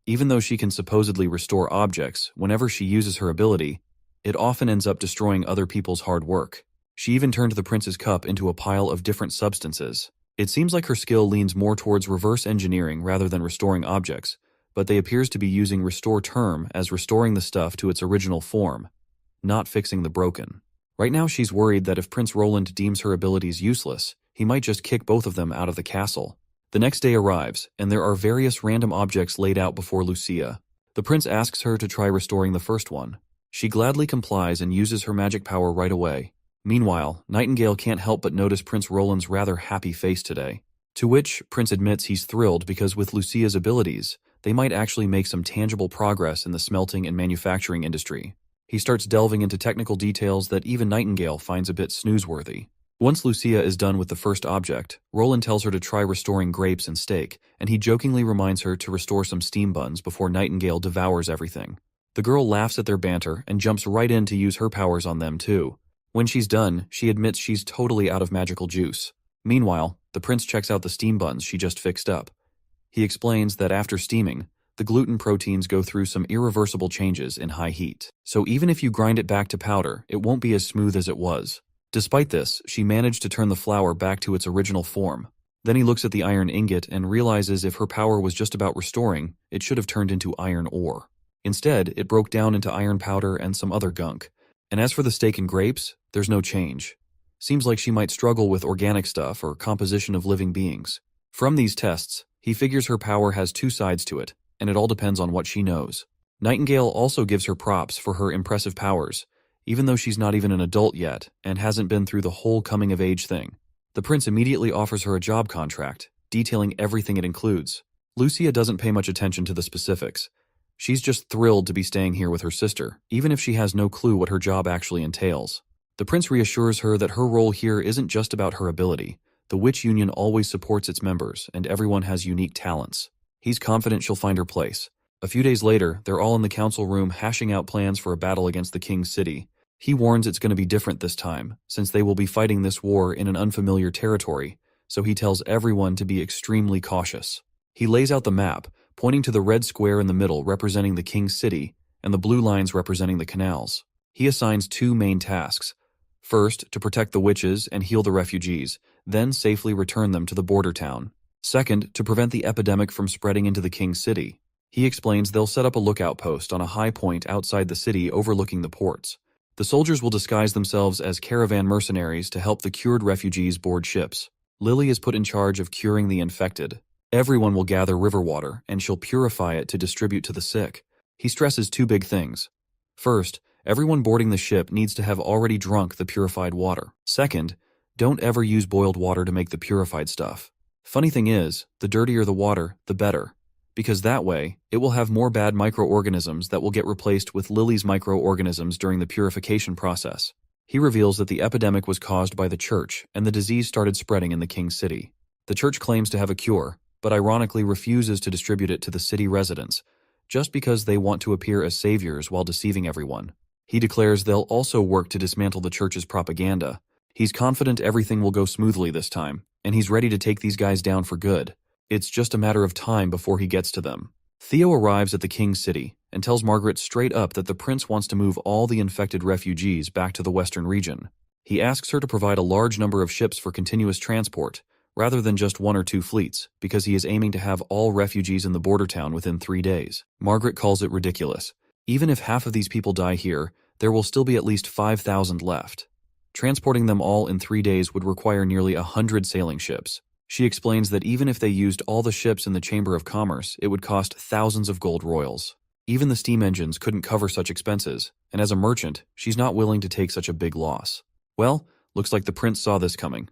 Even though she can supposedly restore objects, whenever she uses her ability, it often ends up destroying other people's hard work. She even turned the prince's cup into a pile of different substances. It seems like her skill leans more towards reverse engineering rather than restoring objects, but they appears to be using restore term as restoring the stuff to its original form, not fixing the broken. Right now she's worried that if Prince Roland deems her abilities useless, he might just kick both of them out of the castle. The next day arrives, and there are various random objects laid out before Lucia. The prince asks her to try restoring the first one. She gladly complies and uses her magic power right away. Meanwhile, Nightingale can't help but notice Prince Roland's rather happy face today. To which Prince admits he's thrilled because with Lucia's abilities, they might actually make some tangible progress in the smelting and manufacturing industry. He starts delving into technical details that even Nightingale finds a bit snoozeworthy. Once Lucia is done with the first object, Roland tells her to try restoring grapes and steak, and he jokingly reminds her to restore some steam buns before Nightingale devours everything. The girl laughs at their banter and jumps right in to use her powers on them too. When she's done, she admits she's totally out of magical juice. Meanwhile, the prince checks out the steam buns she just fixed up. He explains that after steaming, the gluten proteins go through some irreversible changes in high heat. So even if you grind it back to powder, it won't be as smooth as it was. Despite this, she managed to turn the flour back to its original form. Then he looks at the iron ingot and realizes if her power was just about restoring, it should have turned into iron ore. Instead, it broke down into iron powder and some other gunk. And as for the steak and grapes, there's no change. Seems like she might struggle with organic stuff or composition of living beings. From these tests, he figures her power has two sides to it, and it all depends on what she knows. Nightingale also gives her props for her impressive powers, even though she's not even an adult yet and hasn't been through the whole coming-of-age thing. The prince immediately offers her a job contract, detailing everything it includes. Lucia doesn't pay much attention to the specifics. She's just thrilled to be staying here with her sister, even if she has no clue what her job actually entails. The prince reassures her that her role here isn't just about her ability. The Witch Union always supports its members, and everyone has unique talents. He's confident she'll find her place. A few days later, they're all in the council room hashing out plans for a battle against the king's city. He warns it's going to be different this time, since they will be fighting this war in an unfamiliar territory, so he tells everyone to be extremely cautious. He lays out the map, pointing to the red square in the middle representing the king's city, and the blue lines representing the canals. He assigns two main tasks. First, to protect the witches and heal the refugees, then safely return them to the border town. Second, to prevent the epidemic from spreading into the king's city. He explains they'll set up a lookout post on a high point outside the city overlooking the ports. The soldiers will disguise themselves as caravan mercenaries to help the cured refugees board ships. Lily is put in charge of curing the infected. Everyone will gather river water, and she'll purify it to distribute to the sick. He stresses two big things. First, everyone boarding the ship needs to have already drunk the purified water. Second, don't ever use boiled water to make the purified stuff. Funny thing is, the dirtier the water, the better. Because that way, it will have more bad microorganisms that will get replaced with Lily's microorganisms during the purification process. He reveals that the epidemic was caused by the church, and the disease started spreading in the king's city. The church claims to have a cure, but ironically refuses to distribute it to the city residents, just because they want to appear as saviors while deceiving everyone. He declares they'll also work to dismantle the church's propaganda. He's confident everything will go smoothly this time, and he's ready to take these guys down for good. It's just a matter of time before he gets to them. Theo arrives at the king's city and tells Margaret straight up that the prince wants to move all the infected refugees back to the western region. He asks her to provide a large number of ships for continuous transport, rather than just one or two fleets, because he is aiming to have all refugees in the border town within 3 days. Margaret calls it ridiculous. Even if half of these people die here, there will still be at least 5,000 left. Transporting them all in 3 days would require nearly 100 sailing ships. She explains that even if they used all the ships in the Chamber of Commerce, it would cost thousands of gold royals. Even the steam engines couldn't cover such expenses, and as a merchant, she's not willing to take such a big loss. Well, looks like the prince saw this coming.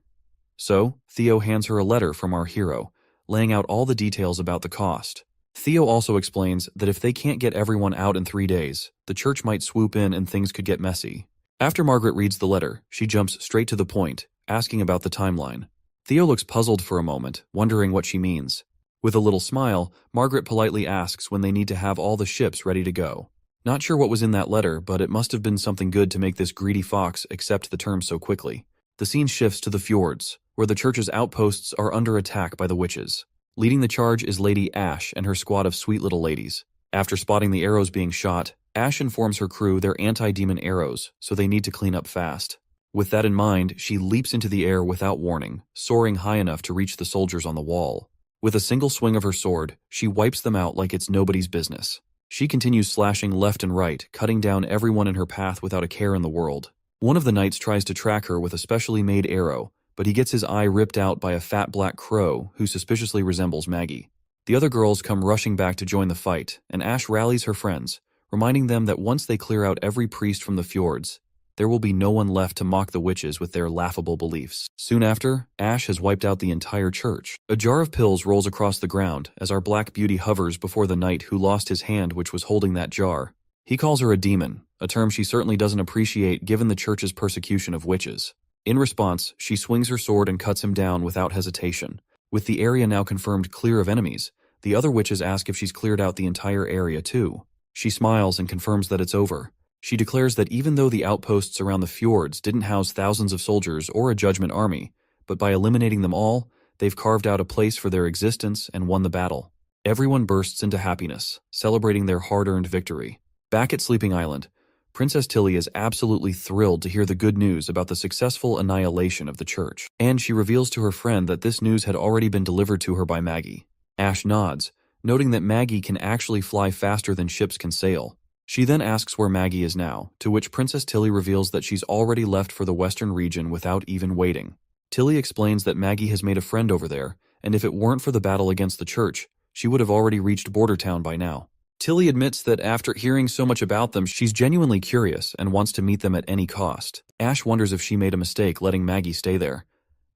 So, Theo hands her a letter from our hero, laying out all the details about the cost. Theo also explains that if they can't get everyone out in 3 days, the church might swoop in and things could get messy. After Margaret reads the letter, she jumps straight to the point, asking about the timeline. Theo looks puzzled for a moment, wondering what she means. With a little smile, Margaret politely asks when they need to have all the ships ready to go. Not sure what was in that letter, but it must have been something good to make this greedy fox accept the terms so quickly. The scene shifts to the fjords, where the church's outposts are under attack by the witches. Leading the charge is Lady Ash and her squad of sweet little ladies. After spotting the arrows being shot, Ash informs her crew they're anti-demon arrows, so they need to clean up fast. With that in mind, she leaps into the air without warning, soaring high enough to reach the soldiers on the wall. With a single swing of her sword, she wipes them out like it's nobody's business. She continues slashing left and right, cutting down everyone in her path without a care in the world. One of the knights tries to track her with a specially made arrow, but he gets his eye ripped out by a fat black crow who suspiciously resembles Maggie. The other girls come rushing back to join the fight, and Ash rallies her friends, reminding them that once they clear out every priest from the fjords, there will be no one left to mock the witches with their laughable beliefs. Soon after, Ash has wiped out the entire church. A jar of pills rolls across the ground as our Black Beauty hovers before the knight who lost his hand which was holding that jar. He calls her a demon, a term she certainly doesn't appreciate given the church's persecution of witches. In response, she swings her sword and cuts him down without hesitation. With the area now confirmed clear of enemies, the other witches ask if she's cleared out the entire area too. She smiles and confirms that it's over. She declares that even though the outposts around the fjords didn't house thousands of soldiers or a judgment army, but by eliminating them all, they've carved out a place for their existence and won the battle. Everyone bursts into happiness, celebrating their hard-earned victory. Back at Sleeping Island, Princess Tilly is absolutely thrilled to hear the good news about the successful annihilation of the church, and she reveals to her friend that this news had already been delivered to her by Maggie. Ash nods, noting that Maggie can actually fly faster than ships can sail. She then asks where Maggie is now, to which Princess Tilly reveals that she's already left for the western region without even waiting. Tilly explains that Maggie has made a friend over there, and if it weren't for the battle against the church, she would have already reached Bordertown by now. Tilly admits that after hearing so much about them, she's genuinely curious and wants to meet them at any cost. Ash wonders if she made a mistake letting Maggie stay there,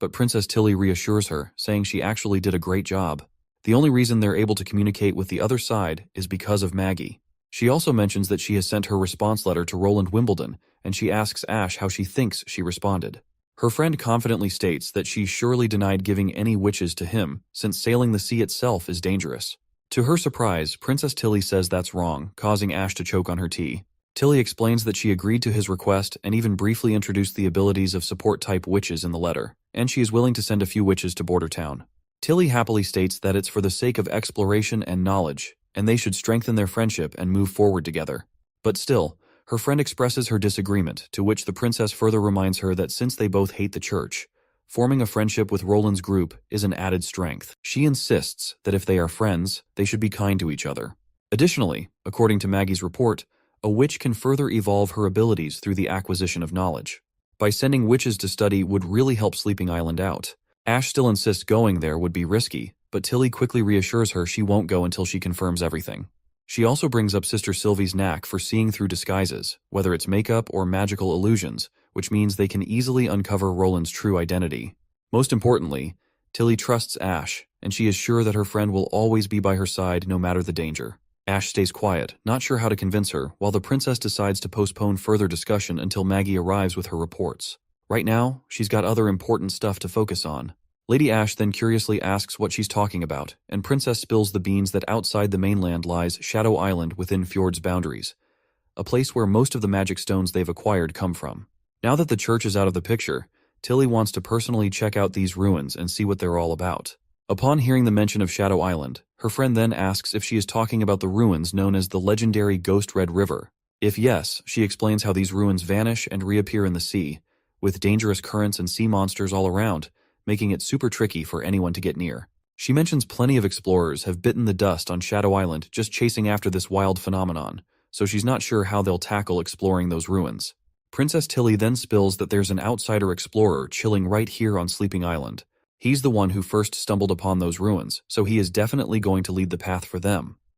but Princess Tilly reassures her, saying she actually did a great job. The only reason they're able to communicate with the other side is because of Maggie. She also mentions that she has sent her response letter to Roland Wimbledon, and she asks Ash how she thinks she responded. Her friend confidently states that she surely denied giving any witches to him, since sailing the sea itself is dangerous. To her surprise, Princess Tilly says that's wrong, causing Ash to choke on her tea. Tilly explains that she agreed to his request and even briefly introduced the abilities of support-type witches in the letter, and she is willing to send a few witches to Bordertown. Tilly happily states that it's for the sake of exploration and knowledge, and they should strengthen their friendship and move forward together. But still, her friend expresses her disagreement, to which the princess further reminds her that since they both hate the church, forming a friendship with Roland's group is an added strength. She insists that if they are friends, they should be kind to each other. Additionally, according to Maggie's report, a witch can further evolve her abilities through the acquisition of knowledge. By sending witches to study would really help Sleeping Island out. Ash still insists going there would be risky, but Tilly quickly reassures her she won't go until she confirms everything. She also brings up Sister Sylvie's knack for seeing through disguises, whether it's makeup or magical illusions, which means they can easily uncover Roland's true identity. Most importantly, Tilly trusts Ash, and she is sure that her friend will always be by her side no matter the danger. Ash stays quiet, not sure how to convince her, while the princess decides to postpone further discussion until Maggie arrives with her reports. Right now, she's got other important stuff to focus on. Lady Ash then curiously asks what she's talking about, and Princess spills the beans that outside the mainland lies Shadow Island within Fjord's boundaries, a place where most of the magic stones they've acquired come from. Now that the church is out of the picture, Tilly wants to personally check out these ruins and see what they're all about. Upon hearing the mention of Shadow Island, her friend then asks if she is talking about the ruins known as the legendary Ghost Red River. If yes, she explains how these ruins vanish and reappear in the sea, with dangerous currents and sea monsters all around, making it super tricky for anyone to get near. She mentions plenty of explorers have bitten the dust on Shadow Island just chasing after this wild phenomenon, so she's not sure how they'll tackle exploring those ruins. Princess Tilly then spills that there's an outsider explorer chilling right here on Sleeping Island. He's the one who first stumbled upon those ruins, so he is definitely going to lead the path for them.